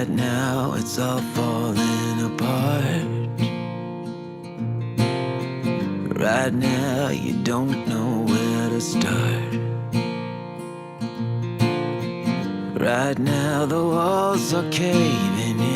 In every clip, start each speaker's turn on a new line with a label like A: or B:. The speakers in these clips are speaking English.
A: Right now it's all falling apart. Right now you don't know where to start. Right now the walls are caving in.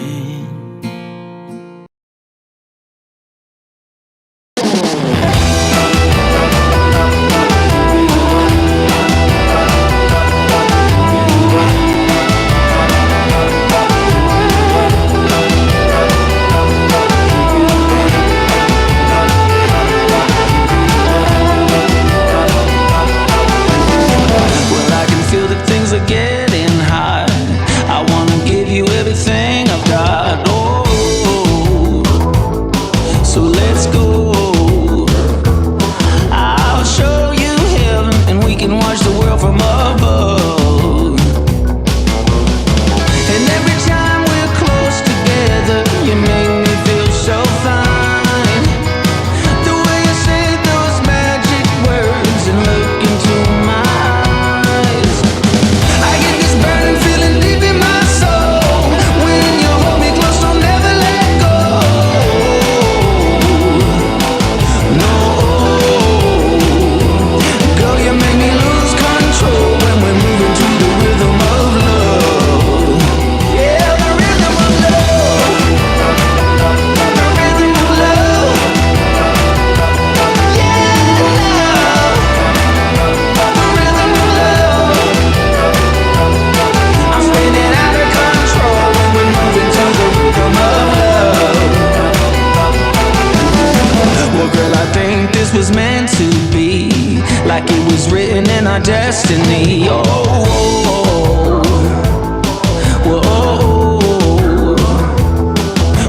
B: Destiny.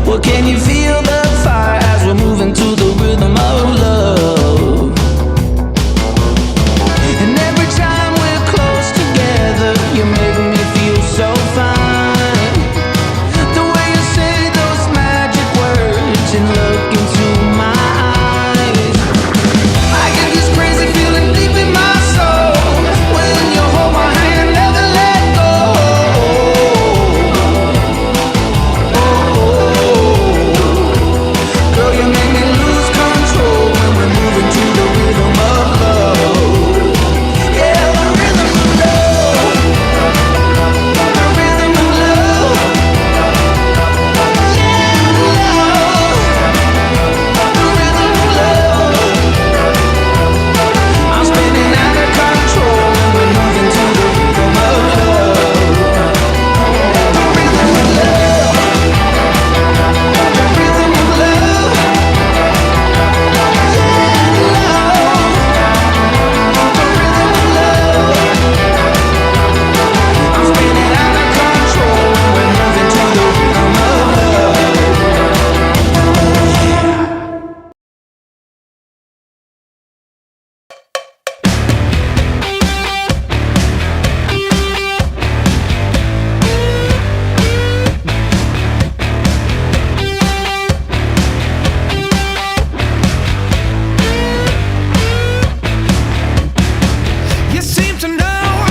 B: Well, can you feel the fire as we're moving to the rhythm of love? And every time we're close together, you make me feel so fine. The way you say those magic words and look into my eyes, I get this crazy feeling deep in my soul. When you hold my hand, never let go. Girl, you make me lose control when we're moving to the rhythm of love. Yeah, the rhythm of love. The rhythm of love. Yeah, love. The rhythm of love. I'm spinning out of control when we're moving to the rhythm of love. The rhythm of love. The rhythm of love. Yeah, love. The rhythm of love. I'm spinning out of control when we're moving to the rhythm of love. You seem to know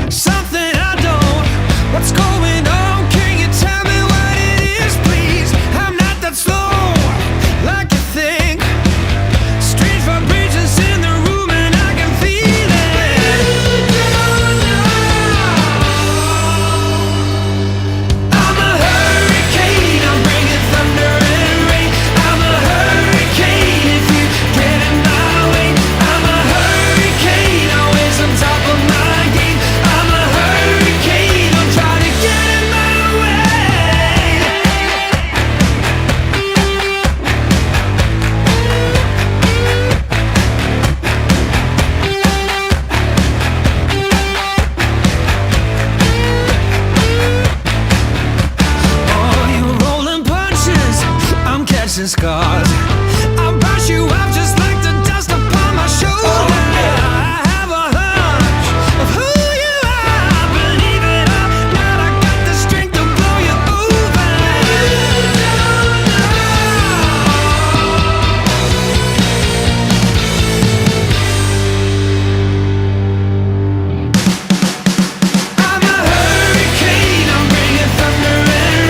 B: something I don't. What's going on? Can you tell me what it is, please? I'm not that slow like you think. Strange vibrations in the room and I can feel it. I'm a hurricane, I'm bringing thunder and rain. I'm a hurricane if you get in my way. I'm a hurricane, always on top of my game. I'm a hurricane, don't try to get in my way. Oh, you rolling punches, I'm catching scars. I'll brush you off just like the dust upon my shoulder. I have a hunch of who you are, believe it or not, I got the strength to blow you over. I'm a hurricane, I'm bringing thunder and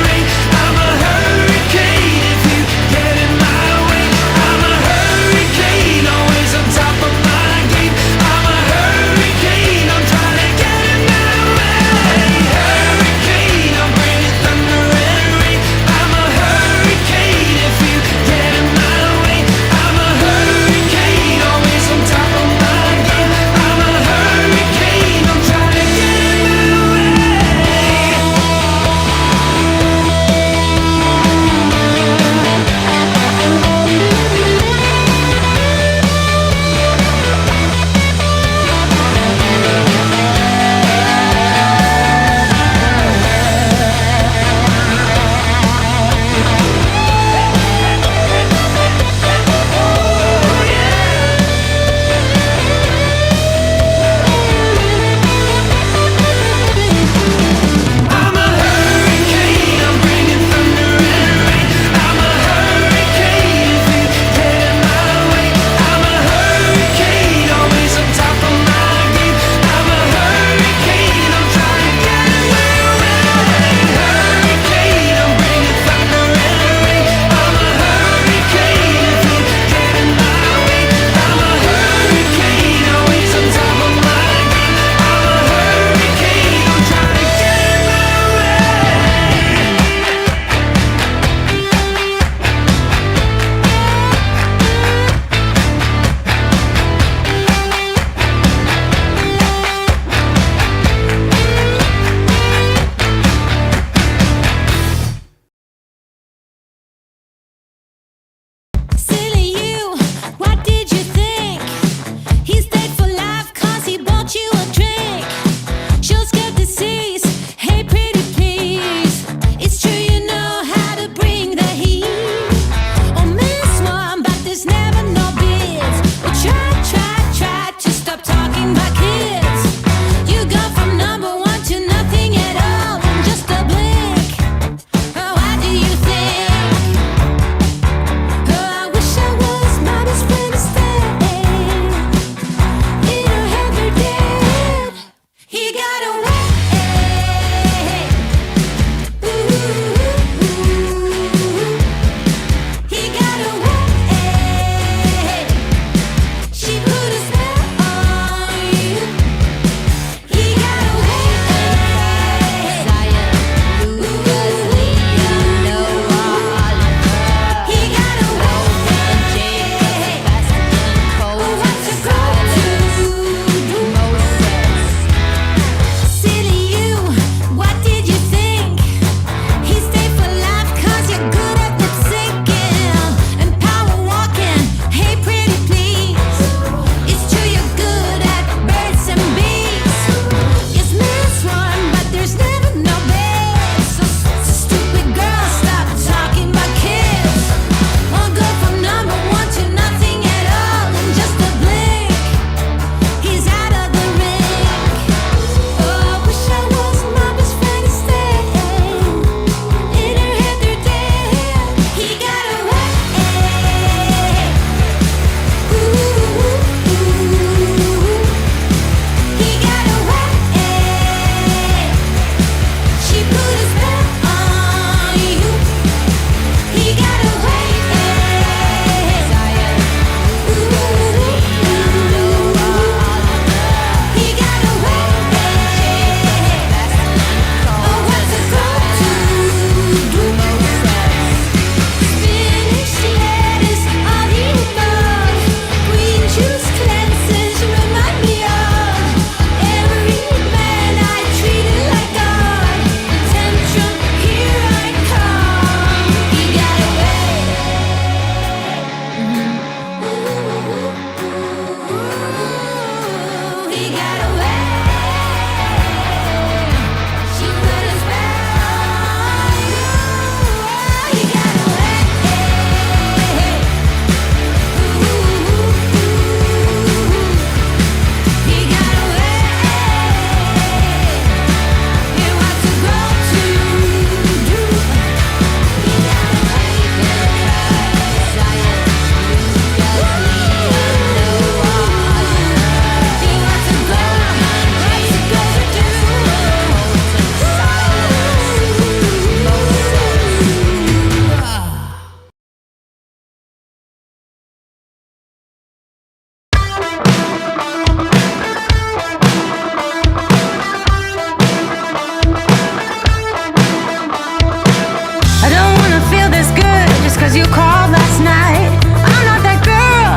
C: 'cause you called last night. I'm not that girl.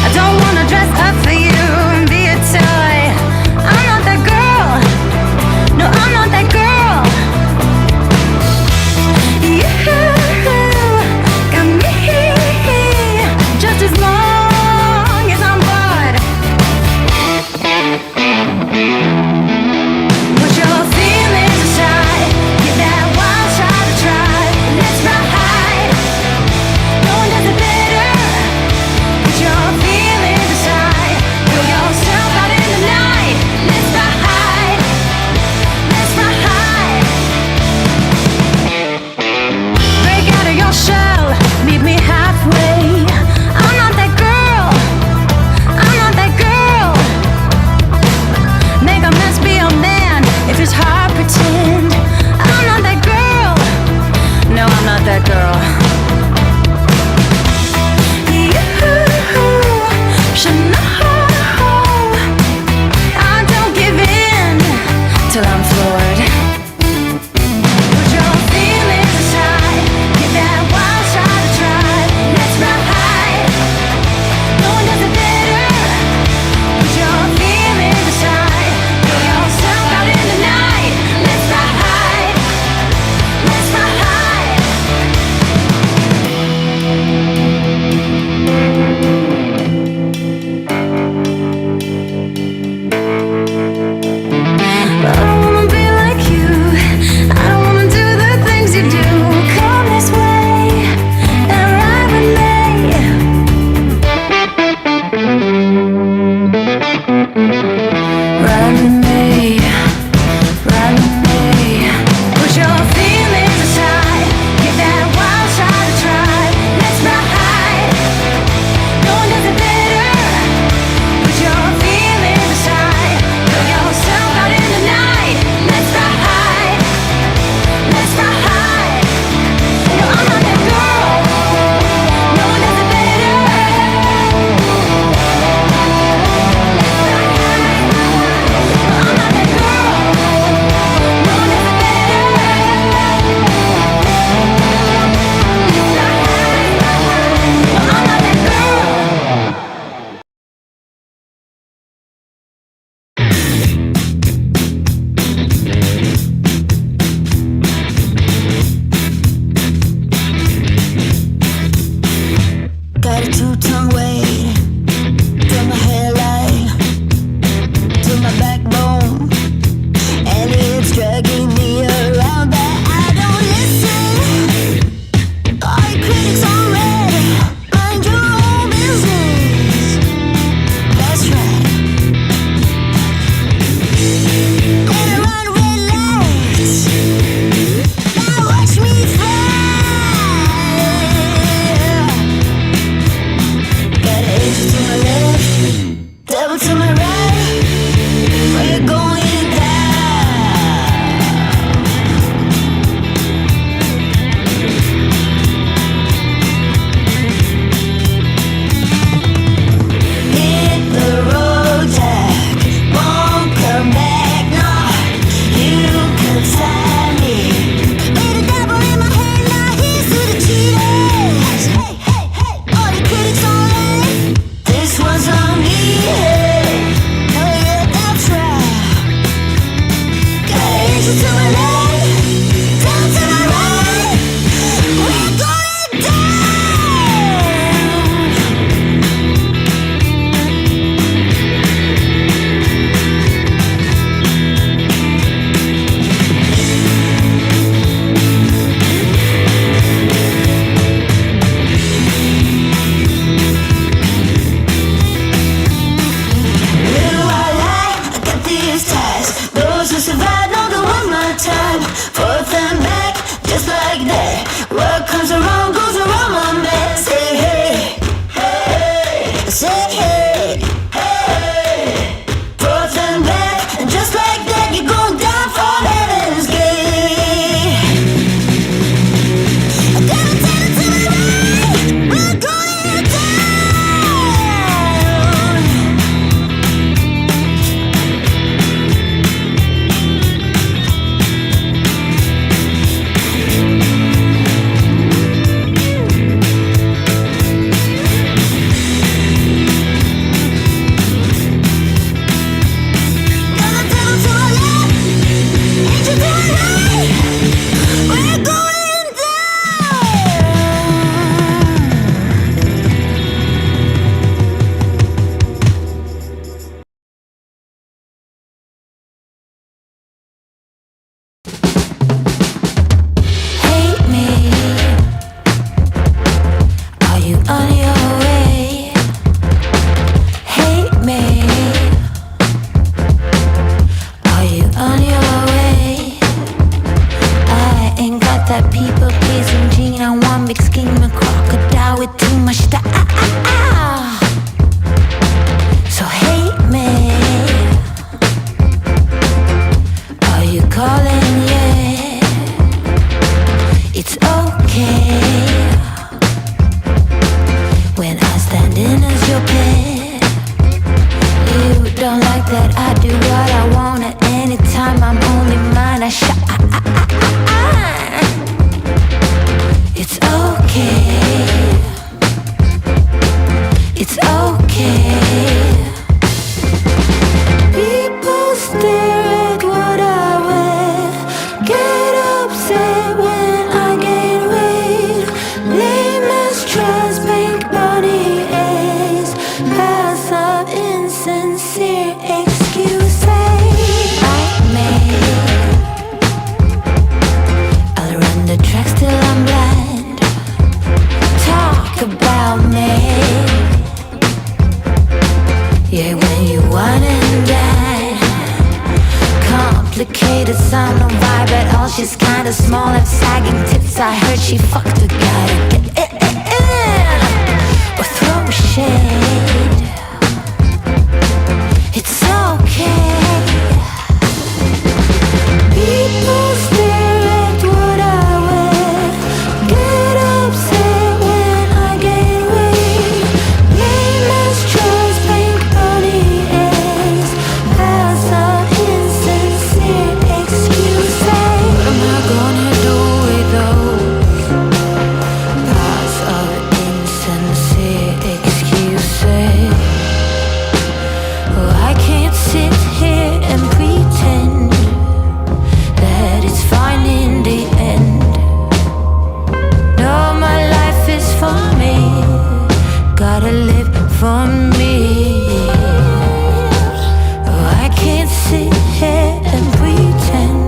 C: I don't wanna dress up for you and be a toy. I'm not that girl. No, I'm not that girl. You got me just as long as I'm bored. Put your feelings aside, give that wild shot a try. Let's ride, no one does it better. Put your feelings aside, throw yourself out in the night. Let's ride, let's ride. Break out of your shell, meet me halfway. I'm not that girl, I'm not that girl. Make a mess, be a man, if it's hard, pretend. I'm not that girl, no, I'm not that girl. You should know I don't give in till I'm floored. Put your feelings aside, give that wild shot a try. Let's ride, no one does it better. Put your feelings aside, throw yourself out in the night. Let's ride, let's ride. I don't wanna be like you. I don't wanna do the things you do. Come this way and ride with me. Ride with me, ride with me. Put your feelings aside, give that wild shot a try. Let's ride, no one does it better. Put your feelings aside, throw yourself out in the night. Let's ride, let's ride. No, I'm not that girl, no one does it better. I'm not that girl, no one does it better. No, I'm not that girl.
D: Got a two-tongue weight to my hairline, to my backbone, and it's dragging me around, but I don't listen. All your critics on red, mind your own business. That's right. And I run red lights. Now watch me fly. Got an angel to my left, devil to my right. We're going down. Hit the road, Jack. Won't come back, no. You can sign me. With the devil in my hand, now here's to the cheaters. Hey, hey, hey, all the critics on red. This one's on me. Hey. Oh yeah, that's right. Got an angel to my left, devil to my right. We're going down. Little white light, I got these ties. Those who survive know the one more time.
C: Hate me. Are you on your way? Hate me. Are you on your way? I ain't got that people pleasing gene. I want big scheming crocodile with too much style. So hate me. Are you calling? Yeah, it's okay when I stand in as your pet. You don't like that I do what I want at any time. I'm only mine. I shine. It's okay. It's okay. People stare at what I wear, get upset when I gain weight. Lame as trust, make body aches. Pass up insincere excuses. Like me, I'll run the tracks till I'm blind. Talk about me. Yeah, when you wine and dine. Complicated, sound no vibe at all. She's kinda small and sagging tits. I heard she fucked a guy to get in. Or throw shade. It's okay. People stare at what I wear, get upset when I gain weight. Lame as trust, pink body aches. Pass up insincere excuses. What am I gonna do with those? Pass up insincere excuses. Oh, I can't sit here and pretend that it's fine in the end. No, my life is for me. Gotta live for me. Oh, I can't sit here and pretend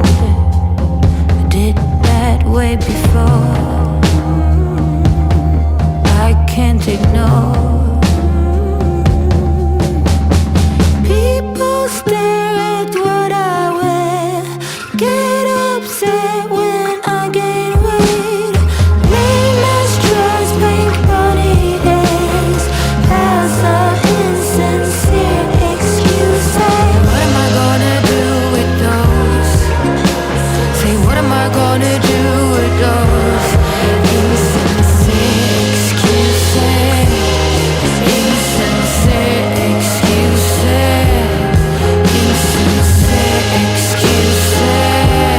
C: I did that way before. I can't ignore. People stare at what I wear, get upset when I gain weight. Lame as trust, pink body aches. Pass up insincere excuses. What am I gonna do with those? Say, what am I gonna do with those insincere excuses? Insincere excuses. Insincere excuses.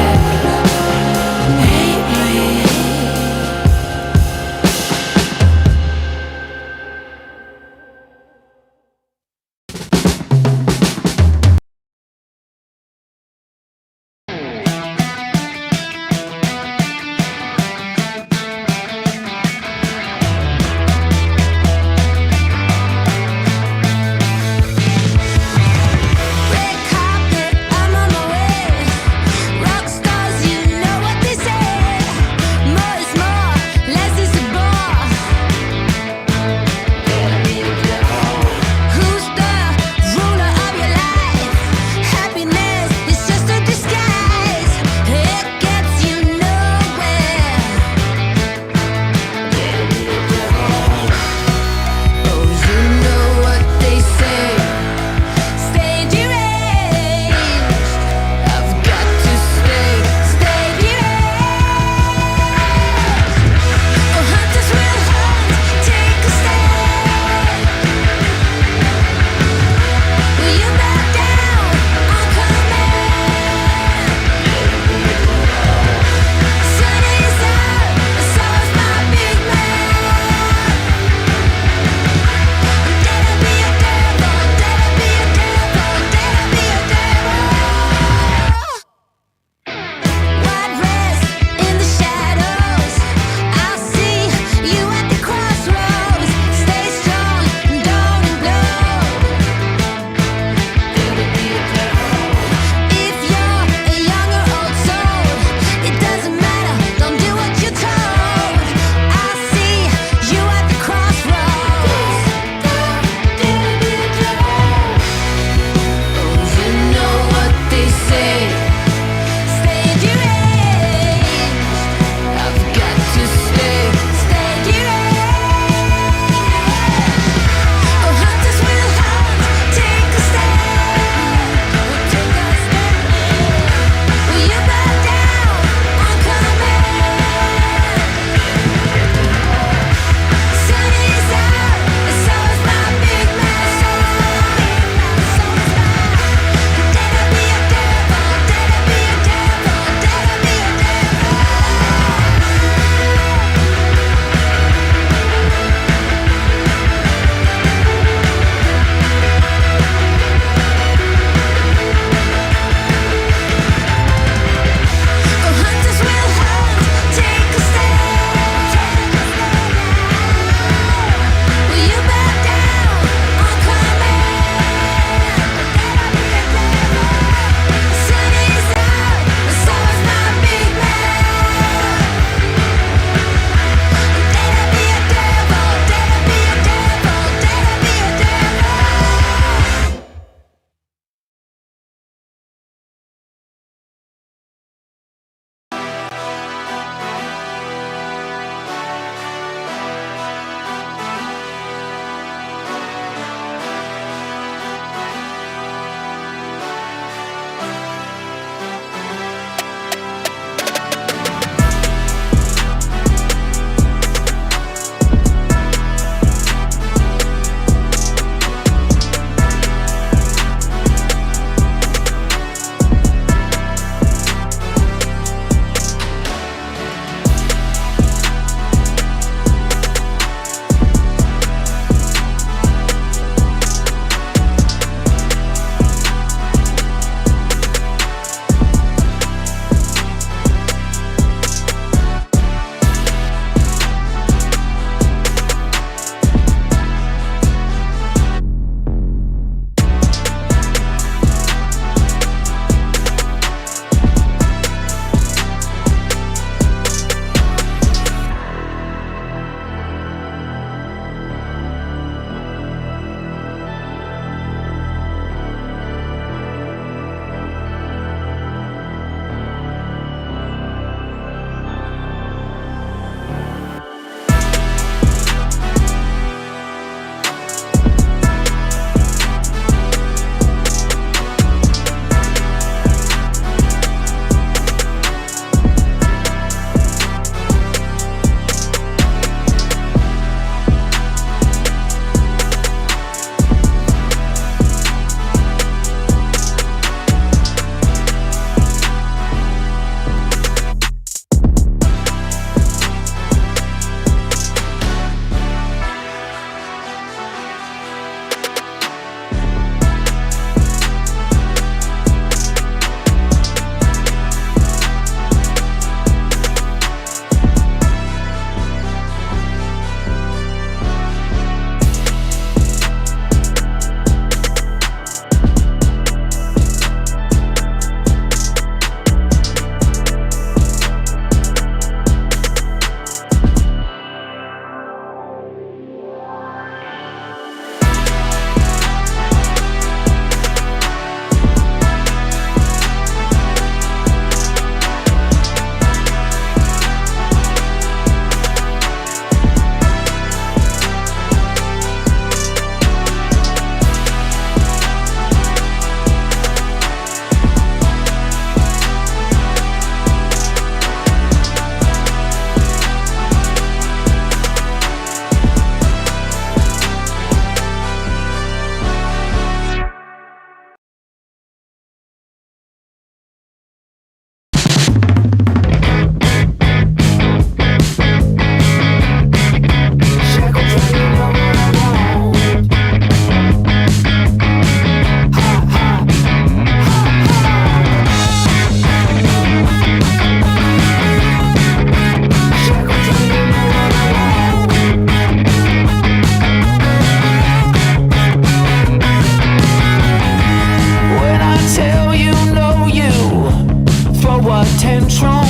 B: tantrum.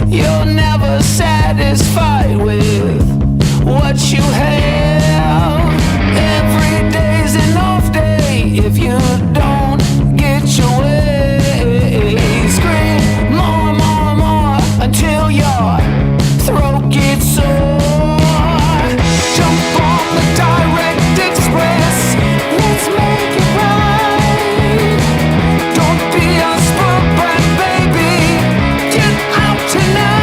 B: You're never satisfied with what you have. Every day's an off day if you don't get your way. Scream more, more, more until your throat gets sore. Jump on the direct express, let's make it right. Don't be a spoiled brat, baby, get out tonight.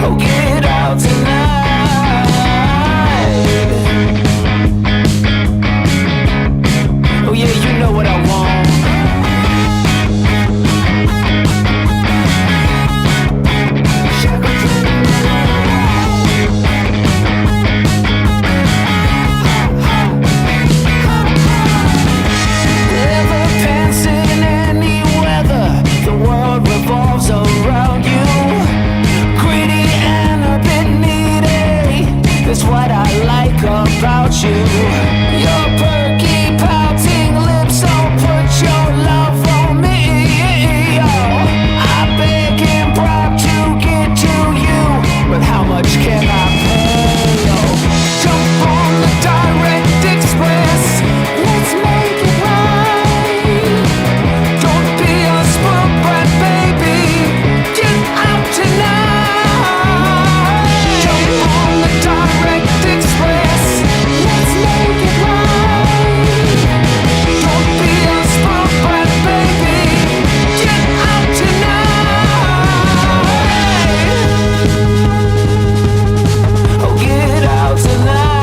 B: Oh, get out tonight. Oh yeah, you know what I want. Never pants in any weather, the world revolves around you. Greedy and a bit needy, that's what I like about you. Your perky, pouting lips, oh, put your love on me. Oh, I beg and bribe to get to you, but how much can I pay? Oh, jump on the direct express, let's make it right. Don't be a spoiled brat, baby, get out tonight. Jump on the direct express, let's make it right. Don't be a spoiled brat, baby, get out tonight. Oh, get out tonight.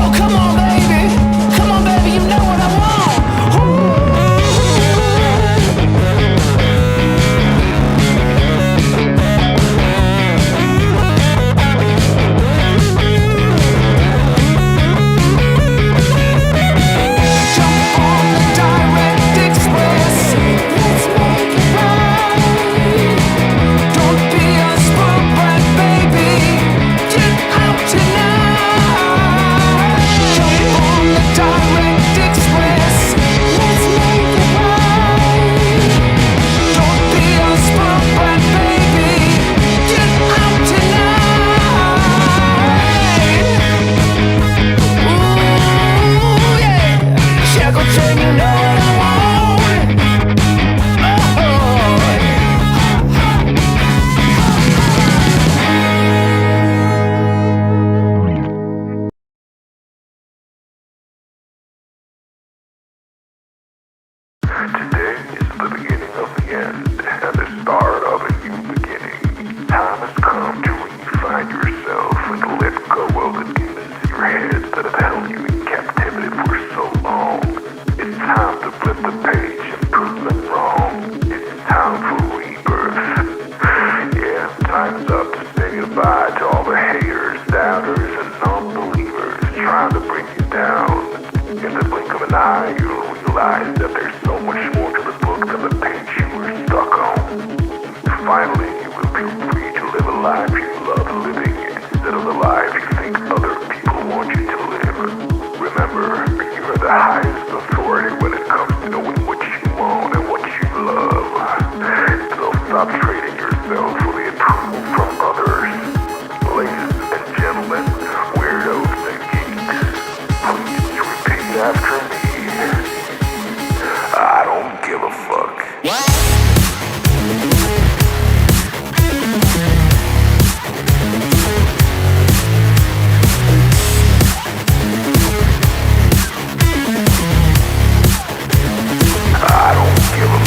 B: Oh, come on, baby, you know what I want. Jump on the direct express, let's make it right. Don't be a spoiled brat, baby, get out tonight. Jump on the direct express, let's make it right. Don't be a spoiled brat, baby, get out tonight. Ooh, yeah. Shackle chain, you know what I want. Oh,
E: Today is the beginning of the end and the start of a new beginning. Time has come to refine yourself and let go of the demons in your head that have held you in captivity for so long. It's time to flip the page and prove them wrong. It's time for rebirth. Yeah, time's up to say goodbye to all the haters, doubters, and non-believers trying to bring you down. In the blink of an eye, you'll realize that there's so much more to the book than the page you were stuck on. Finally, you will be free to live a life you love living instead of the life you think other people want you to live. Remember, you are the highest authority when it comes to knowing what you want and what you love. So stop trading yourself for the approval from others. Ladies and gentlemen, weirdos and geeks, please repeat after me. I don't give a fuck. I don't give a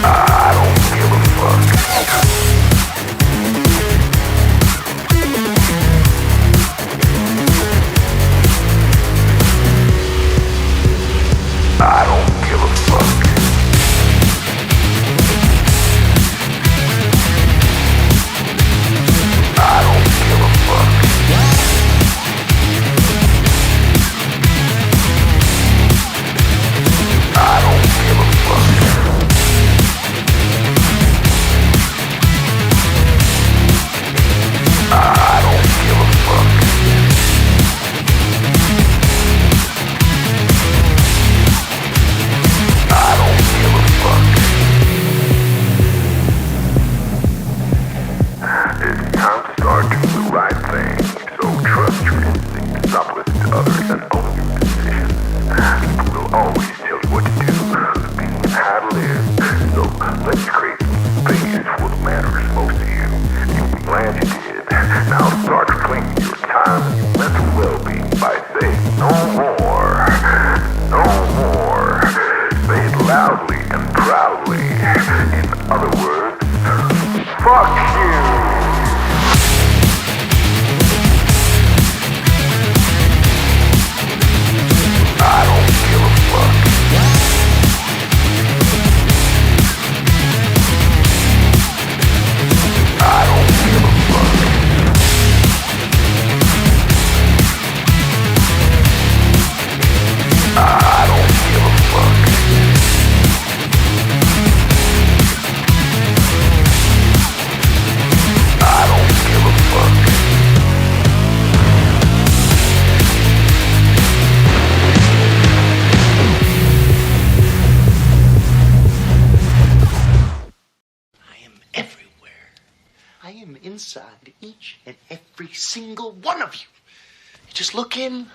E: I don't give a fuck. glad you did. Now start claiming your time and your mental well-being by saying no more. No more. Say it loudly and proudly. In other words, fuck you. I don't give a fuck. I don't give a fuck. I don't give a fuck. I don't give a fuck.
F: I am everywhere. I am inside each and every single one of you. You just look in,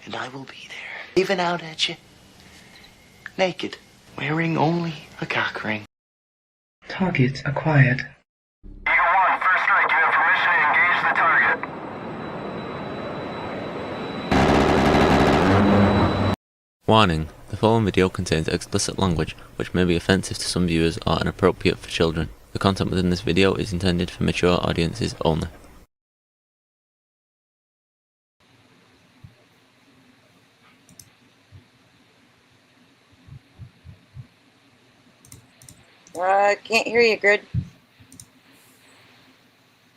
F: and I will be there. Even out at you. Naked. Wearing only a cock ring.
G: Target acquired.
E: Eagle 1, first strike. You have permission to engage the target.
H: Warning: the following video contains explicit language which may be offensive to some viewers or inappropriate for children. The content within this video is intended for mature audiences only.
I: Can't hear you, Grid.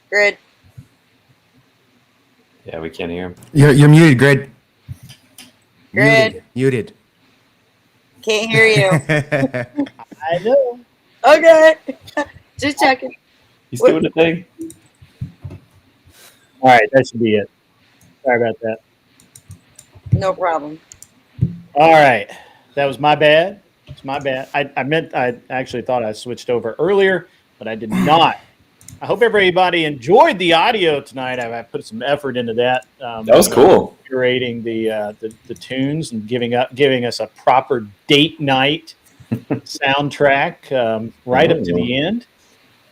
I: Grid.
J: Yeah, we can't hear him.
K: You're muted, Grid.
I: Grid.
K: Muted.
I: Can't hear you.
F: I know.
I: Okay. Just checking.
J: He's doing a thing.
L: All right, that should be it. Sorry about that.
I: No problem.
L: All right, that was my bad. It's my bad. I actually thought I switched over earlier, but I did not. I hope everybody enjoyed the audio tonight. I put some effort into that.
J: That was cool.
L: Curating the tunes and giving us a proper date night soundtrack right up to the end.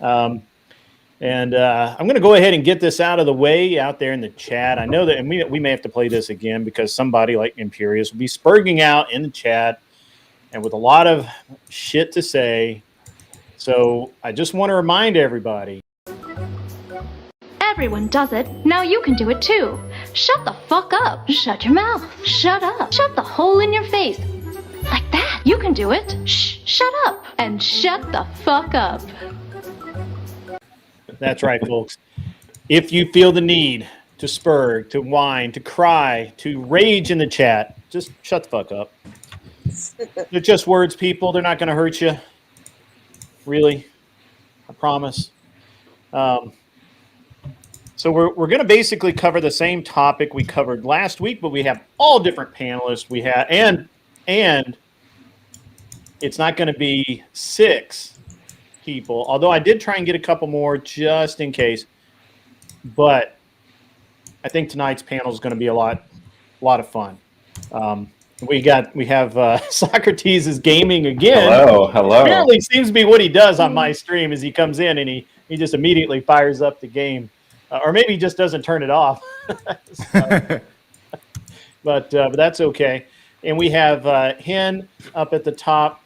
L: And I'm going to go ahead and get this out of the way out there in the chat. I know that, and we may have to play this again because somebody like Imperious will be spurging out in the chat and with a lot of shit to say. So I just want to remind everybody.
C: Everyone does it. Now you can do it too. Shut the fuck up. Shut your mouth. Shut up. Shut the hole in your face. Like that. You can do it. Shh. Shut up. And shut the fuck up.
L: That's right, folks. If you feel the need to spurg, to whine, to cry, to rage in the chat, just shut the fuck up. They're just words, people. They're not going to hurt you. Really. I promise. So we're going to basically cover the same topic we covered last week, but we have all different panelists. We have and it's not going to be 6 people, although I did try and get a couple more just in case. But I think tonight's panel is going to be a lot of fun. We have Socrates is gaming again.
J: Hello.
L: Apparently seems to be what he does on my stream is he comes in and he just immediately fires up the game. Or maybe he just doesn't turn it off. But that's okay. And we have Hen up at the top.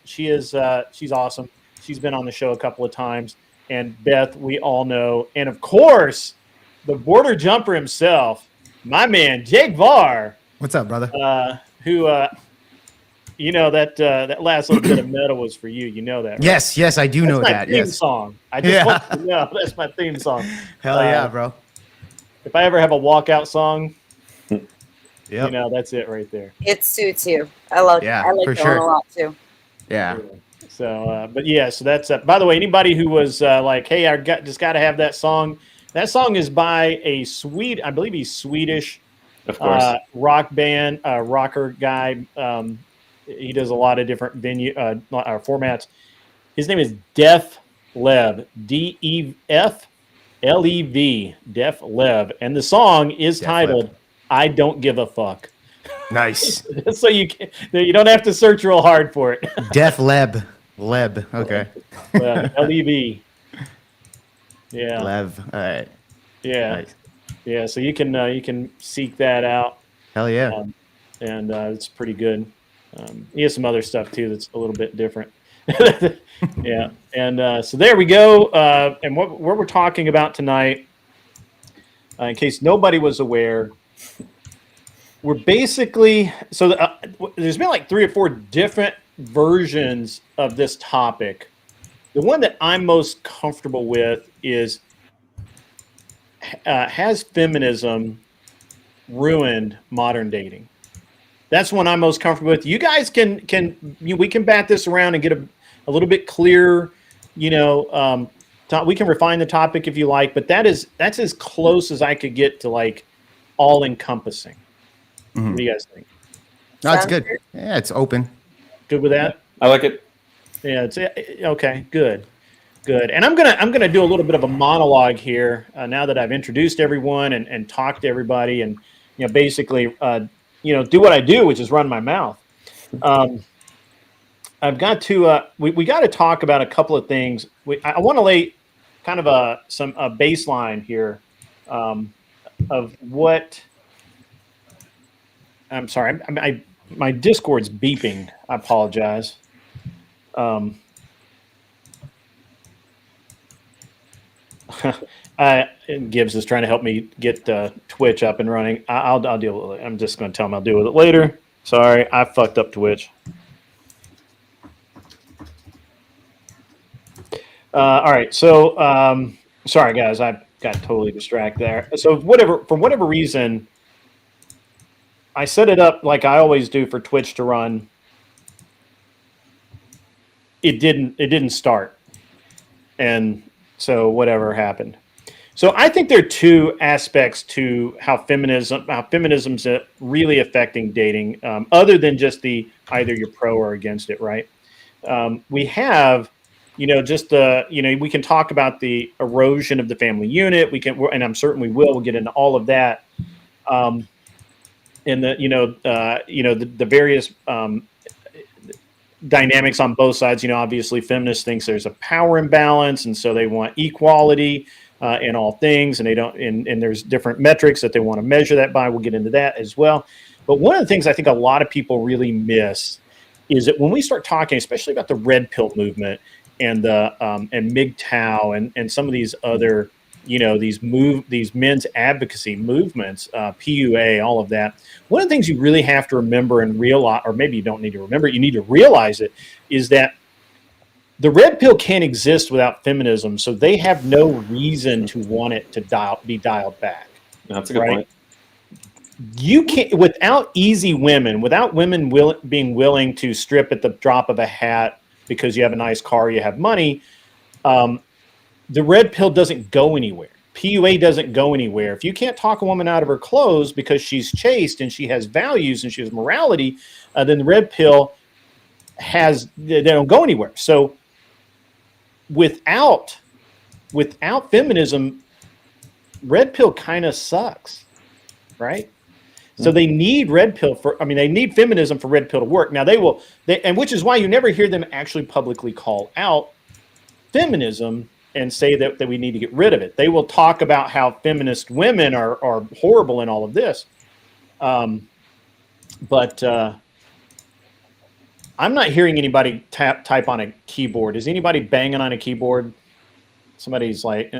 L: She's awesome. She's been on the show a couple of times. And Beth, we all know. And of course, the border jumper himself, my man, Jake Varr.
K: What's up, brother?
L: Who that last little bit of metal was for you. You know that, right?
K: Yes, I do know that.
L: That's my theme song. I just want to know that's my theme song.
K: Hell yeah, bro.
L: If I ever have a walkout song,
K: yep.
L: That's it right there.
I: It suits you. I like
K: for
I: that
K: sure.
I: one a lot too.
K: Yeah.
L: So, so that's by the way, anybody who was like, hey, just got to have that song. That song is by I believe he's Swedish,
J: of course,
L: rock band, rocker guy. He does a lot of different formats. His name is Def Lev, DEFLEV, Def Lev, and the song is titled "I Don't Give a Fuck."
K: Nice.
L: So you don't have to search real hard for it.
K: Def Leb. Okay.
L: LEV. Yeah.
K: Lev. All right.
L: Yeah.
K: Nice.
L: Yeah. So you can seek that out.
K: Hell yeah.
L: And it's pretty good. He has some other stuff too that's a little bit different. Yeah. And so there we go. And what we're talking about tonight, in case nobody was aware, we're basically there's been like 3 or 4 different versions of this topic. The one that I'm most comfortable with is has feminism ruined modern dating? That's one I'm most comfortable with. You guys we can bat this around and get a little bit clearer. We can refine the topic if you like, but that's as close as I could get to like all encompassing.
K: Mm-hmm.
L: What do you guys think?
K: No, it's good. Yeah, it's open.
L: Good with that?
J: I like it.
L: Yeah, it's okay. Good. And I'm gonna do a little bit of a monologue here now that I've introduced everyone and talked to everybody, and basically do what I do, which is run my mouth. I've got to we got to talk about a couple of things. I want to lay kind of a baseline here of what. I'm sorry, my Discord's beeping. I apologize. Gibbs is trying to help me get Twitch up and running. I'll deal with it. I'm just going to tell him I'll deal with it later. Sorry, I fucked up Twitch. All right, so sorry guys, I got totally distracted there. So for whatever reason, I set it up like I always do for Twitch to run. It didn't start, and so whatever happened. So I think there are 2 aspects to how feminism's really affecting dating, other than just either you're pro or against it, right? We have, just we can talk about the erosion of the family unit. And I'm certain we will. We'll get into all of that. And the various dynamics on both sides. Obviously feminists thinks there's a power imbalance, and so they want equality in all things, and they don't. And there's different metrics that they want to measure that by. We'll get into that as well. But one of the things I think a lot of people really miss is that when we start talking, especially about the red pill movement and the and MGTOW and some of these other these men's advocacy movements, PUA, all of that. One of the things you really have to remember and realize, or maybe you don't need to remember it, you need to realize it, is that the red pill can't exist without feminism, so they have no reason to want it to be dialed back.
J: That's a good point.
L: You can't, without easy women, without women being willing to strip at the drop of a hat because you have a nice car, you have money, the red pill doesn't go anywhere. PUA doesn't go anywhere. If you can't talk a woman out of her clothes because she's chaste and she has values and she has morality, then the red pill they don't go anywhere. So without feminism, red pill kind of sucks, right? So they need they need feminism for red pill to work. Now and which is why you never hear them actually publicly call out feminism and say that we need to get rid of it. They will talk about how feminist women are horrible in all of this. But I'm not hearing anybody type on a keyboard. Is anybody banging on a keyboard? Somebody's like,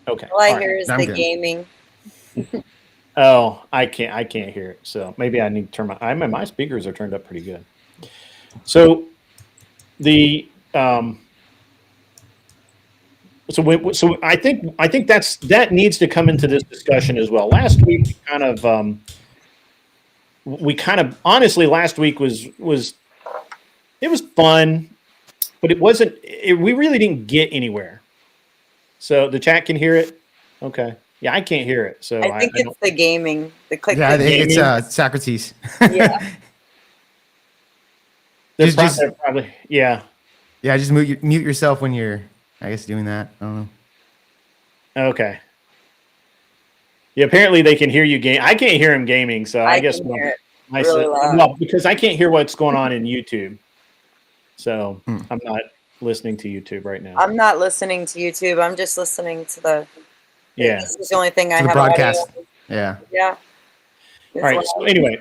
L: okay.
I: All I hear is the gaming.
L: Oh, I can't hear it. So maybe I need to turn my speakers are turned up pretty good. So So I think that needs to come into this discussion as well. Last week, honestly, last week was fun, but it wasn't. We really didn't get anywhere. So the chat can hear it. Okay, yeah, I can't hear it. So
I: I think it's the gaming. The click.
K: Yeah, it's Socrates.
I: Yeah.
L: Probably, yeah.
K: Yeah, just mute yourself when you're, I guess, doing that. I don't know.
L: Okay. Yeah, apparently they can hear you game. I can't hear him gaming, so I guess
I: can hear it really loud.
L: well, because I can't hear what's going on in YouTube. So I'm not. listening to YouTube right now.
I: I'm not listening to YouTube. I'm just listening to the.
L: Yeah.
I: This is the only thing I
K: The
I: have.
K: broadcast.
I: Audio.
K: Yeah.
I: Yeah.
L: All right. So anyway,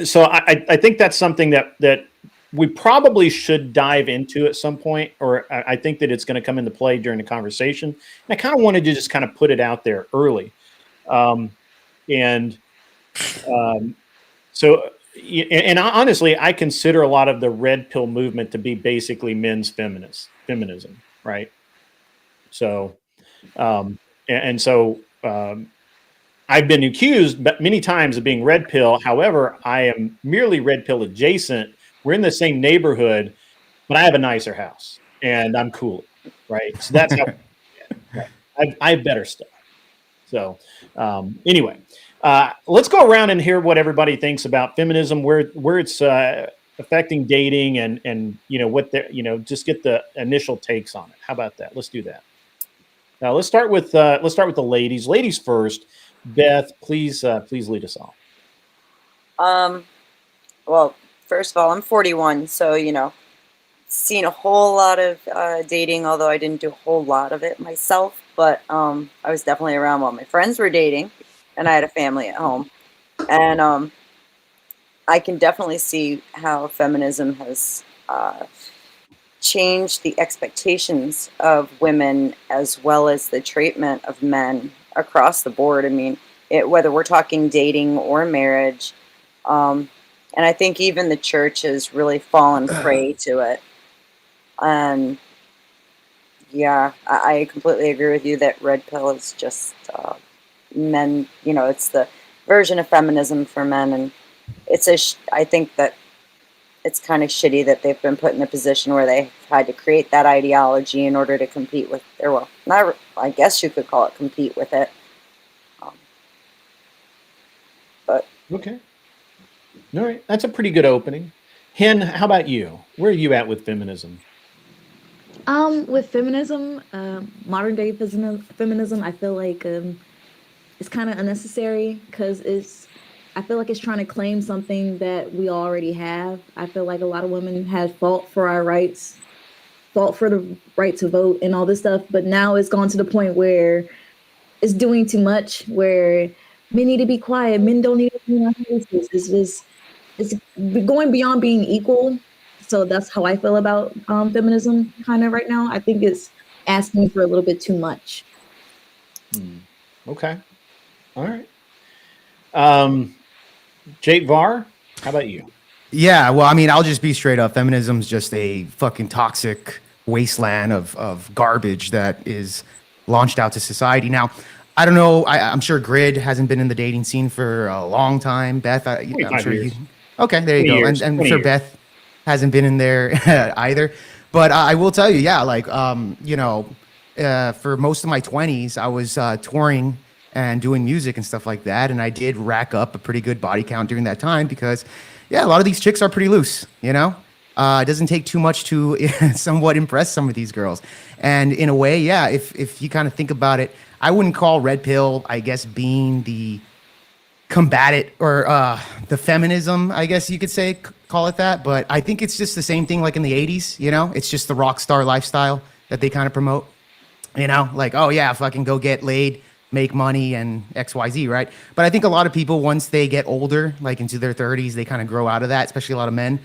L: so I think that's something that we probably should dive into at some point, or I think that it's going to come into play during the conversation. And I kind of wanted to just kind of put it out there early. So, and honestly, I consider a lot of the red pill movement to be basically men's feminism, right? So, I've been accused many times of being red pill. However, I am merely red pill adjacent. We're in the same neighborhood, but I have a nicer house and I'm cooler, right? So that's how I have better stuff. So anyway, let's go around and hear what everybody thinks about feminism, where it's affecting dating, and what just get the initial takes on it. How about that? Let's do that. Now let's start with the ladies. Ladies first. Beth, please lead us off.
I: Well, first of all, I'm 41, so seen a whole lot of dating, although I didn't do a whole lot of it myself. But I was definitely around while my friends were dating, and I had a family at home. And I can definitely see how feminism has changed the expectations of women as well as the treatment of men across the board. I mean, whether we're talking dating or marriage. And I think even the church has really fallen prey to it. And yeah, I completely agree with you that red pill is just men, it's the version of feminism for men. And I think that it's kind of shitty that they've been put in a position where they've had to create that ideology in order to compete with I guess you could call it compete with it. But
L: okay. All right. That's a pretty good opening. Hen, how about you? Where are you at with feminism?
M: With feminism, modern day feminism, I feel like it's kind of unnecessary because I feel like it's trying to claim something that we already have. I feel like a lot of women had fought for our rights, fought for the right to vote and all this stuff, but now it's gone to the point where it's doing too much, where men need to be quiet. Men don't need to be on houses. It's going beyond being equal. So that's how I feel about feminism kind of right now. I think it's asking for a little bit too much.
L: Okay. All right. Jake Var, how about you?
K: Yeah, well, I mean, I'll just be straight up. Feminism's just a fucking toxic wasteland of garbage that is launched out to society. Now, I don't know. I'm sure Grid hasn't been in the dating scene for a long time. Beth, I'm sure you. Okay, there you go. And I'm sure Beth hasn't been in there either. But I will tell you, yeah, like, for most of my 20s, I was touring and doing music and stuff like that. And I did rack up a pretty good body count during that time because, yeah, a lot of these chicks are pretty loose, It doesn't take too much to somewhat impress some of these girls. And in a way, yeah, if you kind of think about it, I wouldn't call red pill, I guess, being the combatant or the feminism, I guess you could say, call it that. But I think it's just the same thing like in the 80s, It's just the rock star lifestyle that they kind of promote, Like, oh, yeah, fucking go get laid, make money, and XYZ, right? But I think a lot of people, once they get older, like into their 30s, they kind of grow out of that, especially a lot of men.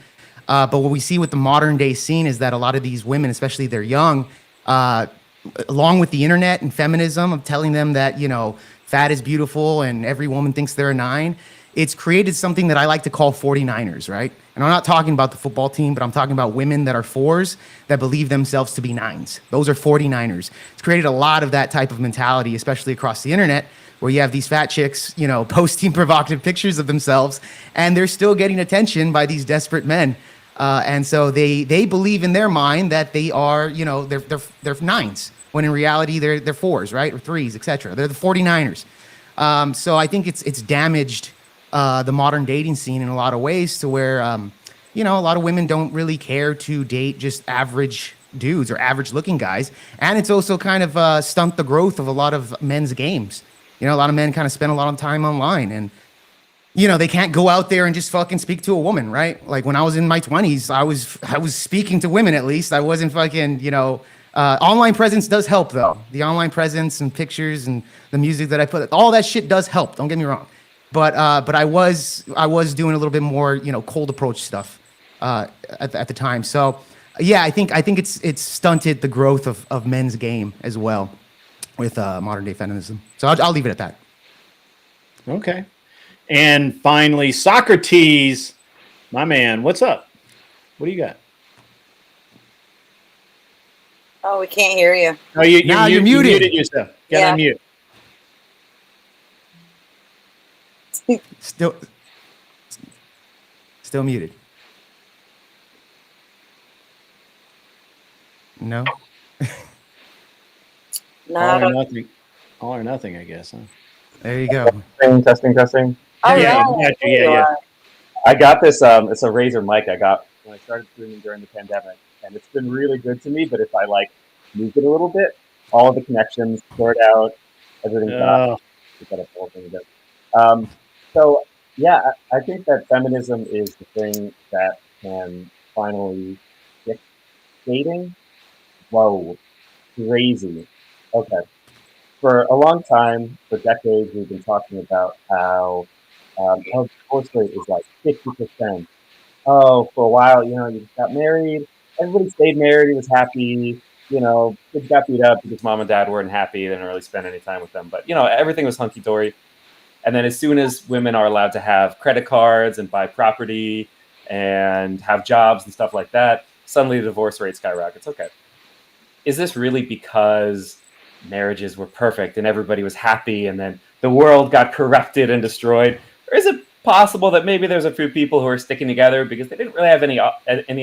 K: But what we see with the modern day scene is that a lot of these women, especially they're young, along with the internet and feminism of telling them that, fat is beautiful and every woman thinks they're a 9, it's created something that I like to call 49ers, right? And I'm not talking about the football team, but I'm talking about women that are 4s that believe themselves to be 9s. Those are 49ers. It's created a lot of that type of mentality, especially across the internet, where you have these fat chicks, posting provocative pictures of themselves, and they're still getting attention by these desperate men. And so they believe in their mind that they are, they're 9s, when in reality they're 4s, right? Or 3s, etc. They're the 49ers. So I think it's damaged the modern dating scene in a lot of ways to where, a lot of women don't really care to date just average dudes or average looking guys. And it's also kind of stunt the growth of a lot of men's games. A lot of men kind of spend a lot of time online. And they can't go out there and just fucking speak to a woman, right? Like when I was in my 20s, I was speaking to women at least. I wasn't fucking, online presence does help though. The online presence and pictures and the music that I put, all that shit does help. Don't get me wrong. But I was doing a little bit more, cold approach stuff at the time. So yeah, I think it's stunted the growth of men's game as well with modern day feminism. So I'll leave it at that.
L: Okay. And finally, Socrates, my man, what's up? What do you got?
I: Oh, we can't hear you.
L: Oh, you're
K: muted.
L: You muted yourself. Get on mute.
K: Still muted. No.
L: All or nothing. All or nothing, I guess. Huh?
K: There you go.
J: Testing.
I: Oh,
L: Yeah.
J: I got this. It's a Razer mic I got when I started streaming during the pandemic, and it's been really good to me. But if I moved it a little bit, all of the connections sort out, everything's got a whole thing again. So yeah, I think that feminism is the thing that can finally fix dating. Whoa, crazy. Okay. For a long time, for decades, we've been talking about how our divorce rate is like 50%. Oh, for a while, you just got married. Everybody stayed married. He was happy. Kids got beat up because mom and dad weren't happy. They didn't really spend any time with them. But, everything was hunky-dory. And then as soon as women are allowed to have credit cards and buy property and have jobs and stuff like that, suddenly the divorce rate skyrockets. Okay. Is this really because marriages were perfect and everybody was happy and then the world got corrupted and destroyed? Or is it possible that maybe there's a few people who are sticking together because they didn't really have any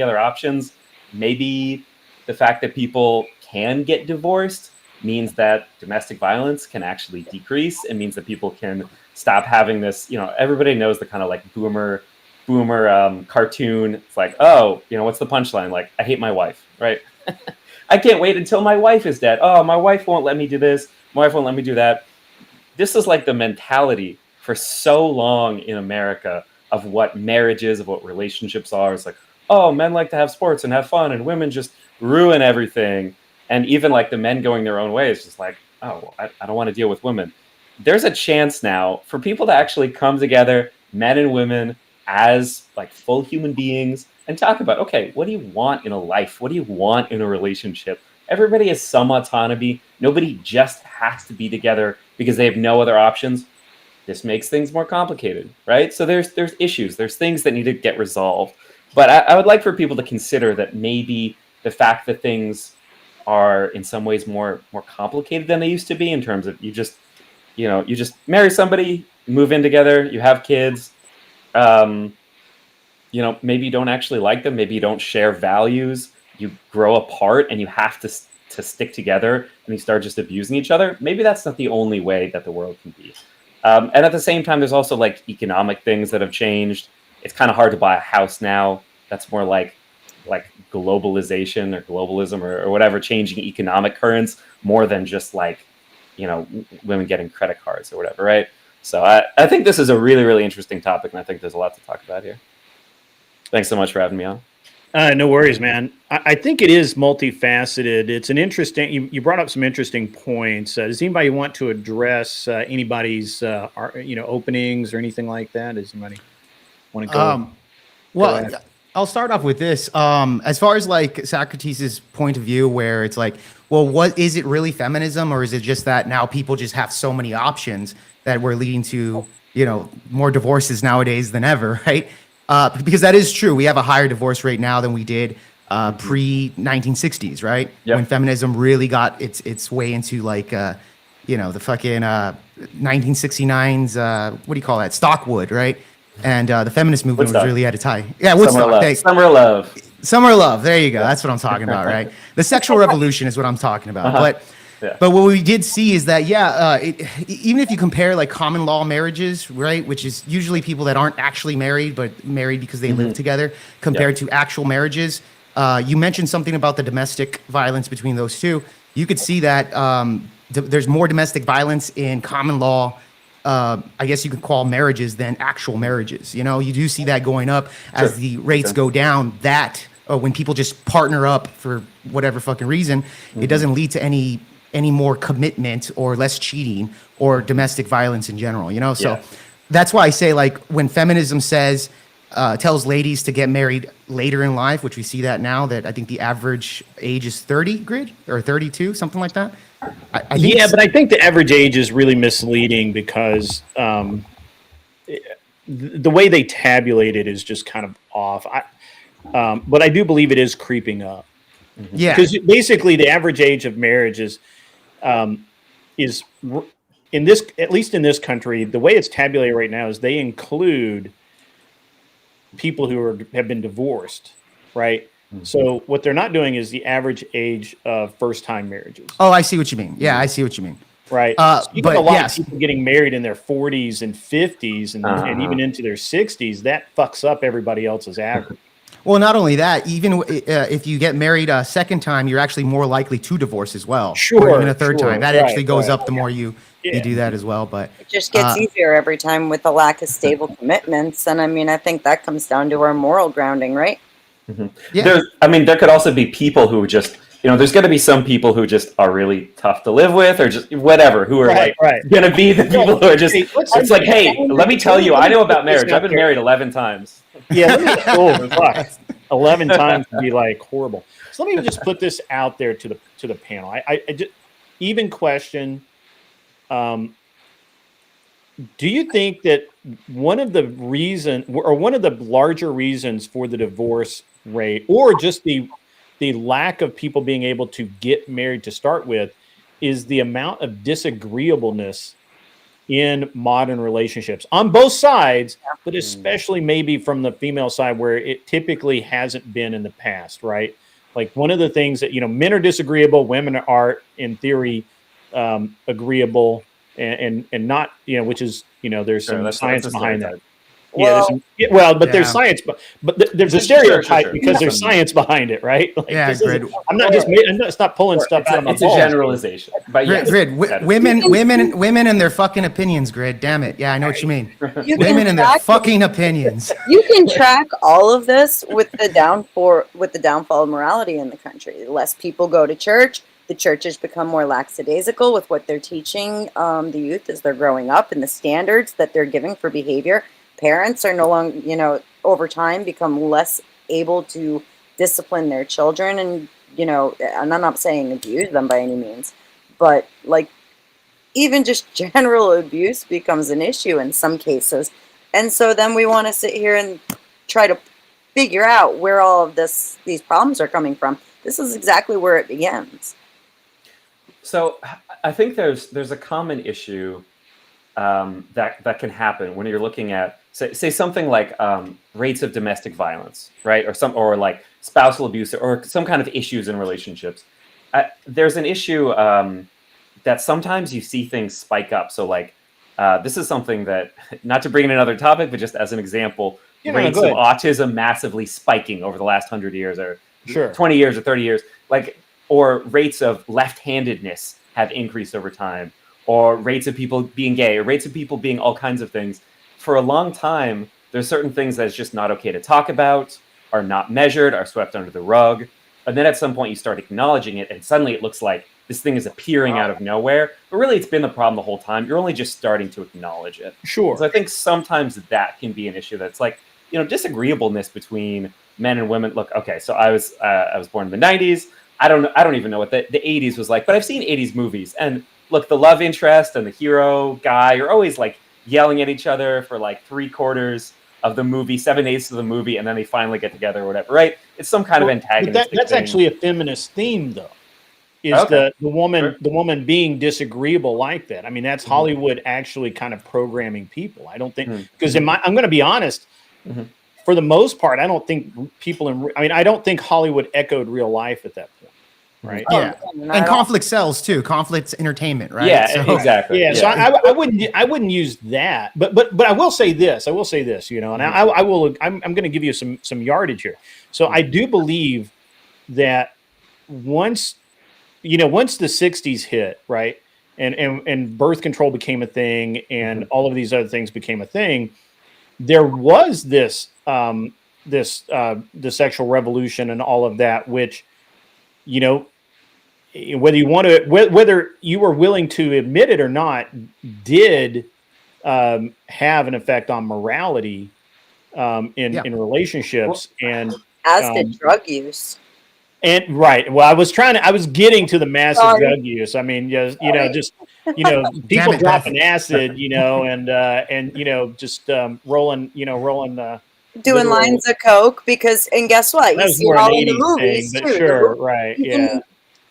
J: other options? Maybe the fact that people can get divorced means that domestic violence can actually decrease. It means that people can stop having this, everybody knows the kind of boomer cartoon. It's like, oh, what's the punchline? Like, I hate my wife, right? I can't wait until my wife is dead. Oh, my wife won't let me do this. My wife won't let me do that. This is like the mentality for so long in America of what marriage is, of what relationships are. It's like, oh, men like to have sports and have fun, and women just ruin everything. And even the men going their own way is just like, oh, I don't want to deal with women. There's a chance now for people to actually come together, men and women, as full human beings and talk about, okay, what do you want in a life? What do you want in a relationship? Everybody has some autonomy. Nobody just has to be together because they have no other options. This makes things more complicated, right? So there's issues. There's things that need to get resolved. But I would like for people to consider that maybe the fact that things are in some ways more complicated than they used to be in terms of you just marry somebody, move in together, you have kids. Maybe you don't actually like them. Maybe you don't share values. You grow apart and you have to stick together and you start just abusing each other. Maybe that's not the only way that the world can be. And at the same time, there's also economic things that have changed. It's kind of hard to buy a house now. That's more like globalization or globalism or whatever, changing economic currents more than just women getting credit cards or whatever, right? So I think this is a really, really interesting topic, and I think there's a lot to talk about here. Thanks so much for having me on.
L: No worries, man. I think it is multifaceted. It's an interesting. You brought up some interesting points. Does anybody want to address anybody's openings or anything like that? Does anybody want to go?
K: Well, I'll start off with this. As far as Socrates' point of view, where it's what is it really feminism, or is it just that now people just have so many options that we're leading to more divorces nowadays than ever, right? Because that is true. We have a higher divorce rate now than we did pre-1960s, right?
J: Yep.
K: When feminism really got its way into the fucking 1969's, what do you call that? Stockwood, right? And the feminist movement
J: Woodstock.
K: was really at its height. Yeah, Woodstock.
J: Summer Love.
K: Summer Love. There you go. That's what I'm talking about, right? The sexual revolution is what I'm talking about. But what we did see is that, even if you compare common law marriages, right, which is usually people that aren't actually married, but married because they live together, compared to actual marriages, you mentioned something about the domestic violence between those two. You could see that there's more domestic violence in common law I guess you could call marriages than actual marriages. You know, you do see that going up as the rates go down. That when people just partner up for whatever fucking reason, it doesn't lead to any more commitment or less cheating or domestic violence in general. You know, so that's why I say, like, when feminism says tells ladies to get married later in life, which we see that now, that I think the average age is 30 grid or 32, something like that. I think
L: but I think the average age is really misleading because the way they tabulate it is just kind of off. But I do believe it is creeping up.
K: Yeah,
L: because basically the average age of marriage is in this, at least in this country, the way it's tabulated right now is they include people who have been divorced, right? So what they're not doing is the average age of first-time marriages.
K: Oh, I see what you mean. Yeah, I see what you mean.
L: Right. So you
K: but
L: got a lot
K: yes.
L: of people getting married in their 40s and 50s and even into their 60s. That fucks up everybody else's average.
K: Well, not only that, even if you get married a second time, you're actually more likely to divorce as well.
L: Sure.
K: Or even a third time. That actually goes
L: right.
K: up the more you do that as well. But
I: It just gets easier every time with the lack of stable commitments. And I mean, I think that comes down to our moral grounding, right?
K: yeah.
J: There could also be people who just, there's going to be some people who just are really tough to live with, or just whatever, who are going to be the people who are just. It's like, hey, let me tell you, I know about marriage. I've been married 11 times.
L: Yeah, fuck. 11 times would be like horrible. So let me just put this out there to the panel. I just even question. Do you think that one of the larger reasons for the divorce rate, or just the lack of people being able to get married to start with, is the amount of disagreeableness in modern relationships on both sides, but especially maybe from the female side, where it typically hasn't been in the past, right? Like, one of the things that, men are disagreeable, women are in theory agreeable, and not, which is, there's some science behind that. There's science, but there's a stereotype because there's science behind it, right? Like, I'm not pulling stuff out of my balls.
J: It's a generalization. But
K: Grid, women and their fucking opinions, Grid. Damn it. Yeah, I know what you mean. Women and their fucking opinions.
I: You can track all of this with the downfall of morality in the country. Less people go to church. The churches become more lackadaisical with what they're teaching the youth as they're growing up, and the standards that they're giving for behavior. Parents are no longer, over time become less able to discipline their children, and, and I'm not saying abuse them by any means, but like even just general abuse becomes an issue in some cases. And so then we want to sit here and try to figure out where all of these problems are coming from. This is exactly where it begins.
J: So I think there's a common issue that can happen when you're looking at say something like rates of domestic violence, right, or like spousal abuse, or some kind of issues in relationships. There's an issue that sometimes you see things spike up. So like this is something that, not to bring in another topic, but just as an example, rates of autism massively spiking over the last 100 years, or 20 years or 30 years, or rates of left-handedness have increased over time, or rates of people being gay, or rates of people being all kinds of things. For a long time, there's certain things that it's just not okay to talk about, are not measured, are swept under the rug. And then at some point you start acknowledging it, and suddenly it looks like this thing is appearing out of nowhere. But really, it's been the problem the whole time. You're only just starting to acknowledge it.
L: Sure.
J: So I think sometimes that can be an issue that's like, disagreeableness between men and women. Look, okay, so I was born in the 90s. I don't even know what the 80s was like, but I've seen 80s movies. And look, the love interest and the hero guy are always like yelling at each other for like 3/4 of the movie, 7/8 of the movie, and then they finally get together or whatever, right? It's some kind of antagonistic
L: that's
J: thing.
L: actually a feminist theme, though. Is the woman being disagreeable like that? I mean, that's Hollywood actually kind of programming people. I don't think, because I'm going to be honest. For the most part, I don't think I don't think Hollywood echoed real life at that point, right?
K: Yeah, and conflict sells too. Conflict's entertainment, right?
J: Yeah, exactly.
L: Yeah, so I wouldn't use that, but I will say this. And I'm going to give you some yardage here. So I do believe that once the 60s hit, right, and birth control became a thing, and all of these other things became a thing, there was this the sexual revolution and all of that, which, you know, whether you were willing to admit it or not, did have an effect on morality in relationships, and
I: as did drug use.
L: And right. Well, I was getting to the massive drug use. I mean, just, you know, people dropping acid, you know, and you know, just rolling
I: doing lines of coke, because, and guess what? You see it all in the movies
L: thing,
I: too.
L: Sure, right.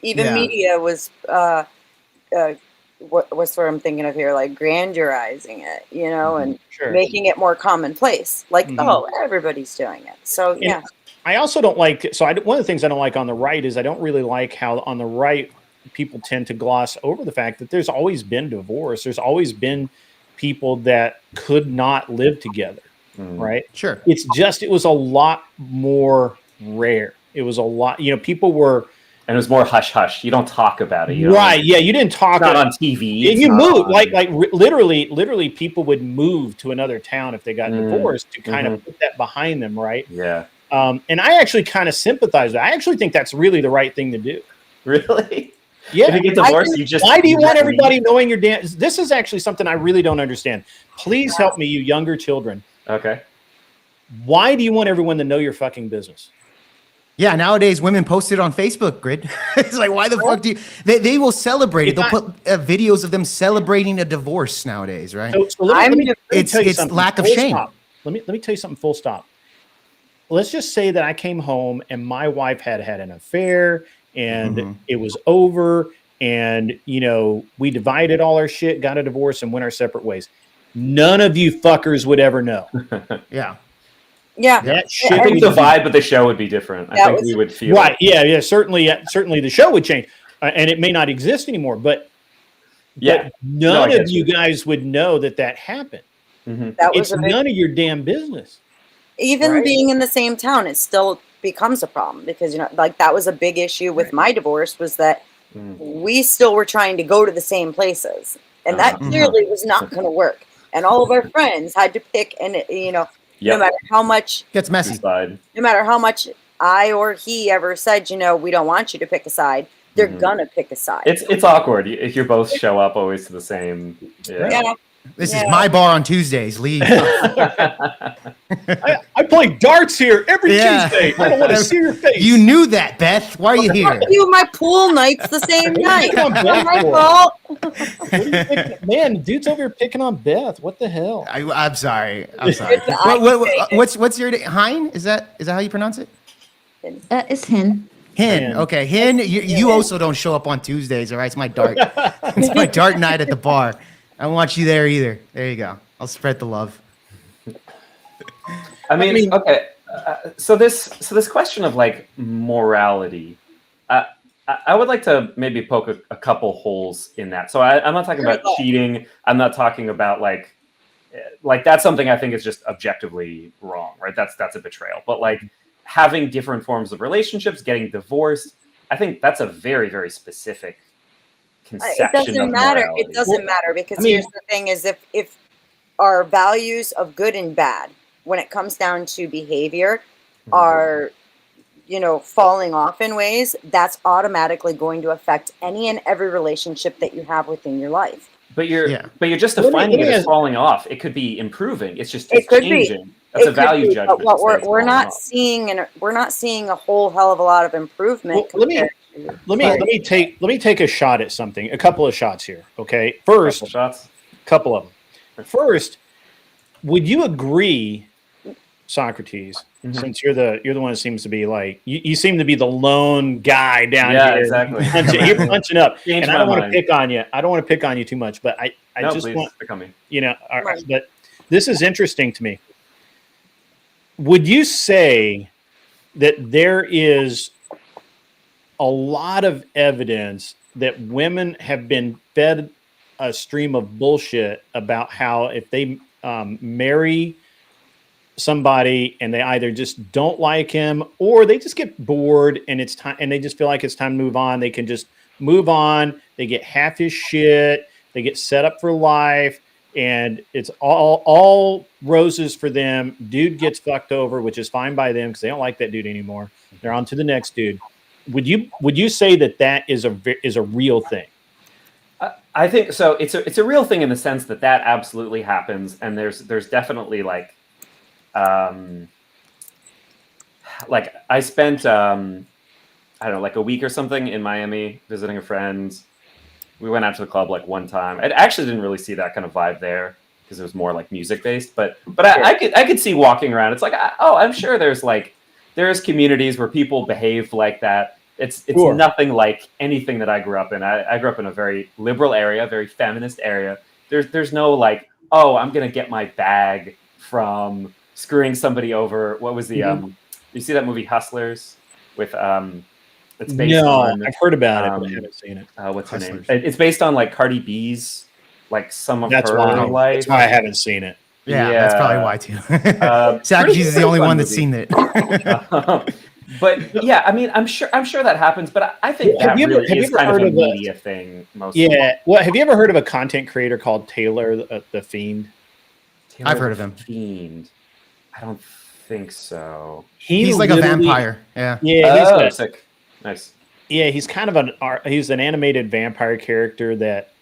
I: Even media was what's what I'm thinking of here, like grandirizing it, you know, and making it more commonplace. Like, oh, everybody's doing it. So yeah.
L: I also don't like, one of the things I don't like on the right is I don't really like how on the right people tend to gloss over the fact that there's always been divorce. There's always been people that could not live together, right?
K: Sure.
L: It's just, it was a lot more rare. It was a lot, you know, people were...
J: And it was more hush-hush. You don't talk about it. You
L: right, yeah, you didn't talk...
J: It's not on TV.
L: And you moved, literally people would move to another town if they got divorced to kind of put that behind them, right?
J: Yeah.
L: And I actually kind of sympathize with that. I actually think that's really the right thing to do.
J: Really?
L: Yeah.
J: If you get divorced, you just...
L: Why do you want everybody knowing your damn... This is actually something I really don't understand. Please help me, you younger children.
J: Okay.
L: Why do you want everyone to know your fucking business?
K: Yeah, nowadays women post it on Facebook, Grid. It's like, why the fuck do you... They will celebrate it. They'll put videos of them celebrating a divorce nowadays, right?
L: So let me
K: it's
L: tell you something.
K: lack of
L: Full
K: shame.
L: Stop. Let me tell you something full stop. Let's just say that I came home and my wife had an affair and it was over, and, you know, we divided all our shit, got a divorce, and went our separate ways. None of you fuckers would ever know.
K: Yeah.
I: Yeah.
L: That shit
J: I think the vibe of the show would be different. I think we would feel
L: right. Yeah. Certainly the show would change, and it may not exist anymore. But none of you guys would know that happened.
I: That was
L: none of your damn business.
I: Even being in the same town, it still becomes a problem, because, you know, like, that was a big issue with my divorce, was that we still were trying to go to the same places, and that clearly was not going to work. And all of our friends had to pick, and you know, no matter how much
K: gets messy,
I: no matter how much I or he ever said, you know, we don't want you to pick a side, they're gonna pick a side.
J: It's awkward if you both show up always to the same. Yeah.
K: This is my bar on Tuesdays. Leave.
L: I play darts here every Tuesday. I don't want to see your face.
K: You knew that, Beth. Why are you here?
I: You my pool nights the same night. My fault.
L: Man, dude's over here picking on Beth. What the hell?
K: I'm sorry. What's your Hein? Is that how you pronounce it?
M: It's Hen.
K: Hen. Okay, Hen. You also don't show up on Tuesdays, all right? It's my dart. It's my dart night at the bar. I don't want you there either. There you go. I'll spread the love.
J: I mean, okay. So this question of like morality, I would like to maybe poke a couple holes in that. So I'm not talking about cheating. I'm not talking about like that's something I think is just objectively wrong, right? That's a betrayal. But like having different forms of relationships, getting divorced, I think that's a very, very specific conception.
I: It doesn't matter.
J: Morality.
I: It doesn't matter, because here's the thing: is if our values of good and bad, when it comes down to behavior, are, you know, falling off in ways, that's automatically going to affect any and every relationship that you have within your life.
J: But you're just defining it as falling off. It could be improving. It's just changing. That's a value judgment.
I: But what we're not seeing, and we're not seeing a whole hell of a lot of improvement.
L: Well, let me take a shot at something. A couple of shots here. Okay. First, couple of them. First, would you agree, Socrates? Since you're the one that seems to be like you seem to be the lone guy down here.
J: Yeah, exactly.
L: You're punching up,
J: Change
L: and I don't want to pick on you. I don't want to pick on you too much, but I just want, you know. But this is interesting to me. Would you say that there is a lot of evidence that women have been fed a stream of bullshit about how if they marry somebody and they either just don't like him, or they just get bored and it's time, and they just feel like it's time to move on, they can just move on. They get half his shit. They get set up for life, and it's all roses for them. Dude gets fucked over, which is fine by them because they don't like that dude anymore. They're on to the next dude. Would you say that is a real thing?
N: I think so. It's a real thing in the sense that absolutely happens, and there's definitely like I spent I don't know, like a week or something in Miami visiting a friend. We went out to the club like one time. I actually didn't really see that kind of vibe there because it was more like music based. But I could see walking around. It's like, I'm sure there's communities where people behave like that. It's
L: Sure.
N: nothing like anything that I grew up in. I grew up in a very liberal area, very feminist area. There's no like, oh, I'm gonna get my bag from screwing somebody over. What was the you see that movie Hustlers with it's based on.
L: I've heard about it, but I haven't seen it.
N: What's her name? It's based on like Cardi B's, like some of her life.
L: That's why I haven't seen it.
K: Yeah, that's probably why too. Socrates is the only one that's seen it.
N: But yeah, I mean, I'm sure that happens. But I think that really is kind of a media thing. Mostly.
L: Yeah. Well, have you ever heard of a content creator called Taylor the Fiend?
K: I've heard of him.
N: Fiend. I don't think so.
K: He's like a vampire. Yeah.
N: Yeah. He's sick. Nice.
L: Yeah, he's kind of he's an animated vampire character that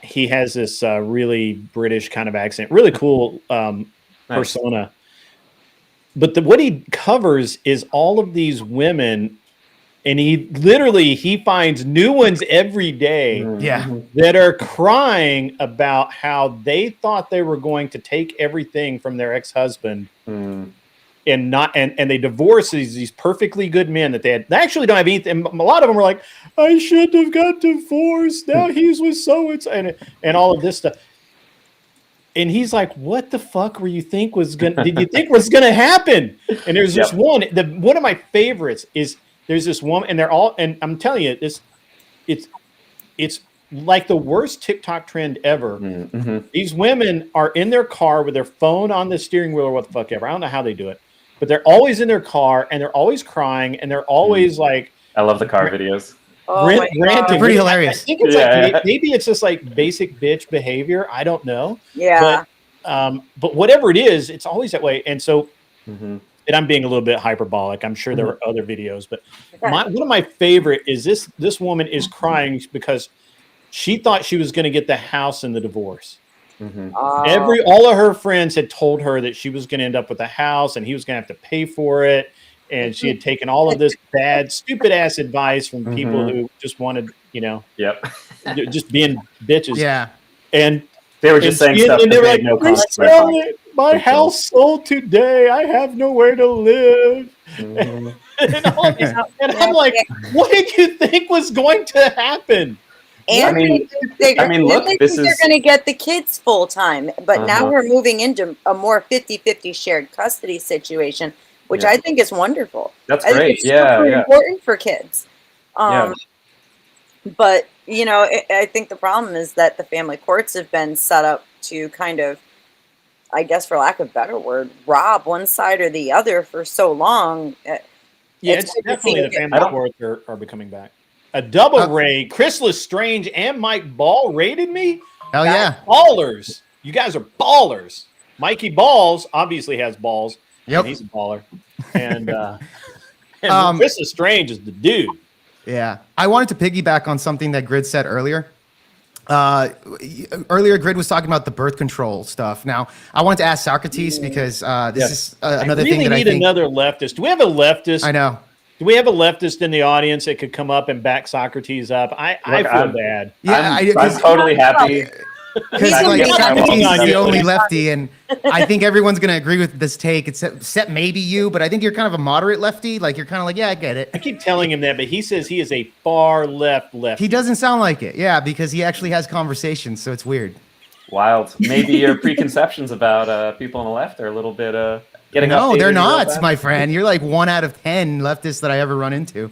L: he has this really British kind of accent, really cool persona. But what he covers is all of these women, and he finds new ones every day that are crying about how they thought they were going to take everything from their ex-husband. And they divorce these perfectly good men that they actually don't have anything. A lot of them were like, I shouldn't have got divorced. Now he's with so-and-so and all of this stuff. And he's like, what the fuck did you think was gonna happen? And there's this one of my favorites is there's this woman, and they're all, and I'm telling you, it's like the worst TikTok trend ever. These women are in their car with their phone on the steering wheel or what the fuck ever. I don't know how they do it. But they're always in their car, and they're always crying, and they're always like...
N: I love the car videos.
L: Ranting.
K: Pretty hilarious.
L: I think it's like, maybe it's just like basic bitch behavior. I don't know.
I: Yeah.
L: But whatever it is, it's always that way. And so, and I'm being a little bit hyperbolic. I'm sure there are other videos, but one of my favorite is this woman is crying because she thought she was going to get the house in the divorce. All of her friends had told her that she was going to end up with a house and he was going to have to pay for it, and she had taken all of this bad, stupid ass advice from people who just wanted, just being bitches.
K: Yeah,
N: and they were just saying stuff.
L: And they were like, "My house sold today. I have nowhere to live." And I'm like, "What did you think was going to happen?"
I: And they're going to get the kids full time, but now we're moving into a more 50-50 shared custody situation, which I think is wonderful.
N: That's great.
I: It's super important for kids. But I think the problem is that the family courts have been set up to kind of, I guess, for lack of a better word, rob one side or the other for so long.
L: It's definitely the family courts are becoming back. A double raid. Chris Lestrange and Mike Ball raided me.
K: Hell yeah.
L: Ballers. You guys are ballers. Mikey Balls obviously has balls.
K: Yep.
L: He's a baller. And Chris Lestrange is the dude.
K: Yeah. I wanted to piggyback on something that Grid said earlier. Earlier, Grid was talking about the birth control stuff. Now, I wanted to ask Socrates because this is another thing that I think...
L: need another leftist. Do we have a leftist?
K: I know.
L: Do we have a leftist in the audience that could come up and back Socrates up? I feel bad.
K: Yeah,
N: I'm totally happy.
K: Because Socrates is the only lefty, and I think everyone's going to agree with this take, except maybe you, but I think you're kind of a moderate lefty. Like, you're kind of like, yeah, I get it.
L: I keep telling him that, but he says he is a far lefty.
K: He doesn't sound like it, yeah, because he actually has conversations, so it's weird.
N: Wild. Maybe your preconceptions about people on the left are a little bit getting
K: No, they're not, my friend. You're like 1 out of 10 leftists that I ever run into.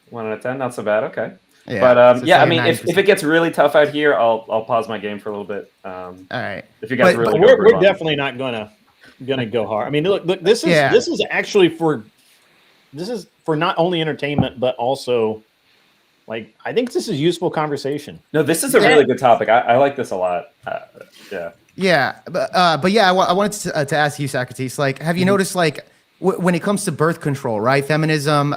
N: 1 out of 10, not so bad. Okay.
K: Yeah,
N: but I mean, if it gets really tough out here, I'll pause my game for a little bit.
K: All right.
N: If you guys
L: we're definitely not gonna go hard. I mean, look, this is actually for not only entertainment but also Like, I think this is useful conversation.
N: No, this is a really good topic. I like this a lot. Yeah.
K: Yeah, but yeah, I wanted to ask you, Socrates. Like, have you noticed, like, when it comes to birth control, right? Feminism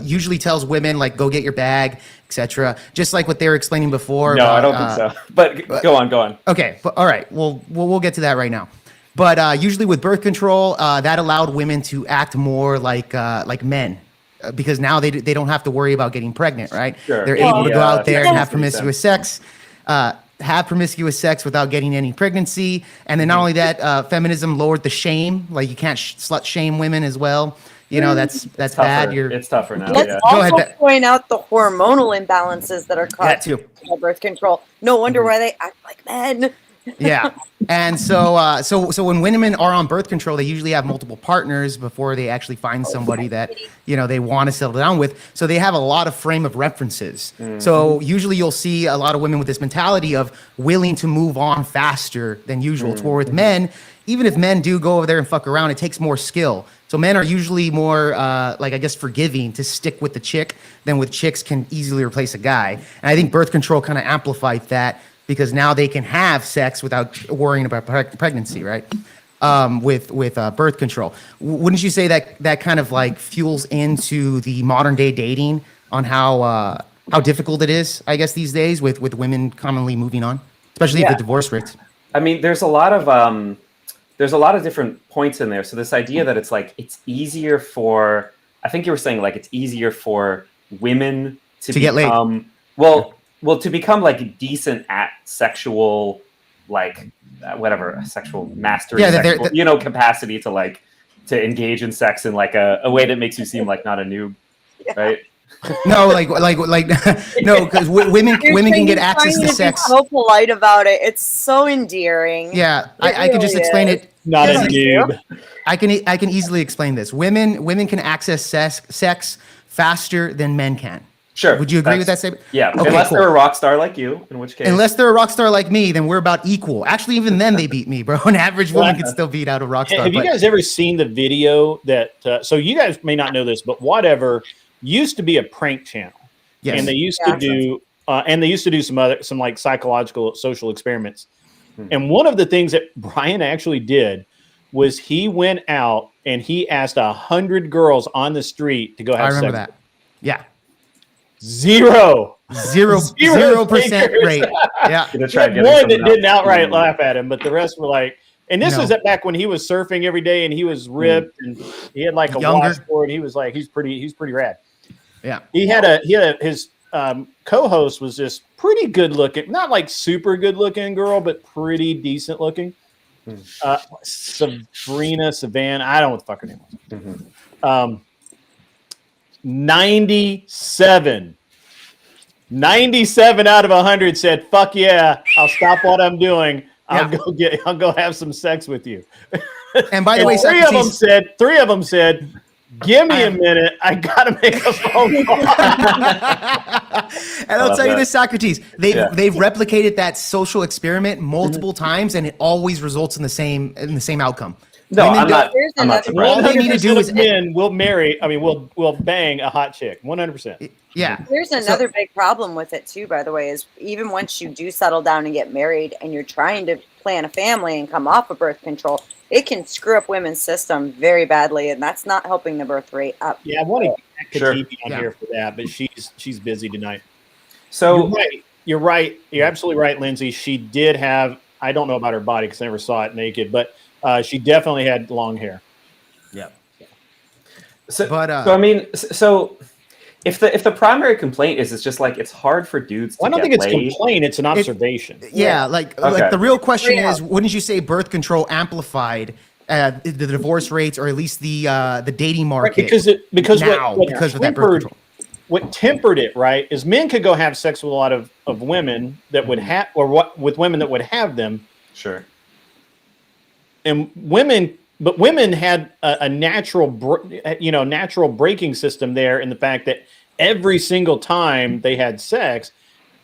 K: usually tells women, like, go get your bag, etc. Just like what they were explaining before.
N: No, I don't think so. But go on.
K: Okay, but all right. Well, we'll get to that right now. But usually with birth control, that allowed women to act more like men. Because now they don't have to worry about getting pregnant, right?
N: Sure.
K: They're able to go out there and have
N: makes
K: promiscuous sex. Have promiscuous sex without getting any pregnancy. And then not only that, feminism lowered the shame. Like, you can't slut shame women as well. You know, that's bad.
N: It's tougher now.
I: Let's also point out the hormonal imbalances that are caused by birth control. No wonder why they act like men.
K: Yeah. And so when women are on birth control, they usually have multiple partners before they actually find somebody that, you know, they want to settle down with. So they have a lot of frame of references. So usually you'll see a lot of women with this mentality of willing to move on faster than usual. To where with men, even if men do go over there and fuck around, it takes more skill. So men are usually more, like, I guess, forgiving to stick with the chick than with chicks can easily replace a guy. And I think birth control kind of amplified that, because now they can have sex without worrying about pregnancy, right? With birth control. Wouldn't you say that kind of like fuels into the modern day dating on how difficult it is, I guess, these days with women commonly moving on, especially the divorce rates?
N: I mean, there's a lot of different points in there. So this idea that it's like, it's easier for, I think you were saying, like, it's easier for women to
K: get laid.
N: Well, to become like decent at sexual, like whatever, sexual mastery, capacity to engage in sex in like a way that makes you seem like not a noob, right?
K: No, no, because women can get access to sex.
I: So polite about it. It's so endearing.
K: Yeah, I can just explain it.
L: Not a noob.
K: I can easily explain this. Women can access sex faster than men can.
N: Sure.
K: Would you agree with that statement?
N: Yeah.
K: Okay,
N: unless
K: cool.
N: they're a rock star like you, in which case.
K: Unless they're a rock star like me, then we're about equal. Actually, even then they beat me, bro. An average woman can still beat out a rock star.
L: Have you guys ever seen the video that? So you guys may not know this, but Whatever used to be a prank channel, and they used to do, some like psychological social experiments. And one of the things that Brian actually did was he went out and he asked 100 girls on the street to go have sex.
K: I remember that. Yeah.
L: 0%
K: rate. Yeah.
L: One that didn't outright laugh at him, but the rest were like, and this was back when he was surfing every day and he was ripped and he had like a washboard. He was like, he's pretty rad.
K: Yeah.
L: His co-host was just pretty good looking, not like super good looking girl, but pretty decent looking. Savannah, I don't know what the fuck her name was. 97 out of 100 said, "Fuck yeah, I'll stop what I'm doing. I'll go have some sex with you."
K: And by the way,
L: three of them said, "Give me a minute. I gotta make a phone call."
K: And I'll tell you this, Socrates, they've replicated that social experiment multiple times, and it always results in the same outcome.
N: No, I'm not.
K: All they need to do is
L: men will marry. I mean, we'll bang a hot chick. 100%.
K: Yeah.
I: There's another big problem with it too, by the way, is even once you do settle down and get married and you're trying to plan a family and come off of birth control, it can screw up women's system very badly, and that's not helping the birth rate up.
L: Yeah, I want to get Katibi on here for that, but she's busy tonight.
N: So
L: you're right. You're absolutely right, Lindsay. She did have. I don't know about her body because I never saw it naked, but she definitely had long hair.
K: Yeah.
N: So I mean, if the primary complaint is it's just like it's hard for dudes to
L: I don't
N: get
L: think it's
N: laid.
L: a complaint, it's an observation.
K: Like the real question is, wouldn't you say birth control amplified the divorce rates, or at least the dating market?
L: Right, because
K: of that birth control.
L: What tempered it, right, is men could go have sex with a lot of women that would have, with women that would have them.
N: Sure.
L: And women had a natural braking system there, in the fact that every single time they had sex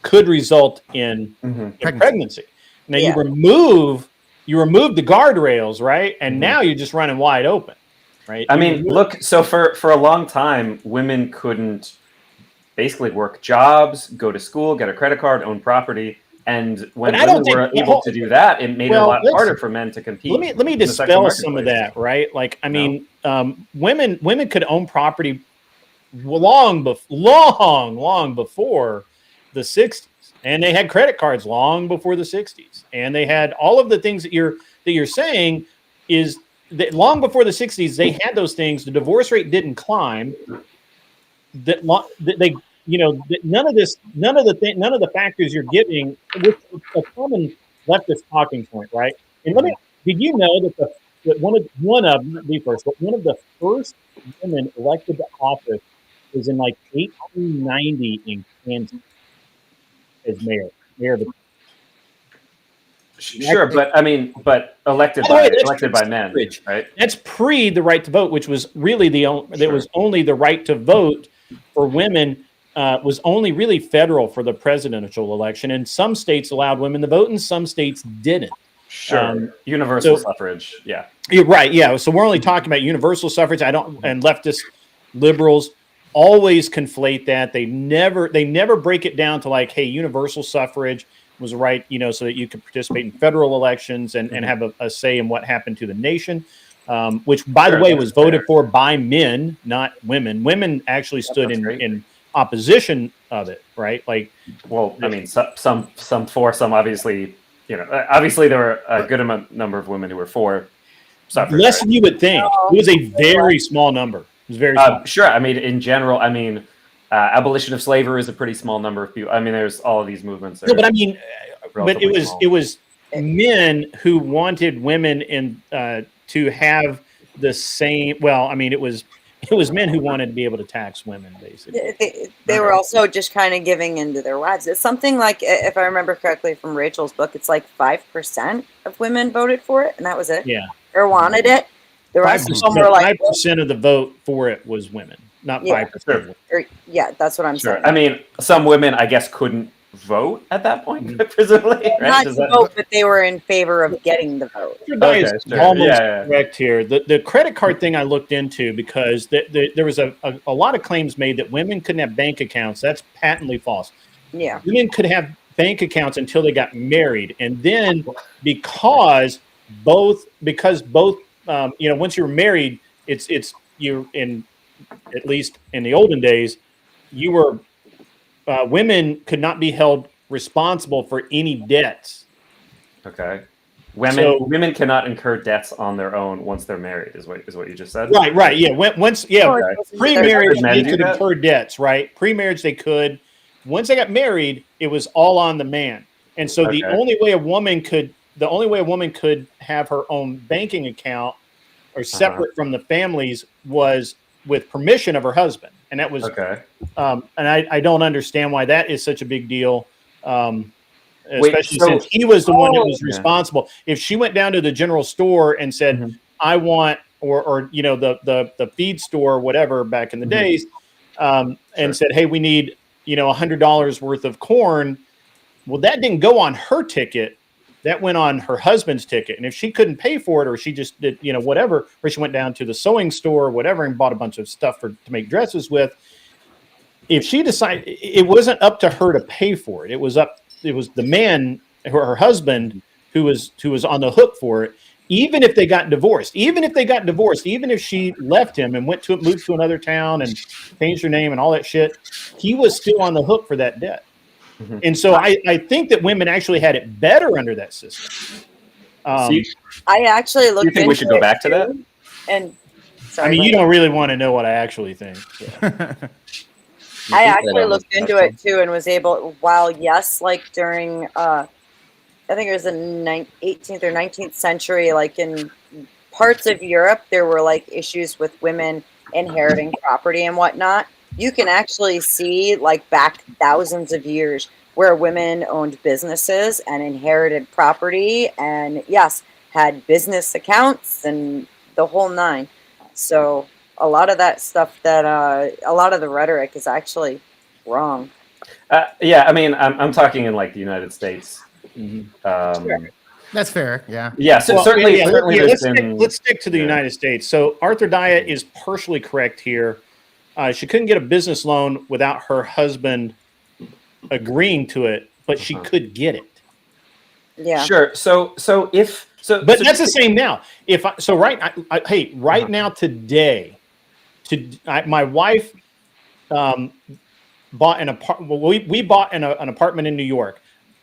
L: could result in pregnancy. Now you remove the guardrails, right? And now you're just running wide open, right?
N: I mean, look, so for a long time, women couldn't basically work jobs, go to school, get a credit card, own property. And when
L: But I don't
N: women were
L: think-
N: able to do that, it made it a lot
L: let's-
N: harder for men to compete.
L: Let me
N: in the sexual
L: dispel some of
N: marketplace.
L: that, right? Like, I mean, women could own property long before the 60s, and they had credit cards long before the 60s, and they had all of the things that you're saying is that long before the 60s they had those things. The divorce rate didn't climb. That they, you know, none of the factors you're giving, which is a common leftist talking point, right? And did you know that one of the first women elected to office was in like 1890 in Kansas as mayor of the.
N: Sure, but I mean, elected by men, right?
L: That's pre the right to vote, which was really there was only the right to vote for women. Was only really federal for the presidential election, and some states allowed women to vote, and some states didn't.
N: Sure, universal suffrage. Yeah,
L: you're right. Yeah, so we're only talking about universal suffrage. And leftist liberals always conflate that. They never break it down to like, hey, universal suffrage was right, you know, so that you could participate in federal elections and have a say in what happened to the nation. Which, by the way, was voted for by men, not women. Women actually stood in opposition of it, right? Like,
N: well, I mean, some for, some obviously, you know, obviously there were a good number of women who were for suffrage.
L: Less than you would think. It was a very small number. It was very small.
N: Sure. I mean, in general, I mean, abolition of slavery is a pretty small number of people. I mean, there's all of these movements.
L: No, but I mean, but it was men who wanted women to have the same. Well, I mean, it was men who wanted to be able to tax women, basically.
I: They were also just kind of giving into their wives. It's something like, if I remember correctly from Rachel's book, it's like 5% of women voted for it, and that was it.
L: Yeah,
I: or wanted it. The rest of them were like
L: 5% of the vote for it was women, not 5%.
I: Yeah, that's what I'm
N: Sure.
I: saying.
N: I mean, some women, I guess, couldn't vote at that point, presumably. Right?
I: Not to vote, but they were in favor of getting the vote.
L: Almost correct here. The credit card thing I looked into because there was a lot of claims made that women couldn't have bank accounts. That's patently false.
I: Yeah,
L: women could have bank accounts until they got married, and then because both you know, once you're married, it's you in at least in the olden days, you were women could not be held responsible for any debts.
N: Okay. Women cannot incur debts on their own once they're married, is what you just said.
L: Right. Yeah. Pre-marriage they could
N: that?
L: incur debts. Right. Pre-marriage they could. Once they got married, it was all on the man. And so the only way a woman could have her own banking account or separate from the families was with permission of her husband. And that was and I don't understand why that is such a big deal. Especially since he was the one that was responsible. If she went down to the general store and said, I want, or you know, the feed store or whatever back in the days, and said, hey, we need, you know, $100 worth of corn. Well, that didn't go on her ticket. That went on her husband's ticket. And if she couldn't pay for it, or she just did, you know, whatever, or she went down to the sewing store or whatever and bought a bunch of stuff to make dresses with, if she decided, it wasn't up to her to pay for it. It was the man, her husband, who was on the hook for it. Even if they got divorced, even if she left him and moved to another town and changed her name and all that shit, he was still on the hook for that debt. And so I think that women actually had it better under that system.
I: I actually looked.
N: Do you think we should go back to that?
I: And
L: I mean, you don't really want to know what I actually think.
I: I actually looked into it too and was able, while yes, like during, I think it was the 18th or 19th century, like in parts of Europe, there were like issues with women inheriting property and whatnot. You can actually see like back thousands of years where women owned businesses and inherited property and yes, had business accounts and the whole nine. So a lot of that stuff that a lot of the rhetoric is actually wrong.
N: Yeah, I mean, I'm talking in like the United States.
K: Sure. That's fair. Yeah.
N: Yeah. So
L: Well,
N: certainly,
L: let's stick to the United States. So Arthur Dyer is partially correct here. she couldn't get a business loan without her husband agreeing to it, but she could get it.
I: Yeah.
N: Sure. So if so,
L: but
N: so
L: that's the same now. If I, so, right now today, my wife bought an apartment. Well, we bought an apartment in New York.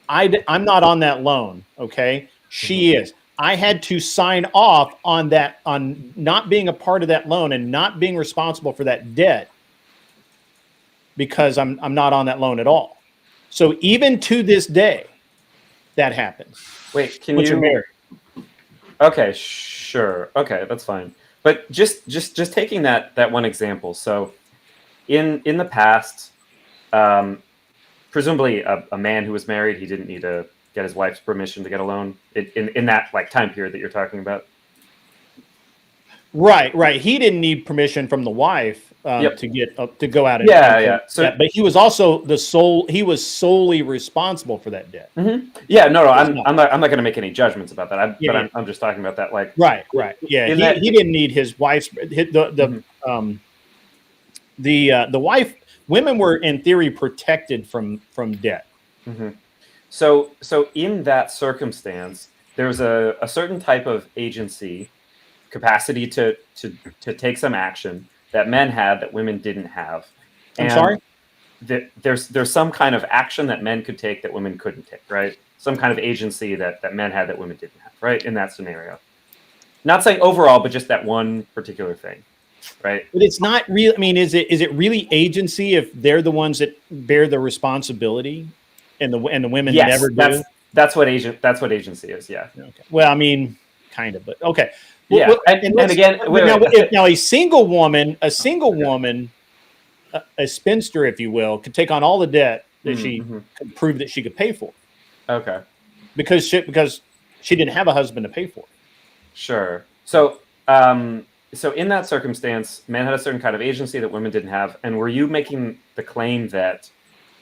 L: I'm not on that loan. Okay, she is. I had to sign off on that, on not being a part of that loan and not being responsible for that debt, because I'm not on that loan at all. So even to this day, that happens.
N: Wait, can
L: You're married.
N: Okay, sure. Okay, that's fine. But just taking that one example. So in the past, presumably a man who was married, he didn't need to get his wife's permission to get a loan in that like time period that you're talking about.
L: Right. He didn't need permission from the wife to get to go out and
N: So,
L: debt, but he was also he was solely responsible for that debt.
N: Yeah, no, I'm not going to make any judgments about that. I'm just talking about that, like
L: right. Yeah, he didn't need his wife's the wife. Women were in theory protected from debt.
N: So in that circumstance, there's a certain type of agency, capacity to take some action that men had that women didn't have.
L: I'm sorry?
N: There's some kind of action that men could take that women couldn't take, right? Some kind of agency that men had that women didn't have, right? In that scenario. Not saying overall, but just that one particular thing, right?
L: But it's not real. I mean, is it really agency if they're the ones that bear the responsibility and the women never do?
N: That's what agency is, yeah.
L: Okay. Well, I mean, kind of, but okay.
N: Yeah, and again,
L: now a single woman, a spinster, if you will, could take on all the debt that she could prove that she could pay for.
N: Okay.
L: Because she didn't have a husband to pay for.
N: Sure. So in that circumstance, men had a certain kind of agency that women didn't have, and were you making the claim that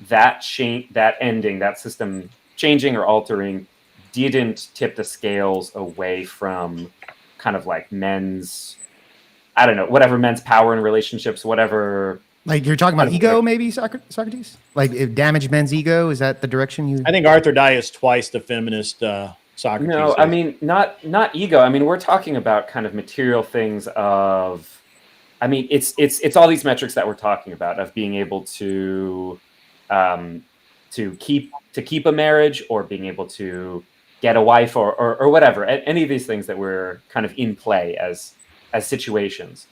N: ending, that system changing or altering, didn't tip the scales away from kind of like men's, I don't know, whatever men's power in relationships, whatever.
K: Like you're talking about ego, maybe, Socrates? Like it damaged men's ego? Is that the direction you?
L: I think Arthur Dye is twice the feminist Socrates.
N: No, I mean, not ego. I mean, we're talking about kind of material things of, I mean, it's all these metrics that we're talking about of being able to keep a marriage, or being able to get a wife, or whatever. Any of these things that were kind of in play as situations.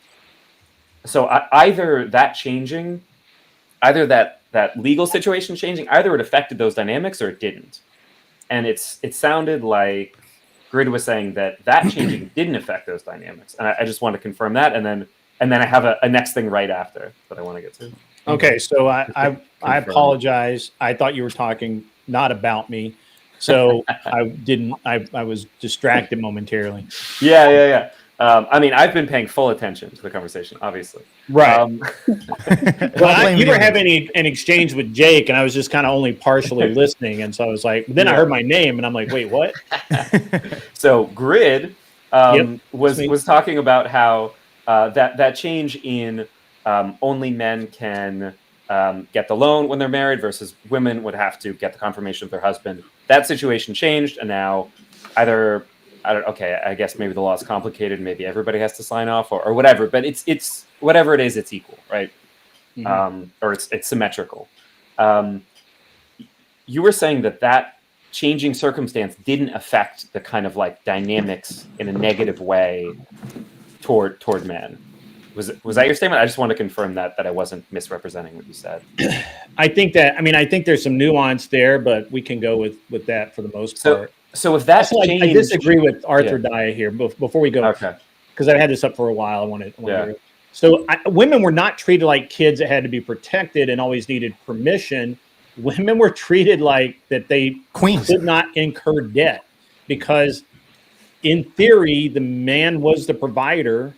N: So either that legal situation changing, either it affected those dynamics or it didn't. And it sounded like Grid was saying that changing didn't affect those dynamics. And I just want to confirm that, and then I have a next thing right after that I want to get to.
L: Okay, so I apologize. I thought you were talking not about me. So I was distracted momentarily.
N: Yeah. I mean, I've been paying full attention to the conversation, obviously.
L: Right. You were having an exchange with Jake, and I was just kind of only partially listening. And so I was like, then I heard my name, and I'm like, wait, what?
N: So Grid was talking about how that change in only men can get the loan when they're married versus women would have to get the confirmation of their husband. That situation changed, and now either I guess maybe the law is complicated, maybe everybody has to sign off or whatever, but it's whatever it is, it's equal, right? Or it's symmetrical. You were saying that changing circumstance didn't affect the kind of like dynamics in a negative way toward men. Was that your statement? I just want to confirm that I wasn't misrepresenting what you said.
L: I think there's some nuance there, but we can go with that for the most part.
N: So if that's changed,
L: I disagree with Arthur Dye here before we go. Okay. Because I've had this up for a while. I want to. So women were not treated like kids that had to be protected and always needed permission. Women were treated like that they could not incur debt, because in theory the man was the provider,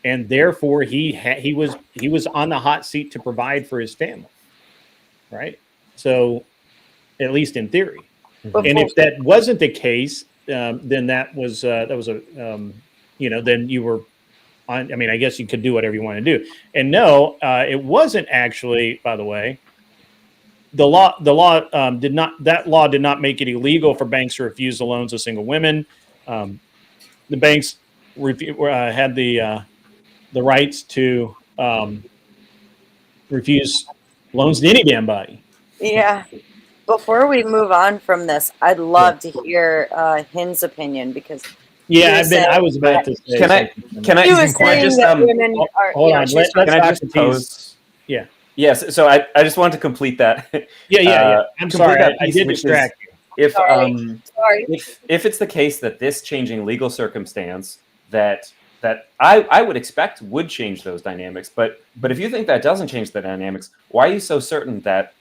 L: and therefore he was on the hot seat to provide for his family, right? So at least in theory. And if that wasn't the case, then that was then you were I mean, I guess you could do whatever you want to do. And no, it wasn't actually, by the way, the law did not make it illegal for banks to refuse the loans of single women. The banks had the rights to refuse loans to any damn body.
I: Yeah. Before we move on from this, I'd love to hear Hin's opinion because
L: I was about to say.
N: Can I
I: he was saying that women are.
L: Hold on.
N: Can I just pose?
L: Yeah.
N: Yes. So I just wanted to complete that.
L: Yeah. I'm sorry. I did distract you.
N: If
I: Sorry.
N: if it's the case that this changing legal circumstance that I would expect would change those dynamics, but if you think that doesn't change the dynamics, why are you so certain that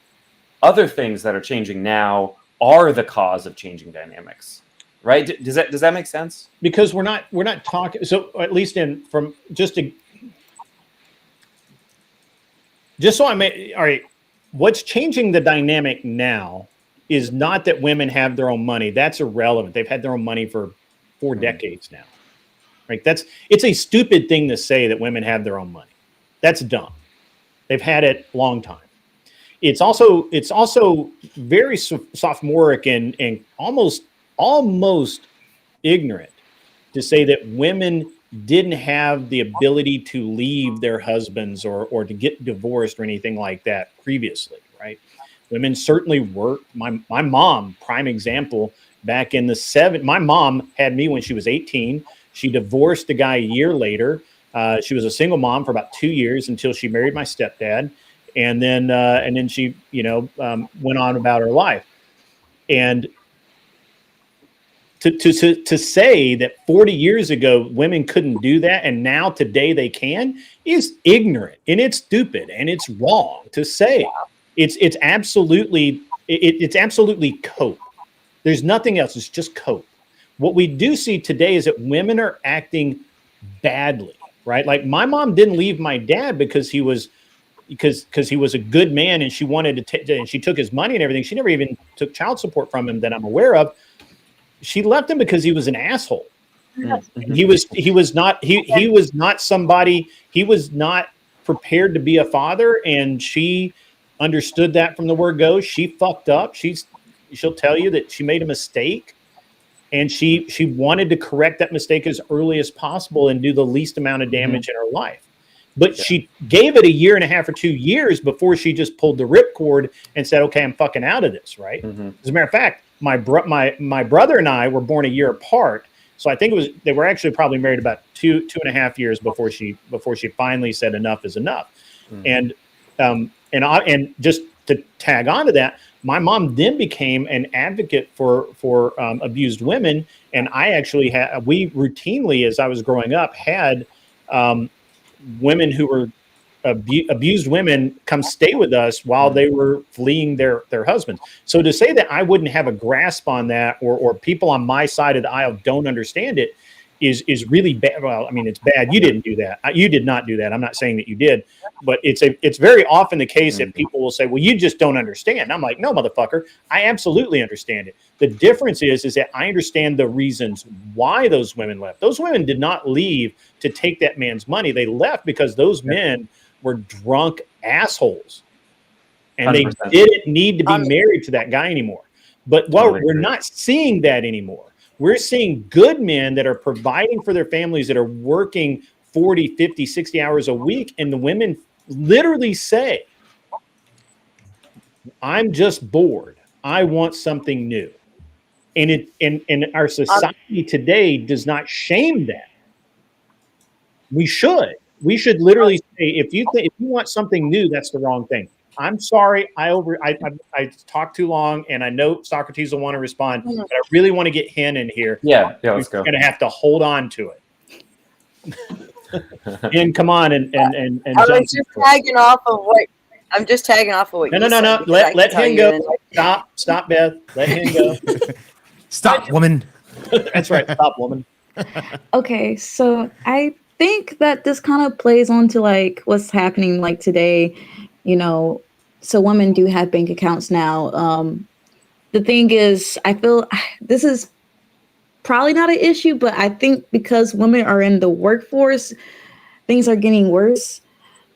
N: other things that are changing now are the cause of changing dynamics? Right? Does that make sense?
L: Because we're not talking. So at least all right. What's changing the dynamic now is not that women have their own money. That's irrelevant. They've had their own money for 4 decades now. Right? It's a stupid thing to say that women have their own money. That's dumb. They've had it a long time. It's also very sophomoric and almost ignorant to say that women didn't have the ability to leave their husbands or to get divorced or anything like that previously, right? Women certainly worked. My mom, prime example, back in the 70s, my mom had me when she was 18. She divorced the guy a year later. She was a single mom for about 2 years until she married my stepdad. And then she, went on about her life. And to say that 40 years ago women couldn't do that and now today they can is ignorant and it's stupid and it's wrong to say. It's absolutely cope. There's nothing else. It's just cope. What we do see today is that women are acting badly, right? Like my mom didn't leave my dad because he was a good man and she wanted to and she took his money and everything. She never even took child support from him that I'm aware of. She left him because he was an asshole. Mm-hmm. He was not somebody, he was not prepared to be a father, and she understood that from the word go. She fucked up. She'll tell you that she made a mistake, and she wanted to correct that mistake as early as possible and do the least amount of damage in her life. But she gave it 1.5 years or 2 years before she just pulled the ripcord and said, okay, I'm fucking out of this, right? Mm-hmm. As a matter of fact, my brother and I were born a year apart. So I think they were actually probably married about 2.5 years before she finally said enough is enough. Mm-hmm. And just to tag on to that, my mom then became an advocate for abused women. And I actually we routinely, as I was growing up, had women who were abused women come stay with us while they were fleeing their husbands. So to say that I wouldn't have a grasp on that or people on my side of the aisle don't understand it is really bad. Well, I mean, it's bad. You didn't do that. You did not do that. I'm not saying that you did, but it's very often the case that people will say, well, you just don't understand. I'm like, no, motherfucker, I absolutely understand it. The difference is that I understand the reasons why those women left. Those women did not leave to take that man's money. They left because those men were drunk assholes and 100%. They didn't need to be married to that guy anymore. But we're not seeing that anymore. We're seeing good men that are providing for their families, that are working 40, 50, 60 hours a week. And the women literally say, I'm just bored. I want something new. And our society today does not shame that. We should literally say, if you want something new, that's the wrong thing. I'm sorry, I talked too long, and I know Socrates will want to respond, but I really want to get Hen in here.
N: Yeah, let's go.
L: We're going to have to hold on to it. And come on and
I: I was just tagging off of what I'm just tagging off of what you said.
L: No. Let Hen go. Stop, Beth. Let Hen go.
K: Stop, woman.
L: That's right. Stop, woman.
M: Okay, so I think that this kind of plays on to like what's happening like today, so women do have bank accounts now. The thing is, I feel this is probably not an issue, but I think because women are in the workforce, things are getting worse.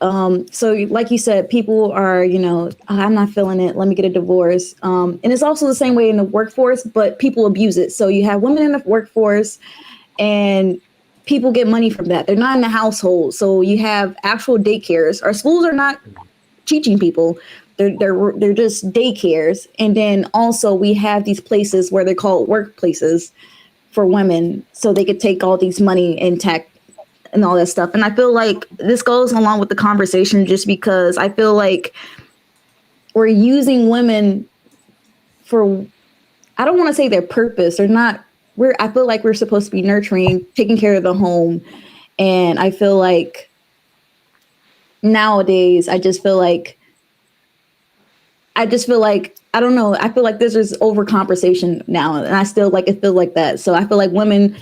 M: So like you said, people are, I'm not feeling it. Let me get a divorce. And it's also the same way in the workforce, but people abuse it. So you have women in the workforce and people get money from that. They're not in the household. So you have actual daycares. Our schools are not teaching people. They're just daycares. And then also we have these places where they're called workplaces for women. So they could take all these money and tax and all that stuff. And I feel like this goes along with the conversation just because I feel like we're using women for, I don't want to say their purpose. They're not, I feel like we're supposed to be nurturing, taking care of the home. And I feel like nowadays, I feel like, I don't know. I feel like this is over conversation now. And I still like, it feel like that. So I feel like women,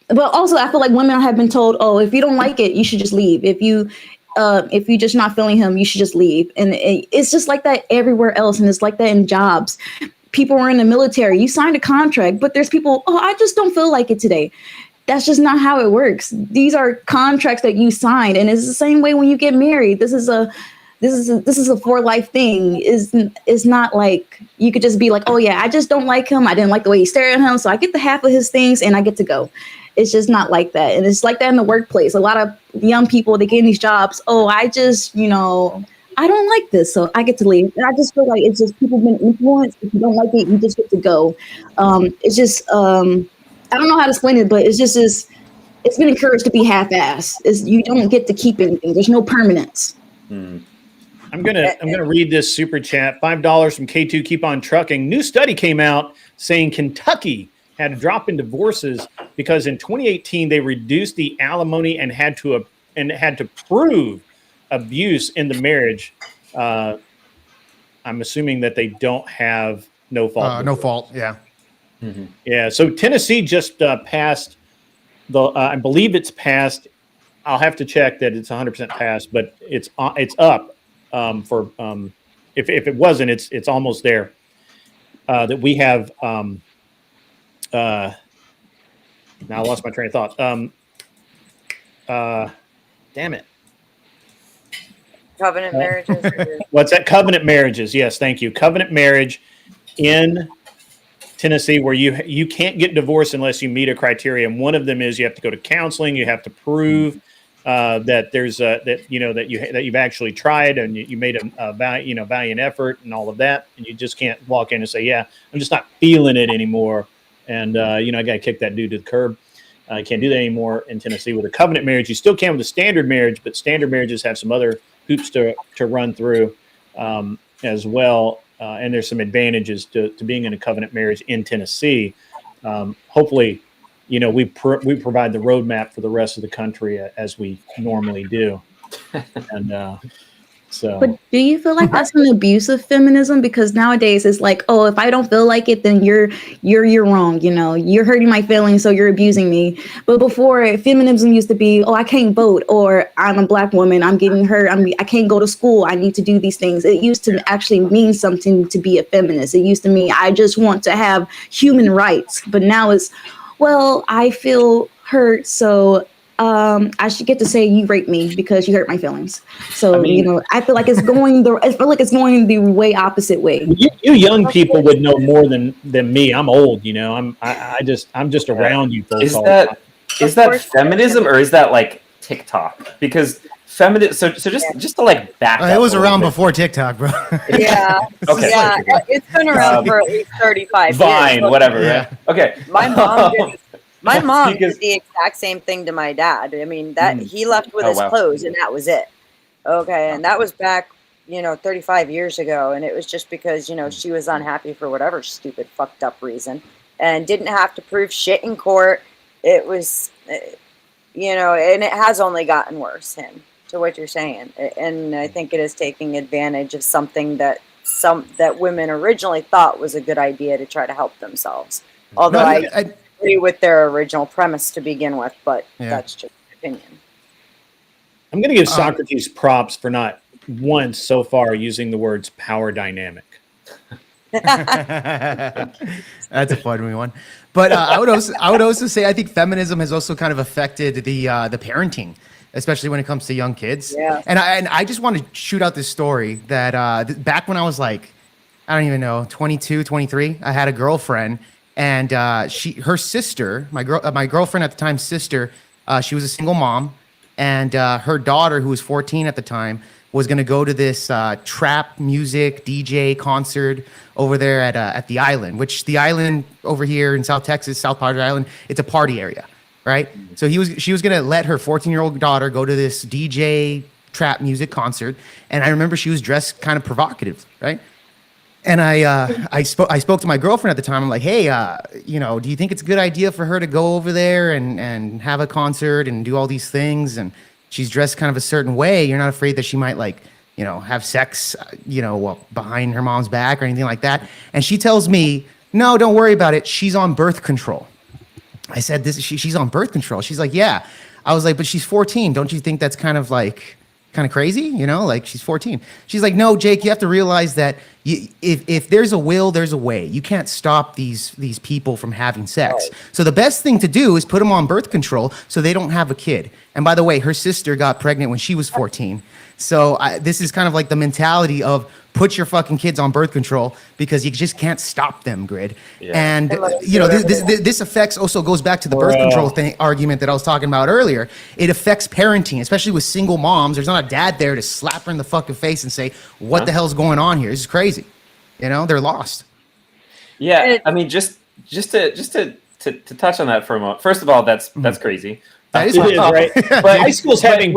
M: but also I feel like women have been told, oh, if you don't like it, you should just leave. If you just not feeling him, you should just leave. And it's just like that everywhere else. And it's like that in jobs. People are in the military. You signed a contract, but there's people, oh, I just don't feel like it today. That's just not how it works. These are contracts that you signed. And it's the same way when you get married. This is a for life thing. Is not like you could just be like, oh yeah, I just don't like him. I didn't like the way he stared at him. So I get the half of his things and I get to go. It's just not like that. And it's like that in the workplace. A lot of young people, they get in these jobs. Oh, I just, I don't like this. So I get to leave. And I just feel like it's just people been influenced. If you don't like it, you just get to go. It's just, I don't know how to explain it, but it's been encouraged to be half-assed. You don't get to keep anything. There's no permanence.
L: I'm gonna read this super chat. $5 from K2 Keep On Trucking. New study came out saying Kentucky had a drop in divorces because in 2018 they reduced the alimony and had to prove abuse in the marriage. I'm assuming that they don't have no fault.
K: No fault. Yeah.
L: Mm-hmm. Yeah. So Tennessee just passed I believe it's passed. I'll have to check that it's 100% passed, but it's up. If it wasn't, it's almost there. That we have. Now I lost my train of thought. Damn it.
I: Covenant marriages.
L: What's that? Covenant marriages. Yes, thank you. Covenant marriage in Tennessee, where you can't get divorced unless you meet a criteria, and one of them is you have to go to counseling. You have to prove that there's that you've actually tried and you made a valiant effort and all of that, and you just can't walk in and say, yeah, I'm just not feeling it anymore, and I got to kick that dude to the curb. I can't do that anymore in Tennessee with a covenant marriage. You still can with a standard marriage, but standard marriages have some other hoops to run through as well, and there's some advantages to being in a covenant marriage in Tennessee. Hopefully, we provide the roadmap for the rest of the country as we normally do. And so.
M: But do you feel like that's an abuse of feminism? Because nowadays it's like, oh, if I don't feel like it, then you're wrong. You're hurting my feelings, so you're abusing me. But before, feminism used to be, oh, I can't vote, or I'm a black woman, I'm getting hurt, I can't go to school, I need to do these things. It used to actually mean something to be a feminist. It used to mean I just want to have human rights. But now it's, well, I feel hurt, so I should get to say you raped me because you hurt my feelings. So I feel like it's going the way opposite way.
L: You young people would know more than me. I'm old, I'm just around you folks.
N: Is that feminism or is that like TikTok? Because feminism. So just to like back up.
K: It was around before TikTok, bro.
I: Yeah.
N: Okay.
I: Yeah, it's been around for at least 35
N: Vine,
I: years.
N: whatever. Yeah. Okay.
I: My mom did the exact same thing to my dad. I mean, he left with his clothes and that was it. Okay. And that was back, 35 years ago. And it was just because, she was unhappy for whatever stupid fucked up reason and didn't have to prove shit in court. It was, and it has only gotten worse, to what you're saying. And I think it is taking advantage of something that women originally thought was a good idea to try to help themselves. Although I agree with their original premise to begin with, but that's just my opinion.
L: I'm going to give Socrates props for not once so far using the words power dynamic.
K: That's a funny one. But I would also say I think feminism has also kind of affected the parenting especially when it comes to young kids.
I: Yeah.
K: And I just want to shoot out this story that back when I was like, I don't even know, 22, 23, I had a girlfriend, and her sister, my girlfriend at the time's sister, she was a single mom, and her daughter, who was 14 at the time, was going to go to this trap music DJ concert over there at the Island, which the Island over here in South Texas, South Padre Island, it's a party area, right? So she was going to let her 14-year-old daughter go to this DJ trap music concert, and I remember she was dressed kind of provocative, right? And I spoke to my girlfriend at the time. I'm like, hey, do you think it's a good idea for her to go over there and have a concert and do all these things? And she's dressed kind of a certain way. You're not afraid that she might have sex, behind her mom's back or anything like that? And she tells me, no, don't worry about it. She's on birth control. I said, she's on birth control. She's like, yeah. I was like, but she's 14. Don't you think that's kind of crazy? Like she's 14. She's like, no, Jake, you have to realize that if there's a will, there's a way. You can't stop these people from having sex. Right. So the best thing to do is put them on birth control so they don't have a kid. And by the way, her sister got pregnant when she was 14. So this is kind of like the mentality of put your fucking kids on birth control because you just can't stop them, Grid. Yeah. And this affects also goes back to the birth control argument that I was talking about earlier. It affects parenting, especially with single moms. There's not a dad there to slap her in the fucking face and say, "What the hell's going on here? This is crazy." They're lost.
N: Yeah, I mean, just to touch on that for a moment. First of all, that's crazy.
L: That is right. But high school's having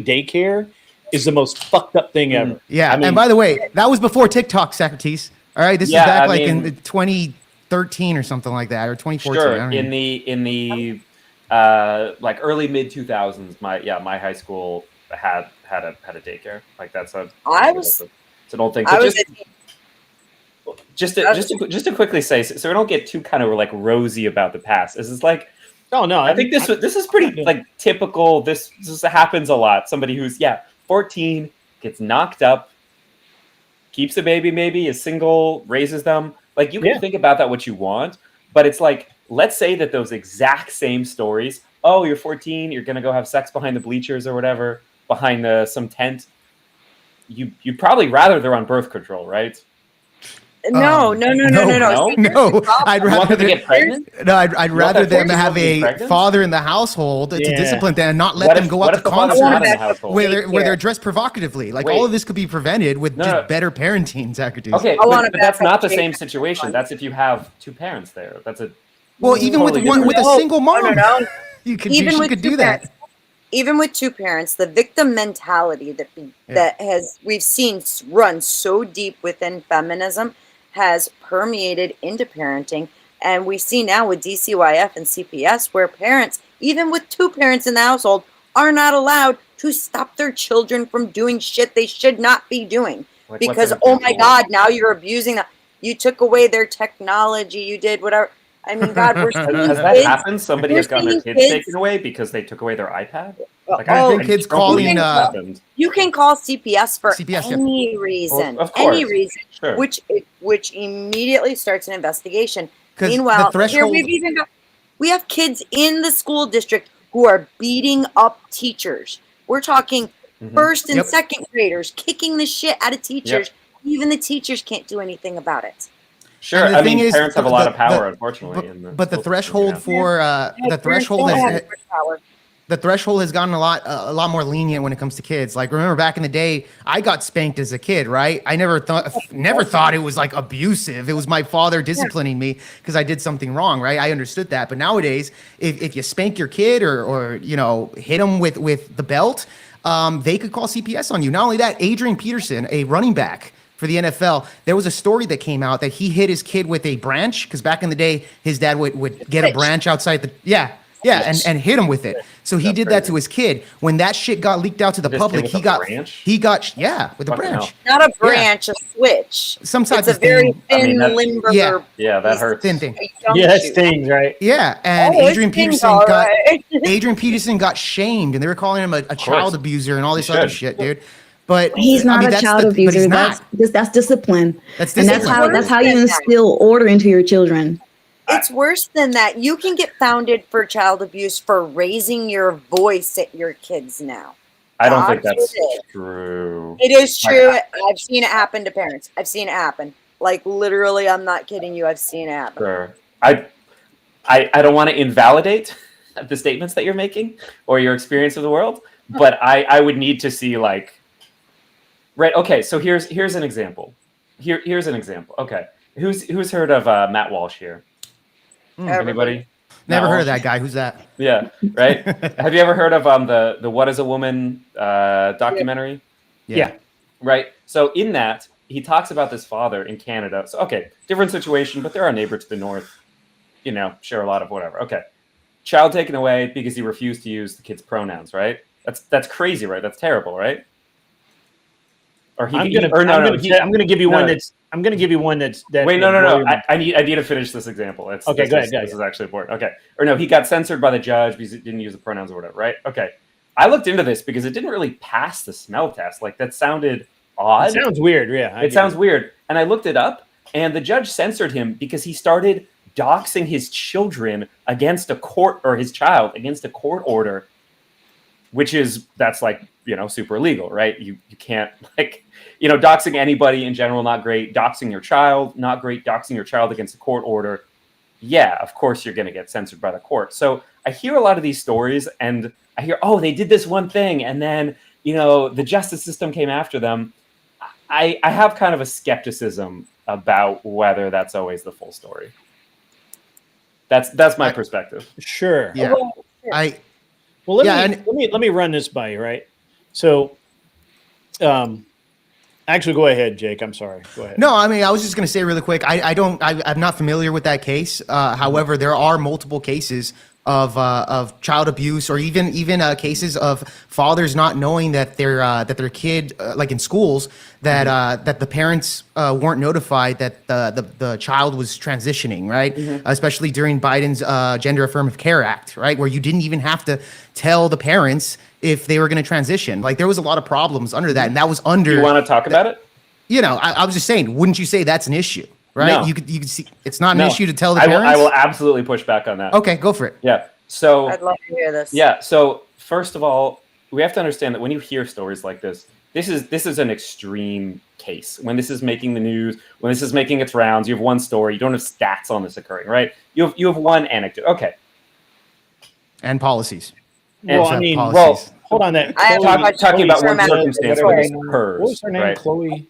L: daycare is the most fucked up thing ever.
K: Yeah, and by the way, that was before TikTok, Socrates. All right, this is back in 2013 or something like that, or 2014.
N: Sure, in the early mid 2000s, my high school had a daycare. Like it's an old thing. But just to quickly say, so we don't get too kind of rosy about the past. This is I think this is pretty typical. This happens a lot. Somebody who's 14 gets knocked up, keeps a baby, maybe is single, raises them. You can think about that what you want, but it's let's say that those exact same stories. Oh, you're 14, you're gonna go have sex behind the bleachers or whatever, behind some tent. You'd probably rather they're on birth control, right?
I: No.
K: I'd rather
N: them get pregnant.
K: No, I'd rather them have a father in the household to discipline them and not let them go out to concerts where they're dressed provocatively. All of this could be prevented with just better parenting, Socrates.
N: Okay, but that's not the same situation. That's if you have two parents there. That's
K: even with a single mom. You could do that.
I: Even with two parents, the victim mentality that we've seen run so deep within feminism has permeated into parenting. And we see now with DCYF and CPS where parents, even with two parents in the household, are not allowed to stop their children from doing shit they should not be doing. Because, oh my God, now you're abusing them. You took away their technology. You did whatever. I mean, God, we're seeing
N: Has that happened? Somebody has gotten their kids taken away because they took away their iPad?
K: Kids calling.
I: You can call CPS for any reason.
N: Well, of course.
I: Any reason.
N: Sure.
I: Which immediately starts an investigation. Meanwhile, here we have kids in the school district who are beating up teachers. We're talking first and second graders kicking the shit out of teachers. Yep. Even the teachers can't do anything about it.
N: Sure, I mean, parents have a lot of power, unfortunately.
K: But the threshold for the threshold has gotten a lot more lenient when it comes to kids. Remember back in the day, I got spanked as a kid, right? I never thought it was abusive. It was my father disciplining me because I did something wrong, right? I understood that. But nowadays, if you spank your kid or hit them with the belt, they could call CPS on you. Not only that, Adrian Peterson, a running back for the NFL, there was a story that came out that he hit his kid with a branch because back in the day, his dad would get a branch outside the and hit him with it. So he did that to his kid. When that shit got leaked out to the public, he got with a branch.
I: Not a branch, a switch.
K: Some type
I: of a very thin limber.
N: Yeah, that hurts.
K: Thin thing.
L: That stings, right?
K: Yeah, and Adrian Peterson got shamed, and they were calling him a child abuser and all this other shit, dude. But
M: he's not a child abuser. That's discipline.
K: That's discipline.
M: And that's how you instill order into your children.
I: It's worse than that. You can get founded for child abuse for raising your voice at your kids now.
N: I don't think
I: God
N: that's
I: forbid.
N: true.
I: It is true. I've seen it happen to parents. I've seen it happen. Like literally, I'm not kidding you. I've seen it happen.
N: Sure. I don't want to invalidate the statements that you're making or your experience of the world, but I would need to see like, right? Okay, so here's an example. Here's an example. Okay, who's heard of Matt Walsh here? Anybody?
K: Never
N: Matt
K: heard of
N: Walsh?
K: that guy. Who's that?
N: Yeah, right. Have you ever heard of the What Is a Woman documentary?
L: Yeah.
N: Right. So in that, he talks about this father in Canada. So okay, different situation, but they're our neighbor to the north. You know, share a lot of whatever. Okay, child taken away because he refused to use the kid's pronouns. Right. That's crazy. Right. That's terrible. Right. Or
L: I'm gonna give you one that's. I'm gonna give you one that's.
N: Wait, no. I need to finish this example.
L: Okay, go ahead.
N: This is actually important. Okay, or no, he got censored by the judge because he didn't use the pronouns or whatever. Right. Okay, I looked into this because it didn't really pass the smell test. Like that sounded odd.
L: It sounds weird. Yeah,
N: it sounds weird. And I looked it up, and the judge censored him because he started doxing his children against a court or his child against a court order, which is that's like super illegal, right? You can't like. Doxing anybody in general, not great. Doxing your child, not great. Doxing your child against a court order, yeah, of course you're going to get censored by the court. So I hear a lot of these stories and I hear, oh, they did this one thing and then, the justice system came after them. I have kind of a skepticism about whether that's always the full story. That's my perspective.
L: Sure.
K: Yeah.
L: Let me run this by you, right? So, actually, go ahead, Jake. I'm sorry. Go ahead.
K: No, I mean, I was just going to say really quick. I'm not familiar with that case. However, there are multiple cases of child abuse, or even cases of fathers not knowing that their kid, like in schools, that the parents weren't notified that the child was transitioning, right? Especially during Biden's Gender Affirmative Care Act, right, where you didn't even have to tell the parents if they were going to transition. Like there was a lot of problems under that, and that was under.
N: You want to talk about it?
K: I was just saying, wouldn't you say that's an issue, right?
N: No.
K: You could see it's not an issue to tell the parents.
N: I will absolutely push back on that.
K: Okay, go for it.
N: Yeah. So
I: I'd love to hear this.
N: Yeah. So first of all, we have to understand that when you hear stories like this is an extreme case. When this is making the news, when this is making its rounds, you have one story. You don't have stats on this occurring, right? You have one anecdote. Okay.
K: And policies.
L: Well, I mean, hold on. That
N: talking about one circumstance where this occurs.
L: What was her name?
N: Right?
L: Chloe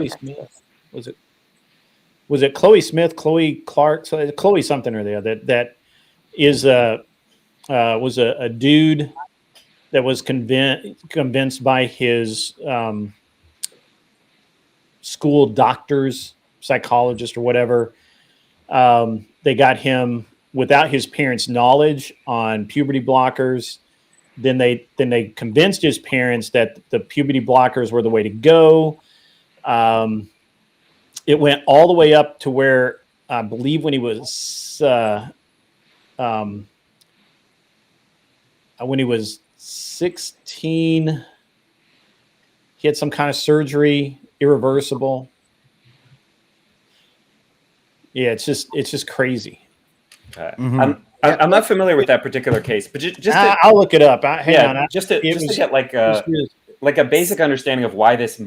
L: Smith. Was it Chloe Smith? Chloe Clark? Chloe something or the other. That is was a dude that was convinced by his school doctors, psychologist or whatever. They got him without his parents' knowledge on puberty blockers. Then they convinced his parents that the puberty blockers were the way to go. It went all the way up to where I believe when he was 16, he had some kind of surgery, irreversible. Yeah, it's just crazy.
N: I'm not familiar with that particular case, but
L: I'll look it up. Hang on.
N: Just to get like a basic understanding of why this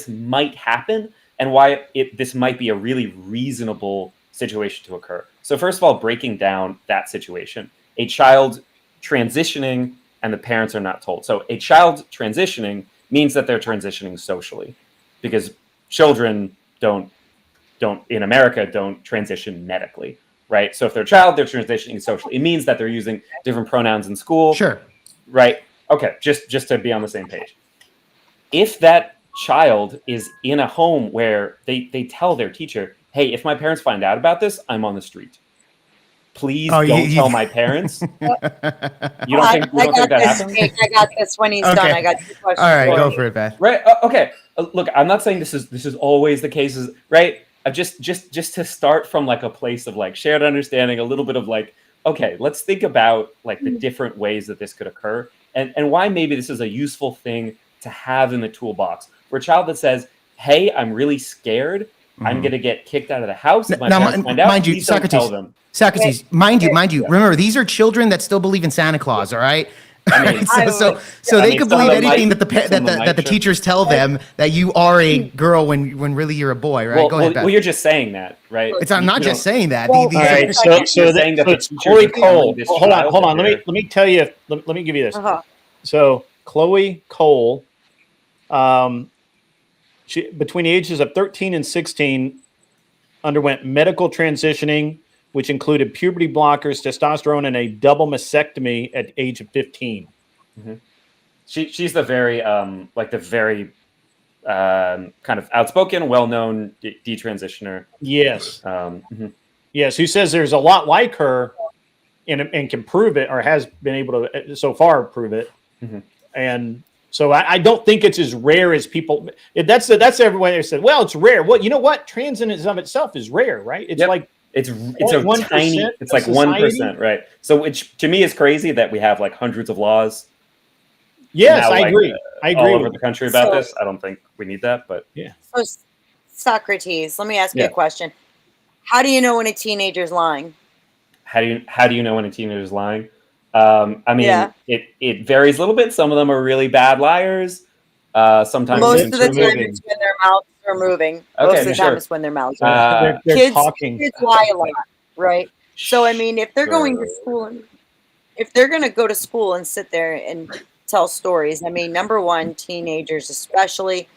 N: might happen and why this might be a really reasonable situation to occur. So first of all, breaking down that situation, a child transitioning and the parents are not told. So a child transitioning means that they're transitioning socially, because children don't in America don't transition medically. Right. So if they're a child, they're transitioning socially. It means that they're using different pronouns in school.
K: Sure.
N: Right. Okay. Just to be on the same page. If that child is in a home where they tell their teacher, hey, if my parents find out about this, I'm on the street. Please don't tell my parents. You don't think that happens?
I: I got this when he's done. I got 2 questions.
K: All right, go for it, Beth.
N: Right. Okay. Look, I'm not saying this is always the case, right? Just to start from like a place of like shared understanding, a little bit of like, okay, let's think about like the different ways that this could occur and why maybe this is a useful thing to have in the toolbox for a child that says, hey, I'm really scared I'm going to get kicked out of the house if my
K: Now,
N: parents find out.
K: mind you,
N: Please don't tell them.
K: Socrates, mind you, remember, these are children that still believe in Santa Claus, all right?
N: I mean,
K: so they could believe anything that the
N: should.
K: teachers tell them that you are a girl when really you're a boy, right?
N: Well,
K: Go ahead, Beth.
N: well, you're just saying that, right?
K: I'm not just saying that.
L: All right, so
N: saying that
L: it's
N: the teachers
L: Chloe
N: are telling
L: Cole.
N: this
L: Hold on,
N: child
L: hold on.
N: that
L: Let me tell you. Let me give you this.
I: Uh-huh.
L: So Chloe Cole, she between the ages of 13 and 16, underwent medical transitioning, which included puberty blockers, testosterone, and a double mastectomy at the age of 15.
N: Mm-hmm. She's the very kind of outspoken, well-known detransitioner.
L: Yes.
N: Mm-hmm.
L: Yes. Who says there's a lot like her, and can prove it, or has been able to so far prove it.
N: Mm-hmm.
L: And so I don't think it's as rare as people. That's everyone they said. Well, it's rare. Well, you know what? Trans in of itself is rare, right? It's like
N: it's a tiny. It's like 1%, right? So which to me is crazy that we have like hundreds of laws.
L: Yes,
N: now,
L: I agree. I agree
N: all over the country about
I: So-
N: this. I don't think we need that, but
L: yeah.
I: So, Socrates, let me ask you
N: Yeah.
I: a question. How do you know when a teenager's lying?
N: How do you know when a teenager is lying? I mean,
I: Yeah.
N: it varies a little bit. Some of them are really bad liars. Sometimes
I: Most
N: it's
I: of the time,
N: moving.
I: it's when their mouths are moving.
N: Okay,
I: Most of the time,
N: sure.
I: it's when their mouths
N: They're
I: are moving.
L: They're talking.
I: Kids lie a lot, right? So, I mean, if they're going to school, if they're going to go to school and sit there and tell stories, I mean, number one, teenagers especially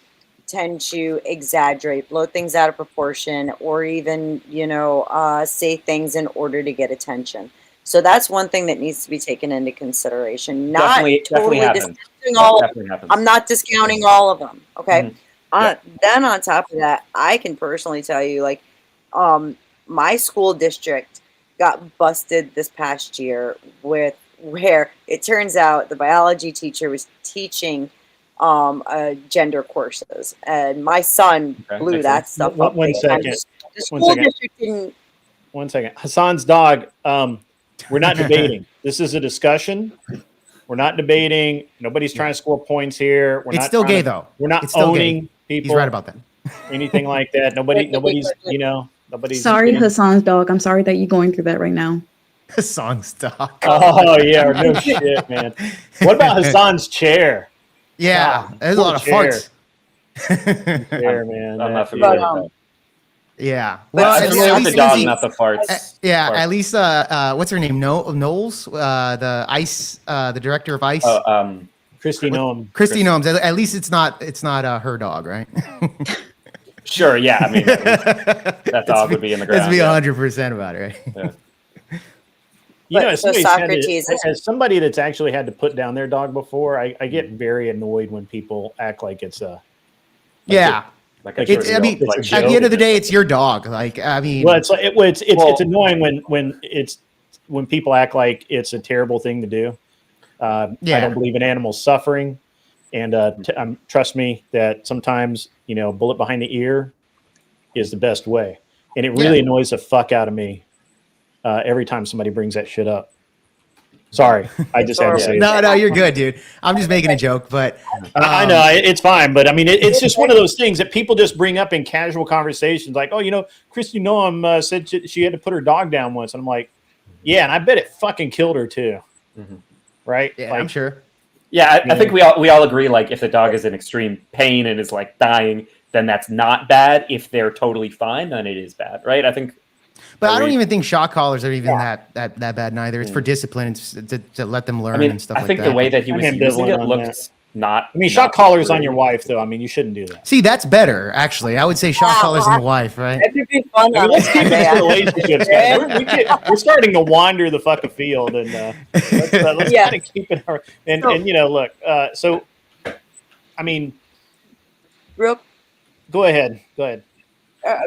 I: tend to exaggerate, blow things out of proportion, or even, say things in order to get attention. So that's one thing that needs to be taken into consideration. Not
N: Definitely
I: totally
N: happens.
I: discounting all of them.
N: Definitely happens.
I: I'm not discounting all of them. Okay.
N: Mhm.
I: Then on top of that, I can personally tell you, like, my school district got busted this past year where it turns out the biology teacher was teaching gender courses, and my son blew that stuff up.
L: One
I: big time.
L: second.
I: The school district didn't.
L: 1 second. Hassan's dog. We're not debating. This is a discussion. We're not debating. Nobody's trying to score points here. We're
K: It's
L: not
K: still
L: trying
K: gay,
L: to-
K: though.
L: We're not
K: It's still gay.
L: owning people.
K: He's right about that.
L: Anything like that. Nobody's. Nobody's.
M: Sorry, Hassan's dog. I'm sorry that you're going through that right now.
K: Hassan's dog.
L: Oh yeah, no shit, man. What about Hassan's chair?
K: Yeah,
L: God,
K: there's a lot of
L: poor
K: farts.
L: Chair, man.
N: I'm not
L: That-
N: familiar with that.
K: Yeah.
N: Well,
K: at
N: I'm familiar with
K: least
N: the dog,
K: Lizzie-
N: not the farts.
K: yeah,
N: Farts.
K: at least what's her name? Knowles, the ICE, the director of ICE.
L: Christy Noem.
K: Christy Noem. At least it's not her dog, right?
N: Sure. Yeah. I mean, that dog would be in the ground.
K: Let's be
N: yeah.
K: 100% about it, right?
L: You know,
I: But
L: as
I: so
L: somebody's had to-
I: Socrates-
L: as somebody that's actually had to put down their dog before, I get very annoyed when people act like it's a.
K: Yeah.
N: Like a
K: It's, I
N: joke,
K: mean,
N: like
K: at
N: joke.
K: the end of the day, it's your dog. Like, I mean,
L: Well, it's like it's annoying when people act like it's a terrible thing to do. I don't believe in animals suffering, and trust me that sometimes bullet behind the ear is the best way, and it really annoys the fuck out of me every time somebody brings that shit up. Sorry, I just had to say that.
K: No, you're good, dude. I'm just making a joke, but
L: I know it's fine, but I mean, it's just one of those things that people just bring up in casual conversations, like, oh, Christy Noem said she had to put her dog down once, and I'm like, yeah, and I bet it fucking killed her too, right?
K: Yeah,
L: like,
K: I'm sure.
N: Yeah, I think we all agree. Like, if the dog is in extreme pain and is like dying, then that's not bad. If they're totally fine, then it is bad, right? I think.
K: But I don't even think shock collars are even that bad neither. It's for discipline. It's to let them learn and stuff like that.
N: I think the way that he was
L: I'm
N: using it
L: ambivalent on
N: looked
L: that.
N: not.
L: I mean, shock collars on your wife, though. I mean, you shouldn't do that.
K: See, that's better, actually. I would say shock collars on the wife, right?
I: It'd be fun.
L: I mean, let's keep
I: Sunday.
L: it to relationships, guys. We're starting to wander the fucking field, and let's
I: Yeah.
L: kind of keep it. And look. So, I mean,
I: Real,
L: go ahead.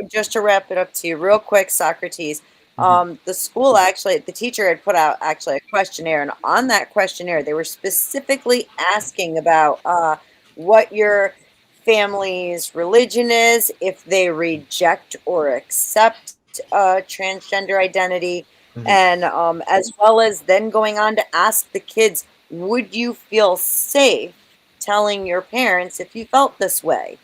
I: just to wrap it up to you, real quick, Socrates. The school the teacher had put out a questionnaire, and on that questionnaire, they were specifically asking about what your family's religion is, if they reject or accept transgender identity, and as well as then going on to ask the kids, would you feel safe telling your parents if you felt this way?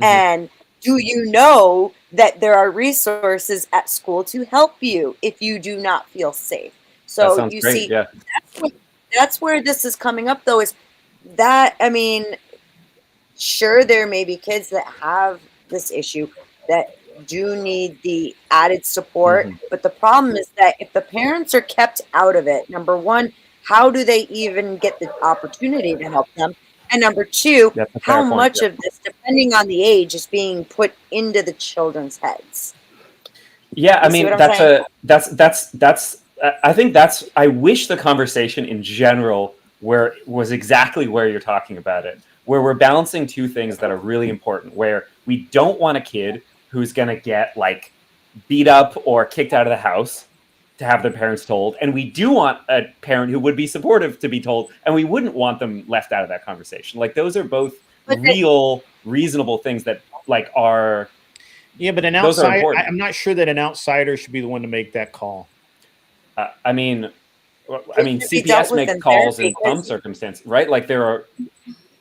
I: And do you know that there are resources at school to help you if you do not feel safe?
N: That
I: So
N: sounds
I: you
N: great.
I: see,
N: Yeah.
I: that's where this is coming up, though, is that, I mean, sure, there may be kids that have this issue that do need the added support,
N: Mhm.
I: but the problem is that if the parents are kept out of it, number one, how do they even get the opportunity to help them? And number two,
N: That's a
I: how
N: fair point.
I: much
N: Yeah.
I: of this, depending on the age, is being put into the children's heads?
N: Yeah, I
I: You see
N: mean
I: what I'm saying?
N: I think that's I wish the conversation in general where was exactly where you're talking about it, where we're balancing two things that are really important, where we don't want a kid who's going to get like beat up or kicked out of the house to have their parents told, and we do want a parent who would be supportive to be told, and we wouldn't want them left out of that conversation. Like those are both real reasonable things that like are
L: Yeah, but an
N: those are
L: outsider,
N: important.
L: I'm not sure that an outsider should be the one to make that call.
N: I mean,
I: It should be dealt
N: CPS
I: with
N: makes
I: in
N: calls
I: therapy,
N: in some
I: 'cause-
N: circumstances, right? Like there are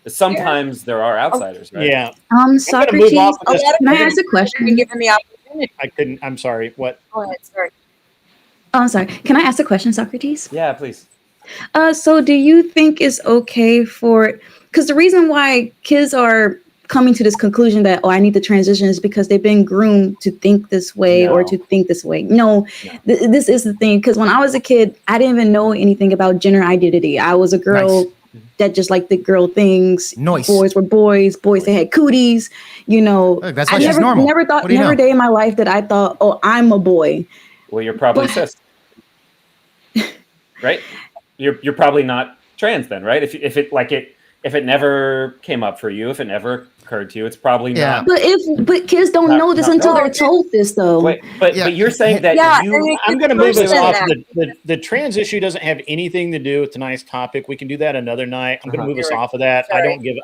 N: sometimes there are outsiders, right?
L: Yeah.
M: Socrates,
L: off of this.
M: can I ask a question?
I: Given the opportunity.
L: I couldn't. I'm sorry. What?
I: Go ahead, sorry.
M: Oh, I'm sorry. Can I ask a question, Socrates?
N: Yeah, please.
M: So do you think it's okay for, because the reason why kids are coming to this conclusion that, oh, I need to transition is because they've been groomed to think this way or to think this way. No, this is the thing. Because when I was a kid, I didn't even know anything about gender identity. I was a girl that just liked the girl things.
K: Nice.
M: Boys were boys. Boys, they had cooties. You know,
K: Look, that's why
M: I
K: she's normal.
M: never thought,
K: What do you
M: never
K: know?
M: day in my life that I thought, oh, I'm a boy.
N: Well, you're probably cis, right? You're probably not trans then, right? If it never came up for you, if it never occurred to you, it's probably not.
M: But kids don't
N: Not-
M: know this
N: not-
M: until
N: no.
M: they're told this, though.
N: Wait, but you're saying that you.
L: I'm going to move us
N: Wait,
L: off.
N: wait.
L: The trans issue doesn't have anything to do with tonight's topic. We can do that another night. I'm going to move us
I: You're right.
L: off of that. I
I: Sorry.
L: don't give.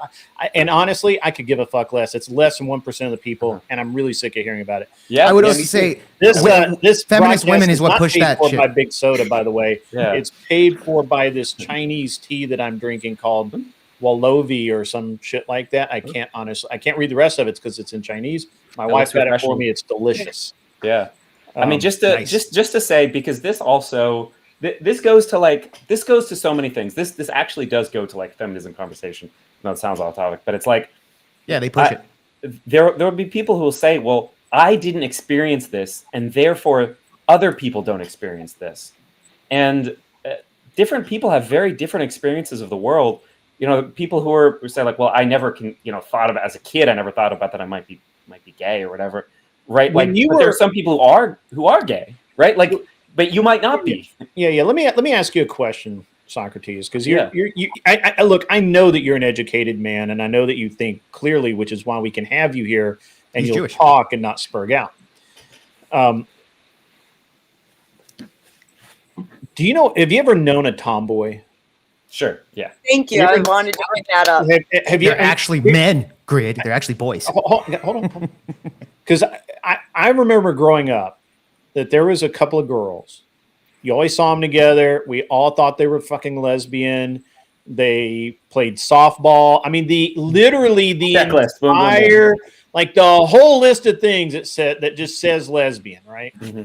L: And honestly, I could give a fuck less. It's less than 1% of the people, and I'm really sick of hearing about it.
N: Yeah,
K: I would
N: yeah,
K: also
N: me too.
K: say
L: This
K: feminist
L: broadcast
K: women is what
L: not
K: pushed
L: paid
K: that
L: for
K: shit.
L: by Big Soda, by the way.
N: Yeah.
L: It's paid for by this Chinese tea that I'm drinking called Walovi or some shit like that. I can't read the rest of it because it's in Chinese. My
N: That
L: wife
N: looks
L: got it for
N: refreshing.
L: me. It's delicious.
N: Yeah. I mean, just
K: nice.
N: to say, because this also this goes to so many things. This actually does go to like feminism conversation. No, it sounds off topic, but it's like
K: Yeah, they push it.
N: there will be people who will say, "Well, I didn't experience this, and therefore other people don't experience this," and different people have very different experiences of the world. You know, people who say like, "Well, I never thought of it as a kid. I never thought about that. I might be gay or whatever." Right?
L: When
N: Like, but there are some people who are gay, right? Like, but you might not be.
L: Yeah. Let me ask you a question, Socrates, because I look. I know that you're an educated man, and I know that you think clearly, which is why we can have you here and
K: He's
L: you'll
K: Jewish.
L: talk and not spurg out. Do you know? Have you ever known a tomboy?
N: Sure. Yeah.
I: Thank you. I wanted to bring that up.
L: Have you
K: They're actually men, Grid. They're actually boys.
L: Hold on. Because I remember growing up that there was a couple of girls. You always saw them together. We all thought they were fucking lesbian. They played softball. I mean, literally the
N: Checklist. Boom, boom, boom.
L: entire, like the whole list of things that just says lesbian, right?
N: Mm-hmm.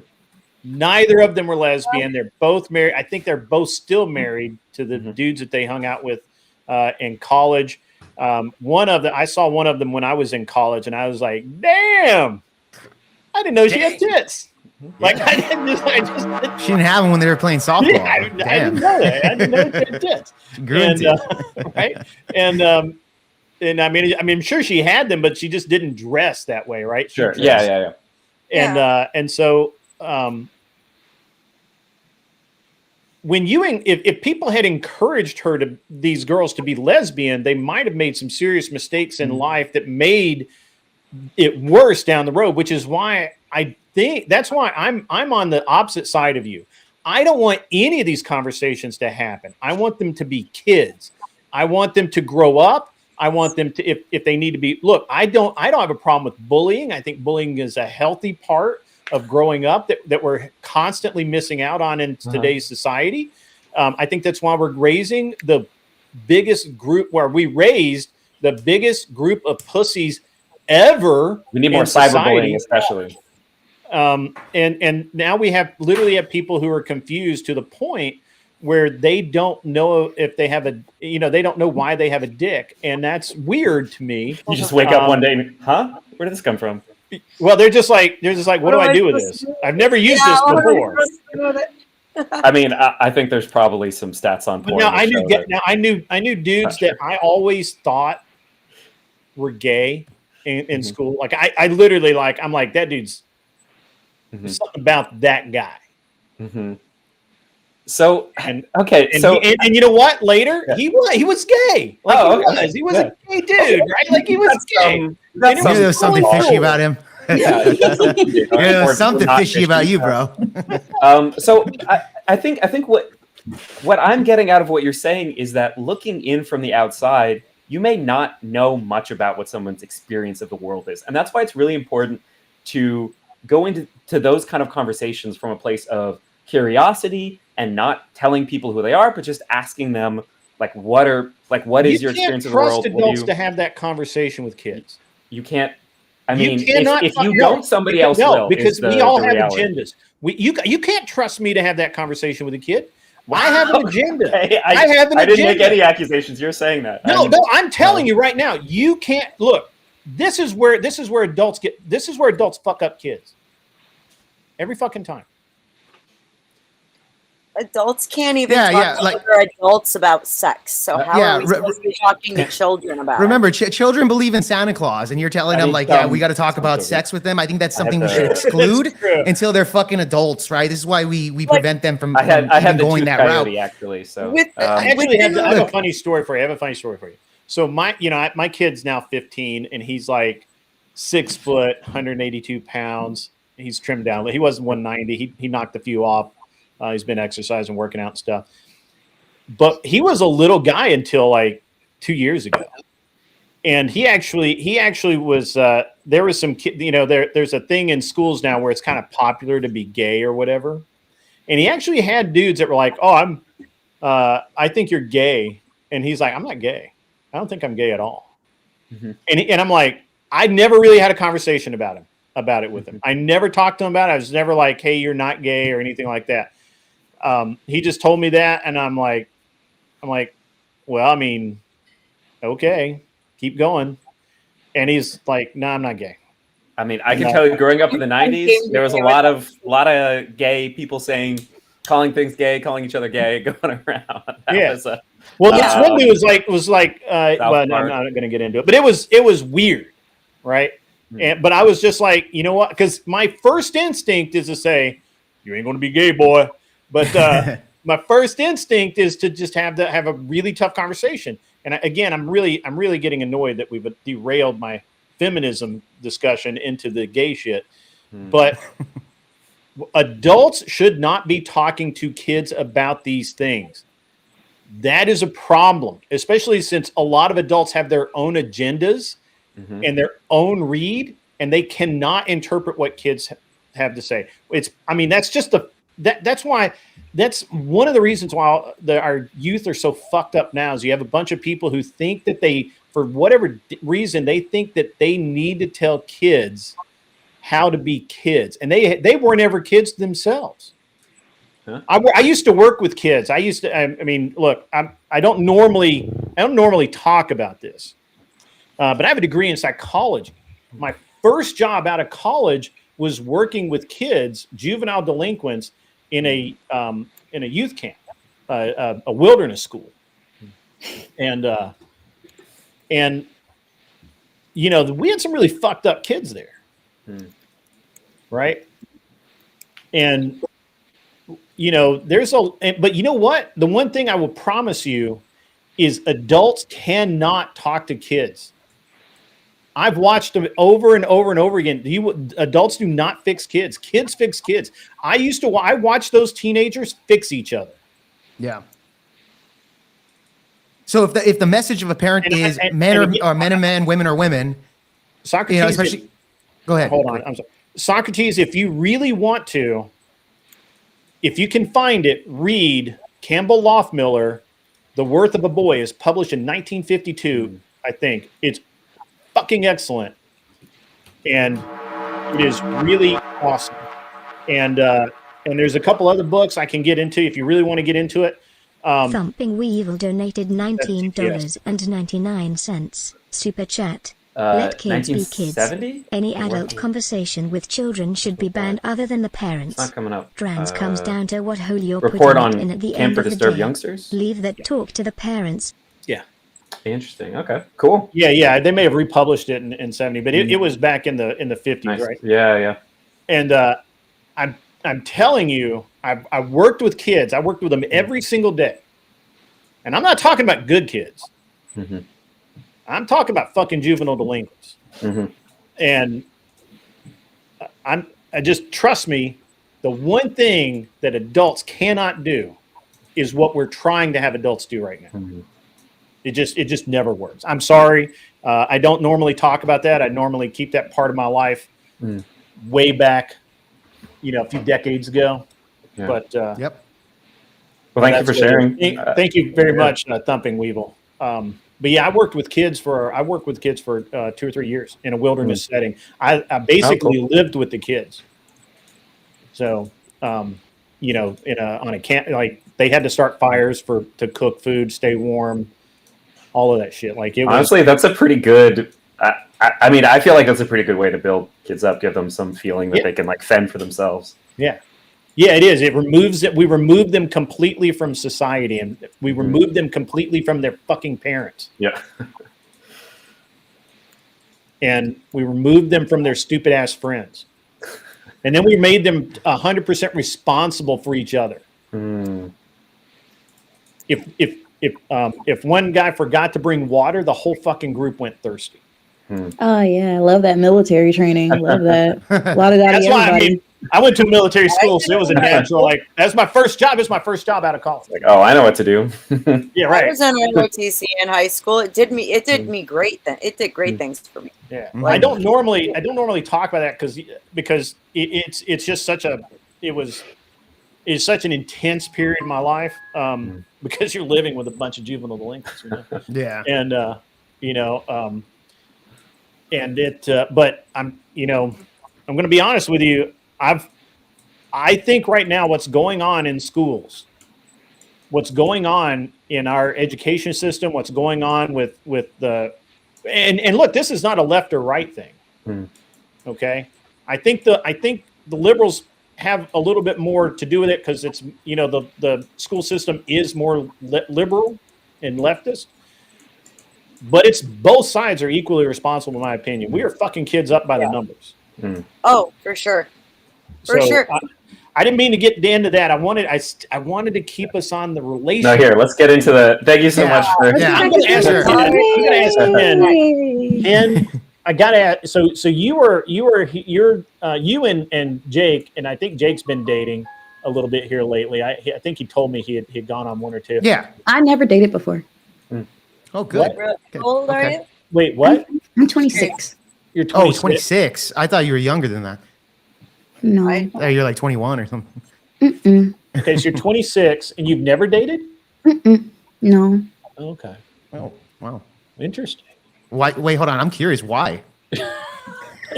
L: Neither of them were lesbian. They're both married. I think they're both still married to the dudes that they hung out with in college. One of them, I saw one of them when I was in college, and I was like, "Damn, I didn't know she had tits." Like I just
K: She didn't have them when they were playing softball.
L: yeah, I didn't know that. I didn't know she had tits.
K: She grew into
L: And right, and I mean, I'm sure she had them, but she just didn't dress that way, right? She
N: Sure.
L: dressed.
N: Yeah.
L: And so when if people had encouraged these girls to be lesbian, they might have made some serious mistakes in life that made it worse down the road, which is why I think that's why I'm on the opposite side of you. I don't want any of these conversations to happen. I want them to be kids. I want them to grow up. I want them to, if they need to be, look, I don't have a problem with bullying. I think bullying is a healthy part of growing up that we're constantly missing out on in today's society. I think that's why we're raising the biggest group of pussies ever.
N: We need more
L: in society.
N: cyberbullying, especially.
L: And now we literally have people who are confused to the point where they don't know if they have they don't know why they have a dick, and that's weird to me.
N: You just wake up one day and, huh? Where did this come from?
L: Well, they're just like, what do I do with this? I've never used this before.
N: I mean, I think there's probably some stats on porn.
L: Now I knew dudes that I always thought were gay in school. Like I literally I'm like, that dude's something about that guy.
N: So
L: and you know what? Later he was gay. Like he was a gay dude, right? Like he was gay.
K: There's something fishy about him.
N: Yeah,
K: there's something fishy about you, bro.
N: So I think what I'm getting out of what you're saying is that looking in from the outside, you may not know much about what someone's experience of the world is, and that's why it's really important to go into those kind of conversations from a place of curiosity and not telling people who they are, but just asking them what is your experience of the world?
L: You can't trust adults to have that conversation with kids.
N: You can't. I mean, if you
L: no,
N: don't, somebody else will.
L: Because we all have agendas. You can't trust me to have that conversation with a kid. I have an agenda.
N: Okay,
L: I have an agenda.
N: I didn't make any accusations. You're saying that.
L: No, I'm telling you right now. You can't look. This is where adults fuck up kids. Every fucking time.
I: Adults can't even talk to other adults about sex. So how are we supposed to be talking to children about
K: Remember, children believe in Santa Claus, and you're telling them we got to talk about sex with them. I think that's something we should exclude until they're fucking adults, right? This is why we prevent them from even going that route.
N: Actually, so
L: I have a funny story for you. So my kid's now 15, and he's like 6 foot, 182 pounds. He's trimmed down. He wasn't 190. He knocked a few off. He's been exercising, working out and stuff. But he was a little guy until like 2 years ago. And he actually was, there was some kid, there's a thing in schools now where it's kind of popular to be gay or whatever. And he actually had dudes that were like, oh, I think you're gay. And he's like, I'm not gay. I don't think I'm gay at all. And I'm like, I never really had a conversation about it with him. I never talked to him about it. I was never like, hey, you're not gay or anything like that. He just told me that, and I'm like, well, I mean, okay, keep going. And he's like, no, I'm not gay.
N: I mean, I can tell you, growing up in the '90s, there was a lot of gay people calling things gay, calling each other gay, going around.
L: This one dude was like, well, no, I'm not going to get into it, but it was weird, right? But I was just like, you know what? Because my first instinct is to say, you ain't going to be gay, boy. But my first instinct is to just have a really tough conversation. And again, I'm really getting annoyed that we've derailed my feminism discussion into the gay shit. But adults should not be talking to kids about these things. That is a problem, especially since a lot of adults have their own agendas and their own read, and they cannot interpret what kids have to say. That's one of the reasons why our youth are so fucked up now is you have a bunch of people who think that for whatever reason, they think that they need to tell kids how to be kids, and they weren't ever kids themselves. Huh? I used to work with kids. I mean, look, I don't normally talk about this, but I have a degree in psychology. My first job out of college was working with kids, juvenile delinquents, in a youth camp, a wilderness school, and we had some really fucked up kids there, right? And but you know what? The one thing I will promise you is adults cannot talk to kids. I've watched them over and over and over again. Adults do not fix kids. Kids fix kids. I watched those teenagers fix each other.
K: Yeah. So if the message of a parent is men are men, women are women,
L: Socrates,
K: especially. Go ahead.
L: Hold on. I'm sorry. Socrates, if you really want to, if you can find it, read Campbell Lothmiller, The Worth of a Boy, is published in 1952, I think. It's fucking excellent. and it is really awesome. And there's a couple other books I can get into if you really want to get into it.
O: Thumping Weevil donated $19.99. Super chat. Let kids be kids.
N: 1970?
O: Any adult conversation with children should be banned other than the parents.
N: It's not coming up.
O: Trans comes down to what hole you're
N: Report
O: putting
N: on
O: it in at the
N: Camp
O: end
N: for
O: of the
N: Disturbed
O: day.
N: Youngsters?
O: Leave that talk to the parents.
L: Yeah.
N: Interesting. Okay. Cool.
L: Yeah. They may have republished it in 70, but it was back in the 50s,
N: Nice.
L: right?
N: Yeah.
L: And I'm telling you, I worked with kids. I worked with them every single day. And I'm not talking about good kids.
N: Mm-hmm.
L: I'm talking about fucking juvenile delinquents.
N: Mm-hmm.
L: And I just trust me, the one thing that adults cannot do is what we're trying to have adults do right now.
N: Mm-hmm.
L: It just never works. I'm sorry. I don't normally talk about that. I normally keep that part of my life way back, a few decades ago.
N: Yeah.
L: But
K: Yep.
N: Well, thank you for sharing.
L: Thank you very much, Thumping Weevil. But yeah, I worked with kids for 2 or 3 years in a wilderness setting. I basically lived with the kids. So, on a camp, like they had to start fires to cook food, stay warm, all of that shit. Like
N: Honestly, that's a pretty good. I mean, I feel like that's a pretty good way to build kids up, give them some feeling that they can like fend for themselves.
L: Yeah, it is. It removes it. We remove them completely from society, and we remove them completely from their fucking parents.
N: Yeah.
L: And we removed them from their stupid ass friends, and then we made them 100% responsible for each other. If one guy forgot to bring water, the whole fucking group went thirsty.
M: Oh yeah, I love that military training. Love that. A lot of that.
L: That's why I went to a military school, so it was a natural. Like that's my first job. It's my first job out of college.
N: Like, oh, I know what to do.
L: Yeah, right.
I: I was in ROTC in high school. It did me great. It did great things for me.
L: Yeah,
I: Like-
L: I don't normally talk about that because it's just such such an intense period in my life because you're living with a bunch of juvenile delinquents.
K: Yeah.
L: And but I'm going to be honest with you. I think right now what's going on in schools, what's going on in our education system, what's going on with the and look, this is not a left or right thing. Okay, I think the liberals have a little bit more to do with it because it's the school system is more liberal and leftist. But it's both sides are equally responsible, in my opinion. We are fucking kids up by the numbers.
I: Oh, for sure. For sure.
L: I didn't mean to get into that. I wanted to keep us on the relationship.
N: No, here, let's get into the. Thank you so much for.
L: Yeah, I'm going to ask you. And I got to ask. So you and Jake, and I think Jake's been dating a little bit here lately. I think he told me he had gone on one or two.
K: Yeah.
M: I never dated before.
K: Oh, good.
I: How old are you?
L: Wait, what?
M: I'm 26.
L: You're 26.
K: 26. I thought you were younger than that.
M: No.
K: Oh, you're like 21 or something.
L: Okay, so you're 26 and you've never dated?
M: No.
L: Okay.
K: Oh, wow.
L: Interesting.
K: Why? Wait, hold on. I'm curious. Why?
L: We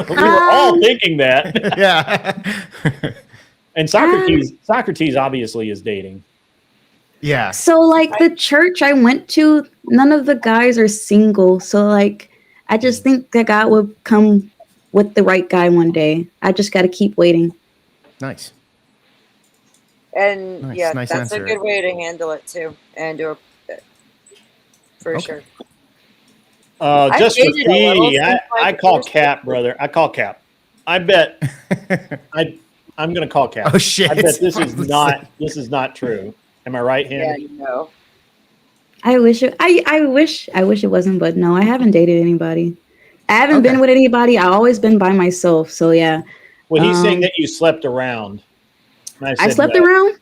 L: were all thinking that.
K: Yeah.
L: And Socrates obviously is dating.
K: Yeah.
M: So like the church I went to, none of the guys are single. So like I just think that God would come with the right guy one day. I just got to keep waiting.
K: Nice.
I: And
K: Nice,
I: yeah,
K: nice
I: that's
K: answer.
I: a good way to handle it too, and do it for sure.
L: Just for
I: dated a little
L: me,
I: since
L: I
I: my
L: call
I: first-
L: Cap, brother. I call Cap. I bet I'm gonna call Cap.
K: Oh, shit.
L: I bet this is not true. Am I right,
I: Yeah,
L: Hannah?
I: you know.
M: I wish it wasn't, but no, I haven't dated anybody. I haven't been with anybody. I've always been by myself. So yeah.
L: Well, he's saying that you slept around. And
M: I
L: said
M: slept
L: no.
M: around?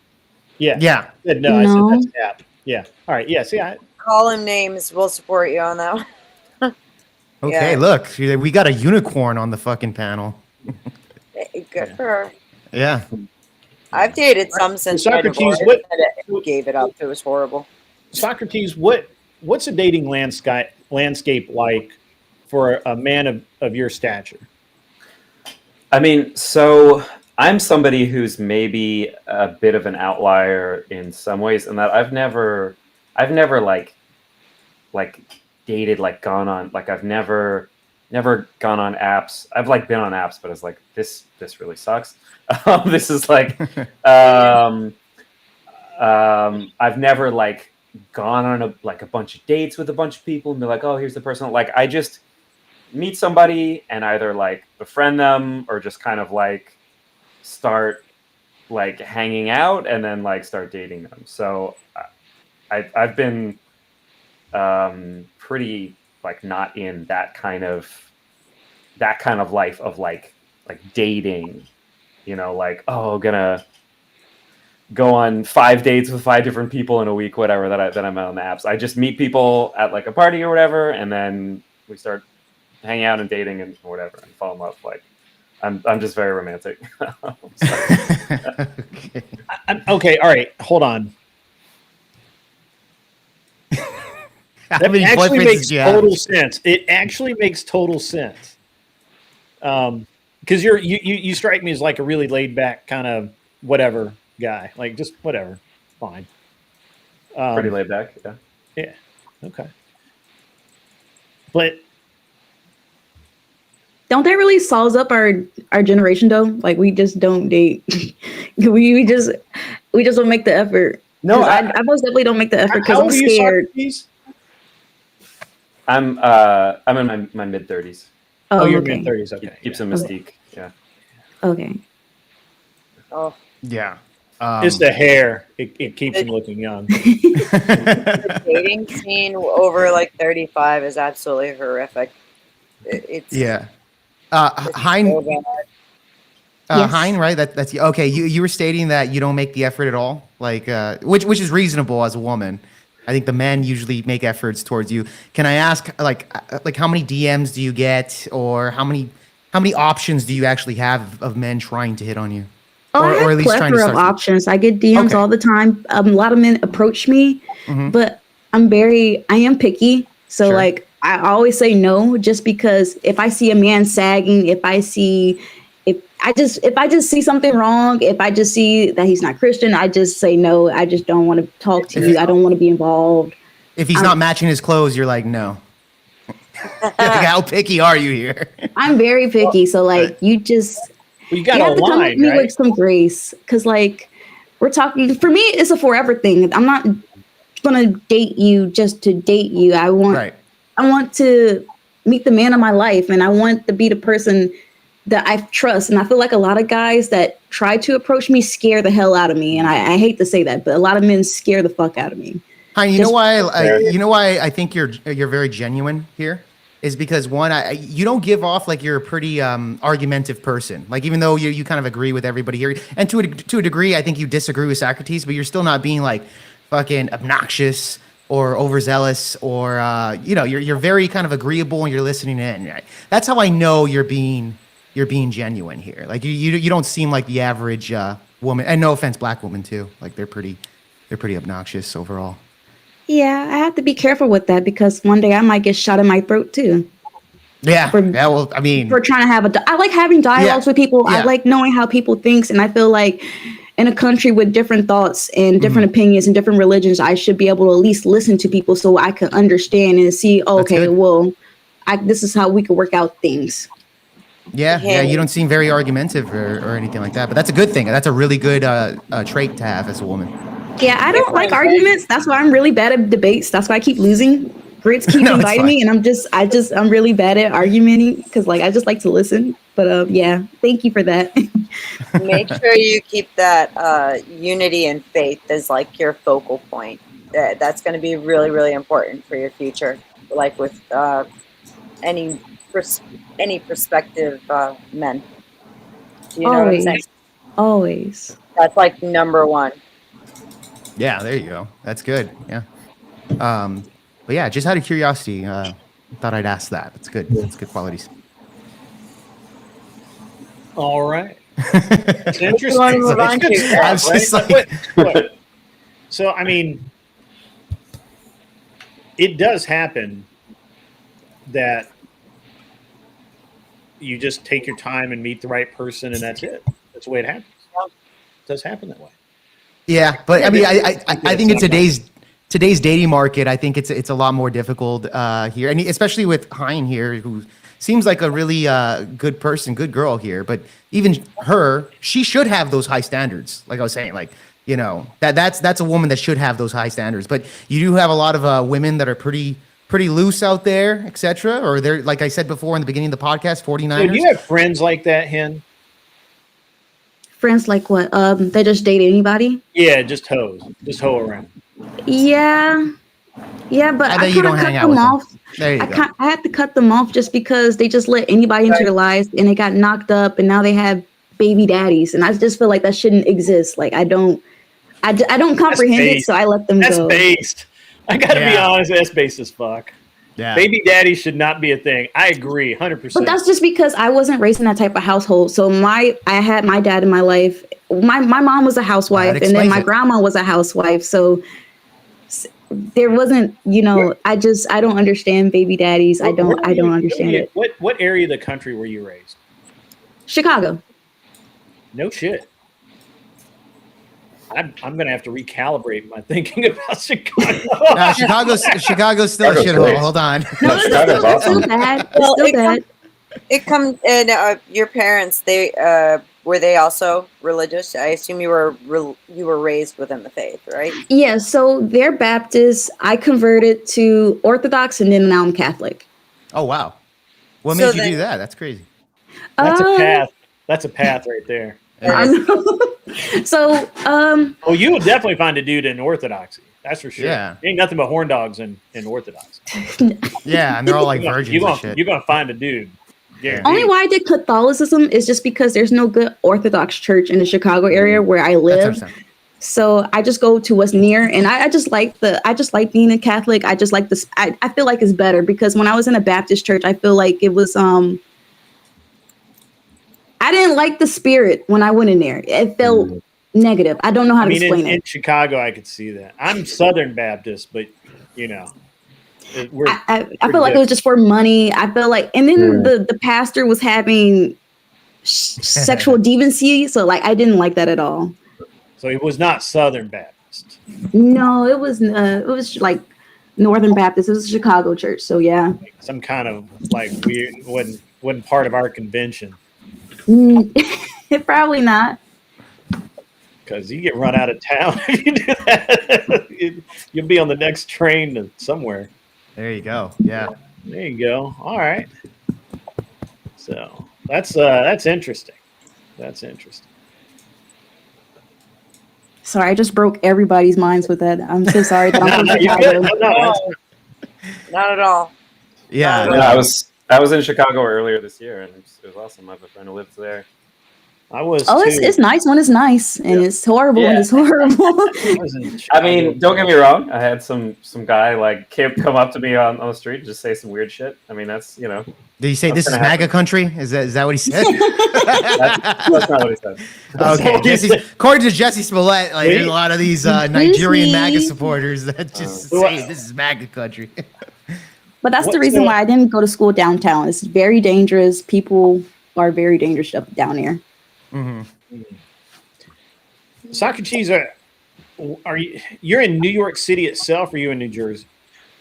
L: Yeah.
K: Yeah.
L: I said no. I
M: No.
L: said that's Cap. Yeah. All right. Yeah. See,
I: Call him names. We'll support you on that one.
K: Okay,
I: Yeah.
K: look, we got a unicorn on the fucking panel.
I: Good for her.
K: Yeah.
I: I've dated some since my
L: Socrates,
I: divorce.
L: what-
I: and it gave it up. It was horrible.
L: Socrates, what's a dating landscape like for a man of your stature?
N: I mean, so I'm somebody who's maybe a bit of an outlier in some ways, in that I've never like dated, like gone on, like I've never gone on apps. I've like been on apps, but it's like this really sucks. This is like I've never like gone on a bunch of dates with a bunch of people and be like, oh, here's the person. Like I just meet somebody and either like befriend them or just kind of like start like hanging out and then like start dating them. So I've been pretty like not in that kind of life of like dating, you know, like, oh, gonna go on 5 dates with 5 different people in a week, whatever, that I'm on the apps. I just meet people at like a party or whatever, and then we start hanging out and dating and whatever and fall in love. Like I'm just very romantic.
L: Okay, all right, hold on. That actually makes total sense. It actually makes total sense. Because you strike me as like a really laid back kind of whatever guy, like just whatever, fine.
N: Pretty laid back, yeah.
L: Yeah. Okay. But
M: don't that really solves up our generation though? Like we just don't date. we just don't make the effort.
N: No,
M: I most definitely don't make the effort because I'm scared.
N: I'm in my mid 30s.
L: Oh, you're
M: okay.
L: mid 30s. Okay.
N: Keep some mystique. Yeah.
M: Okay.
I: Oh.
K: Yeah.
L: It's the hair. It keeps him looking young.
I: The dating scene over like 35 is absolutely horrific. It's
K: yeah. Hein,
I: so bad.
M: Yes.
K: Hein, right? That's okay. You were stating that you don't make the effort at all, like which is reasonable as a woman. I think the men usually make efforts towards you. Can I ask, like how many DMs do you get, or how many options do you actually have of men trying to hit on you?
M: Oh, I have a plethora of options. I get DMs all the time. A lot of men approach me, but I am picky. So like I always say no, just because if I see a man sagging, if I just see something wrong, if I just see that he's not Christian, I just say no. I just don't want to talk to you. I don't want to be involved.
K: If he's not matching his clothes, you're like, no. Like, how picky are you here?
M: I'm very picky. So like you
L: got
M: have to come with me with some grace, because like we're talking. For me, it's a forever thing. I'm not gonna date you just to date you. I want to meet the man of my life, and I want to be the person that I trust. And I feel like a lot of guys that try to approach me scare the hell out of me. And I hate to say that, but a lot of men scare the fuck out of me.
K: Hi, you know why I think you're very genuine here is because one, you don't give off like you're a pretty argumentative person. Like even though you kind of agree with everybody here, and to a degree, I think you disagree with Socrates, but you're still not being like fucking obnoxious or overzealous, or you're very kind of agreeable and you're listening in. Right? That's how I know you're being genuine here. Like you don't seem like the average woman, and no offense, black woman too. Like they're pretty obnoxious overall.
M: Yeah, I have to be careful with that because one day I might get shot in my throat too.
K: Yeah. Well, I mean,
M: we're trying to have I like having dialogues with people. Yeah. I like knowing how people think, and I feel like in a country with different thoughts and different opinions and different religions, I should be able to at least listen to people so I can understand and see. Okay, well, this is how we can work out things.
K: Yeah, you don't seem very argumentative or anything like that, but that's a good thing. That's a really good trait to have as a woman.
M: Yeah, I don't like arguments. That's why I'm really bad at debates. That's why I keep losing. Grits keep inviting me, and I'm really bad at argumenting because like I just like to listen. But yeah, thank you for that.
I: Make sure you keep that unity and faith as like your focal point. That's going to be really, really important for your future. Like with any prospective men. Do you know what I'm saying?
M: Always.
I: That's like number one.
K: Yeah, there you go. That's good. Yeah. But yeah, just out of curiosity, thought I'd ask that. That's good. That's good qualities.
L: All right. It's interesting. So, I mean, it does happen that you just take your time and meet the right person, and that's it. That's the way it happens. It does happen that way.
K: Yeah, but I mean, I think in today's dating market, I think it's a lot more difficult here, and especially with Hein here, who seems like a really good person, good girl here. But even her, she should have those high standards. Like I was saying, like that's a woman that should have those high standards. But you do have a lot of women that are pretty loose out there, etc. Or they're, like I said before in the beginning of the podcast, 49ers.
L: Do you have friends like that, Hen?
M: Friends like what? They just date anybody?
L: Yeah, just hoes. Just hoe around.
M: Yeah, but
K: I
M: I
K: bet you
M: kind
K: don't
M: of
K: hang
M: cut
K: out with
M: them
K: them.
M: off.
K: There you go.
M: I had to cut them off just because they just let anybody into their lives, and they got knocked up, and now they have baby daddies, and I just feel like that shouldn't exist. Like I don't comprehend it, so I let them
L: That's
M: go.
L: based. I gotta be honest. That's based as fuck.
K: Yeah.
L: Baby daddy should not be a thing. I agree, 100%.
M: But that's just because I wasn't raised in that type of household. So I had my dad in my life. My mom was a housewife, and then my grandma was a housewife. So there wasn't, I don't understand baby daddies. I don't understand it.
L: What area of the country were you raised?
M: Chicago.
L: No shit. I'm gonna have to recalibrate my thinking about Chicago.
K: Chicago's still a shithole. Hold on.
M: No, it's still bad. It's still bad.
I: It comes and your parents. They were they also religious? I assume you were raised within the faith, right?
M: Yeah. So they're Baptist. I converted to Orthodox, and then now I'm Catholic.
K: Oh wow! What made you do that? That's crazy.
L: That's a path. That's a path right there.
M: So,
L: oh, you would definitely find a dude in Orthodoxy. That's for sure.
K: Yeah.
L: Ain't nothing but horn dogs in Orthodoxy.
K: Yeah, and they're all like virgins and shit.
L: You're gonna find a dude. Yeah.
M: Only why I did Catholicism is just because there's no good Orthodox church in the Chicago area where I live. So I just go to what's near, and I just like being a Catholic. I just like this. I feel like it's better because when I was in a Baptist church, I feel like it was I didn't like the spirit when I went in there. It felt negative. I don't know how to explain it.
L: In Chicago, I could see that. I'm Southern Baptist, but I
M: feel like it was just for money. I felt like, and then the pastor was having sexual deviancy, so like I didn't like that at all.
L: So it was not Southern Baptist.
M: No, it was like Northern Baptist. It was a Chicago church, so yeah.
L: Some kind of like weird wasn't part of our convention.
M: Probably not.
L: Because you get run out of town if you do that. You'll be on the next train to somewhere.
K: There you go. Yeah.
L: There you go. All right. So that's interesting. That's interesting.
M: Sorry, I just broke everybody's minds with that. I'm so sorry. That I'm from Chicago.
I: Not at all.
K: Yeah.
N: I was in Chicago earlier this year, and it was awesome. I have a friend who lives there.
L: I was.
M: Oh, it's nice when it's nice, and it's horrible when it's horrible.
N: I mean, don't get me wrong. I had some guy like come up to me on the street and just say some weird shit. I mean, that's
K: Did he say this is MAGA country? Is that what he said?
N: that's not what he said.
K: Okay, according to Jesse Smollett, like there's a lot of these Nigerian MAGA supporters that just say this is MAGA country.
M: But that's the reason why I didn't go to school downtown. It's very dangerous. People are very dangerous up down there.
K: Mm-hmm.
L: Soccer cheese, you're in New York City itself, or are you in New Jersey?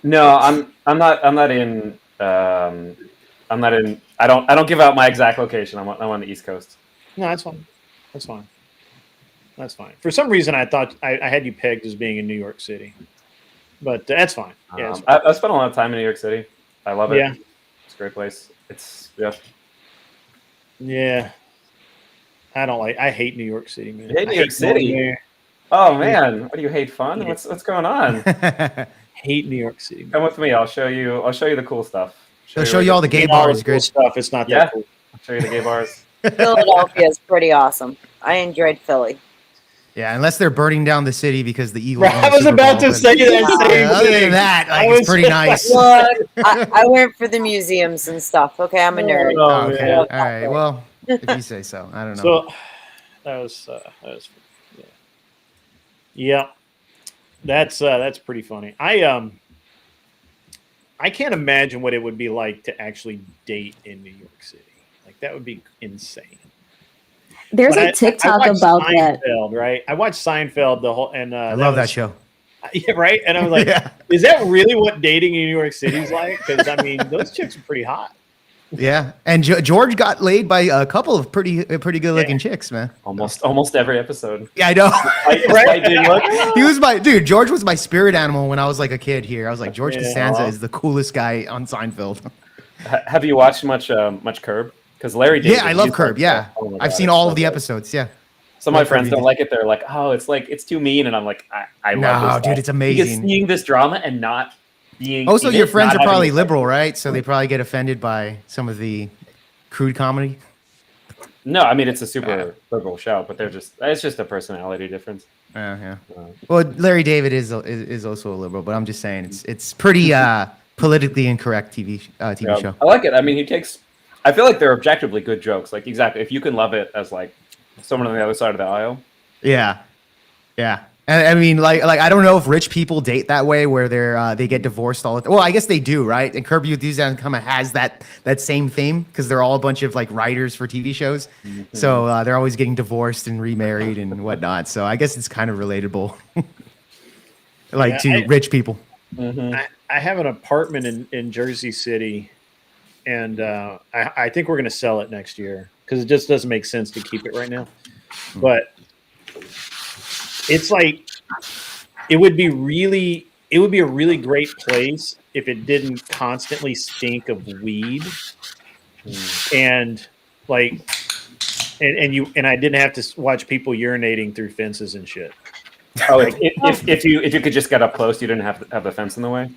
N: No, I'm not in. I don't give out my exact location. I'm on the East Coast.
L: No, that's fine. That's fine. For some reason, I thought I had you pegged as being in New York City, but that's fine. Yeah,
N: I spent a lot of time in New York City. I love it.
L: Yeah,
N: it's a great place.
L: Yeah. I hate New York City, man.
N: You hate New York City? Oh man, what do you hate? Fun? What's going on?
L: Hate New York City.
N: Come with me. I'll show you the cool stuff.
K: He'll show you all the gay bars.
L: Cool stuff. It's not that cool.
N: I'll show you the gay bars.
I: Philadelphia is pretty awesome. I enjoyed Philly.
K: Yeah, unless they're burning down the city because the Eagles.
L: I was about to say that same thing.
K: Other than that, it's pretty nice.
I: Look, I went for the museums and stuff. Okay, I'm a nerd.
K: Oh, okay. All right. Well, if you say so, I don't know.
L: So that was yeah. That's pretty funny. I can't imagine what it would be like to actually date in New York City. Like that would be insane.
M: There's
L: But
M: a TikTok
L: watched
M: about that.
L: Seinfeld, right? I watched Seinfeld the whole, and
K: I love that
L: was-
K: show.
L: Yeah, right. And I was like,
K: Yeah.
L: is that really what dating in New York City's like? Because I mean, those chicks are pretty hot.
K: Yeah, and George got laid by a couple of pretty good looking chicks, man.
N: Almost every episode.
K: Yeah, I know.
N: Despite being look.
K: He was my dude. George was my spirit animal when I was like a kid. Here, I was like, George
N: Yeah.
K: Costanza is the coolest guy on Seinfeld.
N: Have you watched much Curb? Because Larry David.
K: Yeah, I love
N: he's
K: Curb.
N: like-
K: Yeah,
N: oh my
K: I've
N: God,
K: seen
N: it's
K: all
N: so
K: of the
N: good.
K: episodes. Yeah.
N: Some of my
K: Love
N: friends
K: Curb.
N: don't like it. They're like, oh, it's it's too mean, and I'm like, I love
K: No,
N: this.
K: dude, it's
N: Because
K: amazing.
N: seeing this drama and not being.
K: Also,
N: in
K: your
N: it,
K: friends
N: not
K: are
N: having
K: probably
N: it-
K: liberal, right? So they probably get offended by some of the crude comedy.
N: No, I mean it's a super liberal show, but it's just a personality difference.
K: Yeah. Well, Larry David is also a liberal, but I'm just saying it's pretty politically incorrect TV
N: Yeah,
K: show.
N: I like it. I mean, I feel like they're objectively good jokes. Like exactly, if you can love it as like someone on the other side of the aisle.
K: Yeah. And I mean, like I don't know if rich people date that way, where they get divorced all the time. Well, I guess they do, right? And Curb Your Enthusiasm kind of has that same theme because they're all a bunch of like writers for TV shows, so they're always getting divorced and remarried and whatnot. So I guess it's kind of relatable, like to rich people.
L: I have an apartment in Jersey City, and I think we're going to sell it next year because it just doesn't make sense to keep it right now. But it's like it would be a really great place if it didn't constantly stink of weed, and like and I didn't have to watch people urinating through fences and shit.
N: Oh, like if you could just get up close, you didn't have to have the fence in the way.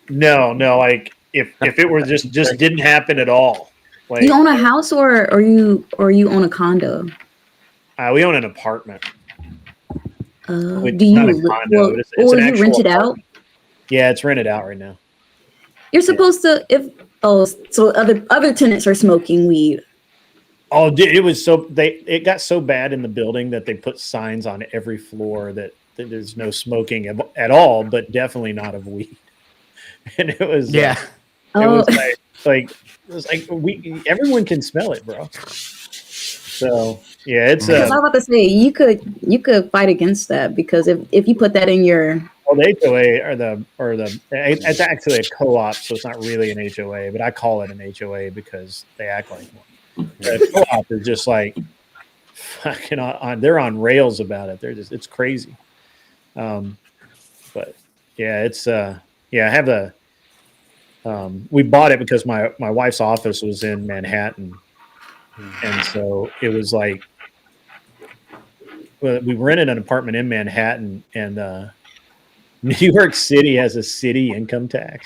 L: No, like if it were just didn't happen at all. Like,
M: You own a house or you own a condo?
L: we own an apartment.
M: Do
L: It's
M: you
L: not a condo, but it's
M: or
L: an
M: you
L: actual
M: rent it out?
L: apartment. Yeah, it's rented out right now.
M: You're supposed to so other tenants are smoking weed.
L: Oh, dude, it was it got so bad in the building that they put signs on every floor that there's no smoking at all, but definitely not of weed. And it was
K: Yeah.
L: it was like everyone can smell it, bro. So yeah, it's
M: Because I was about to say you could fight against that because if you put that in your
L: the HOA it's actually a co-op, so it's not really an HOA, but I call it an HOA because they act like one. The co-op is just like fucking they're on rails about it. It's crazy. But yeah, it's I have we bought it because my wife's office was in Manhattan, and so it was like we rented an apartment in Manhattan, and New York City has a city income tax.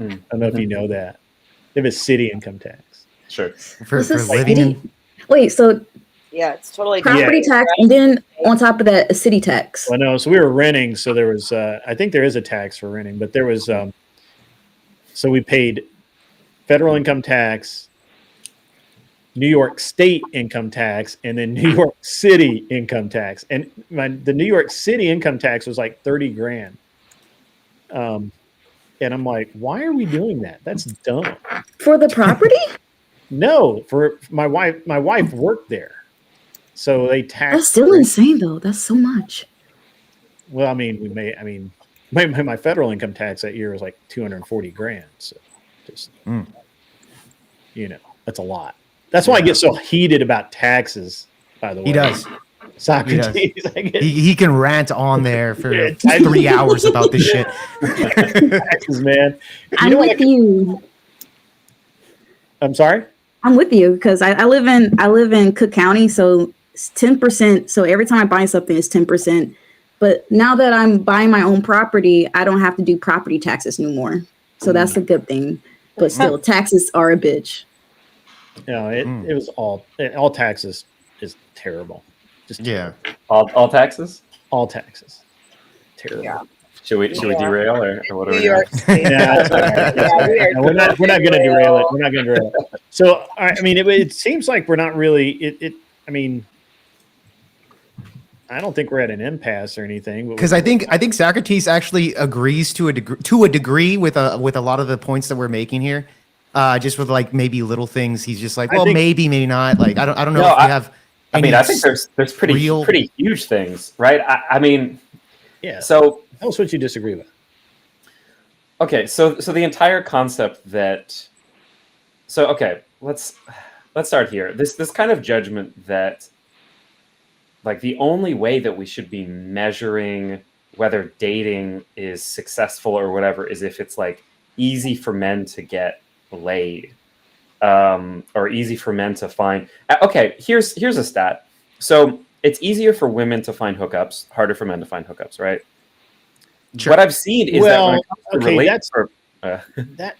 L: I don't know if you know that. They have a city income tax.
N: Sure.
K: For
M: What's this
K: living
M: city?
K: in.
M: Wait, so
I: Yeah, it's totally
M: property tax and then on top of that a city tax.
L: Well, no, so we were renting, so there was I think there is a tax for renting, but there was so we paid federal income tax, New York State income tax, and then New York City income tax. And the New York City income tax was like $30,000. And I'm like, why are we doing that? That's dumb.
M: For the property?
L: No, for my wife. My wife worked there, so they tax.
M: That's still insane though. That's so much.
L: Well, I mean, my federal income tax that year was like $240,000. So just that's a lot. That's why I get so heated about taxes. By the way,
K: He does.
L: Socrates.
K: He can rant on there for 3 hours about this shit.
L: Taxes, man.
M: I'm with you.
L: I'm sorry.
M: I'm with you because I live in Cook County, so it's 10%. So every time I buy something, it's 10%. But now that I'm buying my own property, I don't have to do property taxes no more. So that's a good thing. But still, taxes are a bitch.
L: No, it was all taxes is terrible. Just terrible.
N: All taxes.
L: All taxes. Terrible.
I: Yeah.
N: Should we derail or what are we
I: New York
N: doing?
I: State.
L: Yeah, that's all right. No, we're not going to derail it. We're not going to derail it. So I mean, it seems like we're not really. I mean, I don't think we're at an impasse or anything.
K: Because I think Socrates actually agrees to a degree with a lot of the points that we're making here. just with like maybe little things. He's just like,
L: I
K: well,
L: think-
K: maybe not. Like, I don't know
N: No,
K: if we have.
N: I mean,
K: any
N: I think there's pretty huge things, right? I mean,
L: Yeah.
N: so
L: Tell us what you disagree with.
N: okay, so the entire concept that, so okay, let's start here. This kind of judgment that, like, the only way that we should be measuring whether dating is successful or whatever is if it's like easy for men to get laid, or easy for men to find. Okay, here's a stat. So it's easier for women to find hookups, harder for men to find hookups, right?
K: Sure.
N: What I've seen is that when it comes to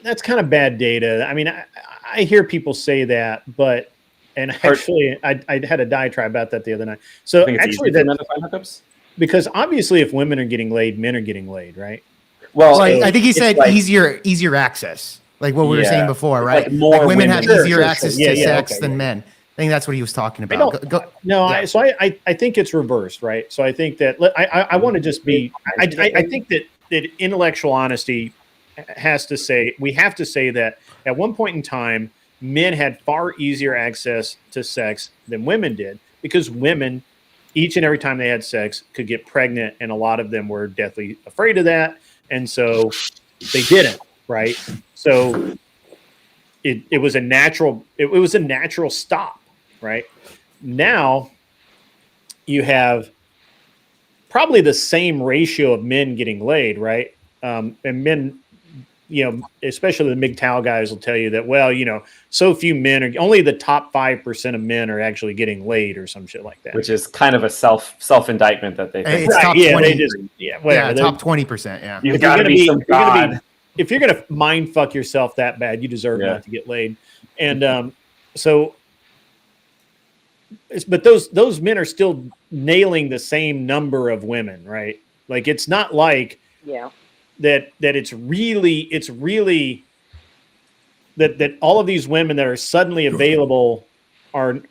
L: that's kind of bad data. I mean, I hear people say that, but actually, I had a diatribe about that the other night. So
N: think it's
L: actually,
N: easier for men to find hookups?
L: Because obviously, if women are getting laid, men are getting laid, right?
N: Well,
K: So I think he
N: it's
K: said
N: like-
K: easier access, like what we were
N: Yeah.
K: saying before,
N: It's
K: right?
N: like more
K: Like women have
N: women.
K: easier
L: Sure,
K: access
L: sure.
K: to
L: Yeah,
K: sex
L: okay,
K: than
L: yeah.
K: men. I think that's what he was talking
L: I
K: about.
L: don't, no,
K: yeah.
L: I think it's reversed, right? So I think that I want to just be. I think that intellectual honesty has to say we have to say that at one point in time, men had far easier access to sex than women did because women, each and every time they had sex, could get pregnant, and a lot of them were deathly afraid of that, and so they didn't, right? So it was a natural stop, right? Now you have probably the same ratio of men getting laid, right? And men, especially the MGTOW guys will tell you that, well, so few men are, only the top 5% of men are actually getting laid or some shit like that.
N: which is kind of a self-indictment that they think.
K: It's top
L: yeah,
K: 20.
L: they just, whatever.
K: top 20%. Yeah.
N: You've got to be some god.
L: If you're gonna mind fuck yourself that bad, you deserve not to get laid. And but those men are still nailing the same number of women, right? Like it's not like that it's really that all of these women that are suddenly available are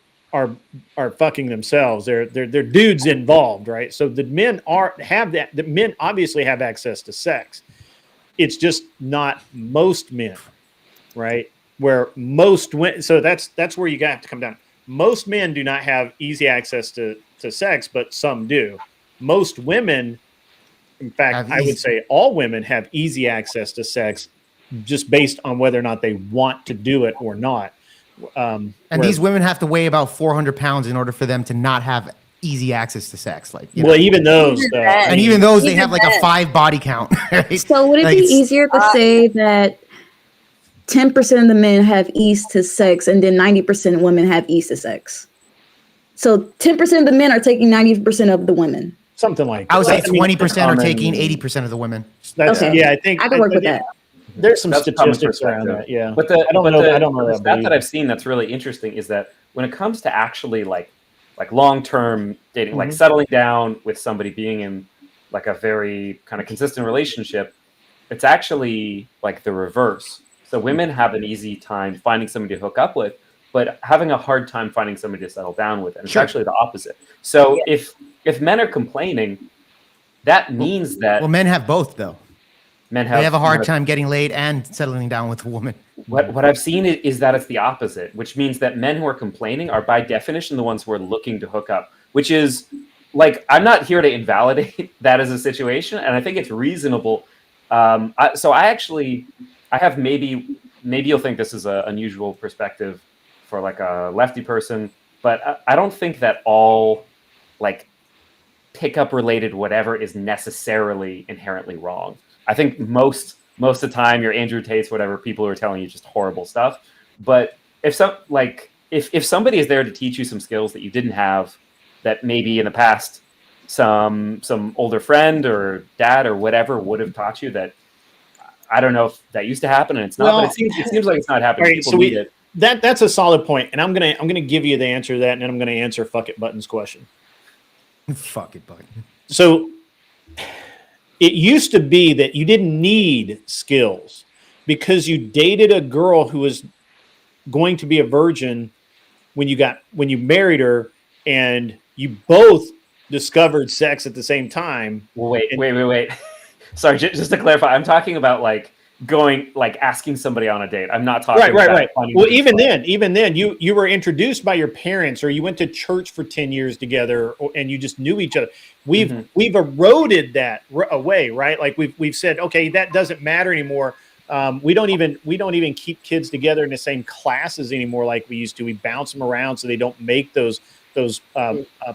L: fucking themselves. They're dudes involved, right? So the men the men obviously have access to sex. It's just not most men, right? Where most women, so that's where you have to come down. Most men do not have easy access to sex, but some do. Most women, in fact, I would say all women have easy access to sex just based on whether or not they want to do it or not.
K: And these women have to weigh about 400 pounds in order for them to not have easy access to sex. Like,
L: even those,
K: and even those, they have like a 5 body count. Right?
M: So would it
K: Like,
M: be
K: it's-
M: easier to say that 10% of the men have ease to sex and then 90% of women have ease to sex? So 10% of the men are taking 90% of the women.
L: Something like that.
K: I would say
L: I mean,
K: 20% are taking 80% of the women.
L: That's,
M: Okay.
L: yeah, I think
M: I can work with that.
L: There's some
N: That's a common
L: statistics around
N: perspective.
L: that. Yeah,
N: But
L: I don't know
N: the
L: that.
N: stat that I've seen that's really interesting is that when it comes to actually like long-term dating, like settling down with somebody, being in like a very kind of consistent relationship, it's actually like the reverse. So women have an easy time finding somebody to hook up with, but having a hard time finding somebody to settle down with. And it's actually the opposite. So if men are complaining, that means that
K: men have both though.
N: They
K: have a hard time getting laid and settling down with a woman.
N: What I've seen is that it's the opposite, which means that men who are complaining are by definition the ones who are looking to hook up, which is like, I'm not here to invalidate that as a situation. And I think it's reasonable. So I have maybe you'll think this is an unusual perspective for like a lefty person, but I don't think that all like pickup related whatever is necessarily inherently wrong. I think most of the time your Andrew Tate's, whatever, people are telling you just horrible stuff. But if somebody is there to teach you some skills that you didn't have, that maybe in the past some older friend or dad or whatever would have taught you, that I don't know if that used to happen and it's not, but it seems like it's not happening.
L: Right,
N: People
L: so
N: need it.
L: That's a solid point, and I'm gonna give you the answer to that, and then I'm gonna answer Fuck It Button's question.
K: Fuck it, Button.
L: So it used to be that you didn't need skills because you dated a girl who was going to be a virgin when you married her, and you both discovered sex at the same time.
N: Wait. Sorry, just to clarify, I'm talking about like going like asking somebody on a date. I'm not talking
L: Right.
N: funny
L: Well,
N: movies.
L: even then, you were introduced by your parents, or you went to church for 10 years together, and you just knew each other. We've eroded that away, right? Like we've said, okay, that doesn't matter anymore. We don't even keep kids together in the same classes anymore like we used to. We bounce them around so they don't make those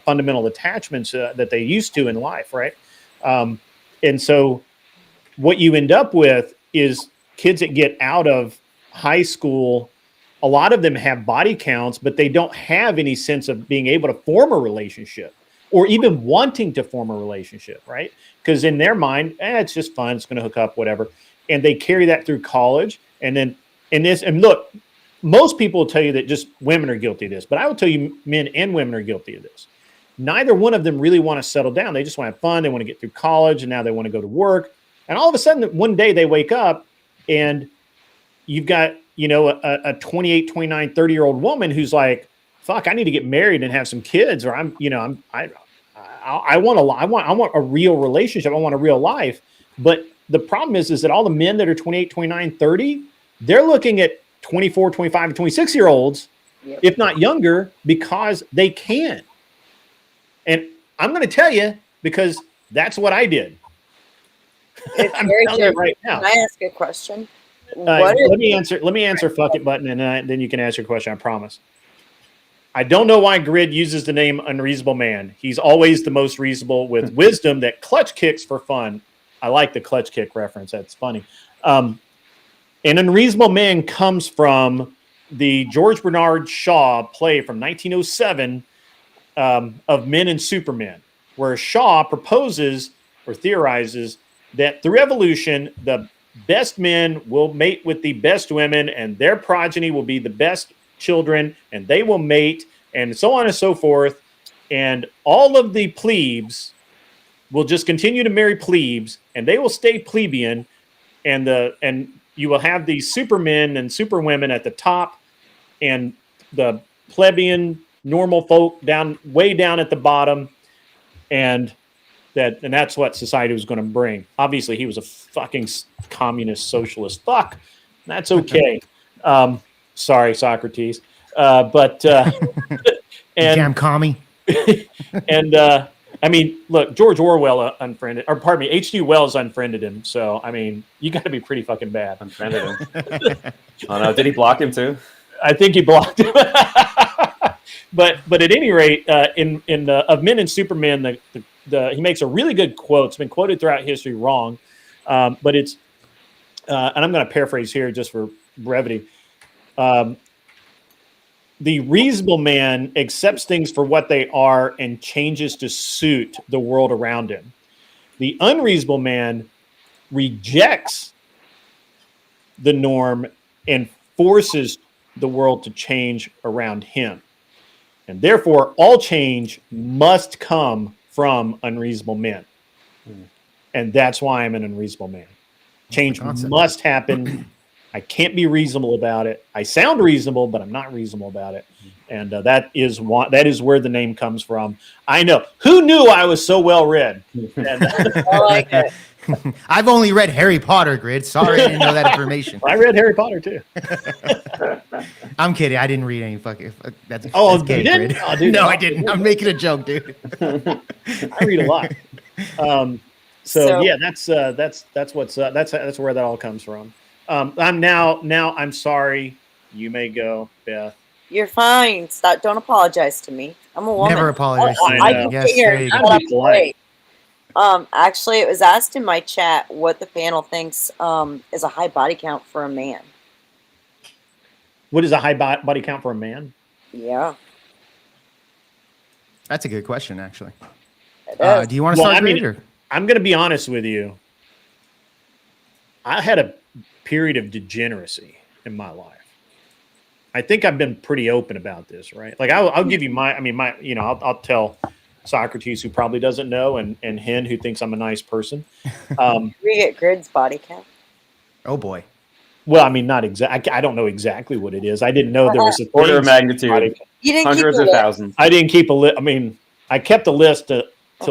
L: fundamental attachments that they used to in life, right? And so what you end up with is kids that get out of high school. A lot of them have body counts, but they don't have any sense of being able to form a relationship or even wanting to form a relationship, right? Because in their mind, it's just fun. It's going to hook up, whatever. And they carry that through college. And then and look, most people will tell you that just women are guilty of this, but I will tell you men and women are guilty of this. Neither one of them really want to settle down. They just want to have fun. They want to get through college, and now they want to go to work. And all of a sudden, one day they wake up and you've got, a 28, 29, 30-year-old woman who's like, fuck, I need to get married and have some kids, or I want a real relationship. I want a real life. But the problem is that all the men that are 28, 29, 30, they're looking at 24, 25, and 26-year-olds, if not younger, because they can. And I'm going to tell you, because that's what I did.
I: I'm telling you right now. Can I ask a question? Let me
L: answer fuck it button, and then you can ask your question. I promise. I don't know why Grid uses the name Unreasonable Man. He's always the most reasonable with wisdom that clutch kicks for fun. I like the clutch kick reference. That's funny. An Unreasonable Man comes from the George Bernard Shaw play from 1907 of Men and Supermen, where Shaw proposes or theorizes that through evolution, the best men will mate with the best women, and their progeny will be the best children, and they will mate, and so on and so forth. And all of the plebes will just continue to marry plebes, and they will stay plebeian, and you will have these supermen and superwomen at the top, and the plebeian normal folk way down at the bottom, and that's what society was going to bring. Obviously, he was a fucking communist socialist fuck. That's okay. Sorry, Socrates. And
K: damn commie.
L: And I mean, look, George Orwell unfriended, or pardon me, H.G. Wells unfriended him. So I mean, you got to be pretty fucking bad.
N: Unfriended him. Oh no, did he block him too?
L: I think he blocked him. But at any rate, in of Men and Supermen, he makes a really good quote. It's been quoted throughout history wrong, but it's and I'm going to paraphrase here just for brevity. The reasonable man accepts things for what they are and changes to suit the world around him. The unreasonable man rejects the norm and forces the world to change around him. And therefore, all change must come from unreasonable men. And that's why I'm an unreasonable man. Change must happen. I can't be reasonable about it. I sound reasonable, but I'm not reasonable about it. And that is where the name comes from. I know. Who knew I was so well read?
I: I like it.
K: I've only read Harry Potter, Grid. Sorry, I didn't know that information.
L: I read Harry Potter too.
K: I'm kidding. I didn't read any fucking. That's
L: gay,
K: Grid.
L: Oh, dude,
K: no, I didn't. I'm making a joke, dude.
L: I read a lot. So yeah, that's where that all comes from. I'm sorry. You may go, Beth.
I: You're fine. Stop. Don't apologize to me. I'm a woman.
K: Never apologize
I: to me.
K: Yes, there you go.
I: Actually, it was asked in my chat what the panel thinks is a high body count for a man.
L: What is a high body count for a man?
I: Yeah.
K: That's a good question, actually.
I: It
K: do you want to start, Grid?
L: I'm going to be honest with you. I had a period of degeneracy in my life. I think I've been pretty open about this, right? Like I'll give you I'll tell Socrates, who probably doesn't know, and Hen, who thinks I'm a nice person.
I: We get Grid's body count.
K: Oh boy.
L: Well, I mean, not exactly. I don't know exactly what it is. I didn't know there was a
N: order of magnitude.
I: You didn't
N: hundreds
I: keep
N: of thousands.
L: I didn't keep a list. I mean, I kept a list till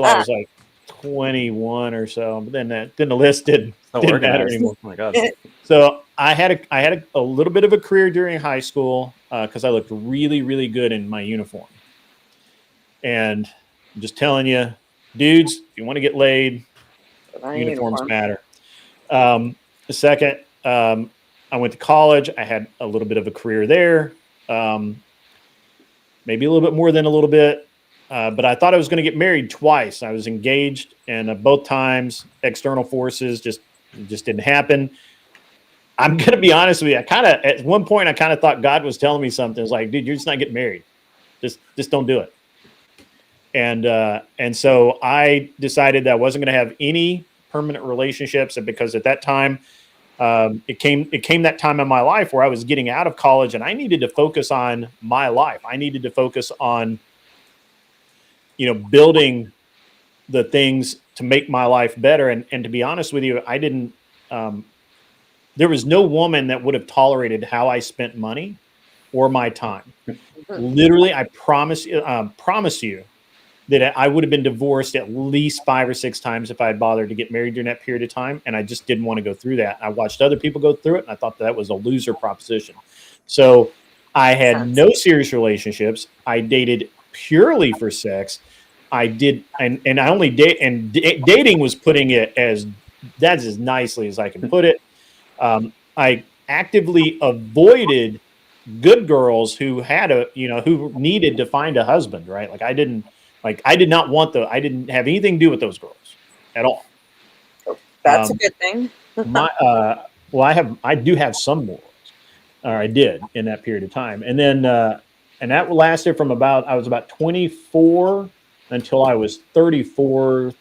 L: I was like 21 or so. But then the list didn't matter
N: organized.
L: anymore.
N: Oh my God.
L: So I had a little bit of a career during high school because I looked really, really good in my uniform. And I'm just telling you, dudes, if you want to get laid, uniforms matter. The second, I went to college. I had a little bit of a career there, maybe a little bit more than a little bit. But I thought I was going to get married twice. I was engaged, and both times external forces just didn't happen. I'm going to be honest with you. At one point, I kind of thought God was telling me something. It's like, dude, you're just not getting married. Just don't do it. And so I decided that I wasn't going to have any permanent relationships, because at that time, it came that time in my life where I was getting out of college, and I needed to focus on my life. I needed to focus on, building the things to make my life better. And to be honest with you, I didn't. There was no woman that would have tolerated how I spent money or my time. Literally, I promise you that I would have been divorced at least 5 or 6 times if I had bothered to get married during that period of time. And I just didn't want to go through that. I watched other people go through it, and I thought that was a loser proposition. So I had no serious relationships. I dated purely for sex. I did, and I only date, and dating was putting it that's as nicely as I can put it. I actively avoided good girls who had who needed to find a husband, right? I didn't have anything to do with those girls at all.
I: That's a good thing.
L: I do have some morals, or I did in that period of time. And then, and that lasted from I was about 24 until I was 34.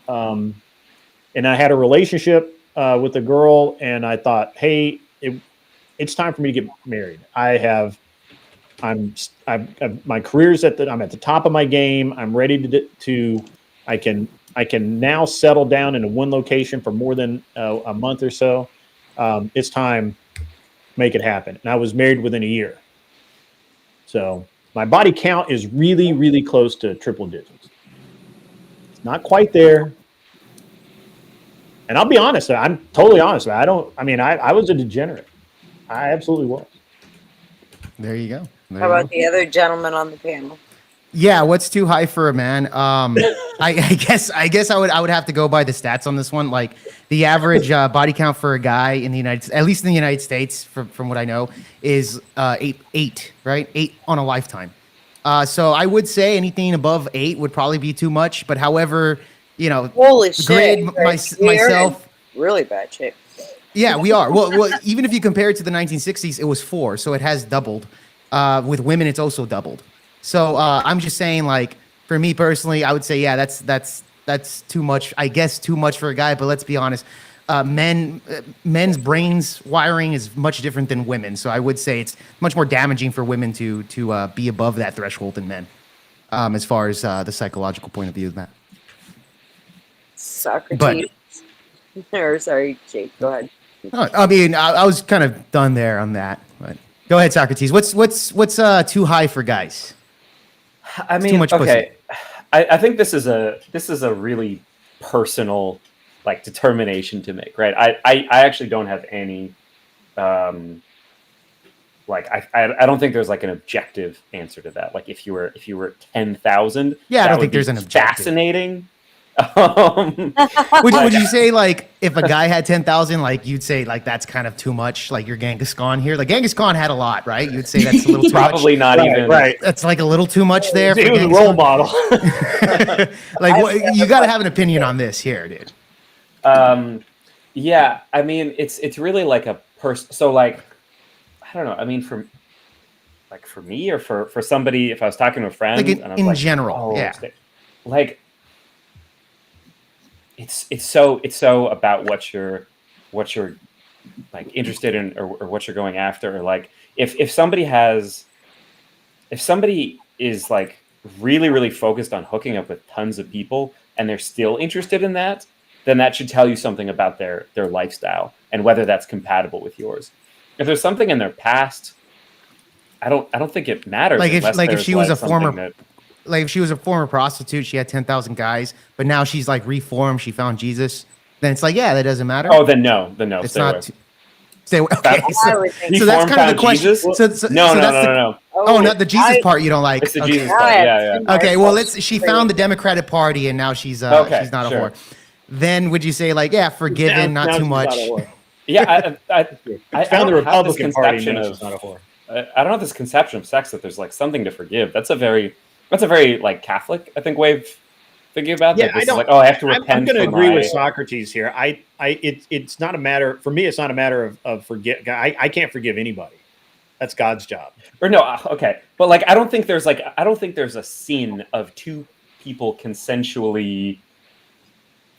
L: And I had a relationship with a girl, and I thought, hey, it's time for me to get married. My career's I'm at the top of my game. I'm ready I can now settle down in one location for more than a month or so. It's time to make it happen. And I was married within a year. So my body count is really, really close to triple digits. It's not quite there. And I'll be honest, I'm totally honest. I was a degenerate. I absolutely was.
K: There you go.
I: How about the other gentleman on the panel?
K: Yeah, what's too high for a man? I guess I would have to go by the stats on this one. Like the average body count for a guy in the at least in the United States, from what I know, is eight, right? 8 on a lifetime. So I would say anything above 8 would probably be too much. But however,
I: holy shit,
K: myself,
I: really bad shape.
K: Yeah, we are. Well, even if you compare it to the 1960s, it was 4, so it has doubled. With women, it's also doubled. So I'm just saying, for me personally, I would say, yeah, that's too much. I guess too much for a guy. But let's be honest, men's brains wiring is much different than women. So I would say it's much more damaging for women to be above that threshold than men, as far as the psychological point of view of that.
I: Socrates. Or sorry, Jake. Go ahead.
K: I was kind of done there on that. But go ahead, Socrates. What's too high for guys?
N: I mean, too much okay. I think this is a really personal determination to make, right? I actually don't have any I don't think there's an objective answer to that. If you were 10,000,
K: yeah, I don't think there's an objective.
N: Fascinating.
K: Would you say if a guy had 10,000, you'd say that's kind of too much, you're Genghis Khan here? Genghis Khan had a lot, right? You'd say that's a little too
N: probably
K: much.
N: Not even
K: right. That's a little too much there.
L: He was a role model.
K: You got to have an opinion on this here, dude.
N: Yeah, I mean it's really a person. So I don't know. I mean for me or for somebody, if I was talking to a friend,
K: in general, yeah.
N: It's so about what you're interested in or what you're going after, or if somebody is really, really focused on hooking up with tons of people and they're still interested in that, then that should tell you something about their lifestyle and whether that's compatible with yours. If there's something in their past, I don't think it matters.
K: If she was a former like if she was a former prostitute, she had 10,000 guys, but now she's like reformed, she found Jesus, then it's like, yeah, that doesn't matter.
N: Oh, then no.
K: It's
N: stay
K: not.
N: away.
K: Stay away. Okay,
I: I would think
K: so that's kind of the
N: Reformed
K: question.
N: Jesus?
K: So
N: No.
K: that's the. Oh, not the Jesus part you don't like.
N: It's the
K: Okay.
N: Jesus part. Yeah.
K: Okay, well, she found the Democratic Party and now she's not
N: sure.
K: a whore. Then would you say like, yeah, forgiven, not too much?
N: Yeah, I
L: found the
N: don't have this
L: Republican Party.
N: conception
L: No,
N: of-
L: she's not a whore.
N: I don't have this conception of sex that there's like something to forgive. That's a very like Catholic, I think, way of thinking about that.
L: Yeah, I don't.
N: Like, oh, I have to repent.
L: I'm going to
N: for
L: agree
N: my-
L: with Socrates here. It's not a matter for me. It's not a matter of forget. I can't forgive anybody. That's God's job.
N: Or no, okay, but like I don't think there's a sin of two people consensually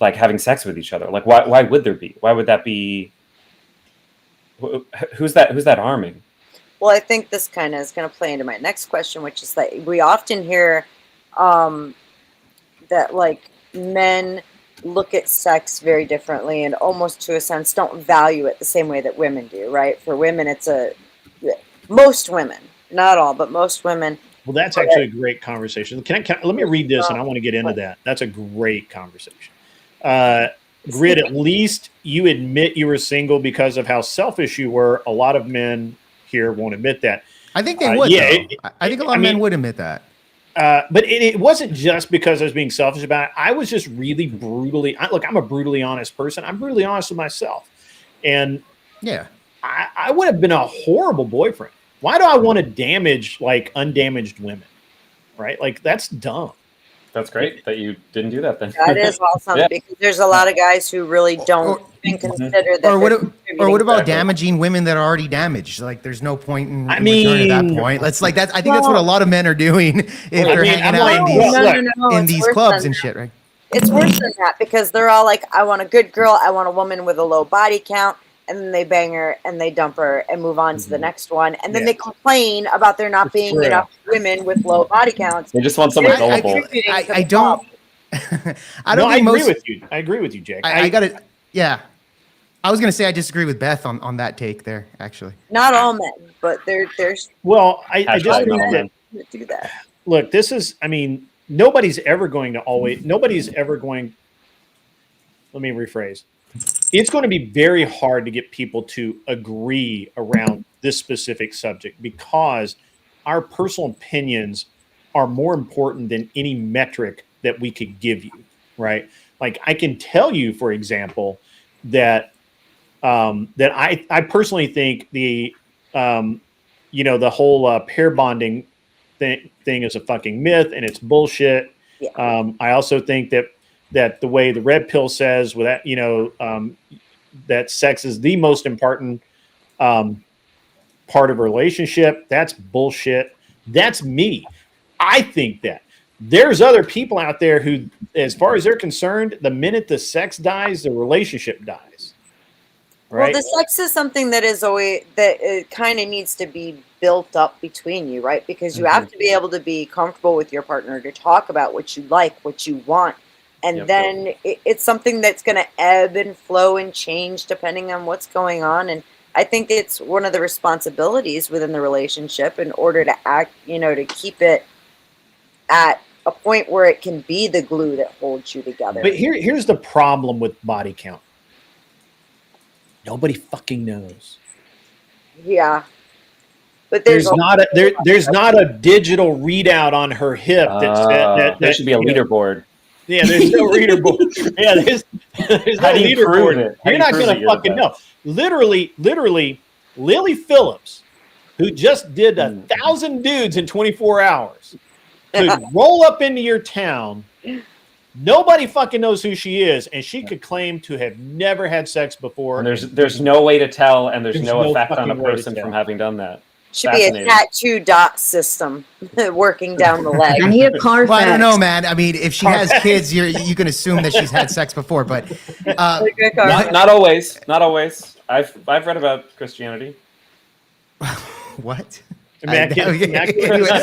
N: like having sex with each other. Like why would there be? Why would that be? Who's that harming?
I: Well, I think this kind of is going to play into my next question, which is that we often hear that like men look at sex very differently and almost to a sense don't value it the same way that women do, right? For women, most women, not all, but most women.
L: Well, that's actually a great conversation. Let me read this, and I want to get into that. That's a great conversation. Grid, at least you admit you were single because of how selfish you were. A lot of men here won't admit that.
K: I think they would. I think a lot of men would admit that.
L: But it wasn't just because I was being selfish about it. I was just really brutally. Look, I'm a brutally honest person. I'm brutally honest with myself, and
K: yeah,
L: I would have been a horrible boyfriend. Why do I want to damage like undamaged women? Right? Like that's dumb.
N: That's great that you didn't do that then.
I: That is awesome because there's a lot of guys who really don't even consider that.
K: Or what about damaging women that are already damaged? Like, there's no point in returning at that point. Let's like that. I think that's what a lot of men are doing if they're hanging out in these clubs and shit, right?
I: It's worse than that because they're all like, I want a good girl. I want a woman with a low body count. And then they bang her and they dump her and move on to the next one. And then they complain about there not being enough women with low body counts.
N: They just want someone gullible.
K: I don't. I don't.
L: I agree with you. I agree with you, Jake.
K: I got it. Yeah. I was gonna say I disagree with Beth on that take there. Actually,
I: not all men, but there's.
L: Well, I just think that
I: do that.
L: Look, this is. I mean, nobody's ever going. Let me rephrase. It's going to be very hard to get people to agree around this specific subject because our personal opinions are more important than any metric that we could give you, right? Like I can tell you, for example, that I personally think the whole pair bonding thing is a fucking myth and it's bullshit. Yeah. I also think that the way the red pill says with that, that sex is the most important part of a relationship. That's bullshit. That's me. I think that there's other people out there who, as far as they're concerned, the minute the sex dies, the relationship dies. Right?
I: Well, the sex is something that is always that it kind of needs to be built up between you, right? Because you have to be able to be comfortable with your partner to talk about what you like, what you want. And then it's something that's going to ebb and flow and change depending on what's going on. And I think it's one of the responsibilities within the relationship in order to act, to keep it at a point where it can be the glue that holds you together.
L: But here's the problem with body count. Nobody fucking knows.
I: Yeah. But
L: there's not a digital readout on her hip that
N: there should be a leaderboard.
L: Yeah, there's no leaderboard. Yeah, there's no leaderboard. You're not going to fucking know. Literally, Lily Phillips, who just did 1,000 dudes in 24 hours, could roll up into your town. Nobody fucking knows who she is, and she could claim to have never had sex before.
N: And there's no way to tell, and there's no effect on a person from having done that.
I: Should be a tattoo dot system working down the leg.
M: I need a car.
K: Well, I don't know, man. I mean, if she has kids, you can assume that she's had sex before, but
N: not always. Not always. I've read about Christianity.
K: What?
L: Immaculate.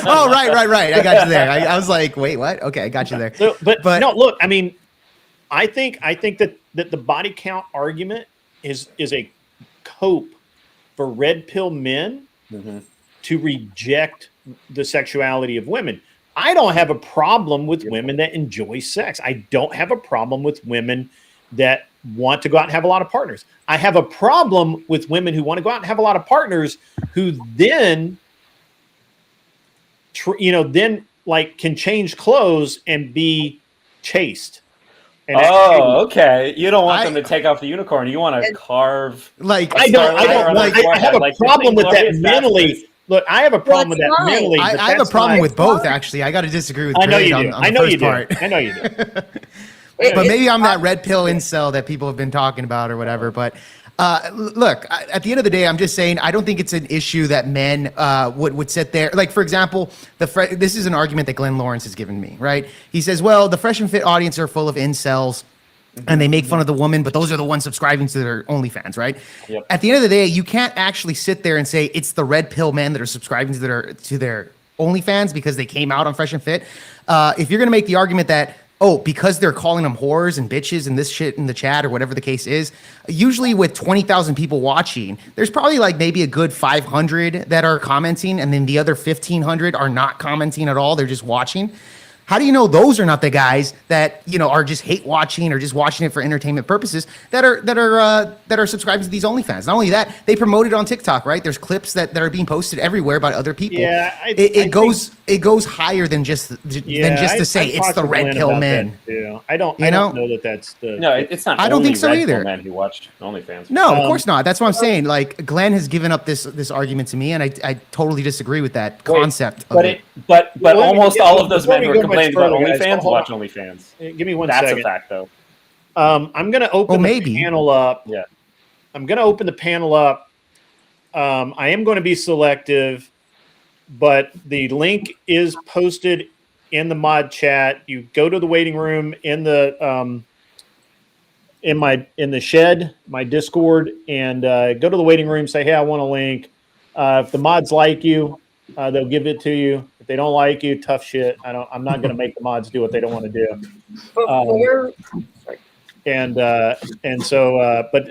K: Oh, right. I got you there. I was like, wait, what? Okay, I got you there.
L: So, but no, look. I mean, I think that the body count argument is a cope for red pill men to reject the sexuality of women. I don't have a problem with women that enjoy sex. I don't have a problem with women that want to go out and have a lot of partners. I have a problem with women who want to go out and have a lot of partners who then, then like can change clothes and be chaste. And
N: okay. You don't want them to take off the unicorn. You want to carve.
L: Like I have a problem with that mentally. Look, I have a problem with that mentally.
K: I have a problem with both, actually. I got to disagree with Greg on the first part.
L: I know you do.
K: But maybe I'm that red pill incel that people have been talking about or whatever. But look, at the end of the day, I'm just saying I don't think it's an issue that men would sit there. Like, for example, this is an argument that Glenn Lawrence has given me, right? He says, well, the Fresh and Fit audience are full of incels. And they make fun of the woman, but those are the ones subscribing to their OnlyFans, right?
N: Yep.
K: At the end of the day, you can't actually sit there and say it's the red pill men that are subscribing to their OnlyFans because they came out on Fresh and Fit. If you're going to make the argument that, because they're calling them whores and bitches and this shit in the chat or whatever the case is, usually with 20,000 people watching, there's probably like maybe a good 500 that are commenting, and then the other 1,500 are not commenting at all. They're just watching. How do you know those are not the guys that are just hate watching or just watching it for entertainment purposes that are subscribing to these OnlyFans? Not only that, they promote it on TikTok, right? There's clips that are being posted everywhere by other people.
L: Yeah,
K: it goes higher than just to say it's the red pill men.
L: I don't know that that's the.
N: No, it's not.
K: I don't think so
N: red
K: either.
N: pill men who watch OnlyFans.
K: No, of course not. That's what I'm saying. Like, Glenn has given up this argument to me, and I totally disagree with that concept.
N: But almost all of those men who are complaining about OnlyFans watch OnlyFans.
L: Give me one
N: second.
L: second.
N: That's a fact, though.
L: I'm going to open the panel up.
N: Yeah.
L: I'm going to open the panel up. I am going to be selective, but the link is posted in the mod chat. You go to the waiting room in the in the shed, my Discord, and go to the waiting room. Say, hey, I want a link. If the mods like you, they'll give it to you. If they don't like you, tough shit. I'm not going to make the mods do what they don't want to do.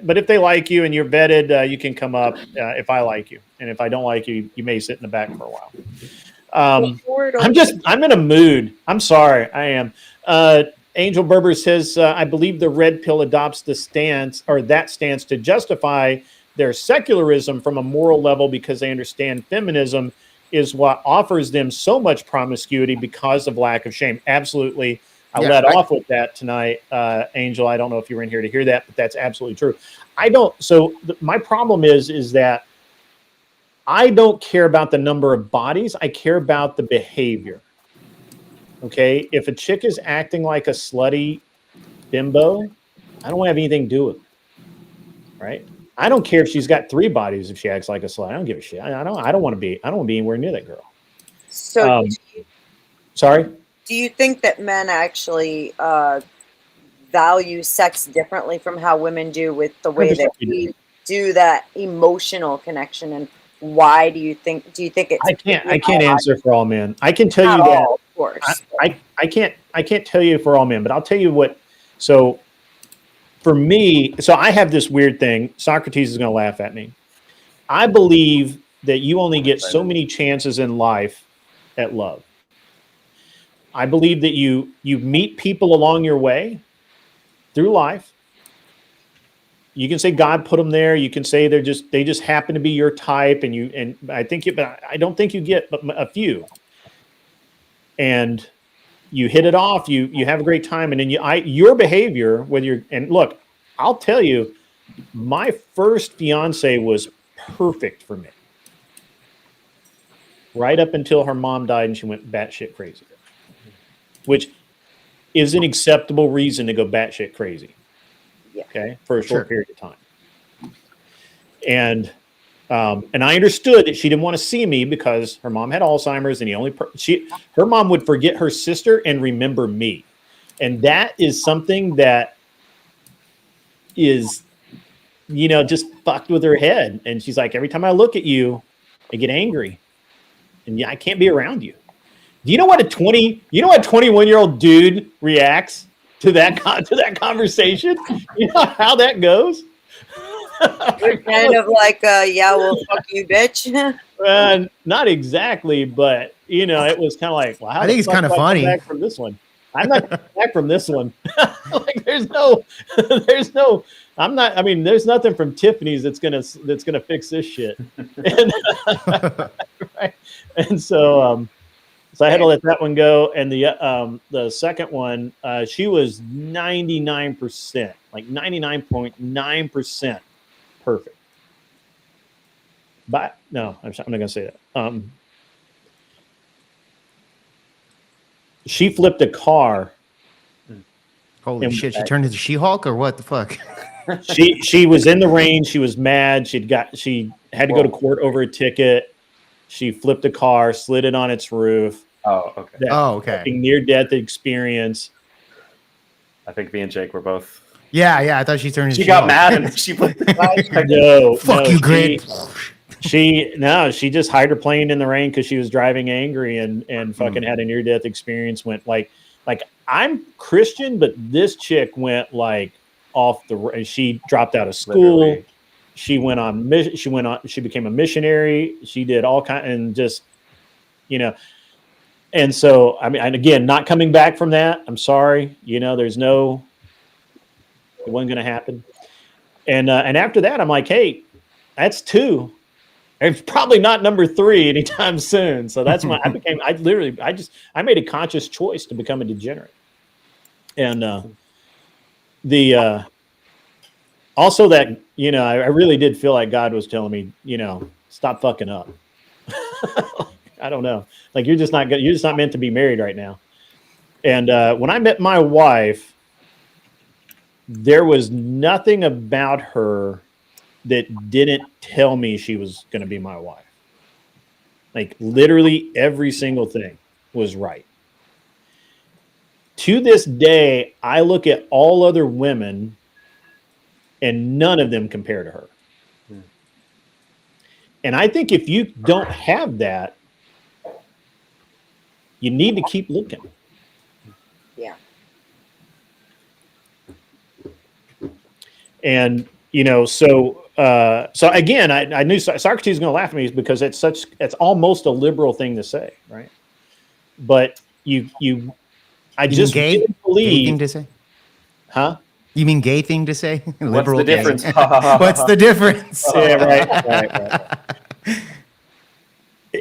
L: But if they like you and you're vetted, you can come up. If I like you, and if I don't like you, you may sit in the back for a while. I'm in a mood. I'm sorry, I am. Angel Berber says, I believe the red pill adopts that stance to justify their secularism from a moral level because they understand feminism is what offers them so much promiscuity because of lack of shame. Absolutely. I led off with that tonight, Angel. I don't know if you were in here to hear that, but that's absolutely true. My problem is that I don't care about the number of bodies. I care about the behavior. Okay. If a chick is acting like a slutty bimbo, I don't want to have anything to do with it. Right. I don't care if she's got 3 bodies if she acts like a slut. I don't give a shit. I don't want to be anywhere near that girl.
I: So
L: sorry?
I: Do you think that men actually value sex differently from how women do with the way that we do that emotional connection? And why do you think it's
L: I can't answer for all men. I can tell you that
I: of course.
L: I can't tell you for all men, but I'll tell you what. So for me, I have this weird thing. Socrates is going to laugh at me. I believe that you only get so many chances in life at love. I believe that you meet people along your way through life. You can say God put them there. You can say they just happen to be your type, and I don't think you get but a few. And you hit it off. You have a great time, and then your behavior, look, I'll tell you, my first fiance was perfect for me, right up until her mom died and she went batshit crazy, which is an acceptable reason to go batshit crazy.
I: Yeah.
L: Okay, for a short period of time, and I understood that she didn't want to see me because her mom had Alzheimer's, and her mom would forget her sister and remember me, and that is something that is, just fucked with her head. And she's like, every time I look at you, I get angry, and I can't be around you. Do you know what a 21-year-old dude reacts to that conversation? You know how that goes?
I: You're kind of like, yeah, well, fuck you, bitch.
L: Not exactly, but it was kind of like, well, how
K: I
L: the
K: think it's
L: fuck
K: kind of
L: do I come
K: funny.
L: back from this one? I'm not coming back from this one. Like, there's no, I'm not. I mean, there's nothing from Tiffany's that's gonna fix this shit. And, right? And so I had to let that one go. And the second one, she was 99%, like 99.9% perfect. But no, I'm not gonna say that. She flipped a car.
K: Holy shit! She turned into She-Hulk or what the fuck?
L: She was in the rain. She was mad. She had to go to court over a ticket. She flipped a car, slid it on its roof.
N: Oh, okay.
K: Okay.
L: Near-death experience.
N: I think me and Jake were both.
K: Yeah. I thought she turned.
N: She got mad and she put.
K: Fuck you, Grid.
L: She just hydroplaned in the rain because she was driving angry and fucking had a near-death experience. Went like I'm Christian, but this chick went like off the. She dropped out of school. Literally. She went on. She became a missionary. She did all kind and just, And so I mean, and again, not coming back from that. I'm sorry. There's no. It wasn't going to happen. And after that, I'm like, hey, that's 2. It's probably not number 3 anytime soon. So that's when I made a conscious choice to become a degenerate. And also that, I really did feel like God was telling me, stop fucking up. I don't know. Like, you're just not meant to be married right now. And when I met my wife, there was nothing about her that didn't tell me she was going to be my wife. Like, literally every single thing was right. To this day, I look at all other women and none of them compare to her. And I think if you don't have that, you need to keep looking.
I: Yeah.
L: And, so again, I knew Socrates was going to laugh at me because it's almost a liberal thing to say, right? But I just didn't believe.
K: Gay thing to say?
L: Huh?
K: You mean gay thing to say?
N: What's the difference?
K: What's the difference?
L: Yeah, right.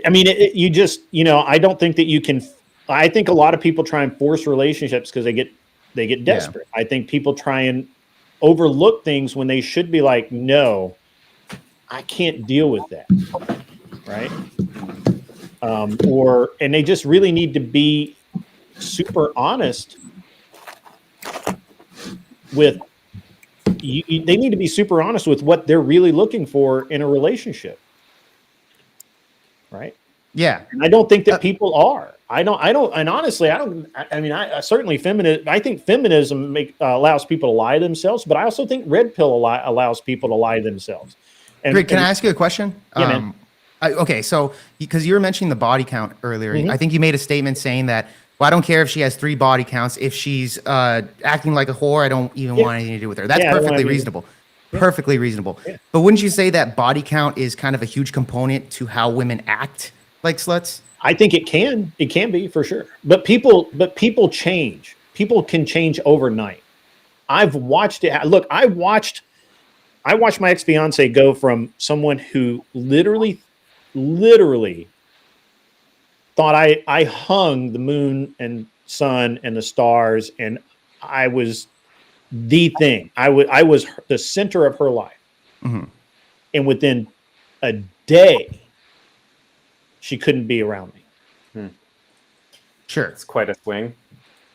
L: I mean, you just, I don't think that you can. I think a lot of people try and force relationships because they get desperate. Yeah. I think people try and overlook things when they should be like, no, I can't deal with that, right? And they just really need to be super honest with you. They need to be super honest with what they're really looking for in a relationship, right?
K: Yeah.
L: And I don't think that people are. I don't, and honestly, I certainly I think feminism allows people to lie to themselves, but I also think red pill allows people to lie to themselves.
K: Greg, can I ask you a question?
L: Yeah, man.
K: Okay, so because you were mentioning the body count earlier, I think you made a statement saying that, well, I don't care if she has 3 body counts. If she's acting like a whore, I don't even want anything to do with her. That's perfectly reasonable. Yeah. Perfectly reasonable. Yeah. But wouldn't you say that body count is kind of a huge component to how women act like sluts?
L: I think it can be for sure. But people change. People can change overnight. I've watched it. Look, I watched my ex-fiance go from someone who literally thought I hung the moon and sun and the stars, and I was the thing. I was the center of her life. Mm-hmm. And within a day, she couldn't be around me.
K: Sure.
N: It's quite a swing.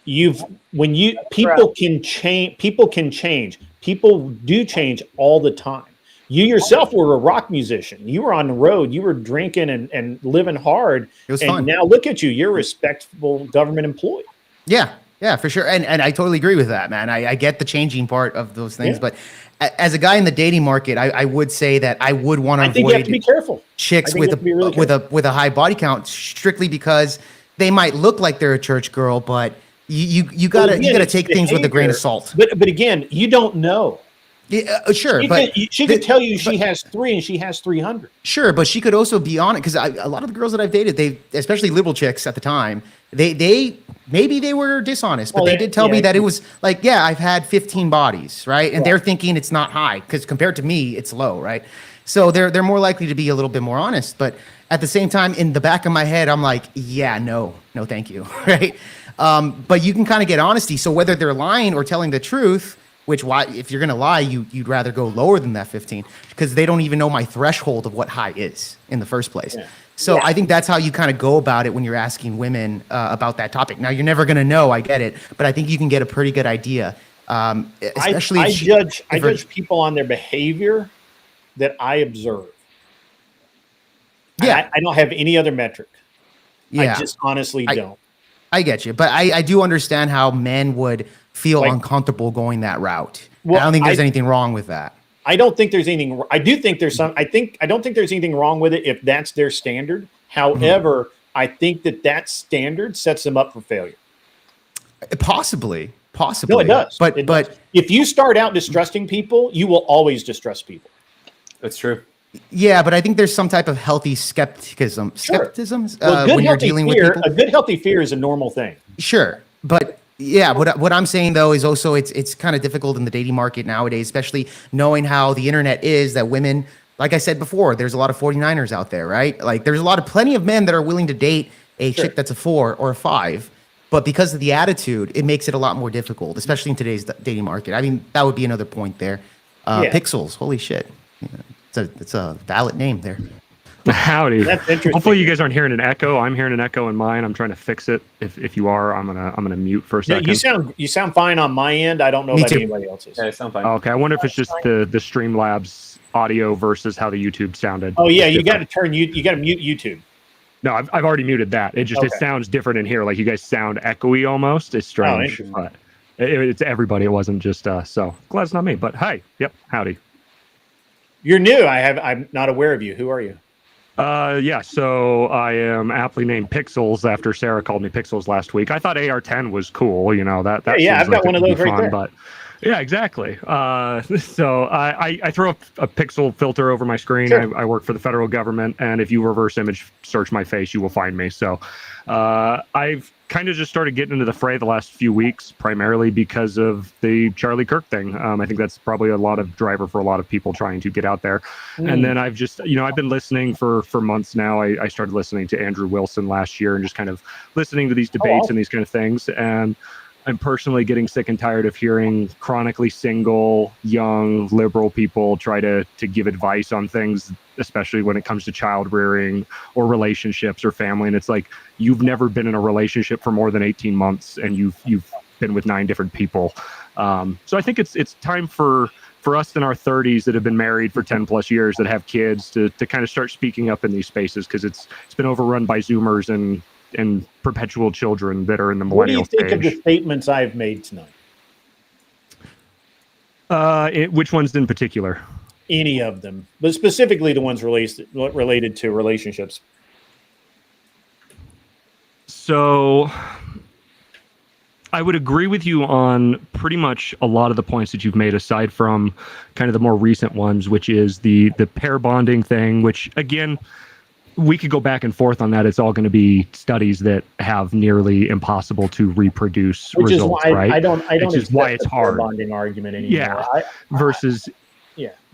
L: People can change. People do change all the time. You yourself were a rock musician. You were on the road. You were drinking and living hard.
K: It was fun.
L: Now look at you. You're a respectable government employee.
K: Yeah, for sure. And I totally agree with that, man. I get the changing part of those things, but as a guy in the dating market, I would say that I would want to avoid
L: you have to be careful.
K: Chicks with a high body count, strictly because they might look like they're a church girl, but you gotta take things with a grain of salt.
L: But again, you don't know.
K: Yeah, sure,
L: she could tell you she has 3 and she has 300.
K: Sure, but she could also be on it because a lot of the girls that I've dated, they, especially liberal chicks at the time, they maybe they were dishonest, but they did tell me that it was like, yeah, I've had 15 bodies, right? And they're thinking it's not high because compared to me, it's low, right? So they're more likely to be a little bit more honest. But at the same time, in the back of my head, I'm like, yeah, no, thank you, right? But you can kind of get honesty. So whether they're lying or telling the truth, if you're gonna lie, you'd rather go lower than that 15 because they don't even know my threshold of what high is in the first place. Yeah. So I think that's how you kind of go about it when you're asking women about that topic. Now you're never gonna know, I get it, but I think you can get a pretty good idea. Especially
L: I judge people on their behavior that I observe.
K: Yeah,
L: I don't have any other metric.
K: Yeah,
L: I just honestly don't.
K: I get you, but I do understand how men would feel uncomfortable going that route. Well, I don't think there's anything wrong with that.
L: I don't think there's anything. I do think there's some. I don't think there's anything wrong with it if that's their standard. However, I think that standard sets them up for failure.
K: Possibly.
L: No, it does.
K: But
L: if you start out distrusting people, you will always distrust people.
N: That's true.
K: Yeah, but I think there's some type of healthy skepticism.
L: Well,
K: when you're dealing with people.
L: A good healthy fear is a normal thing.
K: Sure, but yeah, what I'm saying though is also it's kind of difficult in the dating market nowadays, especially knowing how the internet is. That women, like I said before, there's a lot of 49ers out there, right? Like there's plenty of men that are willing to date a chick that's a 4 or a 5, but because of the attitude, it makes it a lot more difficult, especially in today's dating market. I mean, that would be another point there. Pixels, holy shit. It's a valid name there.
P: Howdy.
L: That's interesting.
P: Hopefully you guys aren't hearing an echo. I'm hearing an echo in mine. I'm trying to fix it. If you are, I'm gonna mute for a second.
L: You sound fine on my end. I don't know about anybody else's.
N: Yeah, sound fine.
P: Okay, I wonder if it's just the Streamlabs audio versus how the YouTube sounded.
L: Oh yeah, you got to mute YouTube.
P: No, I've already muted that. It sounds different in here. Like you guys sound echoey almost. It's strange, but it's everybody. It wasn't just us. So glad it's not me. But hi, howdy.
L: You're new. I'm not aware of you. Who are you?
P: So I am aptly named Pixels after Sarah called me Pixels last week. I thought AR10 was cool, that
L: I've got one of those right there.
P: But yeah, exactly. So I throw a pixel filter over my screen. Sure. I work for the federal government, and if you reverse image search my face, you will find me. So I've kind of just started getting into the fray the last few weeks, primarily because of the Charlie Kirk thing. I think that's probably a lot of driver for a lot of people trying to get out there. And then I've just, I've been listening for months now. I started listening to Andrew Wilson last year and just kind of listening to these debates and these kind of things. And I'm personally getting sick and tired of hearing chronically single, young, liberal people try to give advice on things, especially when it comes to child rearing or relationships or family. And it's like, you've never been in a relationship for more than 18 months and you've been with 9 different people. So I think it's time for us in our 30s that have been married for 10 plus years, that have kids, to kind of start speaking up in these spaces, because it's been overrun by Zoomers and perpetual children that are in the millennial
L: stage. What do you think of the statements I've made tonight?
P: Which ones in particular?
L: Any of them, but specifically the ones related to relationships.
P: So I would agree with you on pretty much a lot of the points that you've made, aside from kind of the more recent ones, which is the pair bonding thing, which again, we could go back and forth on that. It's all going to be studies that have nearly impossible to reproduce
L: which
P: results,
L: is why
P: right?
L: I don't
P: which is why it's hard.
L: Bonding argument anymore.
P: Versus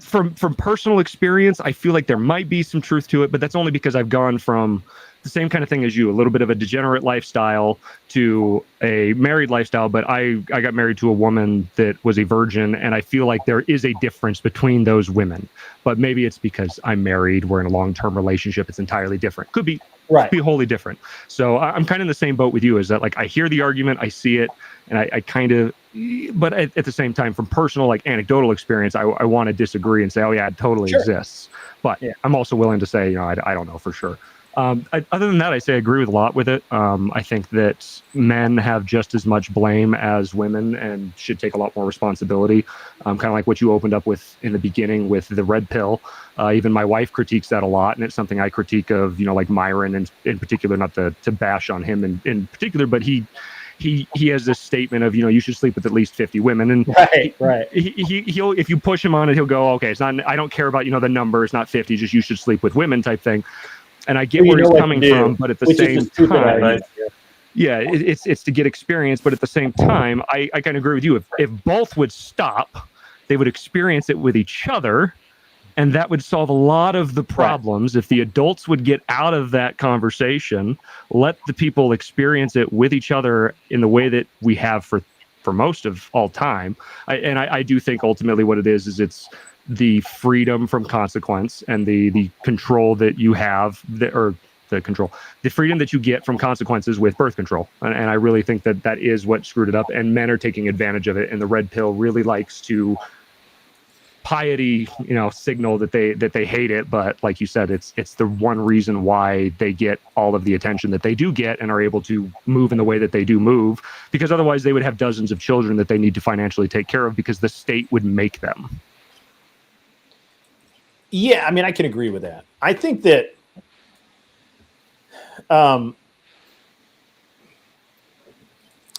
P: from personal experience, I feel like there might be some truth to it, but that's only because I've gone from the same kind of thing as you, a little bit of a degenerate lifestyle to a married lifestyle. But I got married to a woman that was a virgin, and I feel like there is a difference between those women. But maybe it's because I'm married, we're in a long-term relationship, it's entirely different. Could be wholly different. So I'm kind of in the same boat with you, is that like I hear the argument, I see it, and I kind of, but at the same time, from personal like anecdotal experience, I want to disagree and say, oh yeah, it totally exists. But I'm also willing to say, I don't know for sure. Other than that, I say I agree with a lot with it. I think that men have just as much blame as women and should take a lot more responsibility. Kind of like what you opened up with in the beginning with the red pill. Even my wife critiques that a lot, and it's something I critique of, like Myron in particular, not to bash on him in particular, but he he has this statement of, you should sleep with at least 50 women, and
L: right.
P: He'll if you push him on it, he'll go, okay, it's not. I don't care about the number. It's not 50. Just you should sleep with women type thing. And I get where he's coming from, but at the same time, yeah, it's to get experience. But at the same time, I kind of agree with you. If both would stop, they would experience it with each other. And that would solve a lot of the problems. If the adults would get out of that conversation, let the people experience it with each other in the way that we have for most of all time. I do think ultimately what it is it's the freedom from consequence and the control that you have, the freedom that you get from consequences with birth control. And I really think that is what screwed it up. And men are taking advantage of it. And the red pill really likes to piety, signal that they hate it, but like you said, it's the one reason why they get all of the attention that they do get and are able to move in the way that they do move, because otherwise they would have dozens of children that they need to financially take care of because the state would make them.
L: Yeah, I mean, I can agree with that. I think that I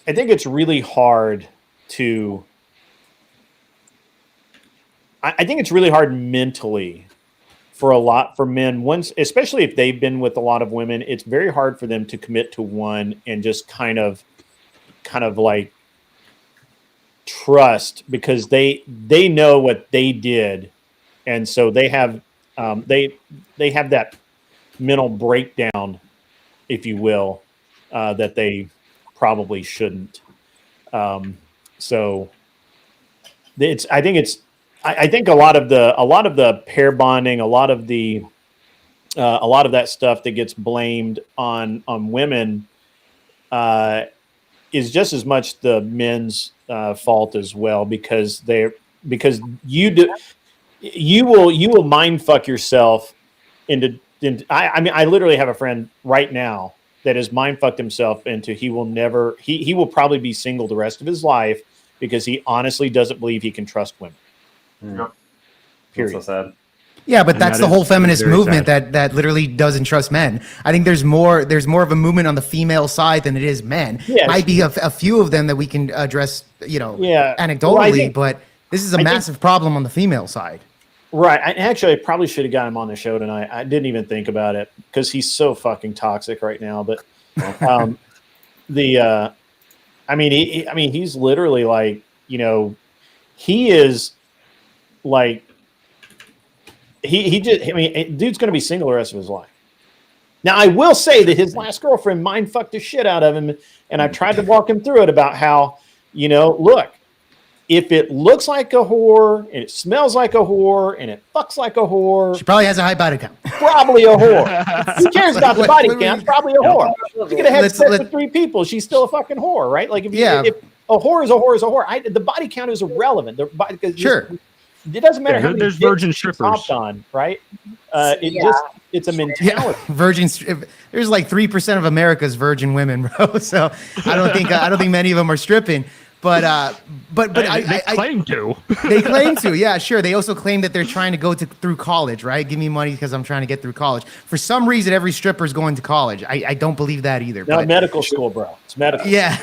L: think it's really hard to I think it's really hard mentally for men, once, especially if they've been with a lot of women, it's very hard for them to commit to one and just kind of like trust, because they know what they did. And so they have that mental breakdown, if you will, that they probably shouldn't. So I think a lot of the pair bonding, a lot of that stuff that gets blamed on women is just as much the men's fault as well, because you will mind fuck yourself into. I mean, I literally have a friend right now that has mind fucked himself into he will probably be single the rest of his life because he honestly doesn't believe he can trust women.
N: Yep.
L: Period.
N: So sad.
K: Yeah, but that's the whole feminist movement that literally doesn't trust men. I think there's more of a movement on the female side than it is men.
L: Yes.
K: Might be a few of them that we can address, anecdotally,
L: Well,
K: but this is a massive problem on the female side.
L: Right. I probably should have got him on the show tonight. I didn't even think about it because he's so fucking toxic right now. But he's literally like, he is like, dude's going to be single the rest of his life. Now, I will say that his last girlfriend mind fucked the shit out of him. And I tried to walk him through it about how, look, if it looks like a whore and it smells like a whore and it fucks like a whore,
K: she probably has a high body count.
L: Probably a whore. Who cares about the body count? Probably a whore. She could have had sex with 3 people. She's still a fucking whore, right? Like if a whore is a whore is a whore. The body count is irrelevant.
K: Sure.
L: It doesn't matter how many
P: there's virgin strippers
L: on, right? It's a mentality.
K: Yeah, virgins. There's like 3% of America's virgin women, bro. So I don't think many of them are stripping. But
P: they claim to.
K: They claim to, yeah, sure. They also claim that they're trying to go through college, right? Give me money because I'm trying to get through college. For some reason, every stripper is going to college. I don't believe that either.
L: No, medical school, bro. It's medical.
K: Yeah.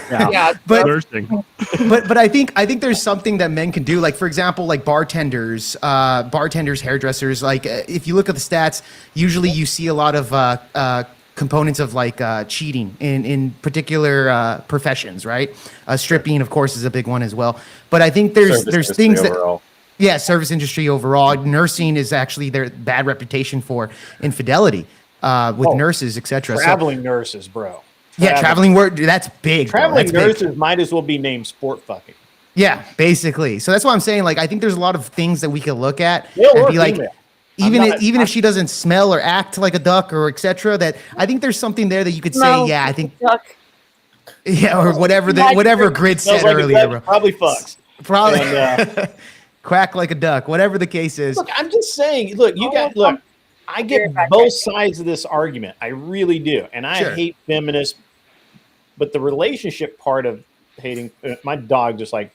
K: But I think there's something that men can do. Like, for example, like bartenders, hairdressers. Like, if you look at the stats, usually you see a lot of components of like cheating in particular professions, right? Stripping, of course, is a big one as well. But I think there's things overall. Service industry overall. Nursing is actually their bad reputation for infidelity with nurses, etc.
L: Traveling nurses, bro.
K: Traveling work. That's big.
L: Traveling nurses might as well be named sport fucking.
K: Yeah, basically. So that's why I'm saying, like, I think there's a lot of things that we could look at and be like, even if she doesn't smell or act like a duck or etc., that I think there's something there that you could say, yeah, I think duck. Yeah, or whatever Grid said like earlier, bro.
L: Probably fucks.
K: Probably quack like a duck, whatever the case is.
L: Look, I'm just saying, I get both sides of this argument. I really do. And I hate feminists, but the relationship part of hating, my dog just like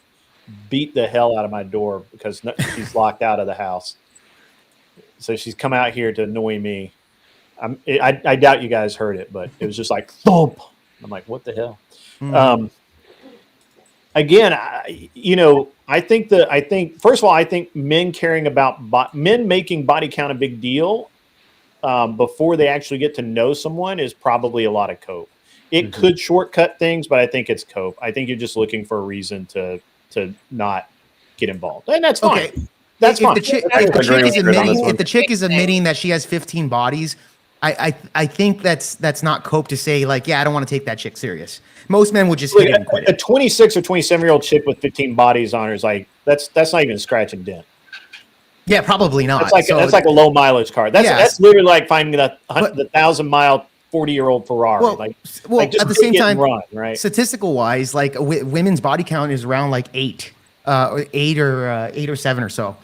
L: beat the hell out of my door because she's locked out of the house. So she's come out here to annoy me. I doubt you guys heard it, but it was just like thump. I'm like, what the hell? again, I think first of all, I think men caring about men making body count a big deal before they actually get to know someone is probably a lot of cope. It could shortcut things, but I think it's cope. I think you're just looking for a reason to not get involved, and that's fine.
K: Okay.
L: That's
K: if
L: fine.
K: if the chick is admitting that she has 15 bodies, I think that's not cope to say like, yeah, I don't want to take that chick serious. Most men would just hit it and quit
L: A
K: it.
L: 26 or 27-year-old chick with 15 bodies on her is like that's not even a scratch and dent.
K: Yeah, probably not.
L: That's like a low mileage car. That's literally like finding the 1,000-mile 40-year-old Ferrari.
K: Well,
L: just
K: at the same
L: take it
K: time,
L: and run, right?
K: statistical wise, like women's body count is around like 8 or 7 or so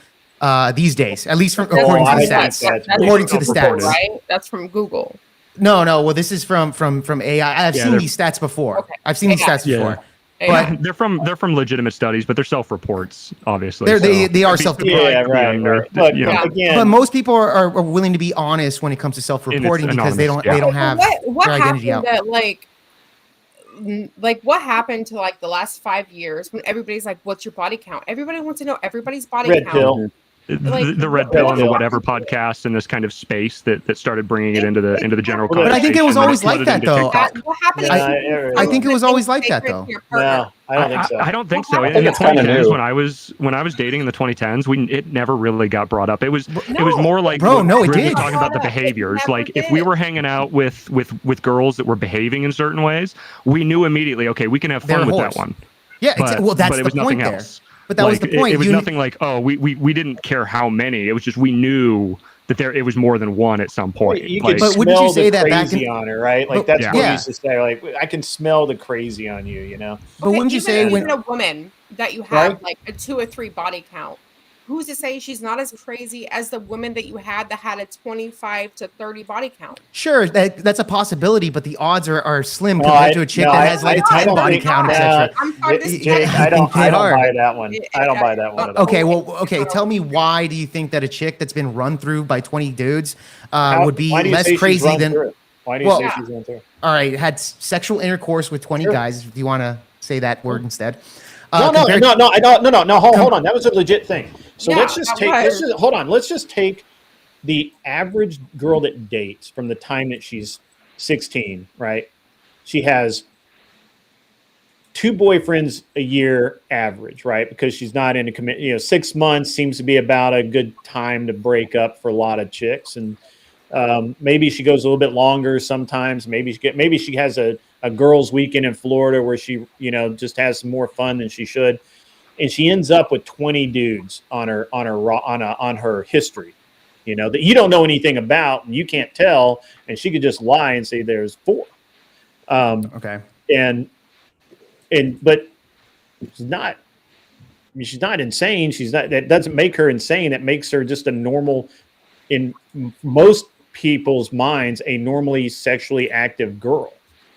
K: these days, at least according to the stats. According to the stats,
Q: right? That's from Google.
K: No. Well, this is from AI. I've seen these stats before.
Q: Okay.
K: I've seen these stats before.
P: But they're from legitimate studies, but they're self-reports, obviously.
K: They are self-reported.
L: Yeah, right. But again,
K: but most people are willing to be honest when it comes to self-reporting because they don't have
Q: what
K: their identity out.
Q: That, like what happened to like the last 5 years when everybody's like, "What's your body count?" Everybody wants to know everybody's body
L: Red
Q: count.
L: pill.
P: The red pill and the whatever podcast and this kind of space that started bringing it into the general conversation.
K: But I think it was always like that, though.
Q: What happened?
K: I think it was always like that, though.
L: No, I don't think so.
P: I don't think so. In the 2010s, when I was dating in the 2010s, it never really got brought up. It was more like
K: it did.
P: Talking about the behaviors. Like if we were hanging out with girls that were behaving in certain ways, we knew immediately, okay, we can have fun with that one.
K: Yeah, that's
P: it was
K: the
P: nothing
K: point
P: else.
K: there. But that was the point.
P: It was nothing like, oh, we didn't care how many. It was just we knew that it was more than one at some point.
L: You could smell the crazy on her, right? Like that's what we used to say. Like I can smell the crazy on you, you know.
K: But wouldn't you say
Q: when a woman that you have like a 2 or 3 body count, who's to say she's not as crazy as the woman that you had that had a 25 to 30 body count?
K: Sure, that's a possibility, but the odds are slim compared to a chick that has like a 10 body count, etc.
L: Jake, I don't buy that one. I don't buy that one at all.
K: Okay, tell me why do you think that a chick that's been run through by 20 dudes would be less crazy than?
L: Why do you say she's run through?
K: All right, had sexual intercourse with 20 guys. If you want to say that word instead.
L: No. Hold on. That was a legit thing. So let's just take the average girl that dates from the time that she's 16, right? She has 2 boyfriends a year average, right? Because she's not in a commit. 6 months seems to be about a good time to break up for a lot of chicks, and maybe she goes a little bit longer sometimes. Maybe she has a girls' weekend in Florida where she, just has some more fun than she should, and she ends up with 20 dudes on her history, that you don't know anything about and you can't tell, and she could just lie and say there's 4.
K: Okay.
L: But she's not. I mean, she's not insane. That doesn't make her insane. It makes her just a normal, in most people's minds, a normally sexually active girl.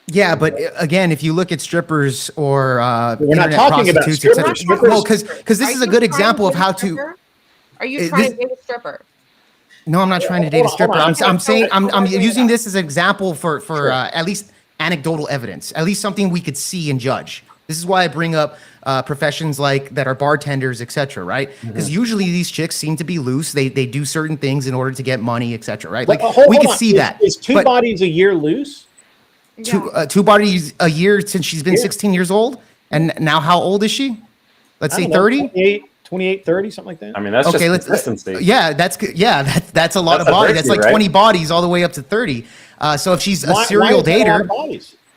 K: Yeah, but again, if you look at strippers or
L: we're not talking about strippers.
K: Well, because this is a good example of how to.
Q: Are you trying to date a stripper?
K: No, I'm not trying to date a stripper. I'm saying I'm using this as an example for at least anecdotal evidence, at least something we could see and judge. This is why I bring up professions like that are bartenders, etc. Right? Because usually these chicks seem to be loose. They do certain things in order to get money, etc. Right? Like we could see that.
L: Is 2 bodies a year loose?
K: 2 bodies a year since she's been 16 years old, and now how old is she? Let's say 30.
L: 28, 30, something like that.
N: I mean, that's just consistency.
K: That's a lot of bodies. That's like 20 bodies all the way up to 30. So if she's a serial dater,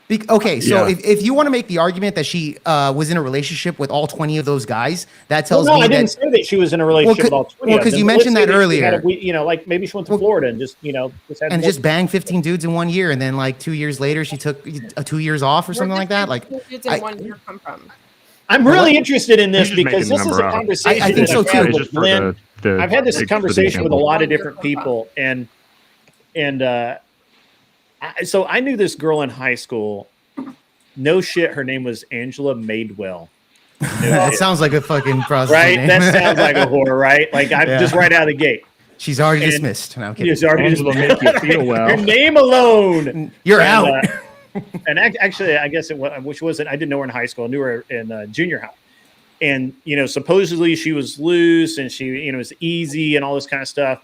K: if you want to make the argument that she was in a relationship with all 20 of those guys, that tells me
L: I didn't say that she was in a relationship with all 20.
K: Well, because you mentioned that earlier.
L: Like maybe she went to Florida and just
K: banged 15 dudes in 1 year, and then like 2 years later she took 2 years off or something like that. Like,
Q: dudes in 1 year come from?
L: I'm really interested in this because this is a conversation.
K: I think so too.
L: With Lynn. I've had this conversation with a lot of different people, and so I knew this girl in high school. No shit, her name was Angela Madewell.
K: That sounds like a fucking prostitute
L: right?
K: name.
L: That sounds like a whore, right? Like I'm just right out of the gate.
K: She's already dismissed. No, I'm kidding.
L: She's already
P: Angela make you feel well.
L: Your name alone.
K: You're out.
L: And actually, I guess which wasn't. I didn't know her in high school. I knew her in junior high. And supposedly she was loose and she was easy and all this kind of stuff.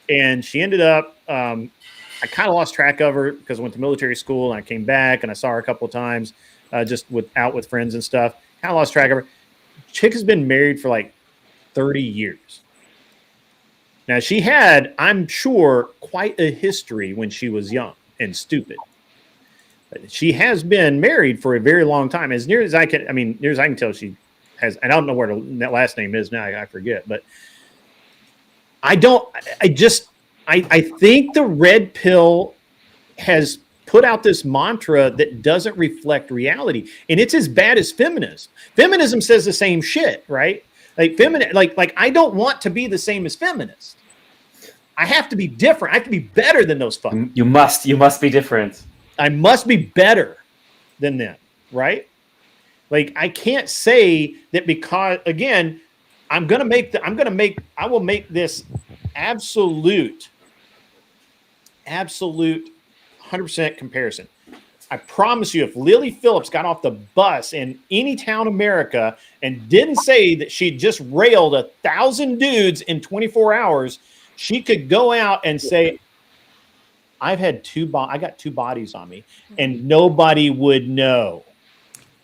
L: And she ended up. I kind of lost track of her because I went to military school and I came back and I saw her a couple of times, just out with friends and stuff. Kind of lost track of her. Chick has been married for like 30 years. Now she had, I'm sure, quite a history when she was young and stupid. But she has been married for a very long time. As near as I can tell, she has. I don't know where that last name is now. I forget, but I think the red pill has put out this mantra that doesn't reflect reality, and it's as bad as feminism. Feminism says the same shit, right? Like I don't want to be the same as feminists. I have to be different. I have to be better than those fuckers.
N: You must be different.
L: I must be better than them, right? Like I can't say that because again, I will make this absolute 100% comparison. I promise you, if Lily Phillips got off the bus in any town in America and didn't say that she just railed 1,000 dudes in 24 hours, she could go out and say, I got two bodies on me, and nobody would know.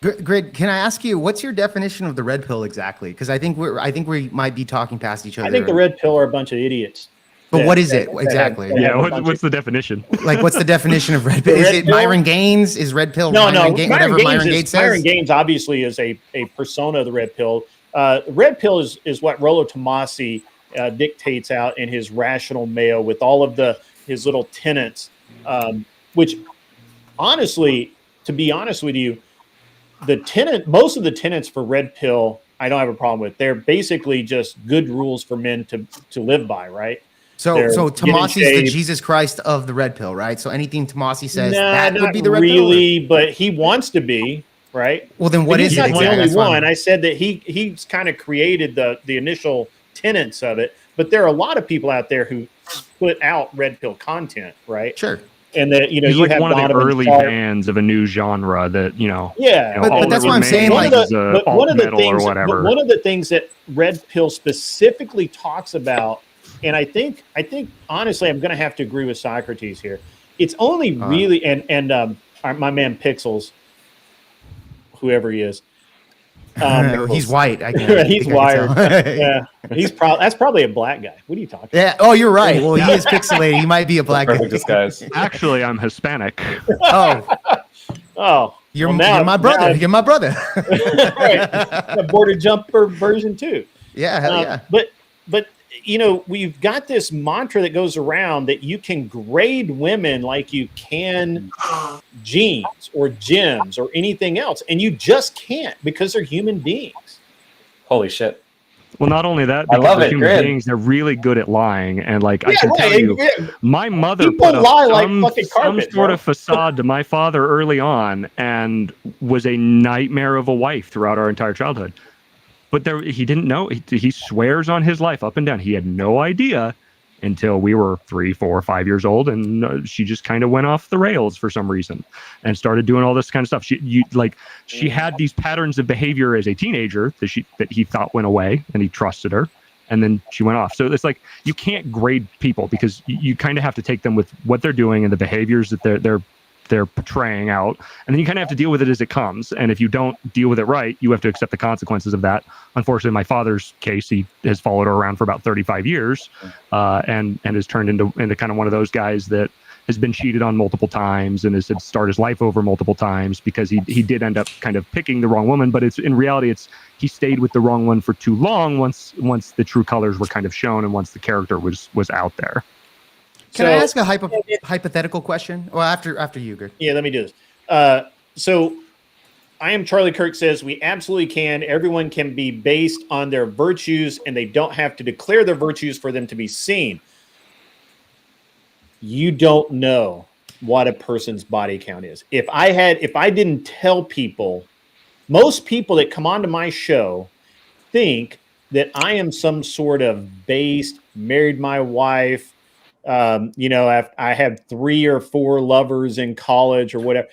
K: Grid, can I ask you, what's your definition of the red pill exactly? Because I think we might be talking past each other.
L: I think the red pill are a bunch of idiots.
K: But what is it exactly?
P: What's the definition?
K: Like, what's the definition of red pill? Is it Myron Gaines? Is red pill?
L: No.
K: Myron Gaines says?
L: Myron Gaines obviously is a persona of the red pill. Red pill is what Rollo Tomasi dictates out in his Rational Male with all of his little tenets, which honestly, to be honest with you, most of the tenets for red pill, I don't have a problem with. They're basically just good rules for men to live by, right?
K: So Tomasi's the Jesus Christ of the red pill, right? So anything Tomasi says, that would be the red pill?
L: Really, but he wants to be, right?
K: Well, then what is it?
L: He's not the only one. I said that he's kind of created the initial tenets of it, but there are a lot of people out there who put out red pill content, right?
K: Sure.
L: And that
P: he's
L: you
P: like
L: have
P: one of the
L: Donovan
P: early
L: Clark.
P: bands of a new genre that
K: but that's what I'm saying.
P: One of
L: the things that red pill specifically talks about, and I think honestly, I'm going to have to agree with Socrates here. It's only really my man Pixels, whoever he is.
K: He's white.
L: He's wired. Yeah, that's probably a black guy. What are you talking about?
K: Yeah. Oh, you're right. Well, he is pixelated. He might be a black guy.
N: Perfect disguise.
P: Actually, I'm Hispanic.
K: You're my brother. You're my brother.
L: Right. A border jumper version too.
K: Yeah, hell yeah.
L: But we've got this mantra that goes around that you can grade women like you can jeans or gyms or anything else, and you just can't because they're human beings.
N: Holy shit.
P: Well, not only that,
N: I
P: because
N: love
P: they're
N: it,
P: human
N: Grid.
P: beings, they're really good at lying. And I can tell you, my mother
L: People
P: put up
L: lie like fucking
P: some
L: carpet,
P: sort
L: bro.
P: of facade to my father early on and was a nightmare of a wife throughout our entire childhood. But he didn't know. He swears on his life up and down. He had no idea until we were 3, 4, 5 years old, and she just kind of went off the rails for some reason and started doing all this kind of stuff. She had these patterns of behavior as a teenager that he thought went away, and he trusted her, and then she went off. So it's like you can't grade people because you kind of have to take them with what they're doing and the behaviors that they're portraying out, and then you kind of have to deal with it as it comes. And if you don't deal with it right, you have to accept the consequences of that. Unfortunately, in my father's case, he has followed her around for about 35 years, and has turned into kind of one of those guys that has been cheated on multiple times and has had to start his life over multiple times because he did end up kind of picking the wrong woman. But in reality, he stayed with the wrong one for too long once the true colors were kind of shown and once the character was out there.
K: Can I ask a hypothetical question? Well, after you, Greg.
L: Yeah, let me do this. So I am Charlie Kirk says we absolutely can. Everyone can be based on their virtues, and they don't have to declare their virtues for them to be seen. You don't know what a person's body count is. If I didn't tell people, most people that come onto my show think that I am some sort of based, married my wife, I had 3 or 4 lovers in college or whatever.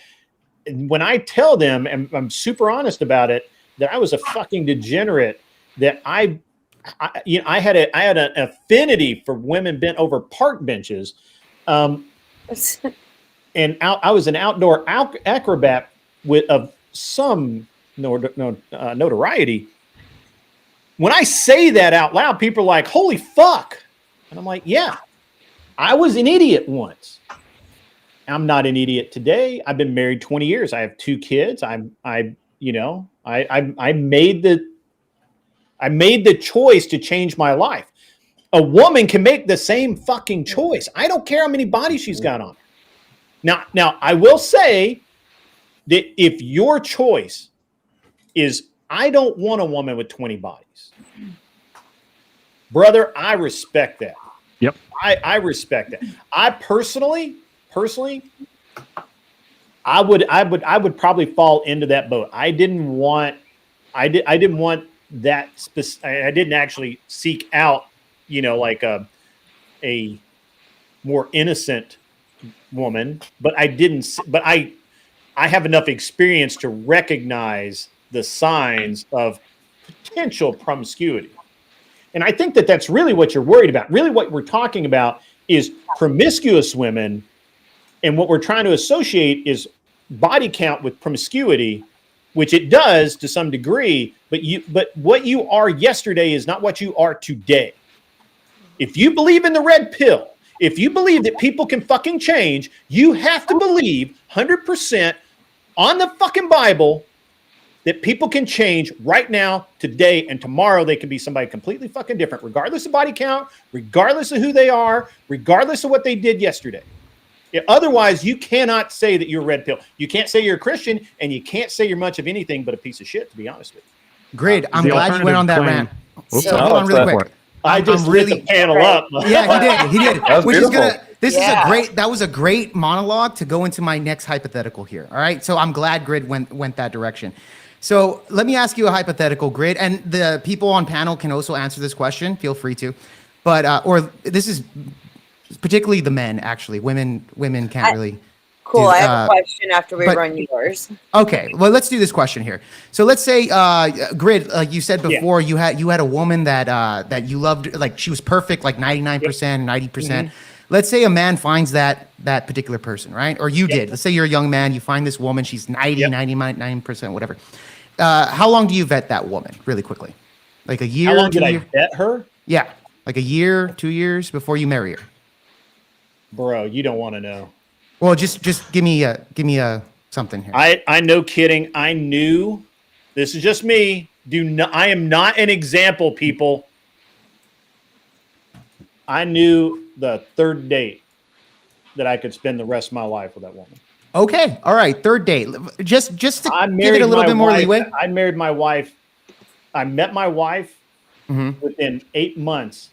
L: when I tell them, and I'm super honest about it, that I was a fucking degenerate, that I had an affinity for women bent over park benches, and I was an outdoor acrobat of some notoriety. When I say that out loud, people are like, "Holy fuck!" And I'm like, "Yeah, I was an idiot once. I'm not an idiot today. I've been married 20 years. I have 2 kids. I made the choice to change my life. A woman can make the same fucking choice. I don't care how many bodies she's got on. Now I will say that if your choice is, I don't want a woman with 20 bodies, brother, I respect that.
P: Yep.
L: I respect that. I personally, I would probably fall into that boat. I didn't want that. I didn't actually seek out, like a more innocent woman, but I have enough experience to recognize the signs of potential promiscuity. And I think that that's really what you're worried about. Really what we're talking about is promiscuous women. And what we're trying to associate is body count with promiscuity, which it does to some degree, but what you are yesterday is not what you are today. If you believe in the red pill, if you believe that people can fucking change, you have to believe 100% on the fucking Bible that people can change right now, today, and tomorrow they can be somebody completely fucking different, regardless of body count, regardless of who they are, regardless of what they did yesterday. Otherwise, you cannot say that you're a red pill. You can't say you're a Christian, and you can't say you're much of anything but a piece of shit, to be honest with you.
K: Great. I'm glad you went on that rant.
P: Oops,
K: So hold on really quick.
L: I just lit the panel up.
K: Yeah, he did.
J: That was beautiful.
K: That was a great monologue to go into my next hypothetical here. All right. So I'm glad Grid went that direction. So let me ask you a hypothetical, Grid, and the people on panel can also answer this question. Feel free to, but or this is particularly the men. Actually, women can't really.
I: Cool. I have a question after we run yours.
K: Okay. Well, let's do this question here. So let's say, Grid, like you said before, you had a woman that you loved, like she was perfect, like 99%, 90%. Let's say a man finds that particular person, right? Or you did. Let's say you're a young man, you find this woman, she's 99%, whatever. How long do you vet that woman, really quickly? Like a year?
L: How long did I vet her?
K: Yeah, like a year, 2 years before you marry her.
L: Bro, you don't want to know.
K: Well, just give me a something here.
L: I no kidding. I knew. This is just me. I am not an example, people. I knew the third date that I could spend the rest of my life with that woman.
K: Okay. All right. Third date. Just to give it a little bit more leeway.
L: I married my wife. I met my wife within 8 months,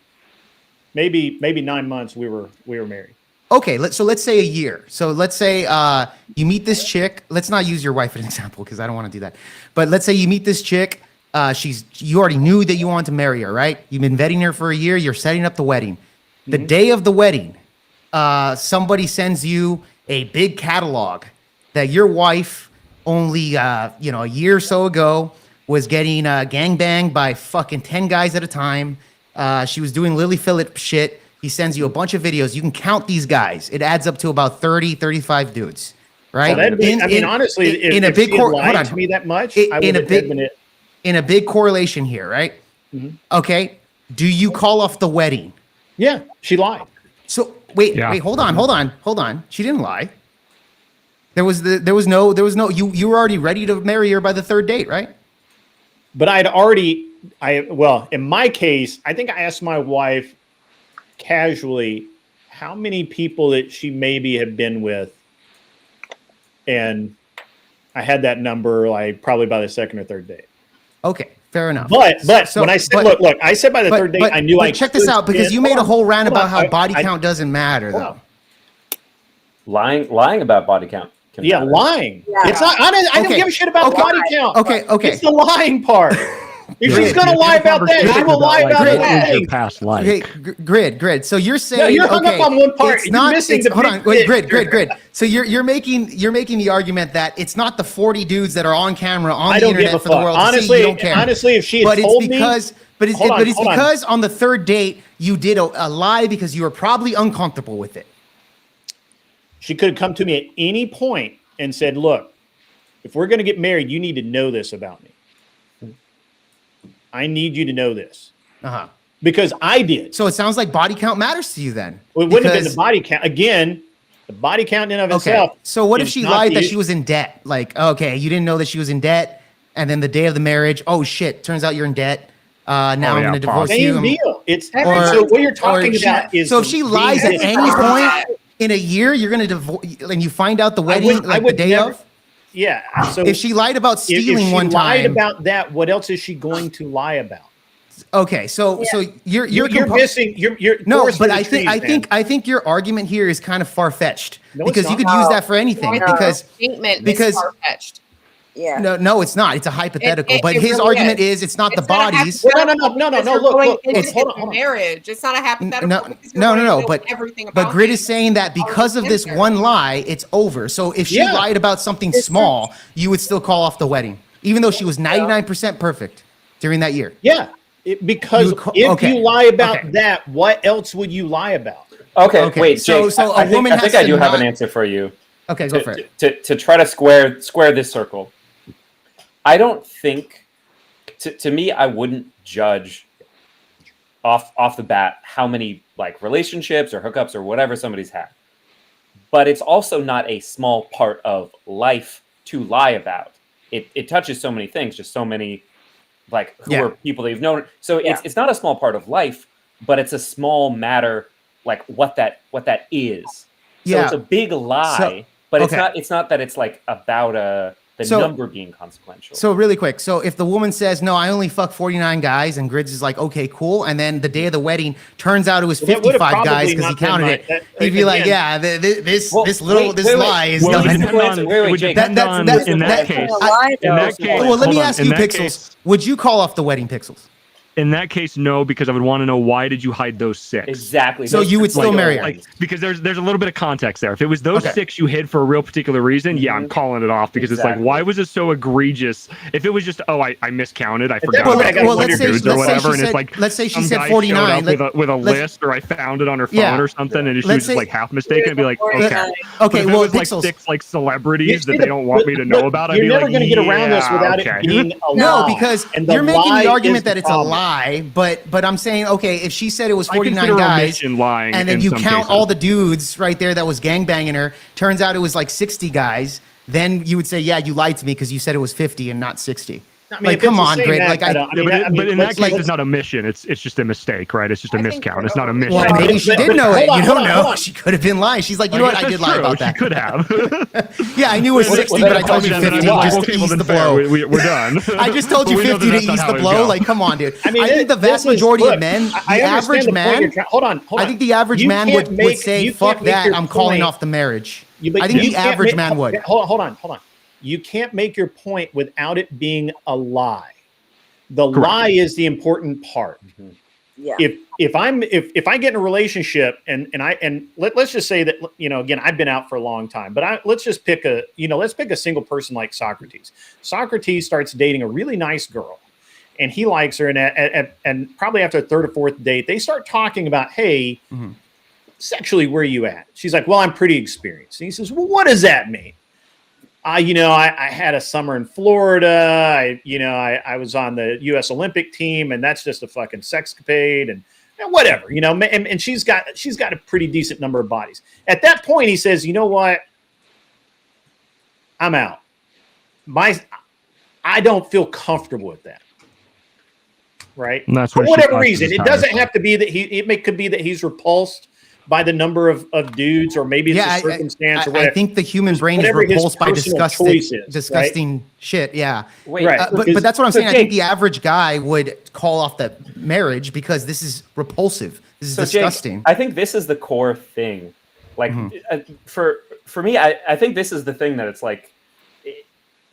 L: maybe 9 months. We were married.
K: Okay, let's say a year. So let's say you meet this chick. Let's not use your wife as an example because I don't want to do that. But let's say you meet this chick. You already knew that you wanted to marry her, right? You've been vetting her for a year. You're setting up the wedding. The day of the wedding, somebody sends you a big catalog that your wife only a year or so ago was getting gangbanged by fucking 10 guys at a time. She was doing Lily Phillip shit. He sends you a bunch of videos. You can count these guys. It adds up to about 30, 35 dudes, right?
L: So honestly, if she had lied to me that much, I would have been it.
K: In a big correlation here, right? Okay. Do you call off the wedding?
L: Yeah, she lied.
K: So wait, hold on. She didn't lie. There was no. You were already ready to marry her by the third date, right?
L: But in my case, I think I asked my wife casually how many people that she maybe had been with, and I had that number like probably by the second or third date.
K: Okay, fair enough.
L: But when I said look, I said by the third date, I knew I
K: check this out because you made a whole rant about how body count doesn't matter though.
N: Lying about body count.
L: Lying. Yeah. It's not. I don't give a shit about body count.
K: Okay.
L: It's the lying part. If she's going to lie about that, she will lie about
P: what was your
L: it.
P: past life.
K: Okay, Grid. So you're saying
L: No, you're hung up on one part.
K: It's
L: You're
K: not.
L: missing
K: It's,
L: the
K: hold
L: big
K: on. Wait,
L: picture.
K: Grid. So you're making the argument that it's not the 40 dudes that are on camera on
L: I
K: the
L: don't give
K: internet
L: a
K: for the
L: fuck.
K: world
L: Honestly,
K: to see. You don't care.
L: honestly, if she had
K: but
L: told
K: it's
L: me-
K: because, but it's
L: Hold on, hold on.
K: because on the third date you did a lie because you were probably uncomfortable with it.
L: She could have come to me at any point and said, look, if we're going to get married, you need to know this about me. I need you to know this.
K: Uh-huh.
L: Because I did.
K: So it sounds like body count matters to you then.
L: Well, it wouldn't have been
K: Because-
L: the body count. Again, the body count in and of
K: Okay.
L: itself.
K: So what if
L: is
K: she
L: not
K: lied
L: the
K: that
L: issue.
K: she was in debt? Like, okay, you didn't know that she was in debt, and then the day of the marriage, oh shit, turns out you're in debt. Now I'm
P: yeah,
K: going to divorce
L: Same
K: you.
L: deal. It's
K: Or-
L: so what you're talking
K: or she-
L: about is
K: so if she lies at
L: being
K: any
L: dishonest.
K: point in a year, you're going to divorce, and you find out the
L: I
K: wedding
L: would
K: like the day
L: never-
K: of.
L: Yeah. So
K: If she lied about
L: if
K: stealing
L: she
K: one
L: lied
K: time,
L: about that, what else is she going to lie about?
K: okay, so you're
L: missing. You're
K: no,
L: forest
K: but
L: for the
K: I
L: trees,
K: think your argument here is kind of far fetched
L: No, it's
K: because you
L: not.
K: could use that for anything.
Q: No.
K: Because
Q: Statement
K: because-
Q: is far-fetched.
I: Yeah.
K: no, it's not. It's a hypothetical.
Q: It
K: but his
Q: really
K: argument is it's not the
Q: It's not a
K: bodies.
Q: hypothetical
L: No,
Q: because you're
L: look,
Q: going
L: look,
Q: into
L: hold on.
Q: marriage. It's not a hypothetical.
K: No,
Q: because you're going to know
K: but
Q: everything
K: but
Q: about
K: Grid
Q: it.
K: is saying that because of this
Q: Enter.
K: one lie, it's over. So if she
L: Yeah.
K: lied about something small, you would still call off the wedding, even though she was 99% perfect during that year.
L: Yeah, because if
K: okay.
L: you lie about
K: Okay.
L: that, what else would you lie about?
N: Okay,
K: Okay,
N: wait,
K: so-
N: Jake.
K: so a
N: I think,
K: woman
N: I think
K: has
N: I
K: to
N: do have an
K: not-
N: answer for you.
K: Okay, go for it.
N: To try to square this circle. I don't think, to me, I wouldn't judge off the bat how many like relationships or hookups or whatever somebody's had. But it's also not a small part of life to lie about. It touches so many things, just so many like who are people that you've known. So it's not a small part of life, but it's a small matter like what that is. So
K: Yeah.
N: it's a big lie, but it's not that it's like about the number being consequential.
K: So really quick, so if the woman says, no, I only fuck 49 guys, and Grids is like, okay, cool, and then the day of the wedding turns out it was
L: Well, that would've
K: 55 guys
L: probably
K: because he
L: not been
K: counted
L: my-
K: it,
L: that-
K: he'd be like,
L: again-
K: yeah, this
N: wait,
K: lie is
P: Well,
K: done.
P: it would depend on, it would depend on in that case.
K: Well, let me ask you,
P: in that
K: Pixels,
P: case-
K: would you call off the wedding, Pixels?
P: In that case, no, because I would want to know why did you hide those 6?
N: Exactly.
K: So you would still marry her?
P: Because there's a little bit of context there. If it was those
K: Okay.
P: 6 you hid for a real particular reason, yeah, I'm calling it off because it's like, why was it so egregious? If it was just, oh, I miscounted, I forgot
K: Well,
P: about
K: well,
P: the
K: let's say-
P: dudes
K: let's
P: or
K: say
P: whatever,
K: she
P: and
K: said-
P: it's like,
K: let's say she
P: some
K: said
P: guy
K: 49,
P: showed up with a
K: let's-
P: list, or I found it on her phone
K: Yeah.
P: or something, and she
K: Let's
P: was just
K: say-
P: like half mistaken, I'd be like, okay.
K: Okay,
P: But if
K: well,
P: it was like
K: Pixels-
P: 6 like celebrities that
L: See,
P: they don't want me to know about, I'd
L: You're
P: be
L: never
P: like,
L: going to get around this
P: yeah,
L: without
P: okay.
L: it being a
K: No,
L: lie.
K: because
L: And
K: you're making
L: lie
K: the
L: is
K: argument
L: the
K: that it's a
L: problem.
K: lie, but I'm saying, okay, if she said it was
P: I
K: 49
P: consider
K: guys,
P: omission lying
K: and then
P: in
K: you
P: some
K: count
P: cases.
K: all the dudes right there that was gangbanging her, turns out it was like 60 guys, then you would say, yeah, you lied to me because you said it was 50 and not 60.
L: I mean,
K: Like,
L: if it's
K: come
L: the
K: on,
L: same
K: Grid.
L: act,
K: Like,
L: I don't- I mean,
P: but in that
L: let's-
P: case,
L: let's-
P: it's not a mission. It's just a mistake, right? It's just a miscount. It's not a mission.
K: well, maybe she did know it.
L: hold on,
K: You
L: hold
K: don't
L: on,
K: know.
L: hold on.
K: She could have been lying. She's like, you
P: I
K: know what?
P: guess
K: I did
P: that's
K: lie
P: true.
K: about that.
P: She could have.
K: Yeah, I knew it was 60, but I told you 50 just to ease the blow.
P: We're done.
K: I just told you
P: But we know
K: 50 to
P: that's not
K: ease
P: how
K: the
P: it
K: blow.
P: goes.
K: Like, come on, dude.
L: I mean,
K: I think the
L: this
K: vast
L: is-
K: majority
L: look,
K: of men,
L: I
K: the
L: understand
K: average
L: the point
K: man,
L: you're hold on.
K: I think the average
L: You
K: man
L: can't
K: would
L: make-
K: say,
L: you
K: fuck
L: can't make
K: that,
L: your
K: I'm calling
L: point.
K: off the marriage.
L: But
K: I think
L: you
K: the
L: can't
K: average
L: make-
K: man would.
L: Hold on. You can't make your point without it being a lie. The
P: Correct.
L: lie is the important part.
I: Yeah.
L: If I get in a relationship and let's just say that, you know, again, I've been out for a long time, but let's just pick let's pick a single person like Socrates. Socrates starts dating a really nice girl and he likes her, and probably after a third or fourth date, they start talking about, hey, sexually, where are you at? She's like, well, I'm pretty experienced. And he says, well, what does that mean? I had a summer in Florida. I was on the U.S. Olympic team, and that's just a fucking sexcapade, and whatever, And she's got a pretty decent number of bodies. At that point, he says, you know what? I'm out. I don't feel comfortable with that. Right?
P: And that's
L: For
P: what she
L: whatever
P: thought
L: reason,
P: she
L: it
P: was
L: doesn't
P: tired.
L: have to be that it could be that he's repulsed by the number of dudes, or maybe it's a circumstance or whatever.
K: I think the human brain is
L: Whatever his
K: repulsed by
L: personal choice is,
K: disgusting shit. Yeah.
N: Wait,
L: Right.
K: But that's what I'm
N: so
K: saying. I think
N: Jake-
K: the average guy would call off the marriage because this is repulsive. This is
N: So, Jake,
K: disgusting.
N: I think this is the core thing. Like for me, I think this is the thing that it's like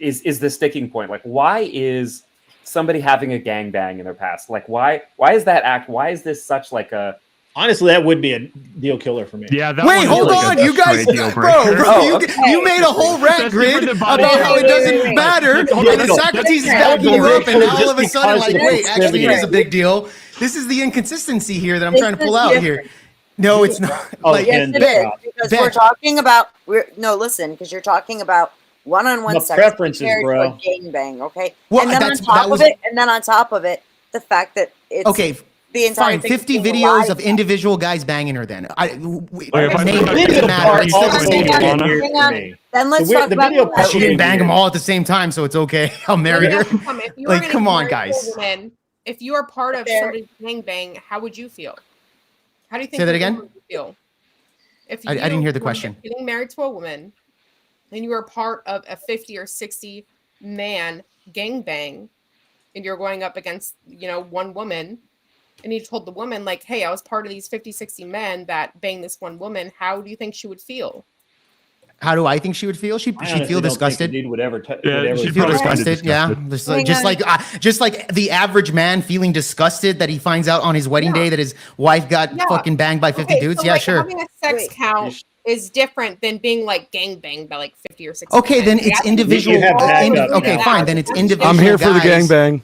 N: is the sticking point. Like, why is somebody having a gangbang in their past. Like, why is that act? Why is this such like a?
L: Honestly, that would be a deal killer for me.
P: Yeah. That
K: Wait, hold on, you guys, bro, you made a whole rant grid about how it doesn't matter, and Socrates is backing you up, and now all of a sudden, like, wait, actually, it is a big deal. This is the inconsistency here that I'm trying to pull out here. No, it's not. Like,
I: yes, it is, because we're talking about. Listen, because you're talking about one-on-one sex
L: preferences,
I: compared
L: bro.
I: to a gangbang, okay?
K: Well,
I: and then on top of it, the fact that it's
K: okay.
I: The entire
K: Fine,
I: thing
K: 50
I: being
K: videos
I: live.
K: of individual guys banging her. Then
I: Then let's talk about
K: she didn't bang them all at the same time, so it's okay. I'll marry her.
Q: If you were
K: Like,
Q: gonna
K: come on,
Q: marry a
K: guys.
Q: woman, if you are part of somebody's gangbang, how would you feel? How do you think?
K: Say that
Q: your
K: again?
Q: woman would feel? If
K: I didn't hear the
Q: were
K: question.
Q: Getting married to a woman, and you were part of a 50 or 60 man gangbang, and you're going up against one woman. And you told the woman, like, hey, I was part of these 50, 60 men that banged this one woman. How do you think she would feel?
K: How do I think she would feel? She'd feel disgusted.
L: Dude would ever
K: She'd feel disgusted. Yeah, just like the average man feeling disgusted that he finds out on his wedding day that his wife got fucking banged by 50 dudes.
Q: So
K: Yeah,
Q: like,
K: sure.
Q: Having a sex count is different than being like gangbanged by like 50 or 60.
K: Okay, then
Q: men.
K: it's
Q: That's
K: individual. Okay, fine. Then it's individual.
R: I'm here for the
K: guys.
R: gangbang.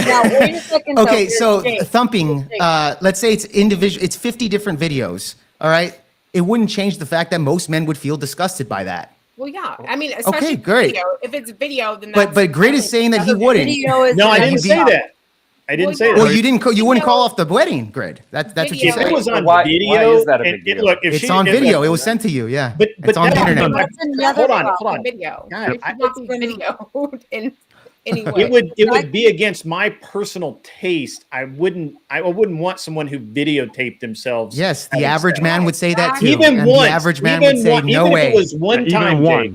I: Now, wait a second.
K: Okay, so thumping. Let's say it's individual. It's 50 different videos. All right. It wouldn't change the fact that most men would feel disgusted by that.
Q: Well, yeah. I mean, especially
K: Okay, great.
Q: Video. If it's video, then
K: But Grid is saying that he wouldn't.
L: No, I didn't say that. I didn't say that.
K: Well, you didn't. You wouldn't call off the wedding, Grid. That's what you
L: If
K: said.
L: it was on video,
N: is that a big deal?
L: Look, if
K: It's
L: she,
K: on
L: if-
K: video. It was sent to you. Yeah.
L: But
K: it's on the
L: that's
K: internet.
L: not-
I: That's another
L: hold on,
I: problem.
L: hold on.
Q: Video.
L: God,
Q: It should not be video in any way.
L: It would be against my personal taste. I wouldn't want someone who videotaped themselves.
K: Yes, the average man would say that too.
L: Even
K: and
L: once,
K: the average man
L: even
K: would say,
L: one-
K: "No
L: even
K: way."
L: if it was one time, Jake.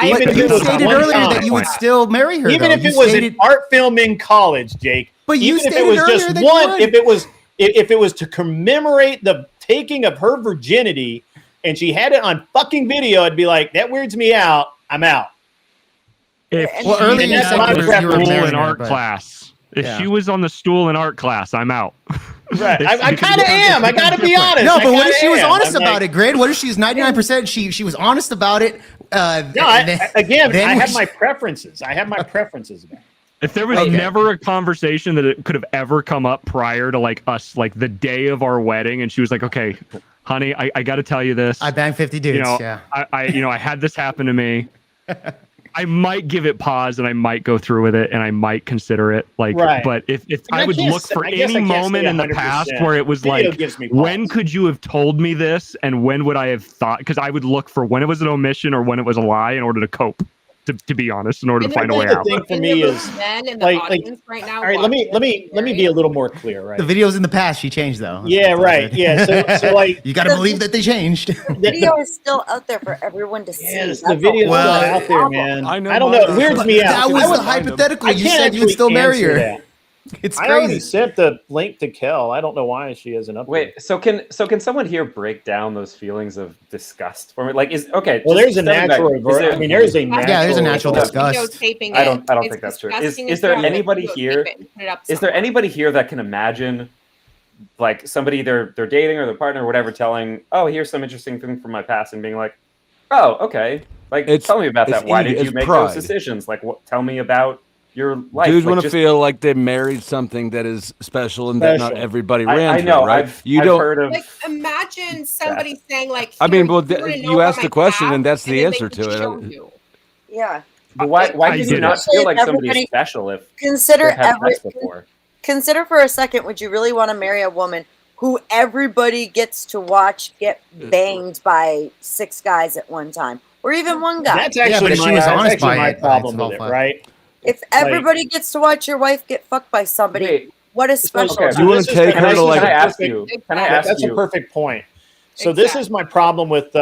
L: Even
K: But
L: if
K: you
L: it was
K: stated
L: one
K: earlier
L: time.
K: that you would still marry her.
L: Even
K: though.
L: if
K: You
L: it was
K: stated-
L: an art film in college, Jake.
K: But you
L: even if it
K: stated
L: was
K: earlier
L: just
K: that you
L: one,
K: would.
L: if it was to commemorate the taking of her virginity, and she had it on fucking video, I'd be like, that weirds me out. I'm out.
P: If
K: Well,
P: she
K: earlier you
P: was
K: said
P: on
K: you
P: the
K: were
P: stool
K: marrying
P: in
K: her,
P: art
K: but-
P: class, if
K: Yeah.
P: she was on the stool in art class, I'm out.
L: Right.
P: It's-
L: I
P: because
L: kind of
P: it's-
L: am. I got to be
P: different.
L: honest.
K: No,
L: I
K: but what
L: kinda
K: if she was
L: am.
K: honest
L: I'm
K: about
L: like,
K: it, Grid? What if she's 99%? She was honest about it.
L: No, again, I have my preferences. I have my preferences about it.
P: If there was never a conversation that it could have ever come up prior to like us, like the day of our wedding, and she was like, "Okay, honey, I got to tell you this.
K: I banged 50 dudes.
P: You know,
K: Yeah.
P: I had this happen to me. I might give it pause and I might go through with it and I might consider it. Like,
L: Right.
P: but if
L: I
P: I would
L: can't
P: look
L: say-
P: for
L: I guess I
P: any
L: can't say
P: moment in the past
L: 100%.
P: where it was
L: Video
P: like,
L: gives me
P: when
L: pause.
P: could you have told me this and when would I have thought? Because I would look for when it was an omission or when it was a lie in order to cope. To be honest, in order to find a way
L: the
P: out.
L: thing for me is
Q: men in the
L: like,
Q: audience right now.
L: all right, let me be a little more clear, right?
K: The videos in the past, she changed though.
L: Yeah, right. Yeah, so like
K: you got to believe that they changed.
I: The video is still out there for everyone to see.
L: Yes,
I: That's
L: the video's
I: all.
L: still out there, man.
R: I know
L: I don't know. It
R: mine.
L: weirds me out.
K: That was
L: I would-
K: the hypothetical.
L: I
K: You
L: can't
K: said you would
L: actually
K: still marry
L: answer
K: her.
L: that.
K: It's
L: I already
K: crazy.
L: sent the link to Kel. I don't know why she hasn't updated.
N: Wait, so can someone here break down those feelings of disgust for me? Like, is okay?
L: Well,
N: just
L: there's a
N: stepping back,
L: natural.
N: is there-
L: I mean, there's a natural.
K: Yeah, there's a natural disgust.
Q: Videotaping
N: I don't
Q: It's
N: think that's true.
Q: disgusting
N: Is
Q: as
N: there
Q: hell.
N: anybody
Q: Videotape
N: here?
Q: it and put it up
N: Is there
Q: somewhere.
N: anybody here that can imagine, like, somebody they're dating or their partner or whatever telling, "Oh, here's some interesting thing from my past," and being like, "Oh, okay, like, tell me about
R: it's
N: that. Why
R: ego,
N: did you
R: it's
N: make
R: pride.
N: those decisions? Like, what? Tell me about your life."
R: Dudes
N: Like,
R: want to
N: just-
R: feel like they married something that is special and that not
N: Special.
R: everybody
N: I
R: ran
N: know,
R: through, right?
N: I've heard of.
Q: Like, imagine somebody saying, like,
R: I mean,
Q: "Here,
R: well,
Q: you wanna know
R: you
Q: about
R: asked
Q: my
R: the question,
Q: past?"
R: and that's the
Q: then they
R: answer
Q: can
R: to
Q: show
R: it.
Q: you.
I: Yeah.
N: But why
P: I
N: do you
P: did
N: not
P: it.
N: feel like somebody's
I: Everybody-
N: special if
I: Consider
N: they've had
I: every.
N: sex before?
I: Consider for a second, would you really want to marry a woman who everybody gets to watch get banged by 6 guys at one time, or even one guy?
L: That's actually
K: but if she
L: my,
K: was
L: that's
K: honest
L: actually
K: by
L: my
K: it,
L: problem
K: it's all
L: with it,
K: fine.
L: right?
I: If everybody gets to watch your wife get fucked by somebody,
N: Wait.
I: what is special?
N: Okay.
I: about
R: You
I: it?
R: want to take
N: Can
R: her
N: I,
R: to like
N: can I ask you? Can I ask
L: That's
N: you?
L: a perfect point. So this is my problem with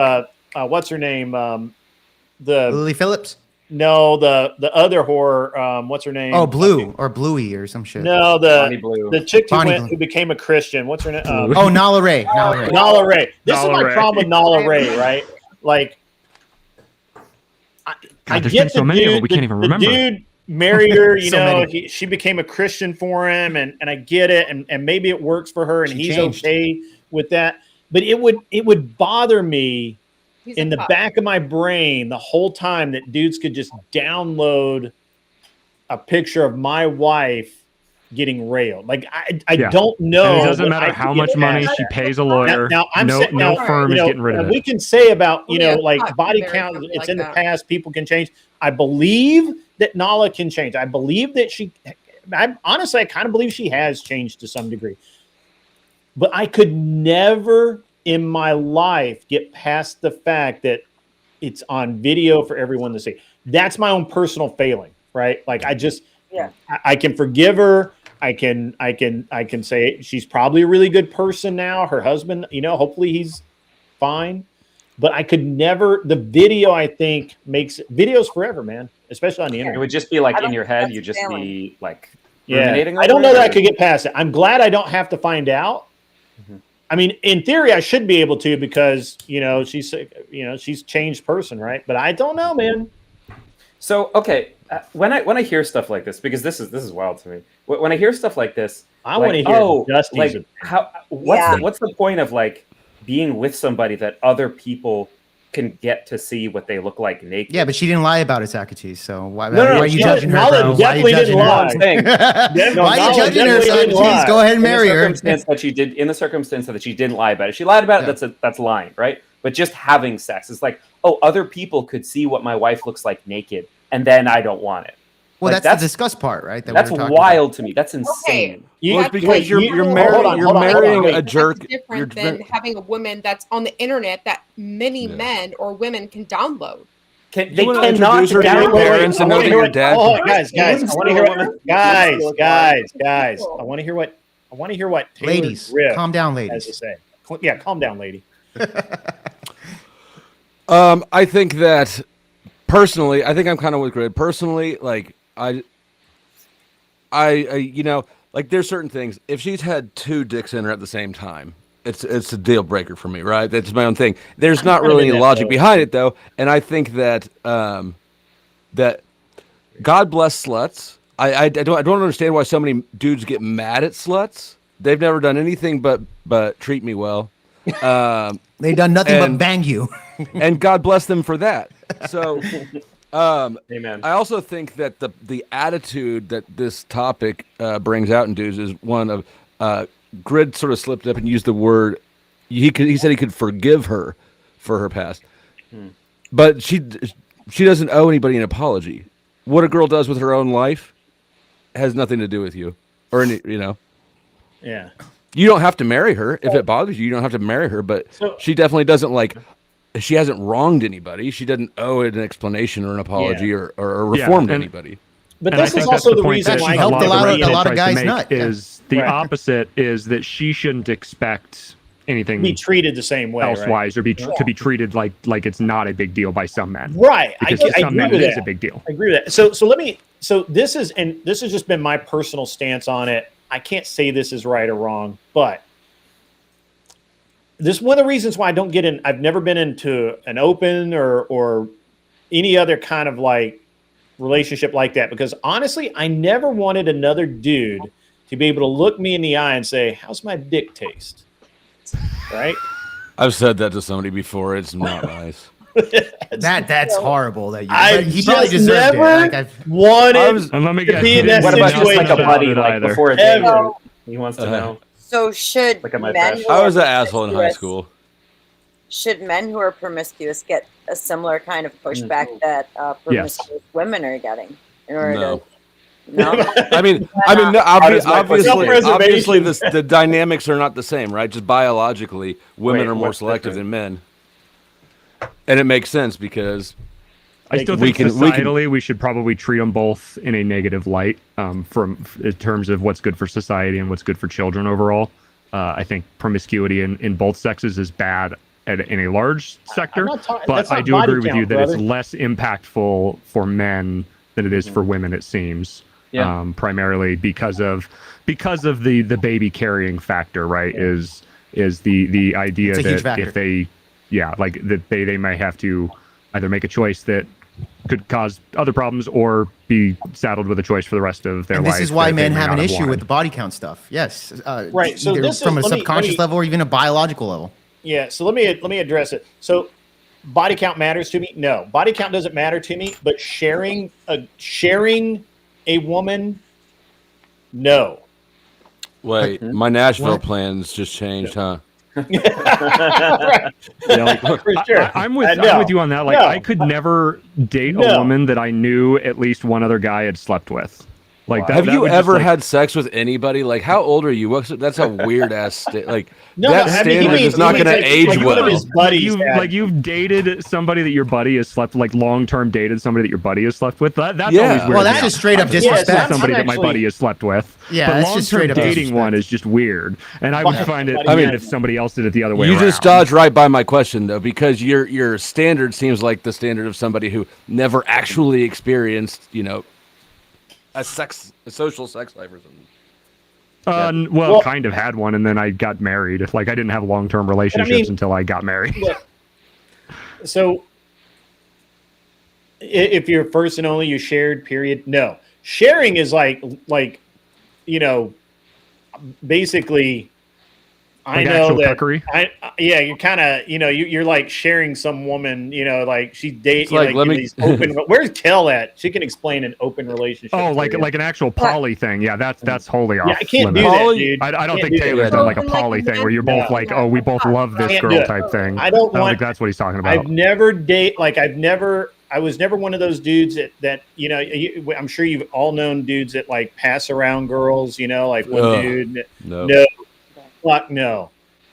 L: what's her name? The
K: Lily Phillips.
L: no, the other whore. What's her name?
K: Oh, Blue or Bluey or some shit.
L: No,
N: Bonnie Blue.
L: the chick who
K: Bonnie
L: went
K: Blue.
L: who became a Christian. What's her name?
K: Oh, Nala Ray. Nala Ray.
L: Nala Ray. This
P: Nala
L: is my
P: Ray.
L: problem with Nala Ray, right? Like, I
P: God, there's
L: get
P: been so
L: the
P: many of them,
L: dude-
P: we can't even remember.
L: The dude married her,
K: So many.
L: she became a Christian for him, and I get it, and maybe it works for her, and
K: She
L: he's
K: changed.
L: okay with that. But it would bother me
Q: He's
L: in
Q: a
L: the
Q: cop.
L: back of my brain the whole time that dudes could just download a picture of my wife getting railed. Like I
P: Yeah.
L: don't know.
P: And it doesn't
L: that
P: matter
L: I
P: how
L: could
P: much
L: get
P: money
L: past
P: she
L: that.
P: pays a lawyer.
L: Now I'm
P: no
L: saying,
P: no firm is getting rid of
L: we
P: it.
L: can say about
Q: Only a
L: like
Q: cop can
L: body
Q: marry
L: count.
Q: somebody
L: It's
Q: like
L: in the
Q: that.
L: past. People can change. I believe that Nala can change. I believe that honestly, I kind of believe she has changed to some degree. But I could never in my life get past the fact that it's on video for everyone to see. That's my own personal failing, right? Like I can forgive her. I can say she's probably a really good person now. Her husband, hopefully he's fine. But I could never. The video, I think, makes videos forever, man. Especially on the internet.
N: It would just be like in your head. You just be like ruminating.
L: I don't know
N: over
L: that I
N: it,
L: could get past it. I'm glad I don't have to find out. I mean, in theory, I should be able to because she's changed person, right? But I don't know, man.
N: So okay, when I hear stuff like this, because this is wild to me. When I hear stuff like this,
L: I want to hear Dusty's
N: like
L: opinion.
N: what's the point of like being with somebody that other people can get to see what they look like naked?
K: Yeah, but she didn't lie about it, Socrates. So why are you
L: she
K: judging her,
L: Nala
K: bro? Why are you
L: definitely
K: judging
L: didn't
K: her?
L: lie.
K: Why are you judging her, Socrates? Go ahead and marry her.
N: In the circumstance that she didn't lie about it, she lied about it. That's lying, right? But just having sex is like, oh, other people could see what my wife looks like naked, and then I don't want it.
K: Well,
N: Like,
K: that's the discuss part, right?
N: That's wild to me. That's insane.
R: Well, it's because you're marrying a jerk.
Q: That's different than having a woman that's on the internet that many men or women can download.
N: They
R: wanna
N: cannot
R: introduce her to your parents and know that you're dead?
L: Oh, guys, I want to hear what guys. I want to hear what Taylor
K: Ladies,
L: Swift
K: calm down,
L: has
K: ladies.
L: to say. Yeah, calm down, lady.
R: I think that personally, I think I'm kind of with Grid. Personally, like I like there's certain things. If she's had two dicks in her at the same time, it's a deal breaker for me, right? That's my own thing. There's not really any logic behind it though, and I think that that God bless sluts. I don't understand why so many dudes get mad at sluts. They've never done anything but treat me well.
K: They've done nothing but bang you.
R: And God bless them for that. So
N: amen.
R: I also think that the attitude that this topic brings out in dudes is one of Grid sort of slipped up and used the word. He said he could forgive her for her past, but she doesn't owe anybody an apology. What a girl does with her own life has nothing to do with you, or
L: Yeah.
R: You don't have to marry her if it bothers you. You don't have to marry her, but she definitely doesn't like. She hasn't wronged anybody. She doesn't owe it an explanation or an apology or reformed anybody.
L: But
P: And
L: this
P: I
L: is
P: think that's
L: also
P: the
L: the
P: point
L: reason
P: that
L: why
K: She helped a lot of
P: tries to
K: guys
P: make
K: nut.
P: is the
L: Right.
P: opposite is that she shouldn't expect anything
L: be treated the same way,
P: elsewise,
L: right?
P: or to be treated like it's not a big deal by some men.
L: Right.
P: Because
L: I
P: to some
L: agree
P: men
L: with
P: it is
L: that.
P: a big deal.
L: I agree with that. So this has just been my personal stance on it. I can't say this is right or wrong, but this is one of the reasons why I don't get in. I've never been into an open or any other kind of like relationship like that, because honestly, I never wanted another dude to be able to look me in the eye and say, "How's my dick taste?" Right?
R: I've said that to somebody before. It's not nice.
K: That's horrible. That he
L: just
K: probably deserved it.
L: never
K: Like I've
L: wanted
P: And let me
L: to
P: get
L: be in that
N: What about just like a
L: situation.
N: buddy, like
P: either.
N: before a date? He wants to know.
I: So should
N: Look at my
I: men
N: best.
I: who
R: I
I: are
R: was an asshole in high
I: promiscuous-
R: school.
I: Should men who are promiscuous get a similar kind of pushback that promiscuous women are getting in order
R: No.
I: to? No.
R: I mean, no, obviously, the dynamics are not the same, right? Just biologically, women
N: Wait,
R: are more
N: what's
R: selective
N: different?
R: than men, and it makes sense because
P: I still think societally we should probably treat them both in a negative light, in terms of what's good for society and what's good for children overall. I think promiscuity in both sexes is bad in a large sector,
L: that's
P: but I
L: not
P: do
L: body
P: agree with you
L: count,
P: that it's
L: brother.
P: less impactful for men than it is for women. It seems, primarily because of the baby carrying factor, right? Is the idea
K: It's a huge
P: that
K: factor.
P: if they, that they may have to either make a choice that could cause other problems or be saddled with a choice for the rest of their
K: And
P: life.
K: this is why
P: that they
K: men
P: may
K: have
P: not
K: an issue
P: wanted.
K: with the body count stuff. Yes.
L: Right, so
K: either
L: this
K: from
L: is-
K: a
L: let me-
K: subconscious level or even a biological level.
L: Yeah, so let me address it. So body count matters to me? No. Body count doesn't matter to me, but sharing a woman, no.
R: Wait, my Nashville
L: What?
R: plans just changed, huh?
L: Right.
P: Yeah, like,
L: For sure.
P: I'm
L: no.
P: with you on that. Like,
L: No.
P: I could never date a
L: No.
P: woman that I knew at least one other guy had slept with. Like,
R: Have
P: that
R: you
P: would just,
R: ever
P: like-
R: had sex with anybody? Like, how old are you? That's a weird ass like
L: No,
R: that
L: no, I mean,
R: standard
L: he
R: is not
L: means
R: going to
L: like-
R: age
L: like one of
R: well.
L: his buddies had-
P: You've dated somebody that your buddy has slept, like long-term dated somebody that your buddy has slept with. That's
R: Yeah.
P: always weird.
K: Well,
P: to
K: that's
P: me.
K: just straight up
P: I've slept with
K: disrespect.
P: somebody
L: I'm
P: that my
L: actually-
P: buddy has slept with.
K: Yeah,
P: but
K: that's
P: long-term
K: just straight up
P: dating
K: disrespect.
P: one is just weird. And I would find it
L: I
P: weird
R: mean,
P: if somebody else did it the other way
R: You
P: around.
R: just dodged right by my question though, because your standard seems like the standard of somebody who never actually experienced, a social sex life or something.
P: Well, kind of had one, and then I got married. Like, I didn't have long-term relationships until I got married.
L: So if you're first and only, you shared, period. No. Sharing is like basically I
P: Like
L: know
P: actual
L: that
P: cuckery?
L: yeah, you're kind of, you're like sharing some woman, like she dates
R: like,
L: like
R: let
L: in
R: me-
L: these open. Where's Kel at? She can explain an open relationship.
P: Oh, like
L: to you.
P: an actual poly thing. Yeah, that's wholly off.
L: I can't do
P: limits.
L: that, dude.
P: I don't
L: Can't
P: think
L: do that.
P: Taylor's done like a
Q: Like,
P: poly thing where you're both
L: no.
P: like, oh, we both love this
L: Can't do
P: girl
L: it.
P: type thing.
L: I don't want-
P: think that's what he's talking about.
L: I've never I was never one of those dudes that I'm sure you've all known dudes that like pass around girls, like one
R: Ugh,
L: dude.
R: no.
L: Fuck no.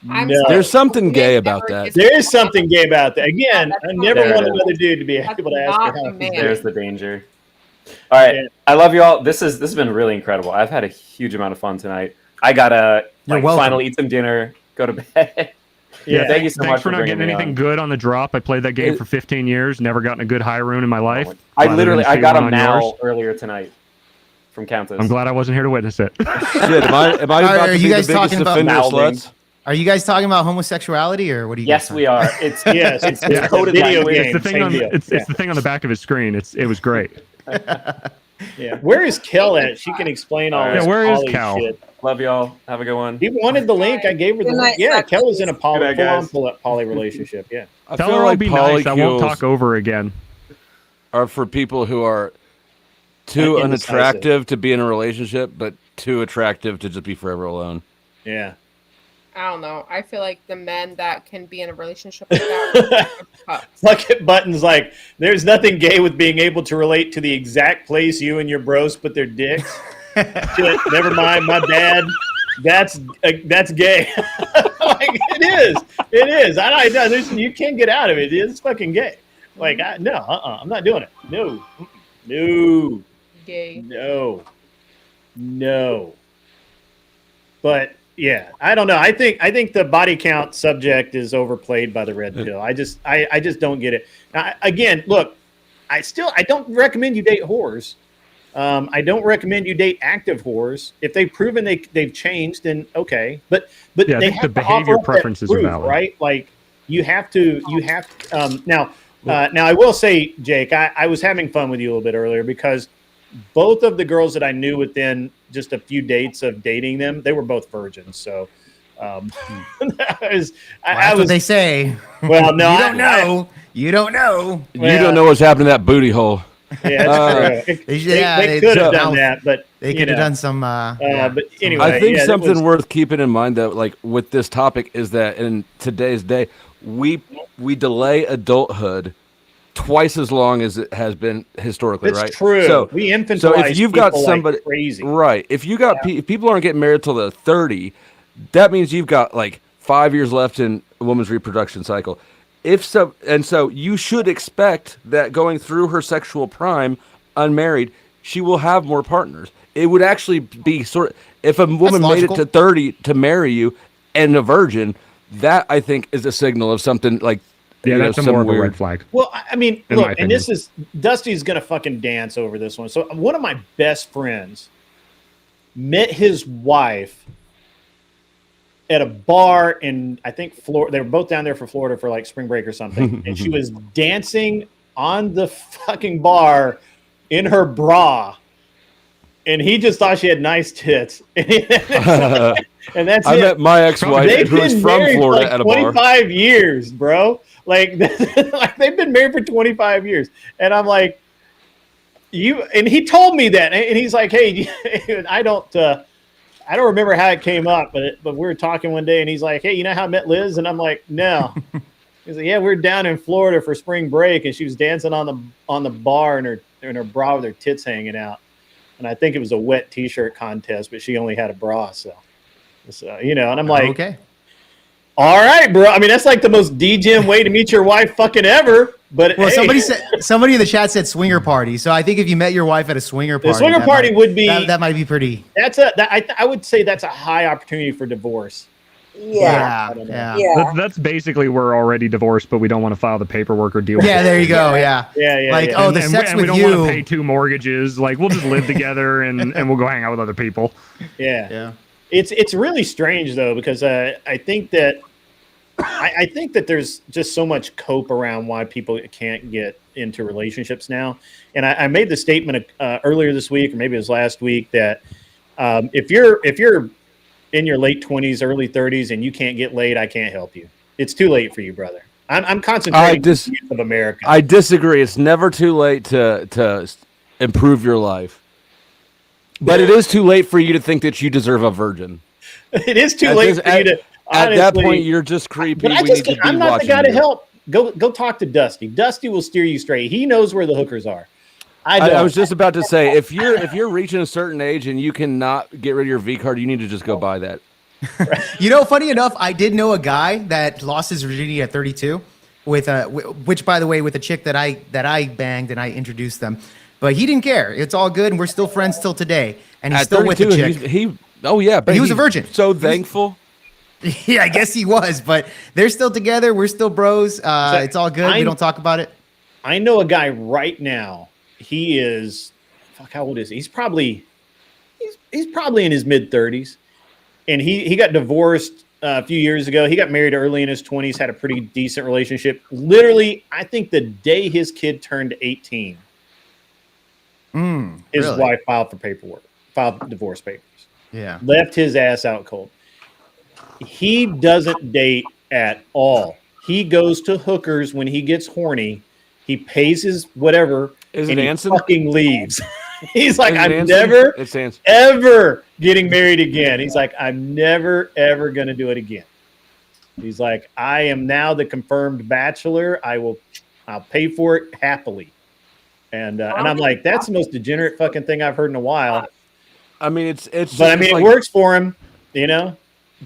Q: I'm
L: No.
Q: sorry.
R: There's something gay
Q: Never
R: about that.
Q: gets-
L: There is something gay about that. Again,
Q: That's
L: I
Q: not
L: never
N: fair.
L: want another dude to be
Q: That's
L: able to ask
Q: not
L: her how
Q: a man.
N: There's the danger. All right,
L: Yeah.
N: I love you all. This has been really incredible. I've had a huge amount of fun tonight. I gotta
K: You're welcome.
N: finally eat some dinner, go to bed.
L: Yeah.
N: Thank you so
P: Thanks
N: much
P: for not
N: bringing
P: getting
N: me
P: anything
N: on.
P: good on the drop. I played that game for 15 years. Never gotten a good high rune in my life.
N: I
P: Rather than
N: I
P: see
N: got
P: one
N: a
P: on
N: mal
P: yours.
N: earlier tonight from Countess.
P: I'm glad I wasn't here to witness it.
R: Shit, am I about
K: Are
R: to
K: you
R: be the
K: guys
R: biggest
K: talking about
R: offender of
N: mouthing?
R: sluts?
K: Are you guys talking about homosexuality or what are you
N: Yes,
K: guys
N: we are. It's
L: Yes, it's
P: Yeah.
L: coded video
N: language.
L: game.
P: It's the thing
L: same
P: on
L: deal.
P: it's the thing on the back of his screen. It was great.
L: Yeah. Where is Kel at? She can explain all
N: Yeah,
L: this.
P: where is
L: poly
P: Kel?
L: shit.
N: Love y'all. Have a good one.
L: He wanted the link. I gave her the
I: Good
L: link.
I: night,
L: Yeah,
I: Socrates.
L: Kel is in a
N: Good night, guys.
L: full-on poly relationship. Yeah.
R: I
P: Tell
R: feel
P: her I'll
R: like
P: be nice. I won't
R: polycules
P: talk over again.
R: are for people who are too
L: Indecisive.
R: unattractive to be in a relationship, but too attractive to just be forever alone.
L: Yeah.
Q: I don't know. I feel like the men that can be in a relationship like that are cups.
L: Look at Button's like, there's nothing gay with being able to relate to the exact place you and your bros put their dicks. Shit, never mind, my bad. That's gay. Like, it is. It is. You can't get out of it. It's fucking gay. Like, I'm not doing it. No. No.
Q: Gay.
L: No. But yeah, I don't know. I think the body count subject is overplayed by the red pill. I just don't get it. Now, again, look, I don't recommend you date whores. I don't recommend you date active whores. If they've proven they've changed, then okay. But
P: Yeah, I
L: they
P: think
L: have
P: the
L: to offer
P: behavior
L: up that
P: preferences are
L: proof,
P: valid.
L: right? Like you have to. Now I will say, Jake, I was having fun with you a little bit earlier because both of the girls that I knew within just a few dates of dating them, they were both virgins. So I was.
K: That's what they say.
L: Well, no,
K: you don't know. You don't know.
R: You don't know what's happening to that booty hole.
L: Yeah, that's true. They could have done that, but
K: they could have done some.
L: But anyway,
R: I think
L: yeah,
R: something worth keeping in mind though, like with this topic, is that in today's day, we delay adulthood twice as long as it has been historically,
L: It's
R: right?
L: true.
R: So,
L: We infantilize
R: so if you've got
L: people like
R: somebody
L: crazy.
R: right? If you got if people aren't getting married till they're 30, that means you've got like 5 years left in a woman's reproduction cycle. If so, and so you should expect that going through her sexual prime, unmarried, she will have more partners. It would actually be if a woman made it
K: logical.
R: to 30 to marry you and a virgin, that I think is a signal of something like
P: Yeah, that's
R: some
P: more of a
R: weird
P: red flag.
L: Well, I mean,
P: In my
L: look, and this is Dusty's gonna fucking dance over this one. So one of my best friends met his wife at a bar in, I think, Florida. They were both down there for Florida for like spring break or something, and she was dancing on the fucking bar in her bra, and he just thought she had nice tits. And that's
R: I
L: it.
R: met my ex-wife
L: They've
R: who was
L: been
R: from
L: married
R: Florida
L: like
R: at a bar.
L: 25 years, bro. Like, like they've been married for 25 years, and I'm like, you. And he told me that, and he's like, hey, I don't remember how it came up, but we were talking one day, and he's like, hey, you know how I met Liz? And I'm like, no. He's like, yeah, we were down in Florida for spring break, and she was dancing on the bar in her bra with her tits hanging out. And I think it was a wet T-shirt contest, but she only had a bra, so you know. And I'm like,
K: okay,
L: all right, bro. I mean, that's like the most DGen way to meet your wife fucking ever. But
K: well,
L: hey.
K: somebody in the chat said swinger party. So I think if you met your wife at a swinger party,
L: the swinger party would be
K: that might be pretty.
L: I would say that's a high opportunity for divorce.
K: Yeah.
P: That's basically we're already divorced, but we don't want to file the paperwork or deal with it.
K: Yeah, there you go. Yeah. Like, oh, the sex
P: and
K: with
P: we
K: you.
P: don't want to pay 2 mortgages. Like, we'll just live together and we'll go hang out with other people.
L: Yeah. It's really strange though, because I think that there's just so much cope around why people can't get into relationships now. And I made the statement earlier this week, or maybe it was last week, that if you're in your late 20s, early 30s, and you can't get laid, I can't help you. It's too late for you, brother. I'm concentrating on the youth of America.
R: I disagree. It's never too late to improve your life. But it is too late for you to think that you deserve a virgin.
L: It is too late for you to...
R: At that point, you're just creepy.
L: But I'm not the guy to help. Go talk to Dusty. Dusty will steer you straight. He knows where the hookers are. I
R: was just about to say, if you're reaching a certain age and you cannot get rid of your V card, you need to just go buy that.
K: You know, funny enough, I did know a guy that lost his virginity at 32, which, by the way, with a chick that I banged and I introduced them, but he didn't care. It's all good, and we're still friends till today. And he's
R: At
K: still with the
R: 32,
K: chick.
R: but
K: he was a virgin.
R: So thankful.
K: Yeah, I guess he was, but they're still together. We're still bros. It's all good. We don't talk about it.
L: I know a guy right now. He is, how old is he? He's probably in his mid-30s, and he got divorced a few years ago. He got married early in his 20s, had a pretty decent relationship. Literally, I think the day his kid turned 18, his wife filed divorce papers.
K: Yeah,
L: left his ass out cold. He doesn't date at all. He goes to hookers when he gets horny. He pays his whatever, and he fucking leaves. He's like, I'm never, ever getting married again. He's like, I'm never, ever going to do it again. He's like, I am now the confirmed bachelor. I'll pay for it happily. And I'm like, that's the most degenerate fucking thing I've heard in a while.
R: I mean,
L: it works for him, you know?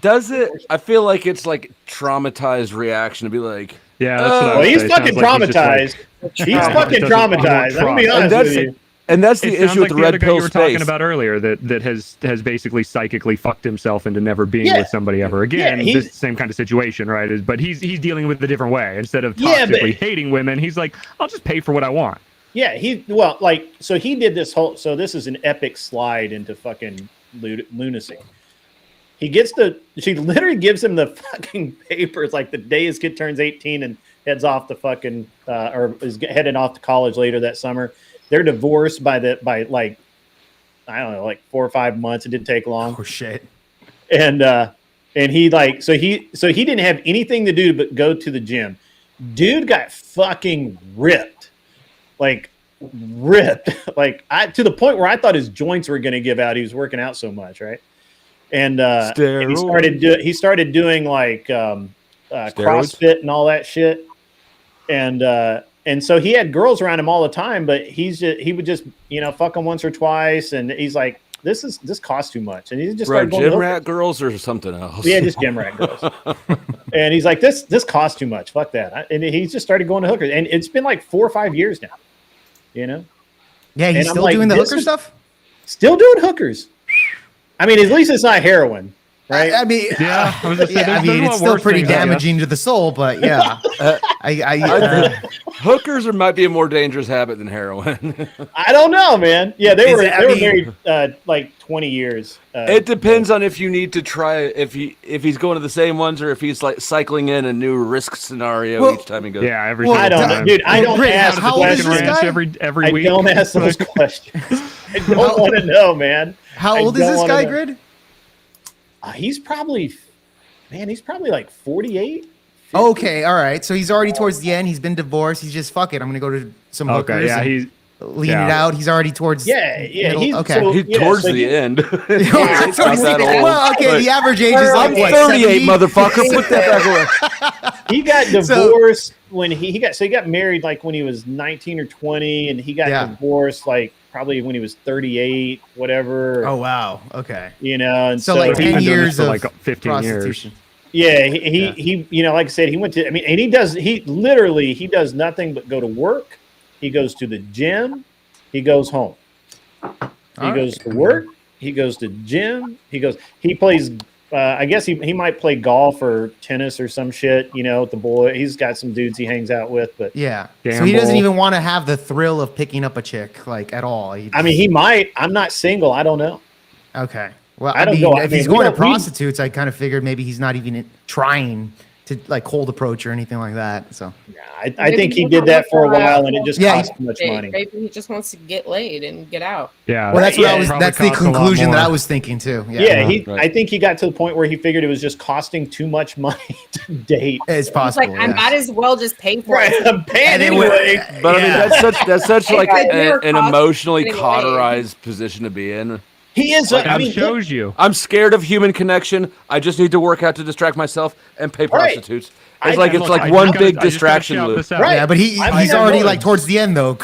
R: Does it? I feel like it's like traumatized reaction to be like,
P: yeah, that's what I
L: he's fucking traumatized. He's fucking traumatized. I'm gonna be honest with you.
R: And that's the issue with the red pill
P: you were
R: space.
P: talking about earlier that has basically psychically fucked himself into never being with somebody ever again. This is the same kind of situation, right? But he's dealing with it a different way. Instead of toxically hating women, he's like, I'll just pay for what I want.
L: Yeah, he did this whole. So this is an epic slide into fucking lunacy. She literally gives him the fucking papers like the day his kid turns 18 and heads off the fucking or is heading off to college later that summer. They're divorced by like, I don't know, like 4 or 5 months. It didn't take long.
K: Oh shit.
L: And he like, so he didn't have anything to do but go to the gym. Dude got fucking ripped. Like to the point where I thought his joints were going to give out. He was working out so much. Right. And he started doing like CrossFit and all that shit, and so he had girls around him all the time, but he would just fuck them once or twice, and he's like, this costs too much, and he just started going
R: gym rat girls or something else.
L: Yeah, just gym rat girls. And he's like, this costs too much, fuck that, and he just started going to hookers, and it's been like 4 or 5 years now,
K: Yeah, he's still doing the hooker stuff.
L: Still doing hookers. I mean, at least it's not heroin. right?
K: I mean,
P: Yeah, I was gonna say,
K: I
P: there's
K: mean,
P: a lot
K: it's still
P: worse
K: pretty
P: things, I guess.
K: damaging to the soul, but yeah.
R: Hookers might be a more dangerous habit than heroin.
L: I don't know, man. Yeah, they were
K: I mean-
L: married like 20 years.
R: It depends on if you need to try if he's going to the same ones or if he's like cycling in a new risk scenario
K: Well,
R: each time he goes.
P: Yeah, every
K: Well,
L: I
P: single
L: don't know,
P: time.
L: dude. I don't
K: Britt,
L: ask
K: how old is
L: questions.
K: this guy?
P: every
L: I
P: week.
L: don't ask those questions. I don't want to know, man.
K: How
L: I
K: old is
L: don't
K: this
L: wanna
K: guy,
L: know.
K: Grid?
L: He's probably like 48.
K: Okay, all right. So he's already towards the end. He's been divorced. He's just fuck it. I'm gonna go to some hookers.
P: Okay, yeah,
K: and
P: he's
K: lean
P: yeah.
K: it out. He's already towards
L: Yeah.
K: middle.
L: He's
K: Okay.
L: so-
R: He's
L: yeah,
R: towards
L: so
R: the
L: he-
R: end.
K: Yeah,
R: It's not that old,
K: well, okay.
R: but
K: The average age is like
R: I'm
K: what,
R: 38,
K: 70?
R: motherfucker. Put that back away.
L: He got divorced when he got married like when he was 19 or 20, and he got divorced like probably when he was 38, whatever.
K: Oh wow. Okay.
L: You know, and
K: So like
P: he's been
K: 10
P: doing this
K: years
P: for
K: of
P: like 15 years.
K: prostitution.
L: Yeah, he you know, like I said, he went to. I mean, and he does nothing but go to work. He goes to the gym. He goes home. He goes to work. He goes to gym. He plays. I guess he might play golf or tennis or some shit. You know, with the boy. He's got some dudes he hangs out with, but
K: Yeah. So he doesn't even want to have the thrill of picking up a chick like at all.
L: I mean, he might. I'm not single. I don't know.
K: Okay. Well,
L: I
K: I
L: don't
K: mean,
L: know. I
K: if
L: mean,
K: he's
L: we
K: going to
L: don't- we-
K: prostitutes, I kind of figured maybe he's not even trying to like cold approach or anything like that. So
L: I think he did that for a while, and it just cost too much money.
Q: Maybe he just wants to get laid and get out.
P: Yeah.
K: Well, that's what I was.
P: Probably
K: That's the
P: costs a lot
K: conclusion that
P: more.
K: I was thinking too.
L: Yeah, I think he got to the point where he figured it was just costing too much money to date.
K: It's
Q: It's
K: possible.
Q: like I might as well just pay for
L: Right,
Q: it.
L: I'm paying
K: And then
L: anyway.
R: But I mean, that's such
Q: Hey,
R: like
Q: guys, we were
R: an
Q: cost-
R: emotionally
Q: anyway.
R: cauterized position to be in.
L: He is.
R: Like,
L: I mean,
P: shows you.
R: I'm scared of human connection. I just need to work out to distract myself and pay
L: Right.
R: prostitutes.
L: I-
R: It's like
L: and
R: it's
L: look,
R: like
L: I
R: one
L: just
R: big
P: gotta
R: distraction
P: shout
R: loop.
P: this out.
L: Right.
K: Yeah, but he's already like towards the end though.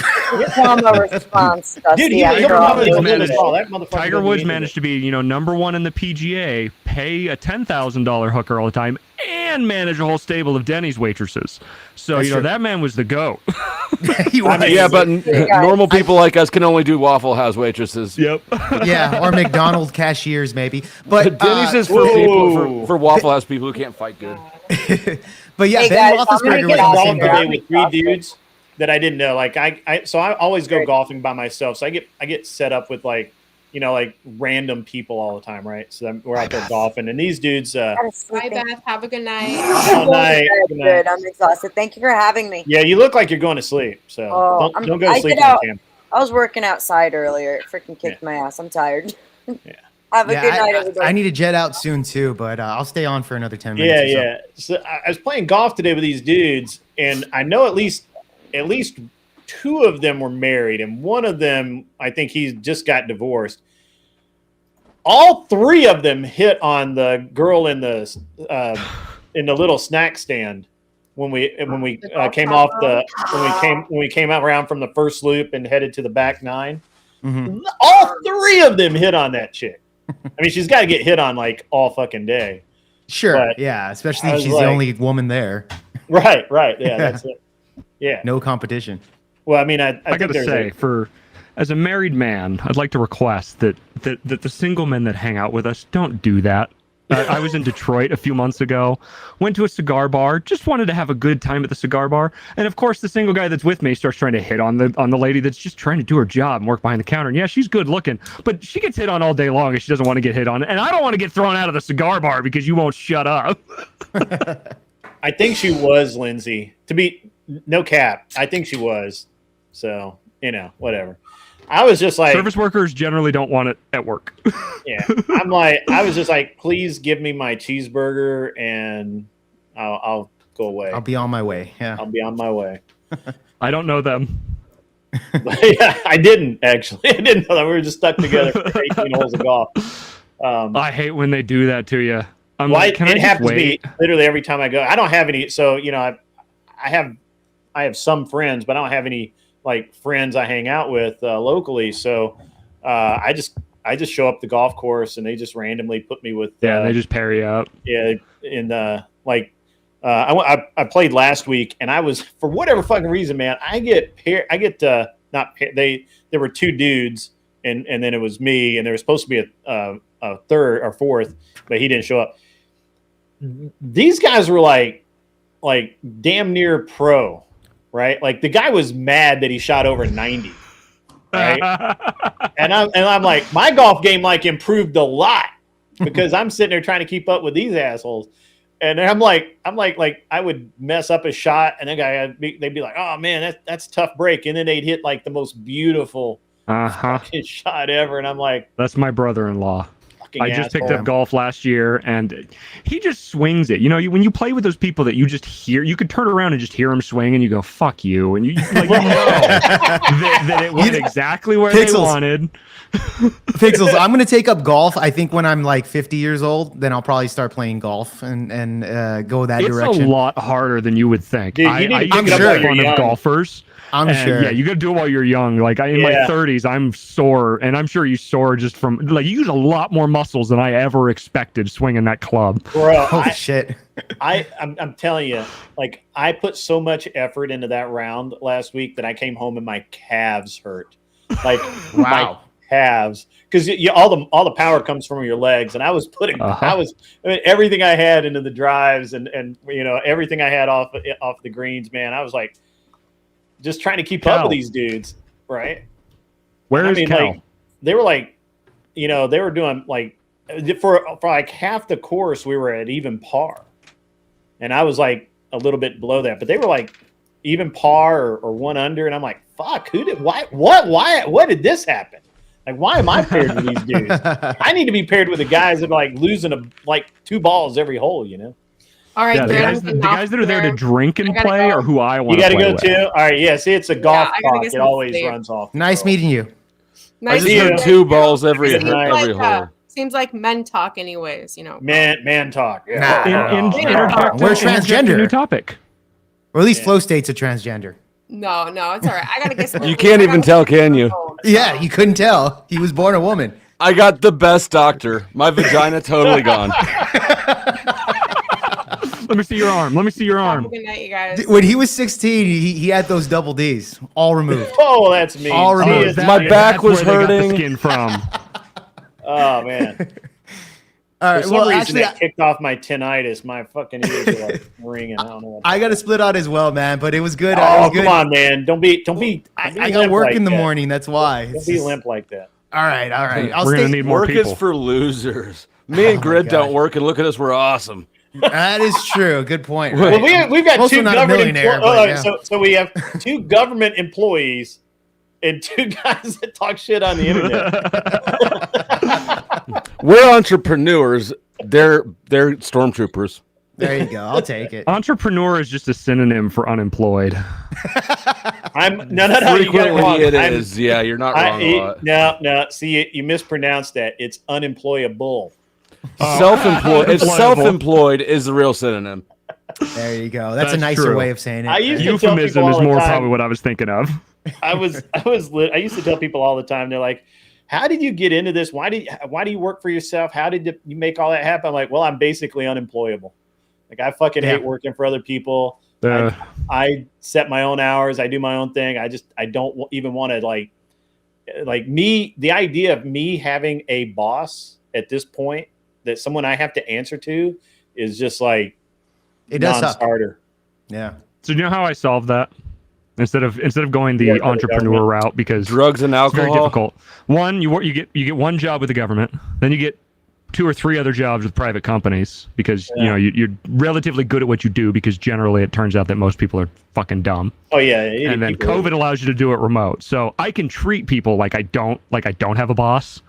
I: Trauma response, Dusty.
L: Dude, he'll
I: after
L: probably
I: all.
L: do
P: Tiger
L: this
P: Woods
L: all. That motherfucker
P: Tiger
L: doesn't
P: Woods
L: need
P: managed to be, number one in the PGA, pay a $10,000 hooker all the time, and manage a whole stable of Denny's waitresses. So
K: That's true.
P: that man was the goat.
K: He was.
R: Yeah, but
I: Hey, guys,
R: normal people like us can only do Waffle House waitresses.
P: Yep.
K: Yeah, or McDonald's cashiers maybe. But
R: Denny's is for people for Waffle House people who can't fight good.
K: but yeah,
I: Hey,
K: Ben
I: guys, I'm gonna
K: Roethlisberger
I: get
K: was
I: off
K: awesome.
I: of
L: golfing
I: here.
L: today with three dudes that I didn't know. Like so I always go golfing by myself. So I get set up with like random people all the time, right? So we're out there golfing, and these dudes.
I: Gotta
Q: Bye,
I: sleep.
Q: Beth. Have a good night.
L: All night. Good night.
I: Good. I'm exhausted. Thank you for having me.
L: Yeah, you look like you're going to sleep. So
I: Oh,
L: don't go to
I: I
L: sleep
I: get
L: on
I: out.
L: camera.
I: I was working outside earlier. It freaking kicked my ass. I'm tired. Have a
K: Yeah,
I: good night, everybody.
K: I need to jet out soon too, but I'll stay on for another 10 minutes.
L: Yeah,
K: or so.
L: yeah. So I was playing golf today with these dudes, and I know at least two of them were married, and one of them, I think he just got divorced. All three of them hit on the girl in the little snack stand when we came off when we came out around from the first loop and headed to the back nine.
K: Mhm.
L: All three of them hit on that chick. I mean, she's got to get hit on like all fucking day.
K: Sure.
L: But
K: Yeah, especially
L: I
K: if
L: was
K: she's
L: like-
K: the only woman there.
L: Right. Yeah, that's it. Yeah.
K: No competition.
L: Well, I mean, I
P: I
L: think
P: gotta
L: there's
P: say, as a married man, I'd like to request that the single men that hang out with us don't do that. I was in Detroit a few months ago, went to a cigar bar, just wanted to have a good time at the cigar bar, and of course the single guy that's with me starts trying to hit on the lady that's just trying to do her job and work behind the counter. And yeah, she's good looking, but she gets hit on all day long and she doesn't want to get hit on. And I don't want to get thrown out of the cigar bar because you won't shut up.
L: I think she was Lindsay. To be no cap, I think she was. So whatever. I was just like,
P: Service workers generally don't want it at work.
L: yeah. I was just like, please give me my cheeseburger and I'll go away.
K: I'll be on my way. Yeah.
L: I'll be on my way.
P: I don't know them.
L: Yeah, I didn't actually. I didn't know that we were just stuck together for 18 holes of golf.
P: I hate when they do that to you. I'm
L: Well,
P: like, can I
L: it
P: just
L: happens to
P: wait?
L: be literally every time I go. I don't have any. So I have some friends, but I don't have any like friends I hang out with locally. So I just show up the golf course and they just randomly put me with.
P: Yeah, they just pair you up.
L: Yeah, and I played last week, and I was, for whatever fucking reason, man, there were two dudes and then it was me, and there was supposed to be a third or fourth, but he didn't show up. These guys were like damn near pro, right? Like the guy was mad that he shot over 90, right? and I'm like, my golf game like improved a lot because I'm sitting there trying to keep up with these assholes. And I'm like, I would mess up a shot, and then they'd be like, "Oh man, that's a tough break," and then they'd hit like the most beautiful fucking shot ever, and I'm like,
P: "That's my brother-in-law." I just picked up golf last year, and he just swings it. You know, when you play with those people that you just hear, you could turn around and just hear him swing, and you go, "Fuck you," and you like, that it went exactly where they wanted.
K: Pixels, I'm going to take up golf. I think when I'm like 50 years old, then I'll probably start playing golf and go that direction.
P: It's a lot harder than you would think.
K: Dude,
P: I'm sure fun of golfers.
K: I'm sure.
P: Yeah, you got to do it while you're young. Like in my 30s, I'm sore, and I'm sure you sore just from like you use a lot more muscles than I ever expected swinging that club.
L: Bro,
K: shit.
L: I'm telling you, like I put so much effort into that round last week that I came home and my calves hurt. Like
K: wow.
L: Calves, because all the power comes from your legs, and I was putting everything I had into the drives and everything I had off the greens, man. I was like just trying to keep up with these dudes, right?
P: Where is Cal?
L: Like, they were like, they were doing like for like half the course we were at even par, and I was like a little bit below that, but they were like even par or one under, and I'm like, fuck, what did this happen? Like, why am I paired with these dudes? I need to be paired with the guys that are like losing like 2 balls every hole,
Q: All right,
P: the guys that are there to drink and play are who I want
L: to
P: play
L: go
P: with.
L: too? All right, yeah, see, it's a golf clock. It always
Q: sleep.
L: runs off.
K: Nice meeting you.
R: I just heard 2 balls every
Q: Seems
R: hole.
Q: Seems like men talk anyways,
L: Man talk. Yeah.
K: We're transgender.
P: New topic.
K: Or at least Flow State's a transgender.
Q: No, it's all right. I gotta get some.
R: You can't even tell, can you?
K: Yeah, you couldn't tell. He was born a woman.
R: I got the best doctor. My vagina totally gone.
P: Let me see your arm.
Q: Good night, you guys.
K: When he was 16, he had those double D's all removed.
L: Oh, that's me.
K: All removed.
R: My back was hurting.
P: The skin from.
L: Oh man.
K: All right.
L: For some
K: Well,
L: reason,
K: actually,
L: that kicked off my tinnitus. My fucking ears are like ringing. I don't know.
K: I got a split out as well, man. But it was good.
L: Oh, come on, man! Don't be.
K: I got work in the morning. That's why.
L: Don't be limp like that.
K: All right.
P: We're gonna need more
R: work
P: people.
R: is for losers. Me and Grid don't work, and look at us. We're awesome.
K: That is true. Good point.
L: Well,
K: Right?
L: we've got
K: Also
L: 2
K: not a
L: government
K: millionaire, but yeah.
L: so we have 2 government employees and 2 guys that talk shit on the internet.
R: We're entrepreneurs. They're stormtroopers.
K: There you go. I'll take it.
P: Entrepreneur is just a synonym for unemployed.
L: No. You got it wrong.
R: Frequently it is. Yeah, you're not wrong a lot.
L: No. See, you mispronounced that. It's unemployable.
R: Self-employed. If self-employed is the real synonym.
K: There you go. That's a nicer
P: true.
K: way of saying it.
P: Euphemism is more probably what I was thinking of.
L: I used to tell people all the time. They're like, "How did you get into this? Why do you work for yourself? How did you make all that happen?" I'm like, "Well, I'm basically unemployable. Like I fucking hate working for other people. I set my own hours. I do my own thing. I don't even want to like me. The idea of me having a boss at this point that someone I have to answer to is just like
K: it does
L: non-starter.
K: Yeah.
P: So you know how I solved that? Instead of going the entrepreneur route, because
R: drugs and alcohol.
P: It's very difficult. One, you get one job with the government, then you get 2 or 3 other jobs with private companies because you're relatively good at what you do, because generally it turns out that most people are fucking dumb.
L: Oh yeah.
P: And then COVID allows you to do it remote. So I can treat people like I don't have a boss,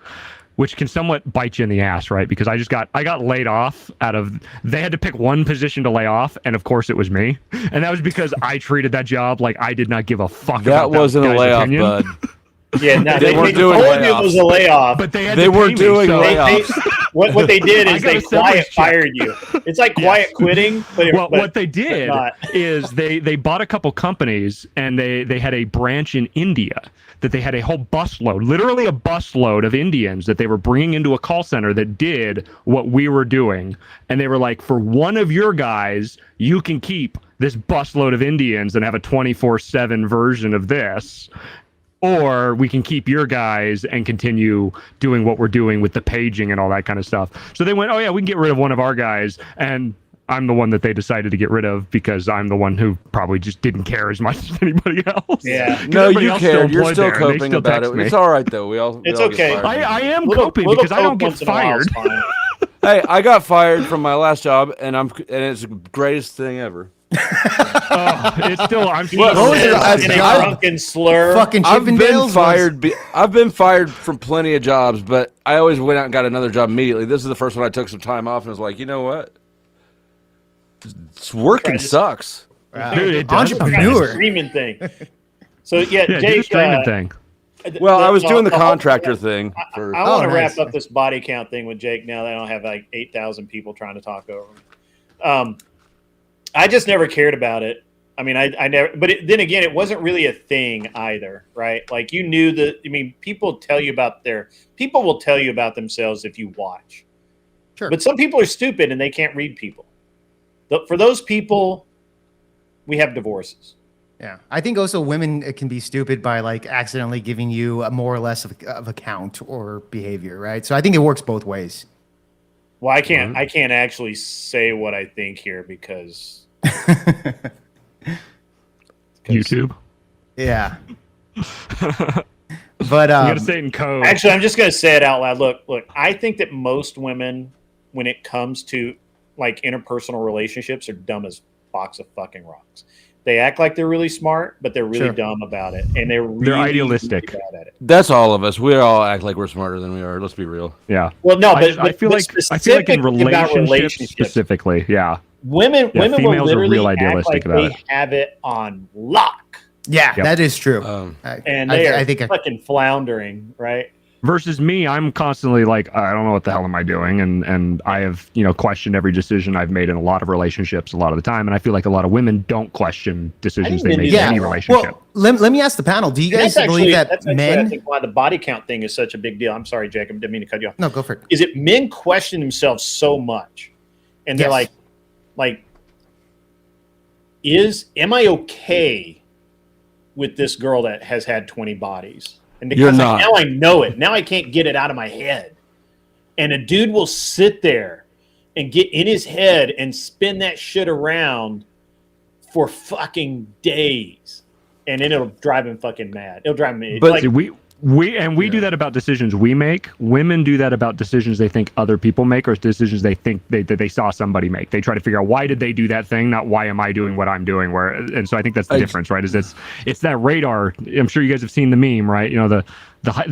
P: which can somewhat bite you in the ass, right? Because I got laid off they had to pick one position to lay off, and of course it was me. And that was because I treated that job like I did not give a fuck about that
R: wasn't a layoff,
P: opinion.
R: bud.
L: Yeah, no,
R: they weren't doing
L: told
R: layoffs.
L: you it was a layoff.
P: But
R: they weren't doing layoffs.
L: What they did is they quiet fired you. It's like quiet quitting. But
P: what they did is they bought a couple companies, and they had a branch in India that they had a whole busload, literally a busload of Indians that they were bringing into a call center that did what we were doing. And they were like, for one of your guys, you can keep this busload of Indians and have a 24/7 version of this. or we can keep your guys and continue doing what we're doing with the paging and all that kind of stuff. So they went, oh yeah, we can get rid of one of our guys, and I'm the one that they decided to get rid of because I'm the one who probably just didn't care as much as anybody else.
L: Yeah.
R: No, you cared. You're
P: employed
R: still
P: there, and they
R: coping
P: still
R: about
P: text
R: it.
P: me.
R: It's all right though. We all
L: It's
R: we all get
L: okay.
R: fired.
P: I am
L: Little-
P: coping
L: little
P: because I don't
L: cope
P: get
L: once in a while is
P: fired.
L: fine.
R: Hey, I got fired from my last job, and it's the greatest thing ever.
P: It's still. I'm still.
K: What was your last
L: In a
K: job?
L: drunken slur.
K: Fucking
R: I've been
K: Chippendales.
R: fired. I've been fired from plenty of jobs, but I always went out and got another job immediately. This is the first one I took some time off and was like, you know what? It's working sucks.
P: Dude, it does.
K: Entrepreneur.
L: Streaming thing. So yeah,
P: Yeah, do the
L: Jake.
P: streaming thing.
R: Well, I was doing the
L: whole-
R: contractor thing. For,
L: I want to
K: nice.
L: wrap up this body count thing with Jake now that I don't have like 8,000 people trying to talk over me. I just never cared about it. I mean, I never, but then again, it wasn't really a thing either, right? Like you knew that, I mean, people will tell you about themselves if you watch.
K: Sure.
L: But some people are stupid and they can't read people. For those people, we have divorces.
K: Yeah, I think also women can be stupid by like accidentally giving you a more or less of account or behavior, right? So I think it works both ways.
L: Well, I can't actually say what I think here because
P: YouTube.
K: Yeah. But
P: You gotta say it in code.
L: actually, I'm just going to say it out loud. Look, I think that most women, when it comes to like interpersonal relationships, are dumb as box of fucking rocks. They act like they're really smart, but they're really dumb about it, and they're
P: idealistic.
L: really bad at it.
R: that's all of us. We all act like we're smarter than we are. Let's be real.
P: Yeah.
L: Well, no,
P: I feel like in
L: specifically about
P: relationships specifically, yeah.
L: women
P: Yeah,
L: will
P: females are
L: literally
P: real
L: act
P: idealistic
L: like
P: about
L: they
P: it.
L: have it on lock,
K: yeah,
P: Yep.
K: that is true.
L: and they are
K: I think
L: fucking floundering, right?
P: Versus me, I'm constantly like, I don't know what the hell am I doing, and I have questioned every decision I've made in a lot of relationships a lot of the time, and I feel like a lot of women don't question decisions they
L: men
P: make
L: do
P: in
L: that.
P: any relationship.
K: Well, let me ask the panel. Do you
L: And
K: guys
L: that's
K: believe that
L: that's actually, I
K: men?
L: think why the body count thing is such a big deal. I'm sorry, Jacob, didn't mean to cut you off.
K: No, go for it.
L: Is it men question themselves so much, and they're
K: Yes.
L: like, am I okay with this girl that has had 20 bodies? And
R: You're
L: because
R: not.
L: now I know it. Now I can't get it out of my head. And a dude will sit there and get in his head and spin that shit around for fucking days. And then it'll drive him fucking mad. It'll drive me.
P: But
L: like,
P: see, we do that about decisions we make. Women do that about decisions they think other people make, or decisions they think they saw somebody make. They try to figure out why did they do that thing, not why am I doing what I'm doing. And so I think that's the difference, right? Is it's that radar. I'm sure you guys have seen the meme, right? You know, the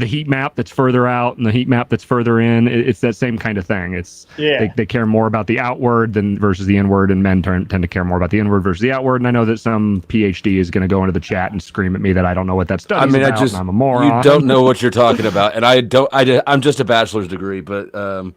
P: heat map that's further out and the heat map that's further in. It's that same kind of thing. It's they care more about the outward than versus the inward, and men tend to care more about the inward versus the outward. And I know that some PhD is going to go into the chat and scream at me that I don't know what that study is about, and I'm a moron.
R: You don't know what you're talking about, and I'm just a bachelor's degree, but
K: Wait,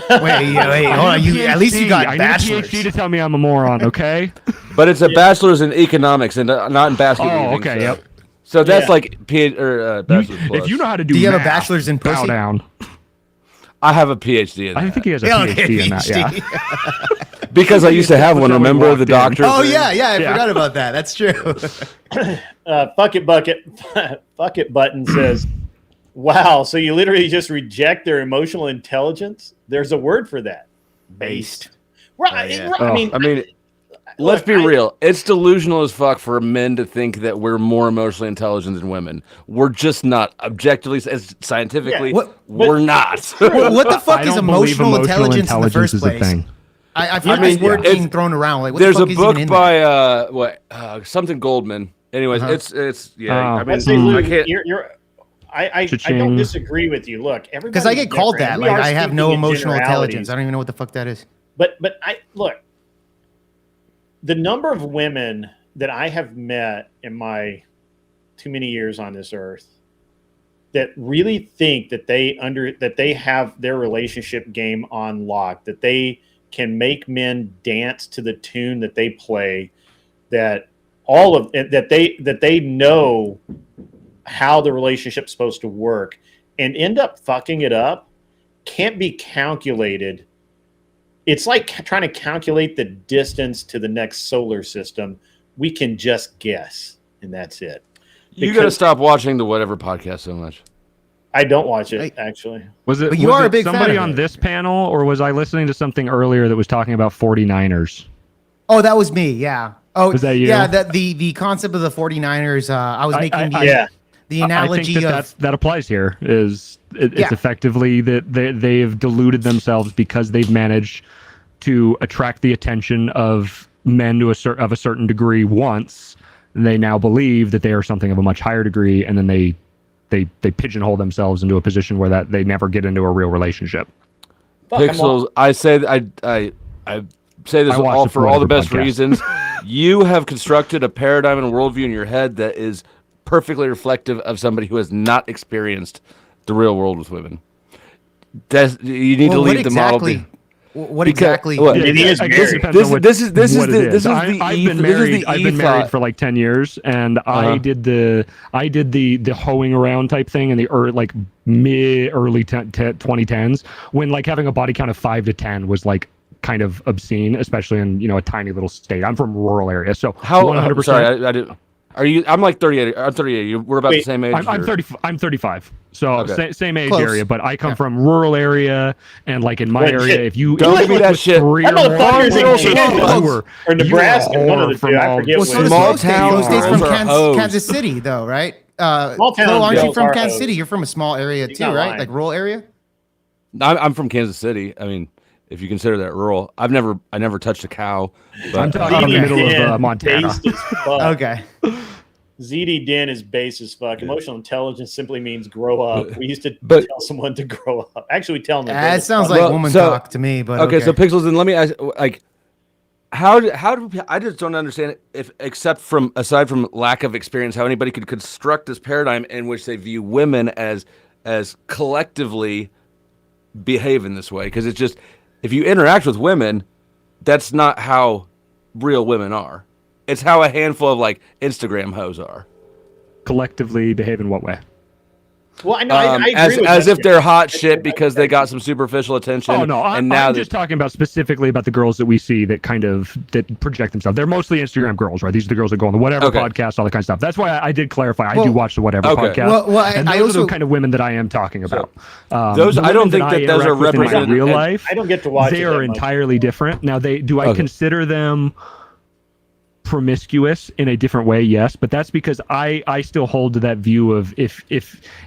K: hold on. You at least you got
P: I
K: bachelor's.
P: need a PhD to tell me I'm a moron, okay?
R: but it's a bachelor's in economics and not in basket
P: Oh,
R: weaving.
P: okay,
R: so.
P: yep.
R: So that's like bachelor's plus.
P: If you know how to do
K: Do you have a
P: math,
K: bachelor's in
P: bow
K: pussy?
P: down.
R: I have a PhD in
P: I
R: that.
P: think he has a
K: Yeah, okay,
P: PhD in that. Yeah.
K: PhD.
R: Because I used to have one.
P: Until we
R: Remember the
P: walked in.
R: doctor?
K: Oh
R: thing?
K: yeah, I
P: Yeah.
K: forgot about that. That's true.
L: Bucket Button says, wow, so you literally just reject their emotional intelligence? There's a word for that.
K: Based.
L: Right.
K: yeah.
L: I mean,
R: Let's be real. It's delusional as fuck for men to think that we're more emotionally intelligent than women. We're just not. Objectively, as scientifically, we're not.
K: What the fuck
P: I
K: is
P: don't believe
K: emotional intelligence in the first
P: is a
K: place?
P: thing.
K: I've heard this word being thrown around. Like, what
R: there's
K: the
R: a
K: fuck
R: book
K: is even in
R: by something Goldman. Anyways, it's yeah. I mean,
L: I'd say, Lou,
R: I can't.
L: I don't
P: Cha-ching.
L: disagree with you. Look, everybody
K: Because I get called that. Like, I have no emotional intelligence. I don't even know what the fuck that is.
L: But I look, the number of women that I have met in my too many years on this earth that really think that they have their relationship game on lock, that they can make men dance to the tune that they play, that they know how the relationship's supposed to work, and end up fucking it up, can't be calculated. It's like trying to calculate the distance to the next solar system. We can just guess. and that's it.
R: You got to stop watching the Whatever podcast so much.
L: I don't watch it, actually.
P: Was it?
K: But you
P: was
K: are
P: it
K: a big fan
P: somebody
K: of
P: on
K: it.
P: this panel, or was I listening to something earlier that was talking about 49ers?
K: Oh, that was me. Yeah. Oh,
P: Was that you?
K: Yeah. The concept of the 49ers. I was making the analogy
P: I think
K: of
P: that applies here. It's
K: Yeah.
P: effectively that they have deluded themselves because they've managed to attract the attention of men to a certain degree once. They now believe that they are something of a much higher degree, and then they pigeonhole themselves into a position where that they never get into a real relationship.
R: Pixels, I say I say this all for all the best reasons. You have constructed a paradigm and a worldview in your head that is perfectly reflective of somebody who has not experienced the real world with women. You need to leave the model.
K: What exactly?
P: I've been married for like 10 years, and I did the hoeing around type thing in the early 2010s when like having a body count of 5 to 10 was like kind of obscene, especially in a tiny little state. I'm from a rural area, so
R: how
P: 100%.
R: Sorry, I didn't. Are you? I'm like 38. I'm 38. We're about the same age.
P: I'm 30. I'm 35. So same age
K: Close.
P: area, but I come from rural area, and like in my area, if you
R: don't give me that shit.
P: Three or more
L: or Nebraska, one of the two. I forget.
K: Small town. State's from Kansas City, though, right?
L: Small town.
K: Flo, aren't you from Kansas City? You're from a small area too, right? Like rural area.
R: I'm from Kansas City. I mean, if you consider that rural, I never touched a cow. But
P: I'm talking in the middle of Montana.
K: Okay.
L: ZD Den is base as fuck. Emotional intelligence simply means grow up. We used to tell someone to grow up. Actually, we tell them.
K: It sounds like woman talk to me, but
R: okay. So Pixels, and let me ask, like, how do I just don't understand it, aside from lack of experience, how anybody could construct this paradigm in which they view women as collectively behave in this way, because it's just, if you interact with women, that's not how real women are. It's how a handful of like Instagram hoes are.
P: Collectively behave in what way?
L: Well, I know. I agree
R: as if they're hot shit because they got some superficial attention.
P: Oh no, I'm just talking about specifically about the girls that we see that project themselves. They're mostly Instagram girls, right? These are the girls that go on the Whatever podcast, all that kind of stuff. That's why I did clarify. I do watch the Whatever podcast. And those are the kind of women that I am talking about.
R: Those I don't think that those are represented
P: in real life.
L: I don't get to watch.
P: They are entirely different. Now, I consider them promiscuous in a different way? Yes, but that's because I still hold to that view of if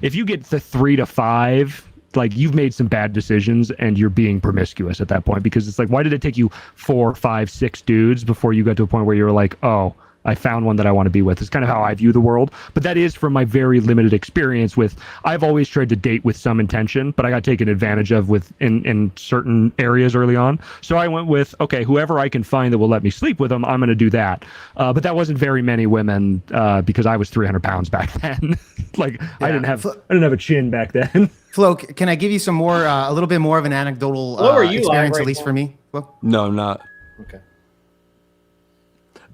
P: you get the 3 to 5, like you've made some bad decisions and you're being promiscuous at that point, because it's like, why did it take you 4, 5, 6 dudes before you got to a point where you were like, oh, I found one that I want to be with? It's kind of how I view the world. But that is from my very limited experience with, I've always tried to date with some intention, but I got taken advantage of in certain areas early on. So I went with, okay, whoever I can find that will let me sleep with them, I'm going to do that. But that wasn't very many women because I was 300 pounds back then. I didn't have a chin back then.
K: Flo, can I give you some more, a little bit more of an anecdotal experience, at least for me? Flo?
R: No, I'm not.
L: Okay.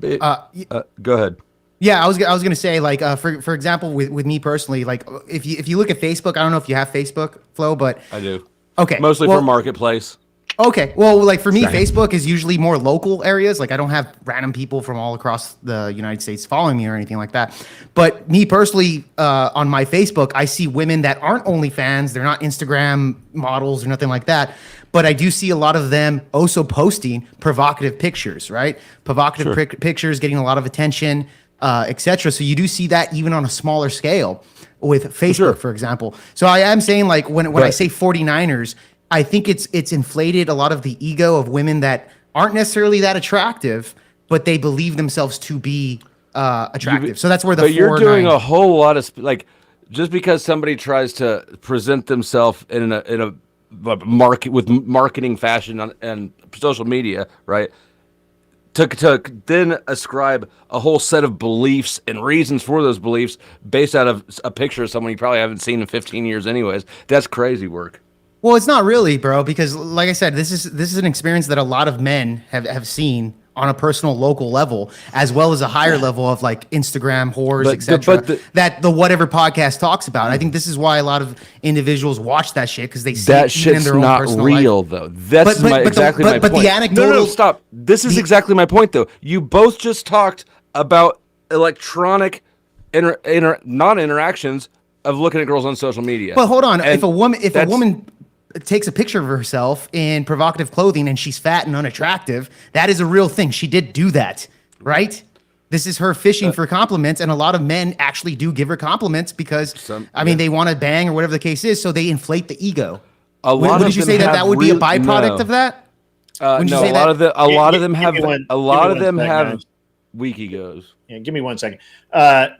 R: Go ahead.
K: Yeah, I was gonna say, like, for example, with me personally, like, if you look at Facebook, I don't know if you have Facebook, Flo, but
R: I do.
K: Okay,
R: mostly for Marketplace.
K: Okay, well, like for me, Facebook is usually more local areas. Like I don't have random people from all across the United States following me or anything like that. But me personally, on my Facebook, I see women that aren't OnlyFans. They're not Instagram models or nothing like that. But I do see a lot of them also posting provocative pictures, right? Provocative pictures, getting a lot of attention, etc. So you do see that even on a smaller scale with Facebook, for example. So I am saying, like, when I say 49ers, I think it's inflated a lot of the ego of women that aren't necessarily that attractive, but they believe themselves to be attractive. So that's where the.
R: But you're doing a whole lot of just because somebody tries to present themselves in a market with marketing fashion and social media, right? To then ascribe a whole set of beliefs and reasons for those beliefs based out of a picture of someone you probably haven't seen in 15 years anyways. That's crazy work.
K: Well, it's not really, bro, because like I said, this is an experience that a lot of men have seen on a personal local level, as well as a higher level of like Instagram whores, etc. That the Whatever podcast talks about. I think this is why a lot of individuals watch that shit, because they see
R: that
K: it
R: shit's
K: in their own
R: not
K: personal
R: real
K: life.
R: though. That's exactly my point.
K: But the anecdotal.
R: No, stop. This is exactly my point though. You both just talked about electronic non-interactions of looking at girls on social media.
K: But hold on,
R: And
K: if a woman
R: that's-
K: takes a picture of herself in provocative clothing and she's fat and unattractive, that is a real thing. She did do that, right? This is her fishing for compliments, and a lot of men actually do give her compliments because they want to bang or whatever the case is, so they inflate the ego. Would you say that would be a byproduct of that?
R: No, a lot of them have weak egos.
L: Yeah, give me 1 second.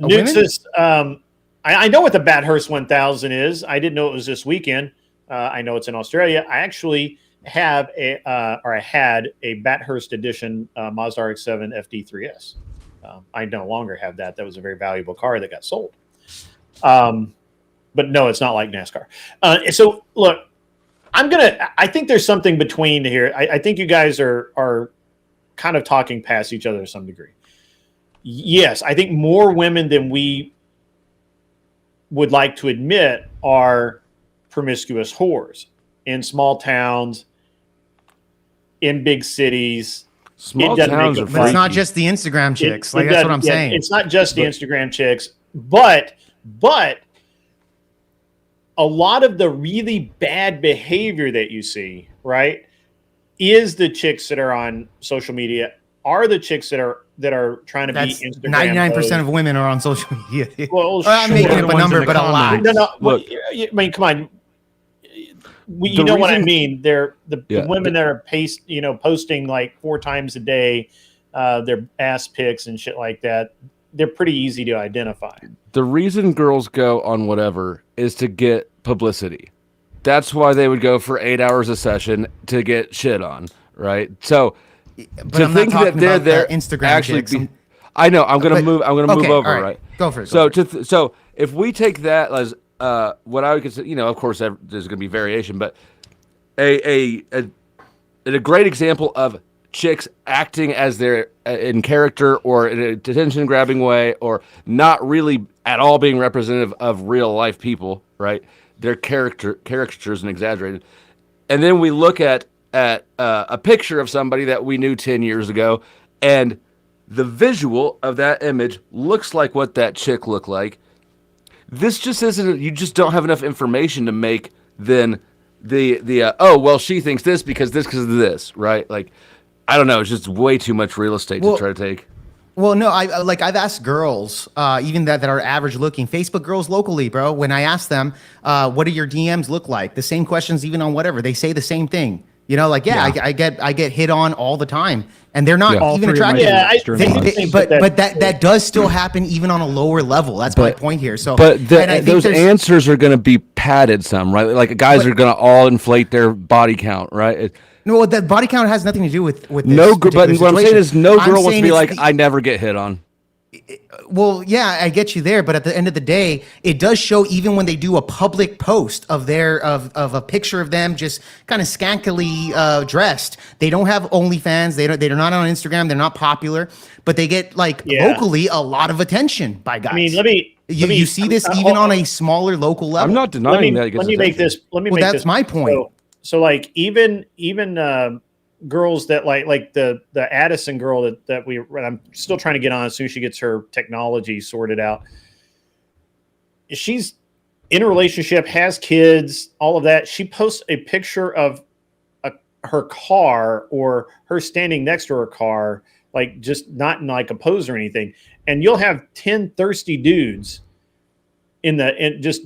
L: Newt says, I know what the Bathurst 1000 is. I didn't know it was this weekend. I know it's in Australia. I actually have I had a Bathurst edition Mazda RX-7 FD3S. I no longer have that. That was a very valuable car that got sold. But no, it's not like NASCAR. So look, I think there's something between here. I think you guys are kind of talking past each other to some degree. Yes, I think more women than we would like to admit are promiscuous whores in small towns, in big cities.
K: Small towns are freaky. But it's not just the Instagram chicks. That's what I'm saying.
L: It's not just the Instagram chicks, but a lot of the really bad behavior that you see, right, is the chicks that are on social media, are the chicks that are trying to be Instagram.
K: 99% of women are on social media.
L: Well,
K: I'm making up a number, but a lot.
L: No. Look, I mean, come on. You know what I mean? They're the women that are posting like 4 times a day, their ass pics and shit like that. They're pretty easy to identify.
R: The reason girls go on whatever is to get publicity. That's why they would go for 8 hours a session to get shit on, right? So
K: but I'm not talking about the Instagram
R: actually
K: chicks.
R: I know. I'm gonna move over,
K: all
R: right?
K: Go for it.
R: So if we take that as what I would consider, of course, there's going to be variation, but a great example of chicks acting as they're in character or in a attention-grabbing way, or not really at all being representative of real life people, right? They're caricatures and exaggerated, and then we look at a picture of somebody that we knew 10 years ago, and the visual of that image looks like what that chick looked like. This just isn't. You just don't have enough information to make then she thinks this because of this, right? Like, I don't know. It's just way too much real estate to try to take.
K: Well, no, I've asked girls, even that are average looking, Facebook girls locally, bro. When I ask them, what do your DMs look like? The same questions, even on whatever, they say the same thing. I get hit on all the time, and they're not even attractive. But that does still happen even on a lower level. That's my point here. So,
R: those answers are going to be padded some, right? Like guys are going to all inflate their body count, right?
K: No, that body count has nothing to do with this
R: no. But what
K: situation.
R: I'm saying is, no girl wants to be like, I never get hit on.
K: Well, yeah, I get you there, but at the end of the day, it does show even when they do a public post of a picture of them just kind of skankily dressed. They don't have OnlyFans. They're not on Instagram. They're not popular, but they get locally a lot lot of attention by guys.
L: I mean,
K: you see this even on a smaller local level.
R: I'm not denying that.
L: Let me make this.
K: That's my point.
L: So like even girls that like the Addison girl that I'm still trying to get on as soon as she gets her technology sorted out. She's in a relationship, has kids, all of that. She posts a picture of her car or her standing next to her car, like just not in like a pose or anything. And you'll have 10 thirsty dudes in just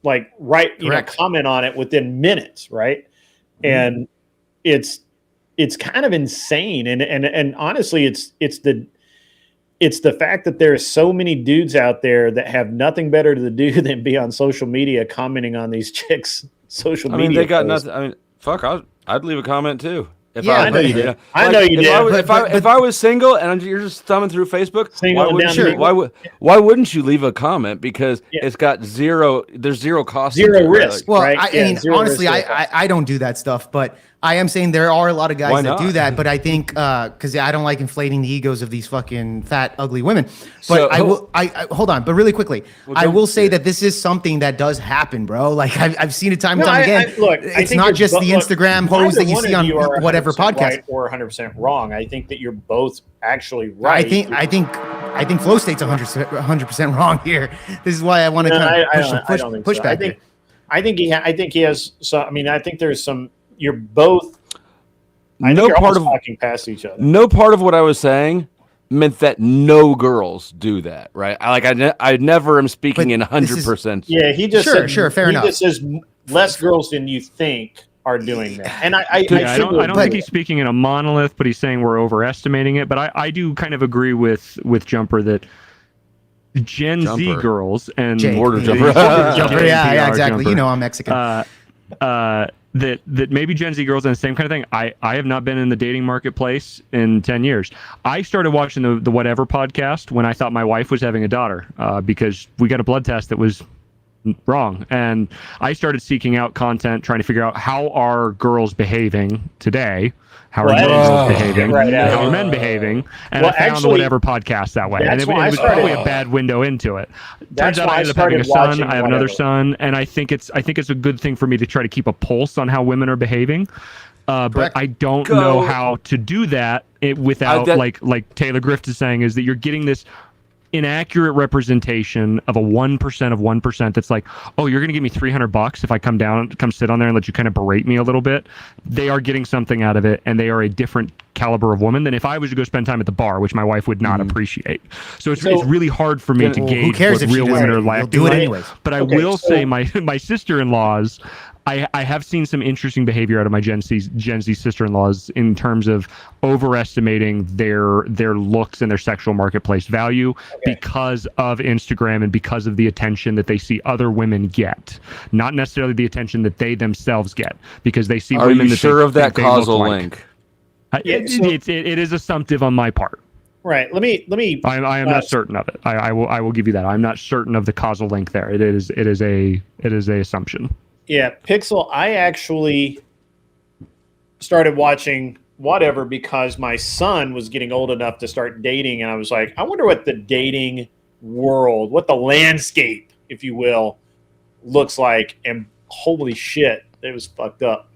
L: like comment on it within minutes, right? And it's kind of insane, and honestly, it's the fact that there are so many dudes out there that have nothing better to do than be on social media commenting on these chicks' social media.
R: I mean, they got
L: posts.
R: nothing. I mean, fuck, I'd leave a comment too.
L: I know you did. I know you did.
R: If I was single and you're just thumbing through Facebook, why wouldn't you leave a comment? Because it's got zero. There's zero cost.
L: Zero risk.
K: Well,
L: right?
K: I mean, honestly, I don't do that stuff, but I am saying there are a lot of
R: Why
K: guys that
R: not?
K: do that, but I think because I don't like inflating the egos of these fucking fat, ugly women. But
R: So-
K: I will. I hold on, but really quickly,
R: Well,
K: I
R: don't-
K: will say that this is something that does happen, bro. Like I've seen it time and
L: No,
K: time again.
L: look, I
K: It's
L: think
K: not
L: you're
K: just the
L: look,
K: Instagram hoes that
L: neither
K: you
L: one
K: see
L: of
K: on
L: you are
K: whatever
L: 100%
K: podcast.
L: right or 100% wrong. I think that you're both actually right.
K: I think Flow State's 100% wrong here. This is why I want to
L: No,
K: kind
L: I
K: of
L: don't think
K: push
L: so.
K: back here.
L: I think he has. So I mean, I think there's some. You're both. I think
R: No
L: you're
R: part
L: almost
R: of
L: talking past each other.
R: no part of what I was saying meant that no girls do that, right? I never am speaking in 100%.
L: Yeah, he just
K: Sure,
L: said,
K: fair
L: he
K: enough.
L: just says less girls than you think are doing that, and I
P: don't think he's speaking in a monolith, but he's saying we're overestimating it. But I do kind of agree with Jumper that Gen Z
R: Jumper.
P: girls and
R: Border Jumper.
K: Yeah, exactly.
P: Jumper,
K: You know I'm Mexican.
P: that maybe Gen Z girls and the same kind of thing. I have not been in the dating marketplace in 10 years. I started watching the Whatever podcast when I thought my wife was having a daughter because we got a blood test that was wrong, and I started seeking out content trying to figure out how are girls behaving today, how are girls behaving, how are men behaving, and I found the Whatever podcast that way, and it was probably a bad window into it. Turns out I ended up having a son. I have another son, and I think it's a good thing for me to try to keep a pulse on how women are behaving. But I don't know how to do that without like Taylor Grift is saying, is that you're getting this inaccurate representation of a 1% of 1% that's like, oh, you're going to give me $300 if I come sit on there and let you kind of berate me a little bit. They are getting something out of it, and they are a different caliber of woman than if I was to go spend time at the bar, which my wife would not appreciate. So it's really hard for me to gauge what real women are like.
K: Do it anyways.
P: But I will say my sister-in-laws, I have seen some interesting behavior out of my Gen Z sister-in-laws in terms of overestimating their looks and their sexual marketplace value because of Instagram and because of the attention that they see other women get, not necessarily the attention that they themselves get, because they see
R: Are
P: women
R: you
P: that
R: sure
P: they
R: of that
P: think they look
R: causal
P: like.
R: link?
P: It is assumptive on my part.
L: Right. Let me.
P: I am not certain of it. I will give you that. I'm not certain of the causal link there. It is a assumption.
L: Yeah, Pixel, I actually started watching Whatever because my son was getting old enough to start dating, and I was like, I wonder what the dating world, what the landscape, if you will, looks like, and holy shit, it was fucked up.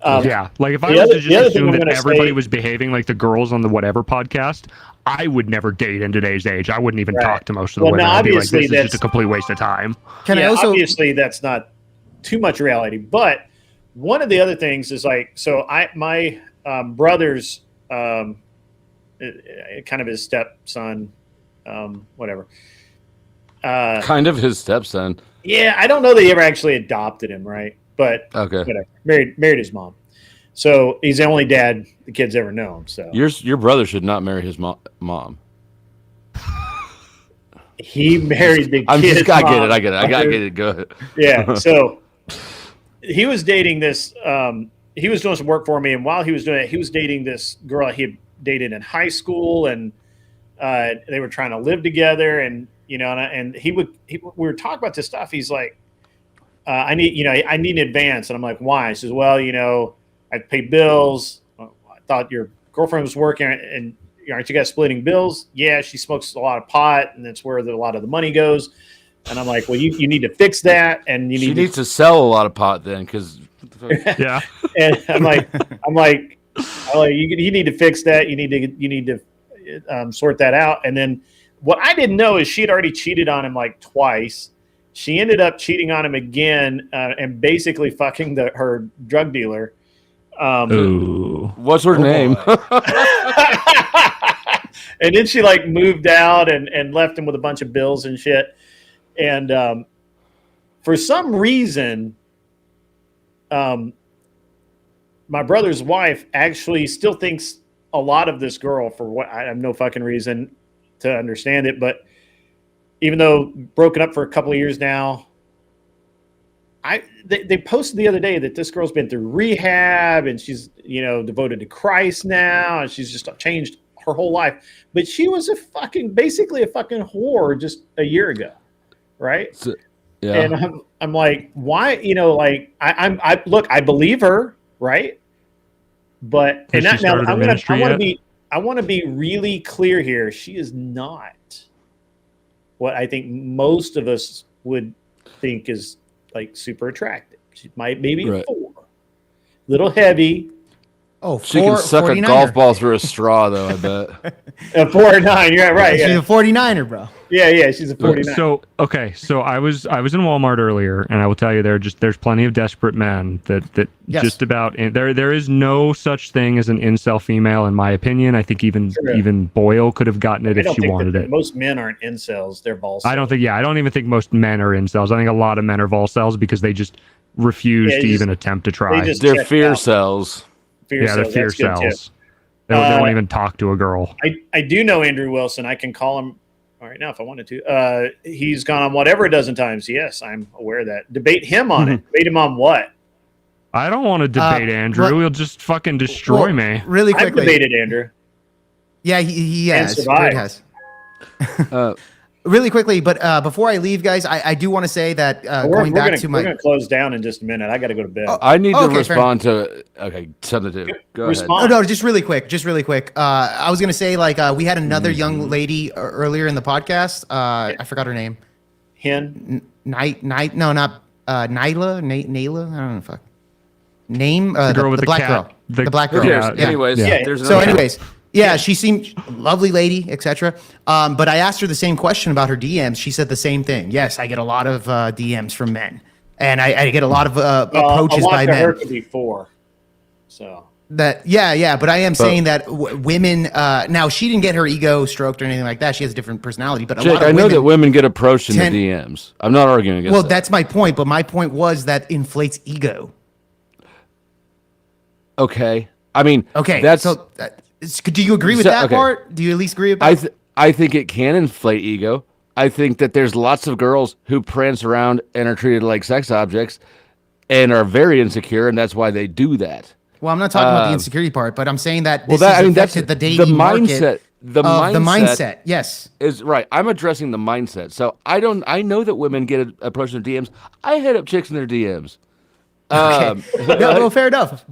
P: Yeah, like if I was to just assume that everybody was behaving like the girls on the Whatever podcast, I would never date in today's age. I wouldn't even talk to most of the women. I'd be like, this is just a complete waste of time.
L: Obviously, that's not too much reality, but one of the other things is like, so my brother's kind of his stepson, whatever.
R: Kind of his stepson.
L: Yeah, I don't know that he ever actually adopted him, right? But whatever. Married his mom, so he's the only dad the kid's ever known. So
R: Your brother should not marry his mom.
L: He married the kid's
R: I get
L: mom.
R: it. I get it. Go ahead.
L: Yeah. So he was dating this. He was doing some work for me, and while he was doing it, he was dating this girl he had dated in high school, and they were trying to live together. And we were talking about this stuff. He's like, I need an advance, and I'm like, why? He says, well, I pay bills. I thought your girlfriend was working, and aren't you guys splitting bills? Yeah, she smokes a lot of pot, and that's where a lot of the money goes. And I'm like, well, you need to fix that, and
R: She needs to sell a lot of pot then, because
P: yeah.
L: And I'm like, you need to fix that. You need to sort that out. And then what I didn't know is she had already cheated on him like twice. She ended up cheating on him again and basically fucking her drug dealer.
R: What's her name?
L: And then she like moved out and left him with a bunch of bills and shit. And for some reason, my brother's wife actually still thinks a lot of this girl for what I have no fucking reason to understand it. But even though broken up for a couple of years now, they posted the other day that this girl's been through rehab and she's, devoted to Christ now. And she's just changed her whole life. But she was basically a fucking whore just a year ago. Right.
R: So, yeah.
L: And I'm like, why, I believe her. Right. But
P: Has she started her ministry yet?
L: I want to be really clear here. She is not what I think most of us would think is like super attractive. She might maybe a 4, little heavy.
K: Oh,
R: she can suck a golf ball through a straw, though. I bet.
L: A 49, yeah, right.
K: She's a 49er, bro.
L: Yeah, she's a 49.
P: So I was in Walmart earlier, and I will tell you, there's plenty of desperate men that
K: Yes.
P: just about there is no such thing as an incel female, in my opinion. I think even Boyle could have gotten it if she wanted it.
L: Most men aren't incels; they're balls.
P: I don't even think most men are incels. I think a lot of men are volcels because they just refuse to even attempt to try.
R: They're fear cells.
P: They're fear cells. They don't even talk to a girl.
L: I do know Andrew Wilson. I can call him right now if I wanted to. He's gone on whatever a dozen times. Yes, I'm aware of that. Debate him on it. Debate him on what?
P: I don't want to debate Andrew. He'll just fucking destroy me.
K: Really quickly.
L: I've debated Andrew.
K: Yeah, he has.
L: survived.
K: Greg has. Really quickly, but before I leave, guys, I do want to say that going back to my...
L: We're going to close down in just a minute. I got to go to bed.
R: I need to respond to... Okay, something to... Go ahead.
K: Oh, no, just really quick. I was going to say, like, we had another young lady earlier in the podcast. I forgot her name.
L: Nyla?
K: No, not Nyla. Nayla? I don't know. Fuck. Name?
P: The girl with
K: the black
P: cat.
K: girl. The black girl.
R: Yeah. Anyways, there's
K: so
R: another...
K: anyways... Yeah, she seemed lovely lady, etc. But I asked her the same question about her DMs. She said the same thing. Yes, I get a lot of DMs from men, and I get a lot of approaches by men.
L: Her could be 4. So
K: that but I am saying that women. Now she didn't get her ego stroked or anything like that. She has a different personality. But
R: Jake, I know that women get approached in the DMs. I'm not arguing against.
K: Well,
R: that.
K: that's my point. But my point was that inflates ego.
R: Okay, I mean,
K: that's so. Do you agree with that part? Do you at least agree with that?
R: I think it can inflate ego. I think that there's lots of girls who prance around and are treated like sex objects and are very insecure, and that's why they do that.
K: Well, I'm not talking about the insecurity part, but I'm saying that this
R: that's
K: the dating market. The mindset, yes,
R: is right. I'm addressing the mindset. So I know that women get approached in their DMs. I hit up chicks in their DMs.
K: No, fair enough,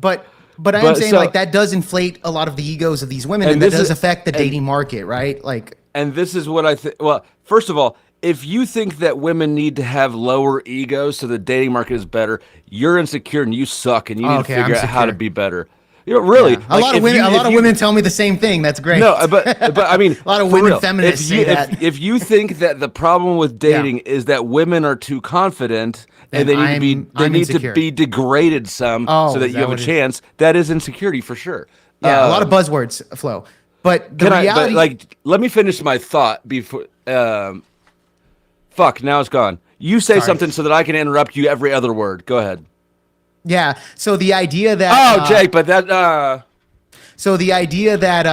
K: But I am saying like that does inflate a lot of the egos of these women, and that does affect the dating market, right? Like,
R: and this is what I think. Well, first of all, if you think that women need to have lower egos so the dating market is better, you're insecure and you suck, and you need to figure out how to be better. You know, really,
K: yeah. A lot of women tell me the same thing. That's great.
R: No, but I mean,
K: a lot of women feminists say that.
R: If you think that the problem with dating is that women are too confident. And they need to be degraded some so that you have a chance. That is insecurity for sure.
K: Yeah, a lot of buzzwords flow. But the reality...
R: let me finish my thought before... fuck, now it's gone. You say something so that I can interrupt you every other word. Go ahead.
K: Yeah, so the idea that...
R: Jake, but that...
K: So the idea that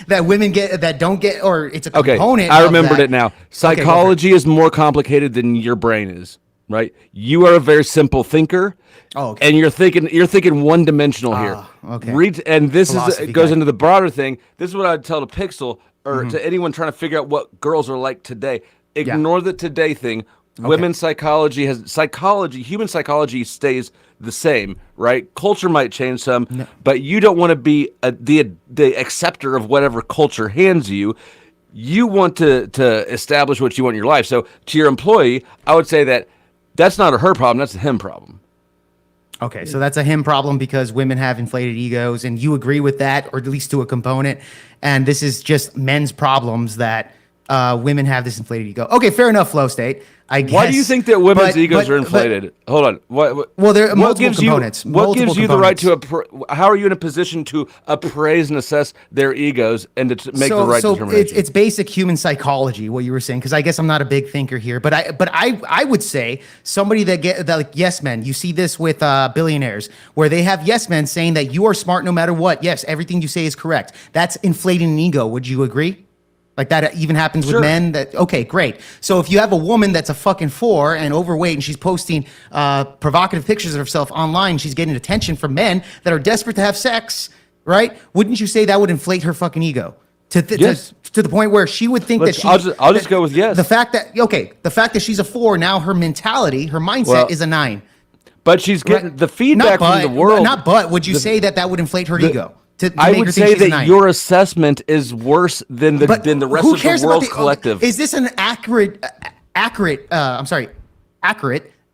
K: that women don't get, or it's a component.
R: I remembered it now. Psychology is more complicated than your brain is. Right, you are a very simple thinker, and you're thinking one dimensional here.
K: Okay.
R: And this goes into the broader thing. This is what I'd tell to Pixel or to anyone trying to figure out what girls are like today. Ignore the today thing. Women's psychology human psychology stays the same, right? Culture might change some, but you don't want to be the acceptor of whatever culture hands you. You want to establish what you want in your life. So to your employee, I would say that. That's not a her problem. That's a him problem.
K: Okay, so that's a him problem because women have inflated egos, and you agree with that, or at least to a component. And this is just men's problems that women have this inflated ego. Okay, fair enough, Flow State. I guess.
R: Why do you think that women's egos are inflated? Hold on.
K: Well, there are multiple components.
R: What gives you the right to? How are you in a position to appraise and assess their egos and to make the right determination?
K: It's basic human psychology. What you were saying, because I guess I'm not a big thinker here, but I would say somebody that like yes men. You see this with billionaires where they have yes men saying that you are smart no matter what. Yes, everything you say is correct. That's inflating an ego. Would you agree? Like that even happens with men. Okay, great. So if you have a woman that's a fucking 4 and overweight and she's posting provocative pictures of herself online, she's getting attention from men that are desperate to have sex, right? Wouldn't you say that would inflate her fucking ego? To the point where she would think that she...
R: I'll just go with yes.
K: The fact that she's a 4, now her mentality, her mindset is a 9.
R: But she's getting the feedback from the world.
K: Not but. Would you say that would inflate her ego?
R: I would say that your assessment is worse than the rest of the world's collective.
K: Is this an accurate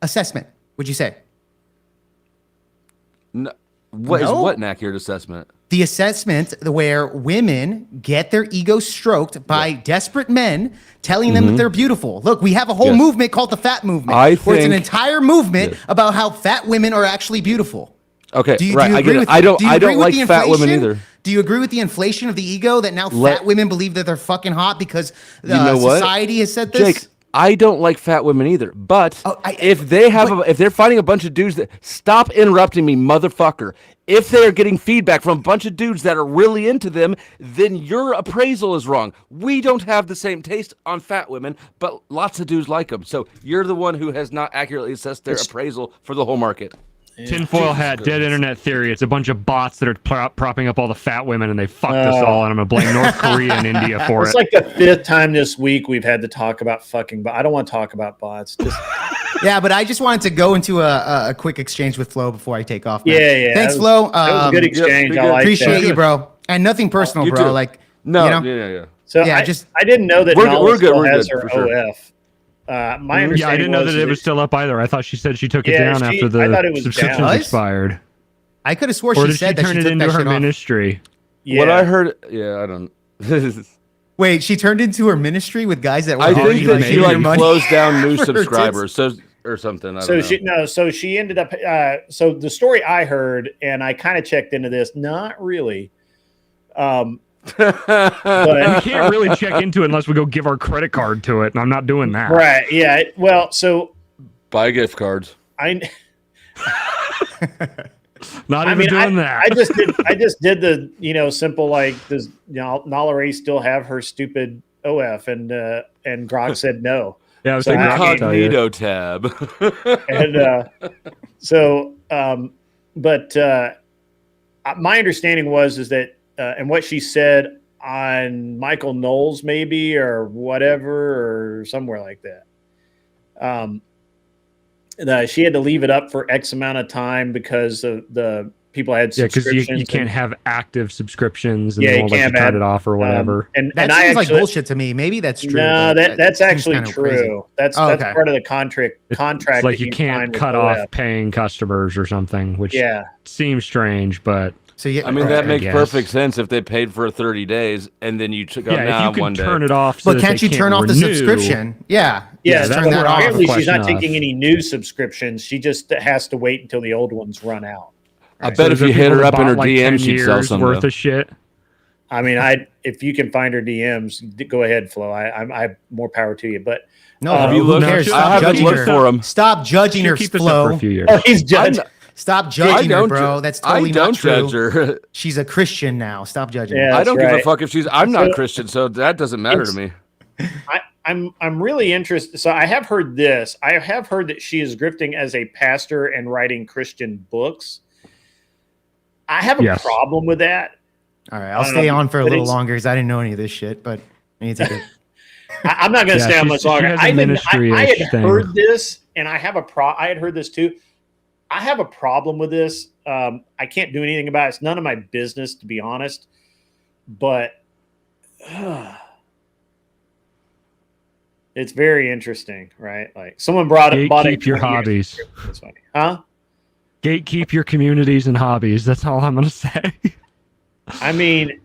K: assessment? Would you say?
R: No. What is an accurate assessment?
K: The assessment where women get their ego stroked by desperate men telling them that they're beautiful. Look, we have a whole movement called the fat movement, where it's an entire movement about how fat women are actually beautiful.
R: Okay,
K: do you
R: I get it. I don't like fat women either.
K: Do you agree with the inflation of the ego that now fat women believe that they're fucking hot because society has said this?
R: Jake, I don't like fat women either. But if they're finding a bunch of dudes that stop interrupting me, motherfucker. If they're getting feedback from a bunch of dudes that are really into them, then your appraisal is wrong. We don't have the same taste on fat women, but lots of dudes like them. So you're the one who has not accurately assessed their appraisal for the whole market.
P: Tinfoil hat, dead internet theory. It's a bunch of bots that are propping up all the fat women, and they fucked us all, and I'm going to blame North Korea and India for it.
L: It's like the 5th time this week we've had to talk about fucking bots. I don't want to talk about bots.
K: Yeah, but I just wanted to go into a quick exchange with Flo before I take off. Man.
L: Yeah.
K: Thanks, Flo.
L: That was a good exchange. I like
K: appreciate you, bro. And nothing personal,
R: you
K: bro.
R: too.
K: Like,
R: no,
K: you know?
R: yeah.
L: So I didn't know that Nala still has her
R: for sure.
L: OF. My understanding
P: I didn't know that it was still up either. I thought she said she took it down after the subscriptions expired.
K: I could have swore
P: or
K: she
P: did
K: said that
P: turn
K: she
P: it
K: took
P: into
K: that
P: her
K: shit off.
P: ministry.
R: What I heard, I don't.
K: Wait, she turned into her ministry with guys that were
R: I think that she closed down new
K: for her
R: subscribers, or something. I don't know.
L: So she ended up. So the story I heard, and I kind of checked into this. Not really.
P: But we can't really check into it unless we go give our credit card to it, and I'm not doing that.
L: Right? Yeah. Well, so
R: buy gift cards.
P: Not even doing that.
L: I just did the simple like does Nala Ray still have her stupid OF and Grok said no.
P: Yeah, I was
L: saying
R: incognito tab.
L: My understanding was that and what she said on Michael Knowles maybe or whatever or somewhere like that. She had to leave it up for X amount of time because the people had subscriptions.
P: Because you can't have active subscriptions and they won't let you turn it off or whatever.
K: That seems like bullshit to me. Maybe that's true.
L: No, that's actually true. That's part of the contract.
P: It's like you can't cut off paying customers or something, which seems strange, but.
K: So yeah,
R: I mean that makes perfect sense if they paid for 30 days and then you took
P: if you can turn it off.
K: But can't you turn off the subscription? Yeah,
L: turn that off. Apparently, she's not taking any new subscriptions. She just has to wait until the old ones run out.
R: I bet if you hit her up in her DMs, she'd sell some
P: worth of shit.
L: I mean, if you can find her DMs, go ahead, Flo. I have more power to you. But
K: no, have you looked?
R: I haven't looked for him.
K: Stop judging her, Flo.
P: For a few years.
L: Oh, he's judging.
K: Stop judging her, bro. That's totally not true.
R: I don't judge her.
K: She's a Christian now. Stop judging
L: her.
R: I don't give a fuck if she's. I'm not Christian, so that doesn't matter to me.
L: I'm really interested. So I have heard this. I have heard that she is grifting as a pastor and writing Christian books. I have a problem with that.
K: All right, I'll stay on for a little longer because I didn't know any of this shit. But I need to take it.
L: I'm not going to stay on much longer. I had heard this, and I have I had heard this too. I have a problem with this. I can't do anything about it. It's none of my business, to be honest. But it's very interesting, right? Like someone bought
P: Gatekeep your hobbies.
L: That's funny, huh?
P: Gatekeep your communities and hobbies. That's all I'm going to say.
L: I mean,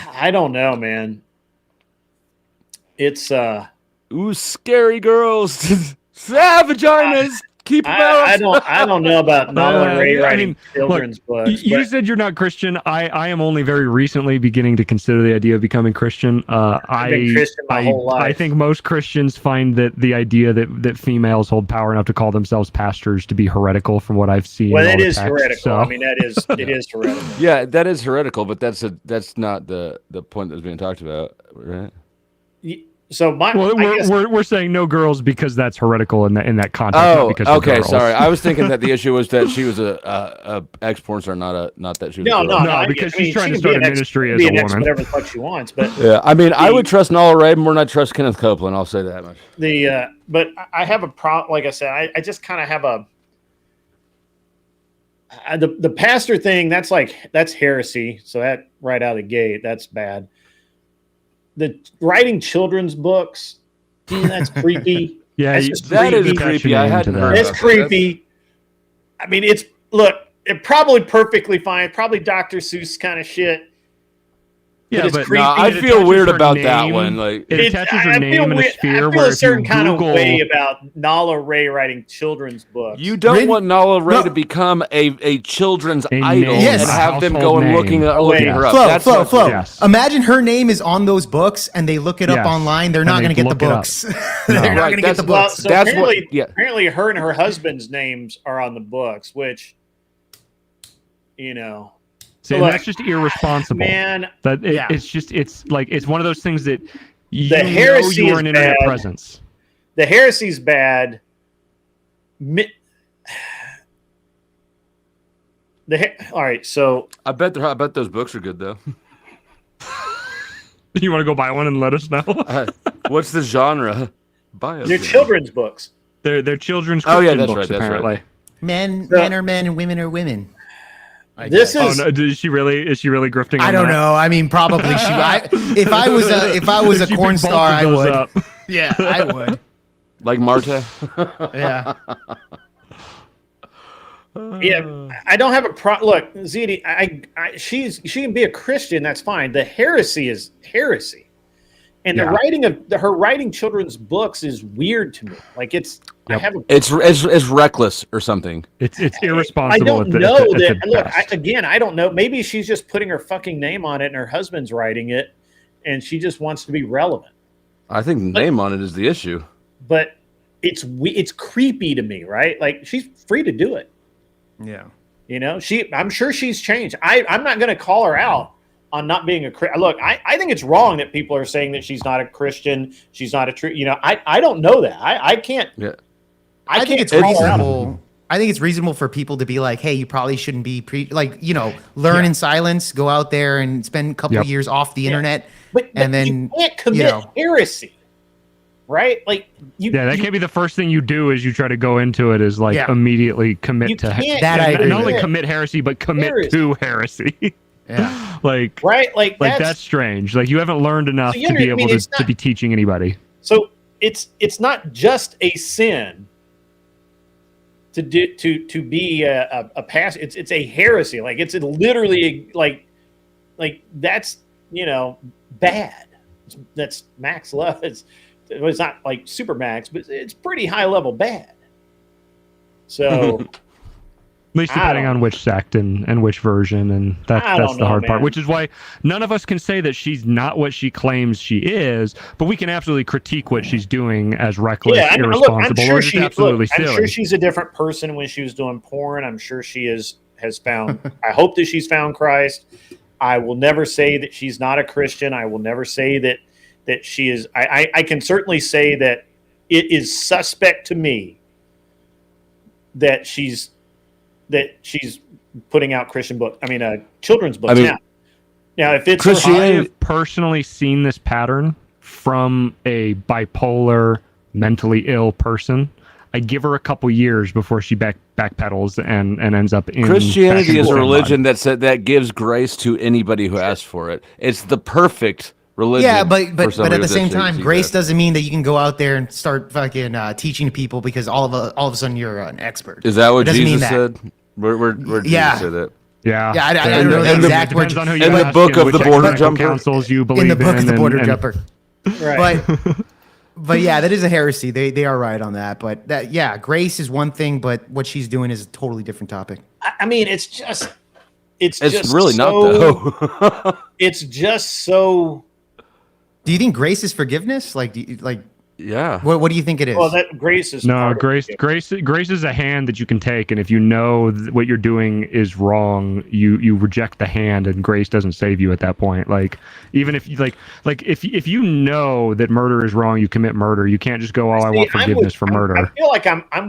L: I don't know, man. It's
R: scary girls, vaginas. Keep them out.
L: I don't know about Nala Ray writing children's books.
P: You said you're not Christian. I am only very recently beginning to consider the idea of becoming Christian.
L: I've been Christian my whole life.
P: I think most Christians find that the idea that females hold power enough to call themselves pastors to be heretical from what I've seen.
L: Well, it is heretical. So. I mean, it is heretical.
R: Yeah, that is heretical, but that's not the point that's being talked about, right?
L: So
P: we're saying no girls because that's heretical in that context.
R: Oh,
P: not because
R: okay.
P: girls.
R: Sorry, I was thinking that the issue was that she was a ex porn star, not that she was.
L: No,
P: because she's trying to start a ministry as a woman.
L: Whatever the fuck she wants, but
R: yeah, I mean, I would trust Nala Ray more than I trust Kenneth Copeland. I'll say that much.
L: But I have a problem. Like I said, I just kind of have The pastor thing, that's heresy. So that right out of the gate, that's bad. The writing children's books, that's creepy.
P: Yeah,
L: that's just
R: that
L: creepy.
R: is creepy. I hadn't heard.
L: It's creepy. I mean, it's probably perfectly fine. Probably Dr. Seuss kind of shit.
P: Yeah,
L: it's
P: but
L: creepy.
R: No, I
P: It
R: feel
P: attaches
R: weird
P: her
R: about that
P: name-
R: one. Like
P: it attaches her name in a sphere
L: I feel
P: where
L: a
P: if you
L: certain kind of
P: Google,
L: way about Nala Ray writing children's books.
R: you don't want Nala Ray to become a children's idol
K: Yes.
R: and
K: A
R: have them
P: household
R: go and
P: name.
R: looking her up.
K: Flo,
R: That's
K: Flo,
R: what-
K: Flo.
P: Yes.
K: Imagine her name is on those books and they look it up
P: Yes.
K: online. They're
P: And
K: not
P: they
K: going to get the
P: look it up.
K: books. They're not going to get the
L: Well,
K: books.
L: so
R: That's what-
L: apparently,
R: yeah.
L: apparently her and her husband's names are on the books, which, you know.
P: See,
L: Look,
P: that's just irresponsible.
L: Man,
P: it's like it's one of those things that you
L: the
P: know
L: heresy
P: you are
L: is
P: an internet
L: bad.
P: presence.
L: The heresy's bad. All right, so
R: I bet those books are good though.
P: You want to go buy one and let us know?
R: What's the genre? Buy
L: they're children's books.
P: They're children's
R: Oh, yeah,
P: Christian
R: that's
P: books
R: right, that's
P: apparently.
R: right.
K: Men are men and women are women.
L: This
P: Oh,
L: is.
P: no, is she really grifting?
K: I
P: on
K: don't
P: that?
K: know. I mean, probably if I was a
P: If you
K: corn
P: pick both
K: star,
P: of
K: I
P: those
K: would.
P: up.
K: Yeah, I would.
R: Like Marta.
K: Yeah.
L: Yeah, I don't have a look, ZD. She can be a Christian. That's fine. The heresy is heresy, and
R: Yeah.
L: the writing of her writing children's books is weird to me. Like it's, I have a.
R: It's reckless or something.
P: It's
L: I
P: irresponsible.
L: don't
P: at
L: know
P: the
L: that. Look,
P: best.
L: I don't know. Maybe she's just putting her fucking name on it, and her husband's writing it, and she just wants to be relevant.
R: I think the name on it is the issue.
L: But it's creepy to me, right? Like she's free to do it.
K: Yeah.
L: You know, I'm sure she's changed. I'm not going to call her out on not being a Christian. Look, I think it's wrong that people are saying that she's not a Christian. She's not a true. You know, I don't know that. I can't.
R: Yeah.
K: I think it's
L: call her out.
K: reasonable. I think it's reasonable for people to be like, "Hey, you probably shouldn't be learn in silence, go out there and spend a couple of years off the internet,
L: But
K: and then
L: you can't commit heresy, right? Like
P: that can't be the first thing you do as you try to go into it. Is like immediately commit to
L: can't
K: That I agree
P: not only
K: with.
P: commit heresy, but commit
L: Heresy.
P: to heresy.
K: Yeah.
P: like
L: right, like
P: that's strange. Like you haven't learned enough
L: So you
P: to be
L: I mean,
P: able
L: it's
P: to
L: not-
P: be teaching anybody.
L: So it's not just a sin to be a pass. It's a heresy. Like it's literally like that's bad. That's max level. It's not like super max, but it's pretty high level bad. So
P: At least
L: I
P: depending
L: don't-
P: on which sect and which version, and
L: I
P: that's
L: don't
P: the
L: know,
P: hard part.
L: man.
P: Which is why none of us can say that she's not what she claims she is, but we can absolutely critique what she's doing as reckless,
L: yeah, I'm
P: irresponsible,
L: sure
P: or just absolutely
L: I'm
P: silly.
L: sure she's a different person when she was doing porn. I'm sure she has found. I hope that she's found Christ. I will never say that she's not a Christian. I will never say that she is. I can certainly say that it is suspect to me that she's putting out Christian book. I mean, children's books. Now, if it's
P: I have personally seen this pattern from a bipolar, mentally ill person. I give her a couple years before she backpedals and ends up in
R: Christianity is a
P: fashionable
R: religion that gives grace to anybody who asks for it. It's the perfect religion.
K: Yeah, but
R: for somebody
K: at the
R: with
K: same
R: issues,
K: time,
R: you
K: grace
R: guys.
K: doesn't mean that you can go out there and start fucking teaching people because all of a sudden you're an expert.
R: Is that what
K: It doesn't mean
R: Jesus
K: that.
R: said? Where did
K: Yeah.
R: Jesus say that?
P: Yeah,
K: Yeah, I don't know the exact words.
P: Depends on who
R: In
P: you
R: the
P: ask
R: book
P: and
R: of the
P: which
R: border
P: ecumenical
R: jumper.
P: councils you believe
K: In the book of the border
P: and-
K: jumper.
L: Right.
K: But yeah, that is a heresy. They are right on that. But grace is one thing, but what she's doing is a totally different topic.
L: I mean, it's just
R: really not, though.
L: It's just so.
K: Do you think grace is forgiveness?
R: Yeah.
K: What do you think it is?
L: Well, that grace is
P: No,
L: part of
P: grace is a hand that you can take, and if you know what you're doing is wrong, you reject the hand, and grace doesn't save you at that point. Like even if you if you know that murder is wrong, you commit murder. You can't just go, "Oh, I want
L: See, I'm
P: forgiveness
L: with-
P: for murder."
L: I feel like I'm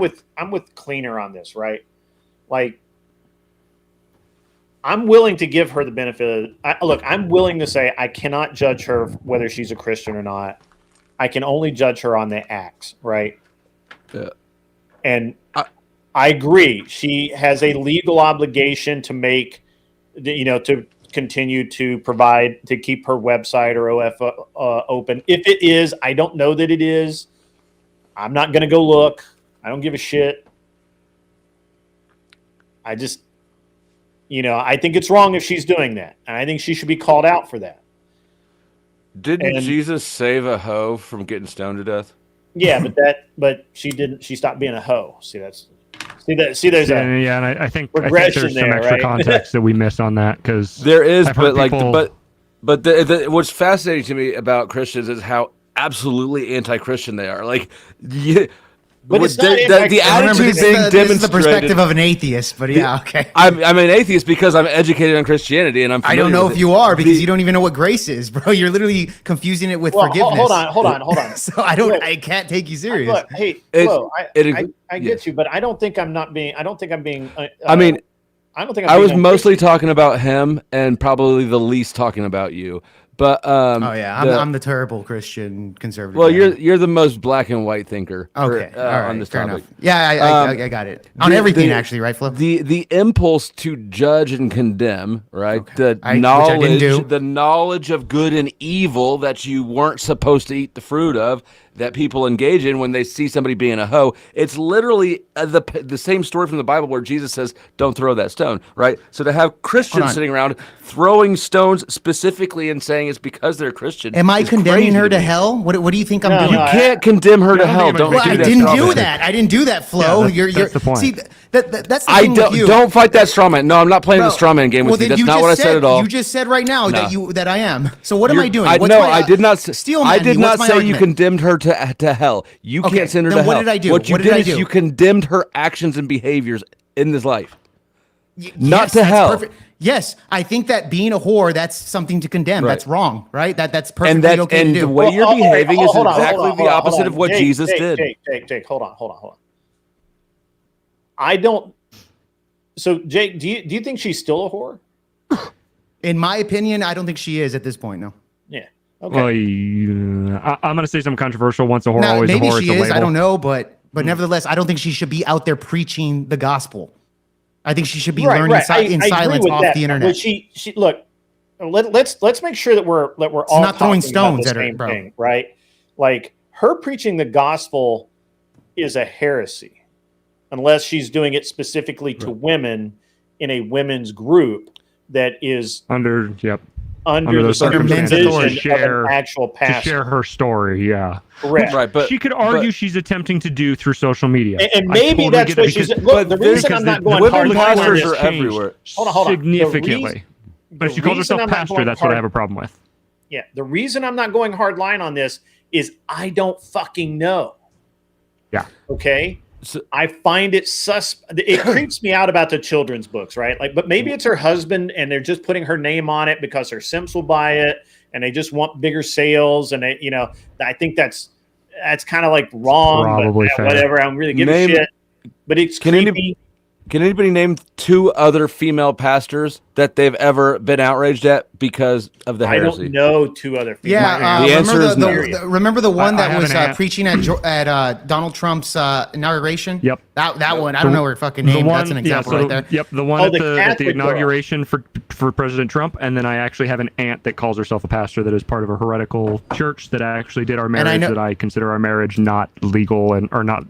L: with Cleaner on this, right? Like, I'm willing to give her the benefit of. Look, I'm willing to say I cannot judge her whether she's a Christian or not. I can only judge her on the acts, right?
R: Yeah.
L: And I agree. She has a legal obligation to make, to continue to provide, to keep her website or OF open. If it is, I don't know that it is. I'm not going to go look. I don't give a shit. I just, I think it's wrong if she's doing that. And I think she should be called out for that.
R: Didn't Jesus save a hoe from getting stoned to death?
L: Yeah, but she didn't. She stopped being a hoe. There's
P: and I think there's some extra context that we miss on that, because
R: there is, but what's fascinating to me about Christians is how absolutely anti-Christian they are. Like,
K: But it's
R: the attitude being demonstrated.
K: This is the perspective of an atheist, but yeah, okay.
R: I'm an atheist because I'm educated on Christianity, and
K: I don't know if you are, because you don't even know what grace is, bro. You're literally confusing it with forgiveness.
L: Hold on.
K: So I can't take you serious.
L: Look, hey, I get you, but I don't think I'm being. I
R: was mostly talking about him, and probably the least talking about you. But
K: I'm the terrible Christian conservative.
R: Well, you're the most black and white thinker.
K: Okay, all right,
R: on this
K: fair
R: topic.
K: enough. Yeah, I got it on everything actually, right, Flo?
R: The impulse to judge and condemn, right?
K: Okay.
R: The knowledge of good and evil that you weren't supposed to eat the fruit of, that people engage in when they see somebody being a hoe. It's literally the same story from the Bible where Jesus says, "Don't throw that stone," right? So to have Christians sitting around throwing stones specifically and saying it's because they're Christian.
K: Am I condemning her to hell? What do you think I'm doing?
R: You can't condemn her to hell. Don't.
K: I didn't do that. I didn't do that, Flo.
P: That's the point.
K: See, that's the thing with you.
R: Don't fight that straw man. No, I'm not playing the straw man game with you. That's not what I said at all.
K: You just said right now that I am. So what am I doing?
R: I did not.
K: Steal
R: I did not say you condemned her to hell. You can't send her to hell.
K: What did I do?
R: What you did is you condemned her actions and behaviors in this life. Not to hell.
K: Perfect. Yes, I think that being a whore, that's something to condemn.
R: Right.
K: That's wrong, right? That's perfectly okay to do.
R: And the way you're behaving is exactly the opposite of what Jesus did.
L: Jake, hold on. I don't. So, Jake, do you think she's still a whore?
K: In my opinion, I don't think she is at this point. No.
L: Yeah.
P: Okay. Well, I'm going to say something controversial. Once a whore, always a whore.
K: Maybe she is.
P: I
K: don't know, but nevertheless, I don't think she should be out there preaching the gospel. I think she should be learning in silence off the internet.
L: But she look. Let's make sure that we're all
K: not throwing stones
L: at her, bro. Right? Like, her preaching the gospel is a heresy, unless she's doing it specifically to women in a women's group that is
P: under
L: the
P: circumstances
L: of an actual pastor.
P: To share her story, yeah.
L: Correct.
R: Right, but
P: she could argue she's attempting to do through social media.
L: And maybe that's what she's... Look, the reason I'm not going hard line on this...
R: are everywhere.
L: Hold on.
P: Significantly. But if she calls herself pastor, that's what I have a problem with.
L: Yeah, the reason I'm not going hard line on this is I don't fucking know.
P: Yeah.
L: Okay? So, I find it it creeps me out about the children's books, right? Like, but maybe it's her husband and they're just putting her name on it because her simps will buy it and they just want bigger sales. And I think that's kind of like wrong,
P: probably
L: but whatever. I'm really giving shit, but it's creepy.
R: Can anybody name 2 other female pastors that they've ever been outraged at because of the heresy?
L: I don't know 2 other female
R: pastors. The answer is no.
K: Remember the one that was preaching at Donald Trump's inauguration?
P: Yep.
K: That one. I don't know her fucking name. That's an example right there.
P: Yep. The one at the inauguration for President Trump. And then I actually have an aunt that calls herself a pastor that is part of a heretical church that actually did our marriage, that I consider our marriage not legal or not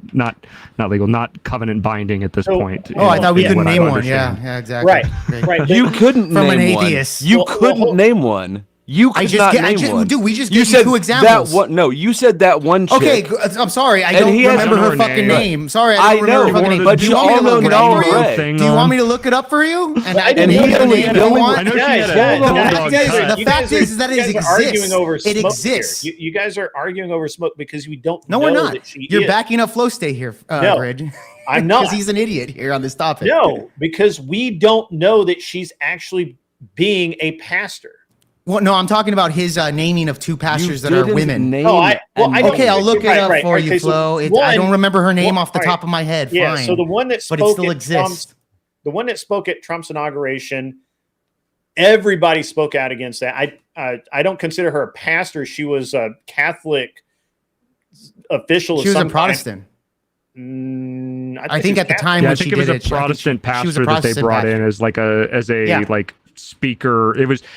P: legal, not covenant binding at this point.
K: Oh, I thought we couldn't name one. Yeah, exactly.
L: Right.
R: You couldn't
K: from
R: name
K: an atheist.
R: One. You couldn't name one. You could not name one.
K: Dude, we just gave you 2 examples.
R: You said that one chick.
K: Okay, I'm sorry. I don't remember her fucking name. Sorry, I don't remember her fucking name.
R: But you all know Ray.
K: Do you want me to look it up for you?
L: And
K: he only
L: want.
K: The fact is that it exists. It exists.
L: You guys are arguing over smoke because we don't
K: know. No, we're not. You're backing up Flow Stay here, Bridge.
L: I'm not.
K: Because he's an idiot here on this topic.
L: No, because we don't know that she's actually being a pastor.
K: Well, no, I'm talking about his naming of 2 pastors that are women.
L: Okay,
K: I'll look it up for you, Flo. I don't remember her name off the top of my head.
L: Yeah,
K: fine.
L: so the one that
K: spoke, but it still exists.
L: The one that spoke at Trump's inauguration, everybody spoke out against that. I don't consider her a pastor. She was a Catholic official.
K: She was a Protestant. I think at the time when
P: I think
K: she
P: it was
K: did
P: a
K: it,
P: Protestant
K: she was a
P: pastor that they
K: Protestant
P: brought
K: pastor.
P: in as like a like speaker.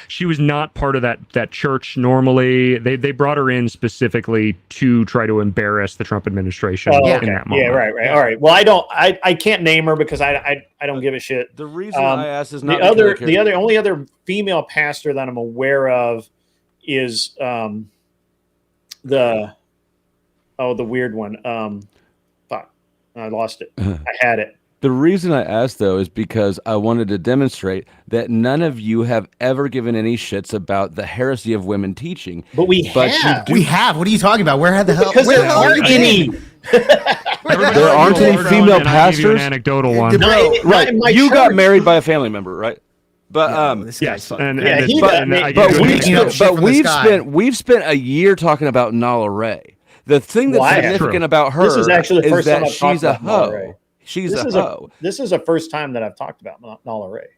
P: She was not part of that church normally. They brought her in specifically to try to embarrass the Trump administration in that moment.
L: Yeah, right. All right. Well, I can't name her because I don't give a shit.
R: The reason I asked is not
L: the only other female pastor that I'm aware of is the weird one. Fuck, I lost it. I had it.
R: The reason I asked, though, is because I wanted to demonstrate that none of you have ever given any shits about the heresy of women teaching.
L: But we
K: We have. What are you talking about? Where the hell?
L: Because
K: Where
L: there
K: the hell
L: aren't any.
R: There aren't any female
P: And I'll give you
R: pastors.
P: an anecdotal one.
R: Right. You got married by a family member, right? But
P: yes,
R: we've spent a year talking about Nala Ray. The thing that's significant about her
L: this is actually the first time I've talked
R: she's a
L: about Nala Ray.
R: hoe. She's a hoe.
L: This is the first time that I've talked about Nala Ray.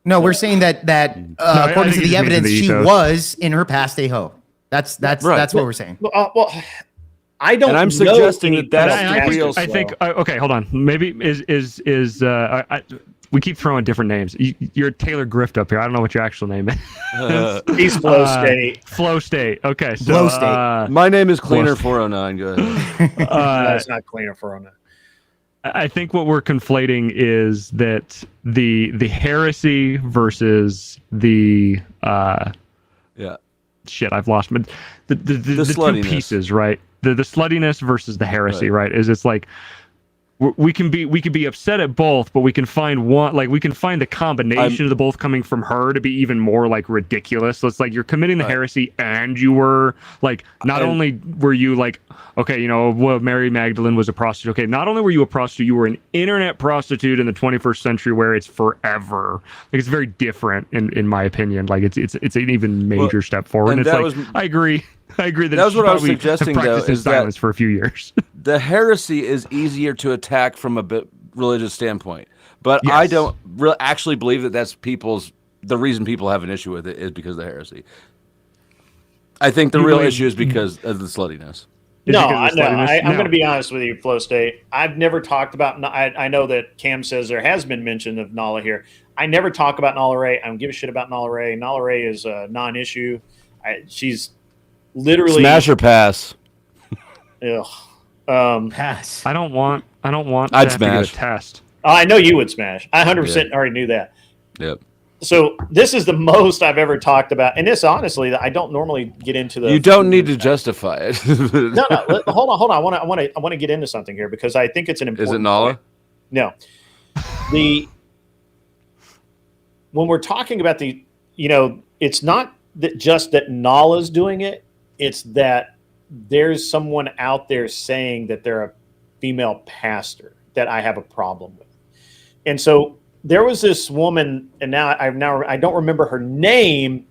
K: No, we're saying that according to the evidence, she was in her past a hoe. That's what we're saying.
L: Well, I don't.
R: And I'm suggesting that's real.
P: I think. Okay, hold on. Maybe we keep throwing different names. You're Taylor Grift up here. I don't know what your actual name is.
L: He's Flow State.
P: Flow State. Okay, so
K: Flow State.
R: My name is Cleaner 409. Go ahead.
L: No, it's not Cleaner 409.
P: I think what we're conflating is that the heresy versus the shit. I've lost the two pieces, right? The sluttiness versus the heresy, right? Is it's like we can be upset at both, but we can find one, like we can find the combination of the both coming from her to be even more like ridiculous. So it's like you're committing the heresy, and you were like, not only were you like, okay, you know, well, Mary Magdalene was a prostitute. Okay, not only were you a prostitute, you were an internet prostitute in the 21st century, where it's forever. Like it's very different, in my opinion. Like it's an even major step forward. And it's like I agree that
R: was what I was
P: probably
R: suggesting,
P: have practiced
R: though,
P: in
R: is that
P: silence for a few years.
R: The heresy is easier to attack from a bit religious standpoint, but I don't actually believe that that's the reason people have an issue with it is because of the heresy. I think the real issue is because of the sluttiness.
L: I'm going to be honest with you, Flow State. I've never talked about. I know that Cam says there has been mention of Nala here. I never talk about Nala Ray. I don't give a shit about Nala Ray. Nala Ray is a non-issue. She's literally
R: smash or pass.
L: Ugh.
K: Pass.
P: I don't want.
R: I'd
P: to get
R: smash.
P: a test.
L: Oh, I know you would smash. I 100% already knew that.
R: Yep.
L: So this is the most I've ever talked about, and this honestly, I don't normally get into the.
R: You don't need to justify it.
L: No. Hold on. I want to get into something here because I think it's an important.
R: Is it Nala?
L: Point. No. When we're talking about it's not that just that Nala's doing it. It's that there's someone out there saying that they're a female pastor that I have a problem with. And so there was this woman, and I don't remember her name,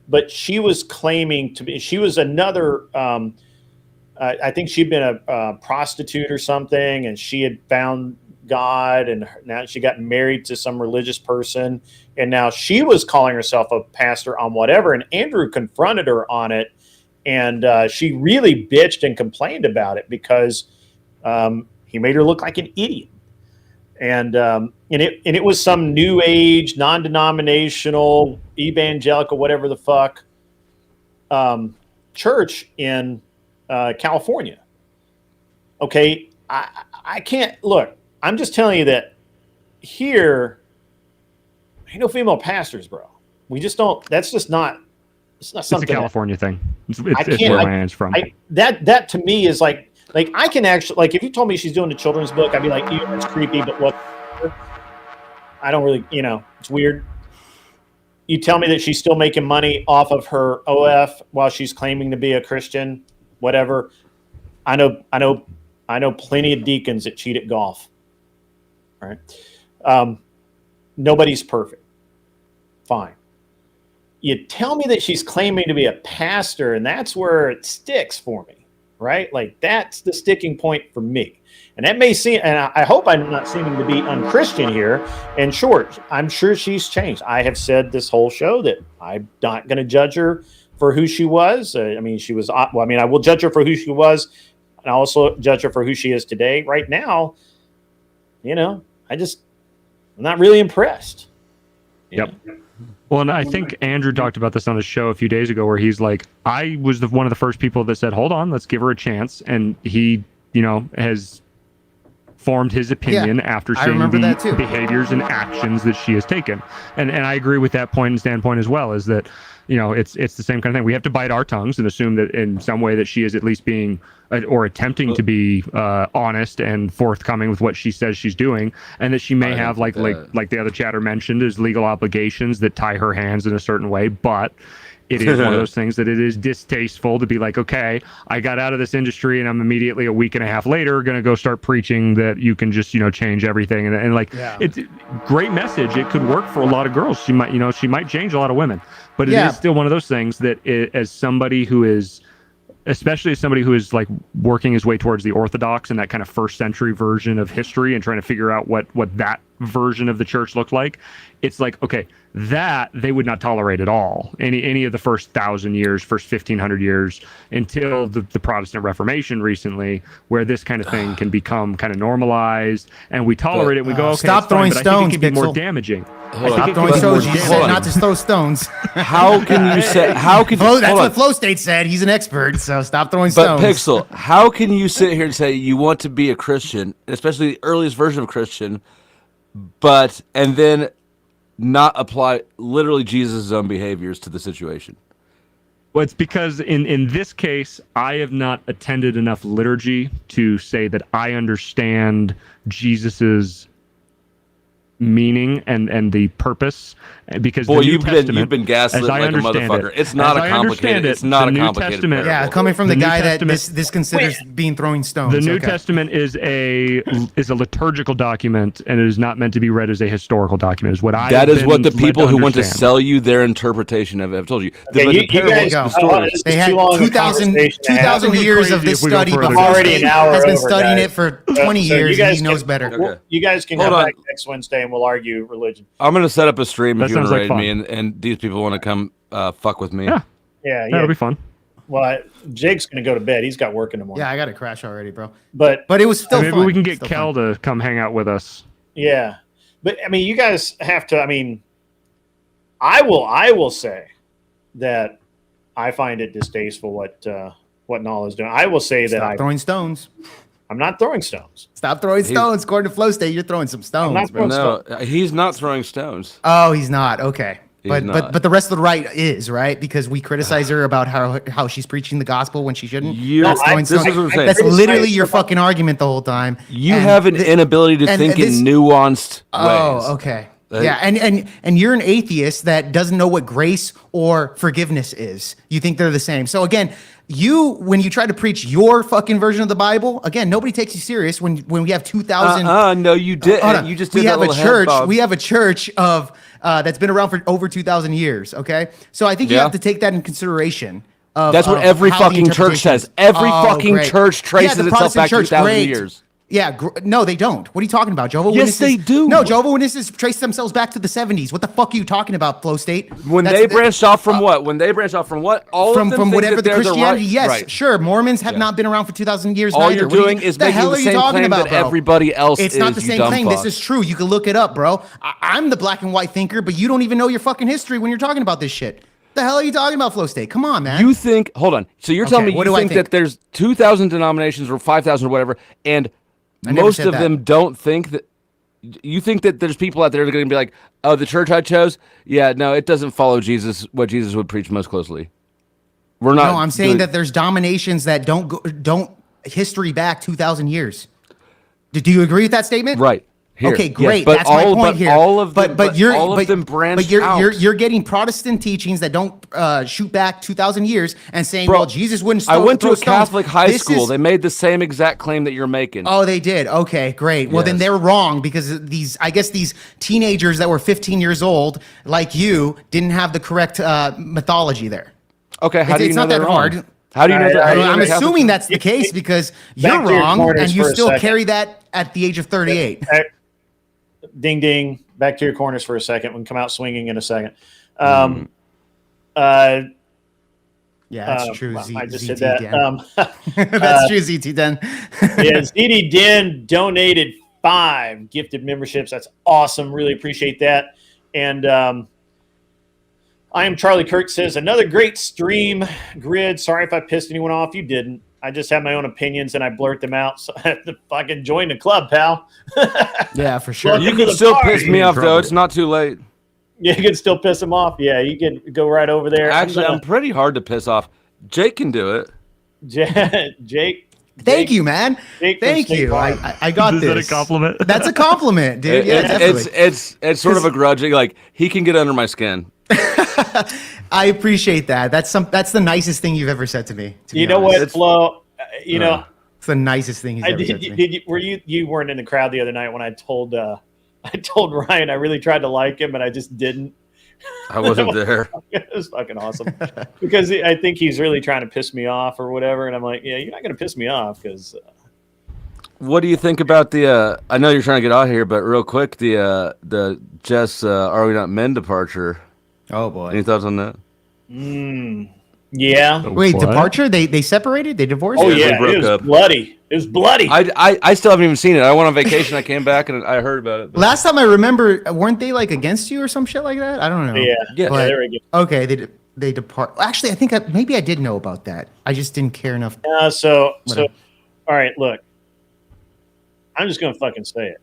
L: but she was claiming to be, she was another, I think she'd been a prostitute or something, and she had found God, and now she got married to some religious person, and now she was calling herself a pastor on whatever, and Andrew confronted her on it, and she really bitched and complained about it because he made her look like an idiot. And it was some new age, non-denominational, evangelical, whatever the fuck, church in California. Okay, I can't look. I'm just telling you that here ain't no female pastors, bro. We just don't. That's just not. It's not something.
P: It's a California thing. It's where my aunt's from.
L: That to me is like I can actually, like, if you told me she's doing a children's book, I'd be like, ew, that's creepy, but what? I don't really, it's weird. You tell me that she's still making money off of her OF while she's claiming to be a Christian, whatever. I know plenty of deacons that cheat at golf. All right. Nobody's perfect. Fine. You tell me that she's claiming to be a pastor, and that's where it sticks for me. Right? Like, that's the sticking point for me. And that may seem, and I hope I'm not seeming to be unchristian here. And sure, I'm sure she's changed. I have said this whole show that I'm not going to judge her for who she was. I will judge her for who she was. and I also judge her for who she is today. Right now, I'm not really impressed.
P: Yep. Well, and I think Andrew talked about this on his show a few days ago, where he's like, I was one of the first people that said, hold on, let's give her a chance. And he, has formed his opinion after seeing the behaviors and actions that she has taken. And I agree with that point and standpoint as well, is that, it's the same kind of thing. We have to bite our tongues and assume that in some way that she is at least being or attempting to be honest and forthcoming with what she says she's doing, and that she may have, like the other chatter mentioned, is legal obligations that tie her hands in a certain way. But it is one of those things that it is distasteful to be like, okay, I got out of this industry and I'm immediately a week and a half later going to go start preaching that you can just, change everything. And it's a great message. It could work for a lot of girls. She might change a lot of women, but it is still one of those things that as somebody who is, especially as somebody who is like working his way towards the Orthodox and that kind of first century version of history and trying to figure out what that version of the church looked like, it's like, okay, that they would not tolerate at all. Any of the first 1,000 years, first 1,500 years, until the Protestant Reformation recently, where this kind of thing can become kind of normalized, and we tolerate it. And we go, okay,
K: stop throwing stones.
P: I think it can be more damaging.
K: Stop throwing stones. You said not to throw stones.
R: How can you say? How can
K: that's what Flow State said? He's an expert, so stop throwing stones.
R: But Pixel, how can you sit here and say you want to be a Christian, especially the earliest version of Christian, and then not apply literally Jesus' own behaviors to the situation?
P: Well, it's because in this case, I have not attended enough liturgy to say that I understand Jesus's meaning and the purpose, because
R: you've been gaslit like a motherfucker. It's not a complicated. It's not a complicated.
K: Yeah, coming from the guy that this considers being throwing stones.
P: The New Testament is a liturgical document, and it is not meant to be read as a historical document. Is what I.
R: That is what the people who want to sell you their interpretation of it have told you.
K: They had 2,000 years of this study before State has been studying it for 20 years, and he knows better.
L: You guys can come back next Wednesday and we'll argue religion.
R: I'm going to set up a stream if you want to raid me, and these people want to come fuck with me.
L: Yeah,
P: that'll be fun.
L: Well, Jake's going to go to bed. He's got work in the morning.
K: Yeah, I got to crash already, bro.
L: But
K: it was still
P: maybe
K: fun.
P: we can get Kel to come hang out with us.
L: Yeah, but I mean, you guys have to. I mean, I will say that I find it distasteful what Nala is doing. I will say that I'm
K: throwing stones.
L: I'm not throwing stones.
K: Stop throwing stones. According to Flow State, you're throwing some stones, bro.
R: No, he's not throwing stones.
K: Oh, he's not. Okay. But the rest of the right is, right? Because we criticize her about how she's preaching the gospel when she shouldn't.
R: This is what I'm saying.
K: That's literally your fucking argument the whole time.
R: You have an inability to think in nuanced ways.
K: Oh, okay. Yeah, and you're an atheist that doesn't know what grace or forgiveness is. You think they're the same. So again, when you try to preach your fucking version of the Bible, again, nobody takes you serious when we have 2,000.
R: No, you didn't. You just did that little head bob.
K: We have a church of that's been around for over 2,000 years. Okay, so I think you have to take that in consideration.
R: That's what every fucking church says. Every fucking church traces itself back 2,000 years.
K: Yeah, no, they don't. What are you talking about, Jehovah's
R: Witnesses? Yes, they do.
K: No, Jehovah's Witnesses trace themselves back to the 70s. What the fuck are you talking about, Flow State?
R: When they branched off from what? When they branched off from what? All
K: from
R: of them
K: whatever
R: think
K: the
R: that
K: Christianity.
R: Right.
K: Yes,
R: right.
K: Sure. Mormons have not been around for 2,000 years.
R: All you're doing is making the same claim that everybody else is.
K: It's not the same claim. This is true. You can look it up, bro. I'm the black and white thinker, but you don't even know your fucking history when you're talking about this shit. The hell are you talking about, Flow State? Come on, man.
R: You think? Hold on. So you're telling me you think that there's 2,000 denominations or 5,000 or whatever, and most of them don't think that. You think that there's people out there that are going to be like, oh, the church I chose? Yeah, no, it doesn't follow Jesus, what Jesus would preach most closely. We're not.
K: No, I'm saying that there's dominations that don't history back 2,000 years. Do you agree with that statement?
R: Right. Here.
K: Okay, great.
R: Yes,
K: that's my point here.
R: All of them branched out.
K: You're getting Protestant teachings that don't shoot back 2,000 years and saying,
R: Bro,
K: well, Jesus wouldn't.
R: I went to a Catholic high school. They made the same exact claim that you're making.
K: Oh, they did. Okay, great. Well, then they're wrong because these teenagers that were 15 years old, like you, didn't have the correct mythology there.
R: Okay, how do you know
K: they're wrong? It's not that hard.
R: How do you know that?
K: I'm assuming that's the case because you're wrong and you still carry that at the age of 38.
L: Ding, ding. Back to your corners for a second. We can come out swinging in a second.
K: Yeah, that's true.
L: I just said
K: ZT
L: that.
K: Den. That's true, ZT Den.
L: Yeah, ZD Den donated 5 gifted memberships. That's awesome. Really appreciate that. And I am Charlie Kirk says, another great stream. Grid, sorry if I pissed anyone off. You didn't. I just have my own opinions and I blurt them out. So I have to fucking join the club, pal.
K: Yeah, for sure.
R: You can still piss me off, though. It's not too late.
L: Yeah, you can still piss him off. Yeah, you can go right over there.
R: Actually, I'm pretty hard to piss off. Jake can do it.
L: Jake.
K: Thank you, man. Thank you. I got this.
P: Is that a compliment?
K: That's a compliment, dude. Yeah, definitely.
R: It's sort of a grudging. Like, he can get under my skin.
K: I appreciate that. That's the nicest thing you've ever said to me.
L: You know what, Flo?
K: It's the nicest thing he's ever said to me.
L: You weren't in the crowd the other night when I told Ryan I really tried to like him and I just didn't.
R: I wasn't there.
L: It was fucking awesome because I think he's really trying to piss me off or whatever, and I'm like, yeah, you're not gonna piss me off because.
R: What do you think about the? I know you're trying to get out of here, but real quick, the Jess Are We Not Men departure.
K: Oh boy!
R: Any thoughts on that?
L: Yeah.
K: Wait, departure? They separated? They divorced?
L: Oh yeah, it was bloody. It was bloody.
R: I still haven't even seen it. I went on vacation. I came back and I heard about it.
K: Last time I remember, weren't they like against you or some shit like that? I don't know.
L: Yeah.
K: But,
L: there we go.
K: Okay, they depart. Actually, I think maybe I did know about that. I just didn't care enough.
L: So all right, look. I'm just gonna fucking say it.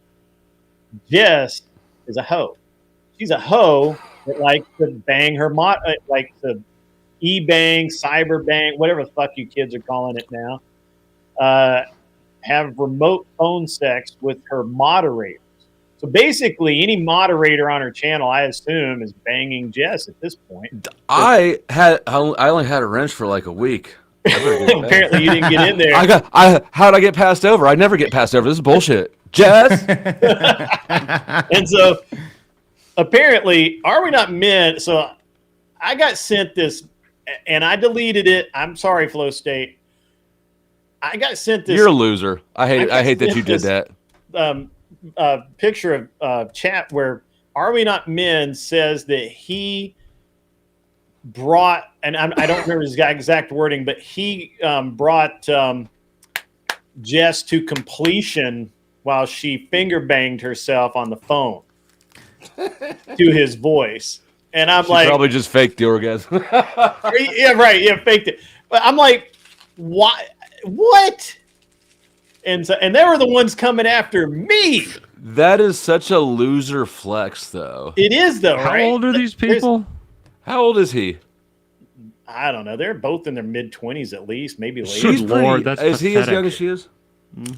L: Jess is a hoe. She's a hoe that likes to bang her like to e-bang, cyber bang, whatever the fuck you kids are calling it now. Have remote phone sex with her moderators. So basically, any moderator on her channel, I assume, is banging Jess at this point.
R: I only had a wrench for like a week.
L: Apparently, you didn't get in there.
R: How'd I get passed over? I never get passed over. This is bullshit, Jess.
L: And so, apparently, Are We Not Men? So, I got sent this, and I deleted it. I'm sorry, Flow State. I got sent this.
R: You're a loser. I hate that you did that.
L: Picture of chat where Are We Not Men says that he brought, and I don't remember his exact wording, but he brought Jess to completion while she finger banged herself on the phone to his voice. And I'm
R: She
L: like,
R: probably just faked the orgasm.
L: yeah, right. Yeah, faked it. But I'm like, why? What? And they were the ones coming after me.
R: That is such a loser flex, though.
L: It is, though,
P: How
L: right?
P: old are these people?
R: How old is he?
L: I don't know. They're both in their mid-20s at least, maybe later.
R: She's is he as young as she is?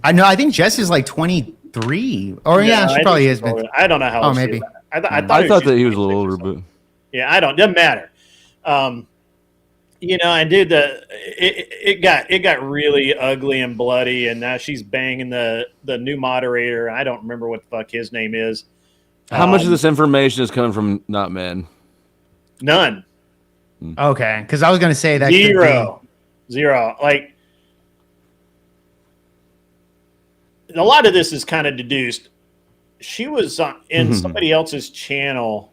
K: I know. I think Jess is like 23. Or yeah, she probably is.
L: I don't know how old
K: maybe.
L: she is. I
R: thought that he was a little older, but
L: yeah, doesn't matter. And dude, it got really ugly and bloody, and now she's banging the new moderator. I don't remember what the fuck his name is.
R: How much of this information is coming from Not Men?
L: None.
K: Okay, because I was gonna say that
L: zero. Like a lot of this is kind of deduced. She was in somebody else's channel,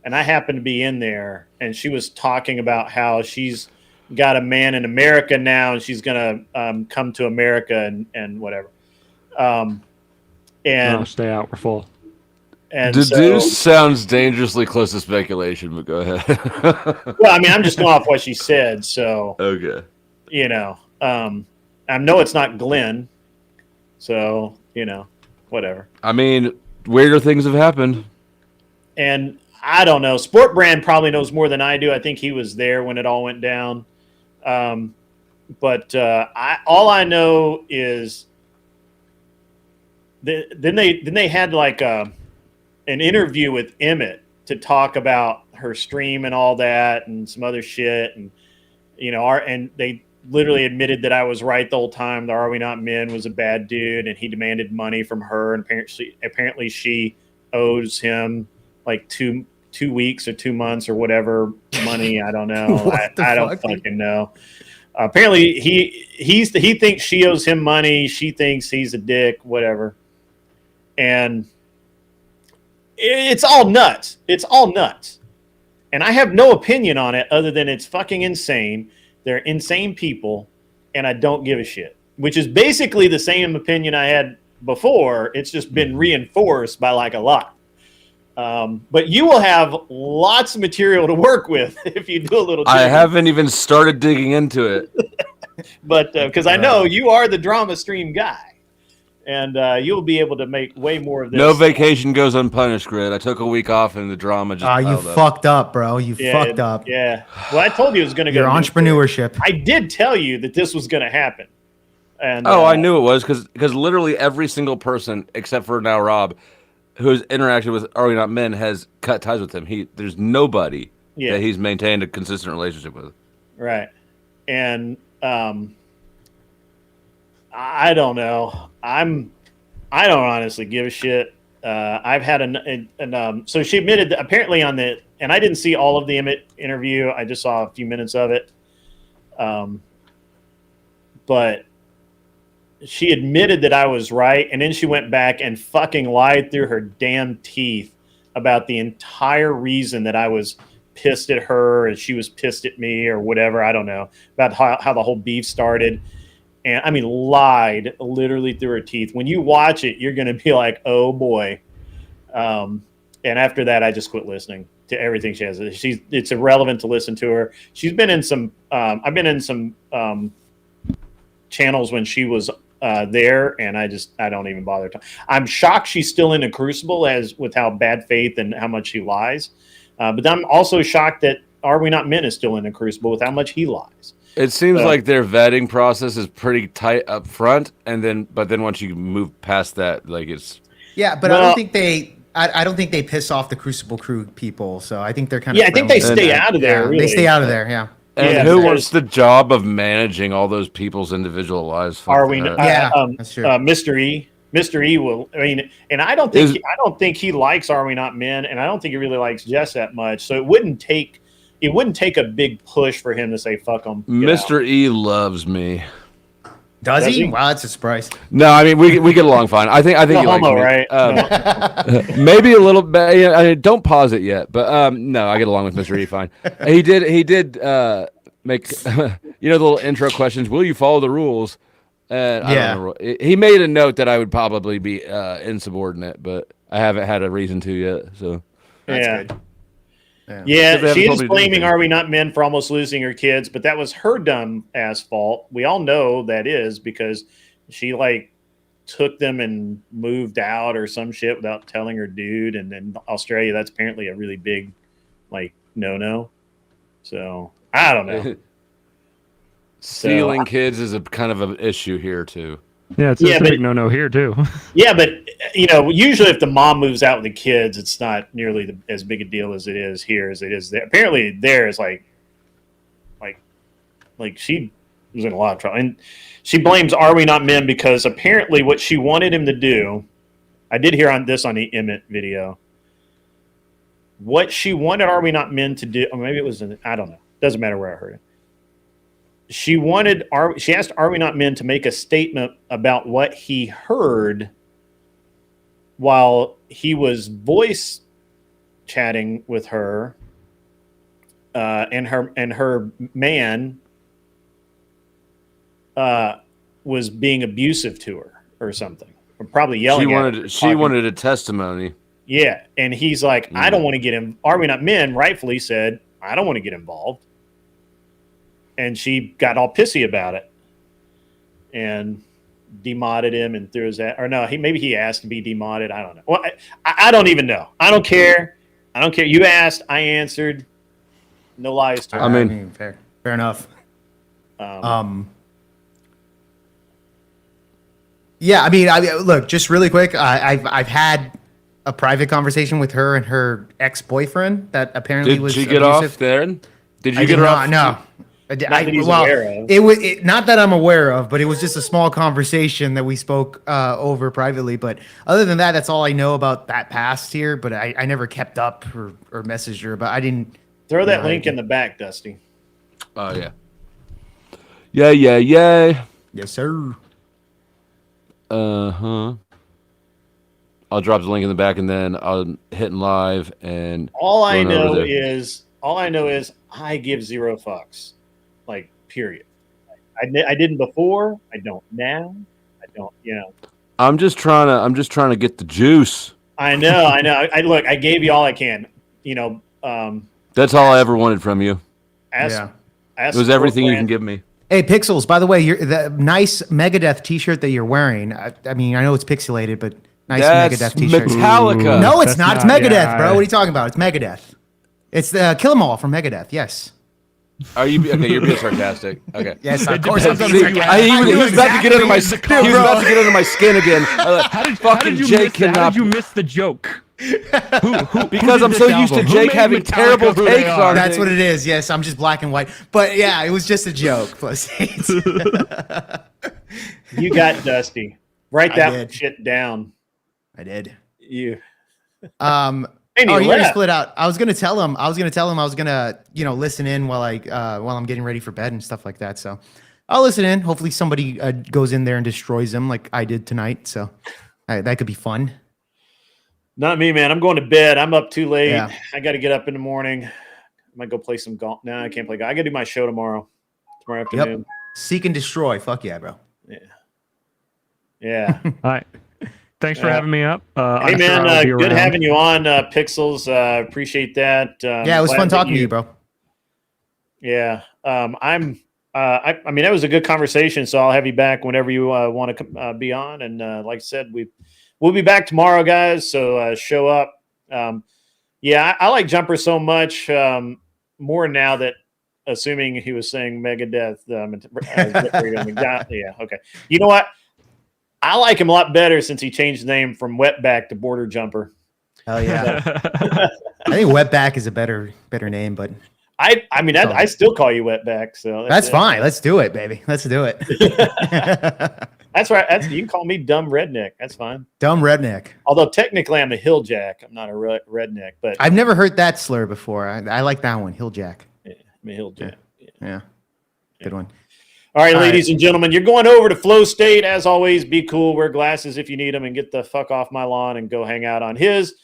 L: and I happened to be in there, and she was talking about how she's got a man in America now, and she's gonna come to America and whatever. And
P: stay out. We're full.
L: And
R: Deduce sounds dangerously close to speculation, but go ahead.
L: Well, I mean, I'm just going off what she said, so
R: okay.
L: I know it's not Glenn, so whatever.
R: I mean, weirder things have happened.
L: And I don't know. Sport Brand probably knows more than I do. I think he was there when it all went down. But all I know is then they had like an interview with Emmett to talk about her stream and all that and some other shit, and and they literally admitted that I was right the whole time. The Are We Not Men was a bad dude, and he demanded money from her, and apparently she owes him like two weeks or 2 months or whatever money. I don't know. I don't fucking know. Apparently he thinks she owes him money. She thinks he's a dick, whatever. And it's all nuts. It's all nuts. And I have no opinion on it other than it's fucking insane. They're insane people, and I don't give a shit. Which is basically the same opinion I had before. It's just been reinforced by like a lot. But you will have lots of material to work with if you do a little digging.
R: I haven't even started digging into it.
L: But because I know you are the drama stream guy, and you'll be able to make way more of this.
R: No vacation goes unpunished, Grid. I took a week off and the drama just
K: you
R: piled up.
K: fucked up, bro. You fucked up.
L: Yeah. Well, I told you it was going to go.
K: Your entrepreneurship.
L: I did tell you that this was going to happen. And
R: I knew it was because literally every single person except for now Rob, who's interacted with Are We Not Men, has cut ties with him. There's nobody that he's maintained a consistent relationship with.
L: Right. And I don't know. I don't honestly give a shit. I've had so she admitted that apparently and I didn't see all of the interview. I just saw a few minutes of it. But she admitted that I was right, and then she went back and fucking lied through her damn teeth about the entire reason that I was pissed at her and she was pissed at me or whatever. I don't know about how the whole beef started. And I mean, lied literally through her teeth. When you watch it, you're going to be like, oh boy. And after that, I just quit listening to everything she has. It's irrelevant to listen to her. She's been in some, I've been in some channels when she was there, and I don't even bother. I'm shocked she's still in the Crucible with how bad faith and how much she lies. But I'm also shocked that Are We Not Men is still in the Crucible with how much he lies.
R: It seems like their vetting process is pretty tight up front, but then once you move past that, like it's
K: but I don't think they piss off the Crucible crew people. So I think they're kind of
L: I think they stay out of there.
K: Yeah,
L: really.
K: They stay out of there. Yeah.
R: And who wants the job of managing all those people's individual lives?
L: Are we?
K: That's true.
L: Mr. E. Mr. E will. I mean, and I don't think he likes Are We Not Men, and I don't think he really likes Jess that much. So it wouldn't take a big push for him to say fuck him.
R: Mr. E loves me.
K: Does he? Wow, that's a surprise.
R: No, I mean we get along fine. I think he likes me.
L: Right?
R: Maybe a little bit. I mean, don't pause it yet, but no, I get along with Mr. E fine. He did make the little intro questions. Will you follow the rules? And I don't know, he made a note that I would probably be insubordinate, but I haven't had a reason to yet. So
K: that's good.
L: Yeah, she is blaming Are We Not Men for almost losing her kids, but that was her dumb ass fault. We all know that is because she took them and moved out or some shit without telling her dude, and then Australia, that's apparently a really big no. So I don't know.
R: Stealing kids is a kind of an issue here too.
P: Yeah, it's a big no here too.
L: Yeah, but usually if the mom moves out with the kids, it's not nearly as big a deal as it is here as it is there. Apparently, there is like she was in a lot of trouble, and she blames Are We Not Men because apparently what she wanted him to do, I did hear on the Emmett video. What she wanted Are We Not Men to do, or maybe it was I don't know. Doesn't matter where I heard it. She asked Are We Not Men to make a statement about what he heard while he was voice chatting with her, and her man was being abusive to her or something, or probably yelling at her.
R: She wanted a testimony.
L: Yeah, and he's like, I don't want to get him. Are We Not Men rightfully said, I don't want to get involved. And she got all pissy about it and demodded him and threw his ass. Or no, maybe he asked to be demodded. I don't know. Well, I don't even know. I don't care. You asked, I answered. No lies to her.
K: I mean, fair enough. Yeah, I mean, look, just really quick. I've had a private conversation with her and her ex-boyfriend that apparently was
R: abusive. Did she get off there? Did you get her off?
K: No. It was not that I'm aware of, but it was just a small conversation that we spoke over privately. But other than that, that's all I know about that past here. But I never kept up or messaged her. But I didn't
L: throw that link in the back, Dusty.
R: Oh yeah. Yeah.
K: Yes, sir.
R: I'll drop the link in the back, and then I'll hit live. And
L: all I know is I give zero fucks. Period. I didn't before. I don't now. I don't.
R: I'm just trying to get the juice.
L: I know. Look, I gave you all I can.
R: That's all I ever wanted from you.
L: It
R: was everything you can give me.
K: Hey, Pixels, by the way, the nice Megadeth t-shirt that you're wearing, I mean, I know it's pixelated, but nice
R: That's
K: Megadeth t-shirt.
R: Metallica.
K: No, it's
P: That's
K: not. It's
P: not-
K: Megadeth,
P: yeah.
K: bro. What are you talking about? It's Megadeth. It's the Kill 'Em All from Megadeth, yes.
R: Are you okay? You're being sarcastic. Okay.
K: Yes, of course. I'm being
R: See,
K: sarcastic.
R: he was about to get under my skin. He was about to get under my skin again.
P: How did you miss the joke?
R: Because I'm so used to Jake having terrible takes on
K: That's
R: things.
K: what it is. Yes, I'm just black and white. But yeah, it was just a joke. Plus,
L: You got Dusty. Write
K: I
L: that
K: did.
L: shit down.
K: I did.
L: You.
K: Oh, he already split out. I was gonna tell him I was gonna, listen in while I'm getting ready for bed and stuff like that. So I'll listen in. Hopefully somebody goes in there and destroys him like I did tonight. So that could be fun.
L: Not me, man. I'm going to bed. I'm up too late.
K: Yeah.
L: I got to get up in the morning. I might go play some golf. No, I can't play golf. I got to do my show tomorrow afternoon.
K: Yep. Seek and destroy. Fuck yeah, bro.
L: Yeah.
P: All right. Thanks for having me up.
L: Hey,
P: I'm
L: man.
P: sure I'll be
L: Good
P: around.
L: having you on, Pixels. Appreciate that.
K: Yeah, it was
L: glad
K: fun
L: that
K: talking to you, bro.
L: Yeah. I mean, that was a good conversation. So I'll have you back whenever you want to be on. And like I said, we'll be back tomorrow, guys. So show up. I like Jumper so much more now that, assuming he was saying Megadeth. Yeah. Okay. You know what? I like him a lot better since he changed his name from Wetback to Border Jumper.
K: Hell yeah. I think Wetback is a better name, but
L: I still call you Wetback, so
K: that's fine. Let's do it, baby. Let's do it.
L: That's right. You can call me Dumb Redneck. That's fine.
K: Dumb redneck.
L: Although technically I'm a Hilljack. I'm not a redneck, but
K: I've never heard that slur before. I like that one, Hilljack.
L: Yeah, I'm a Hilljack.
K: Yeah. Good one.
L: All right, ladies and gentlemen, you're going over to Flow State. As always, be cool, wear glasses if you need them, and get the fuck off my lawn and go hang out on his.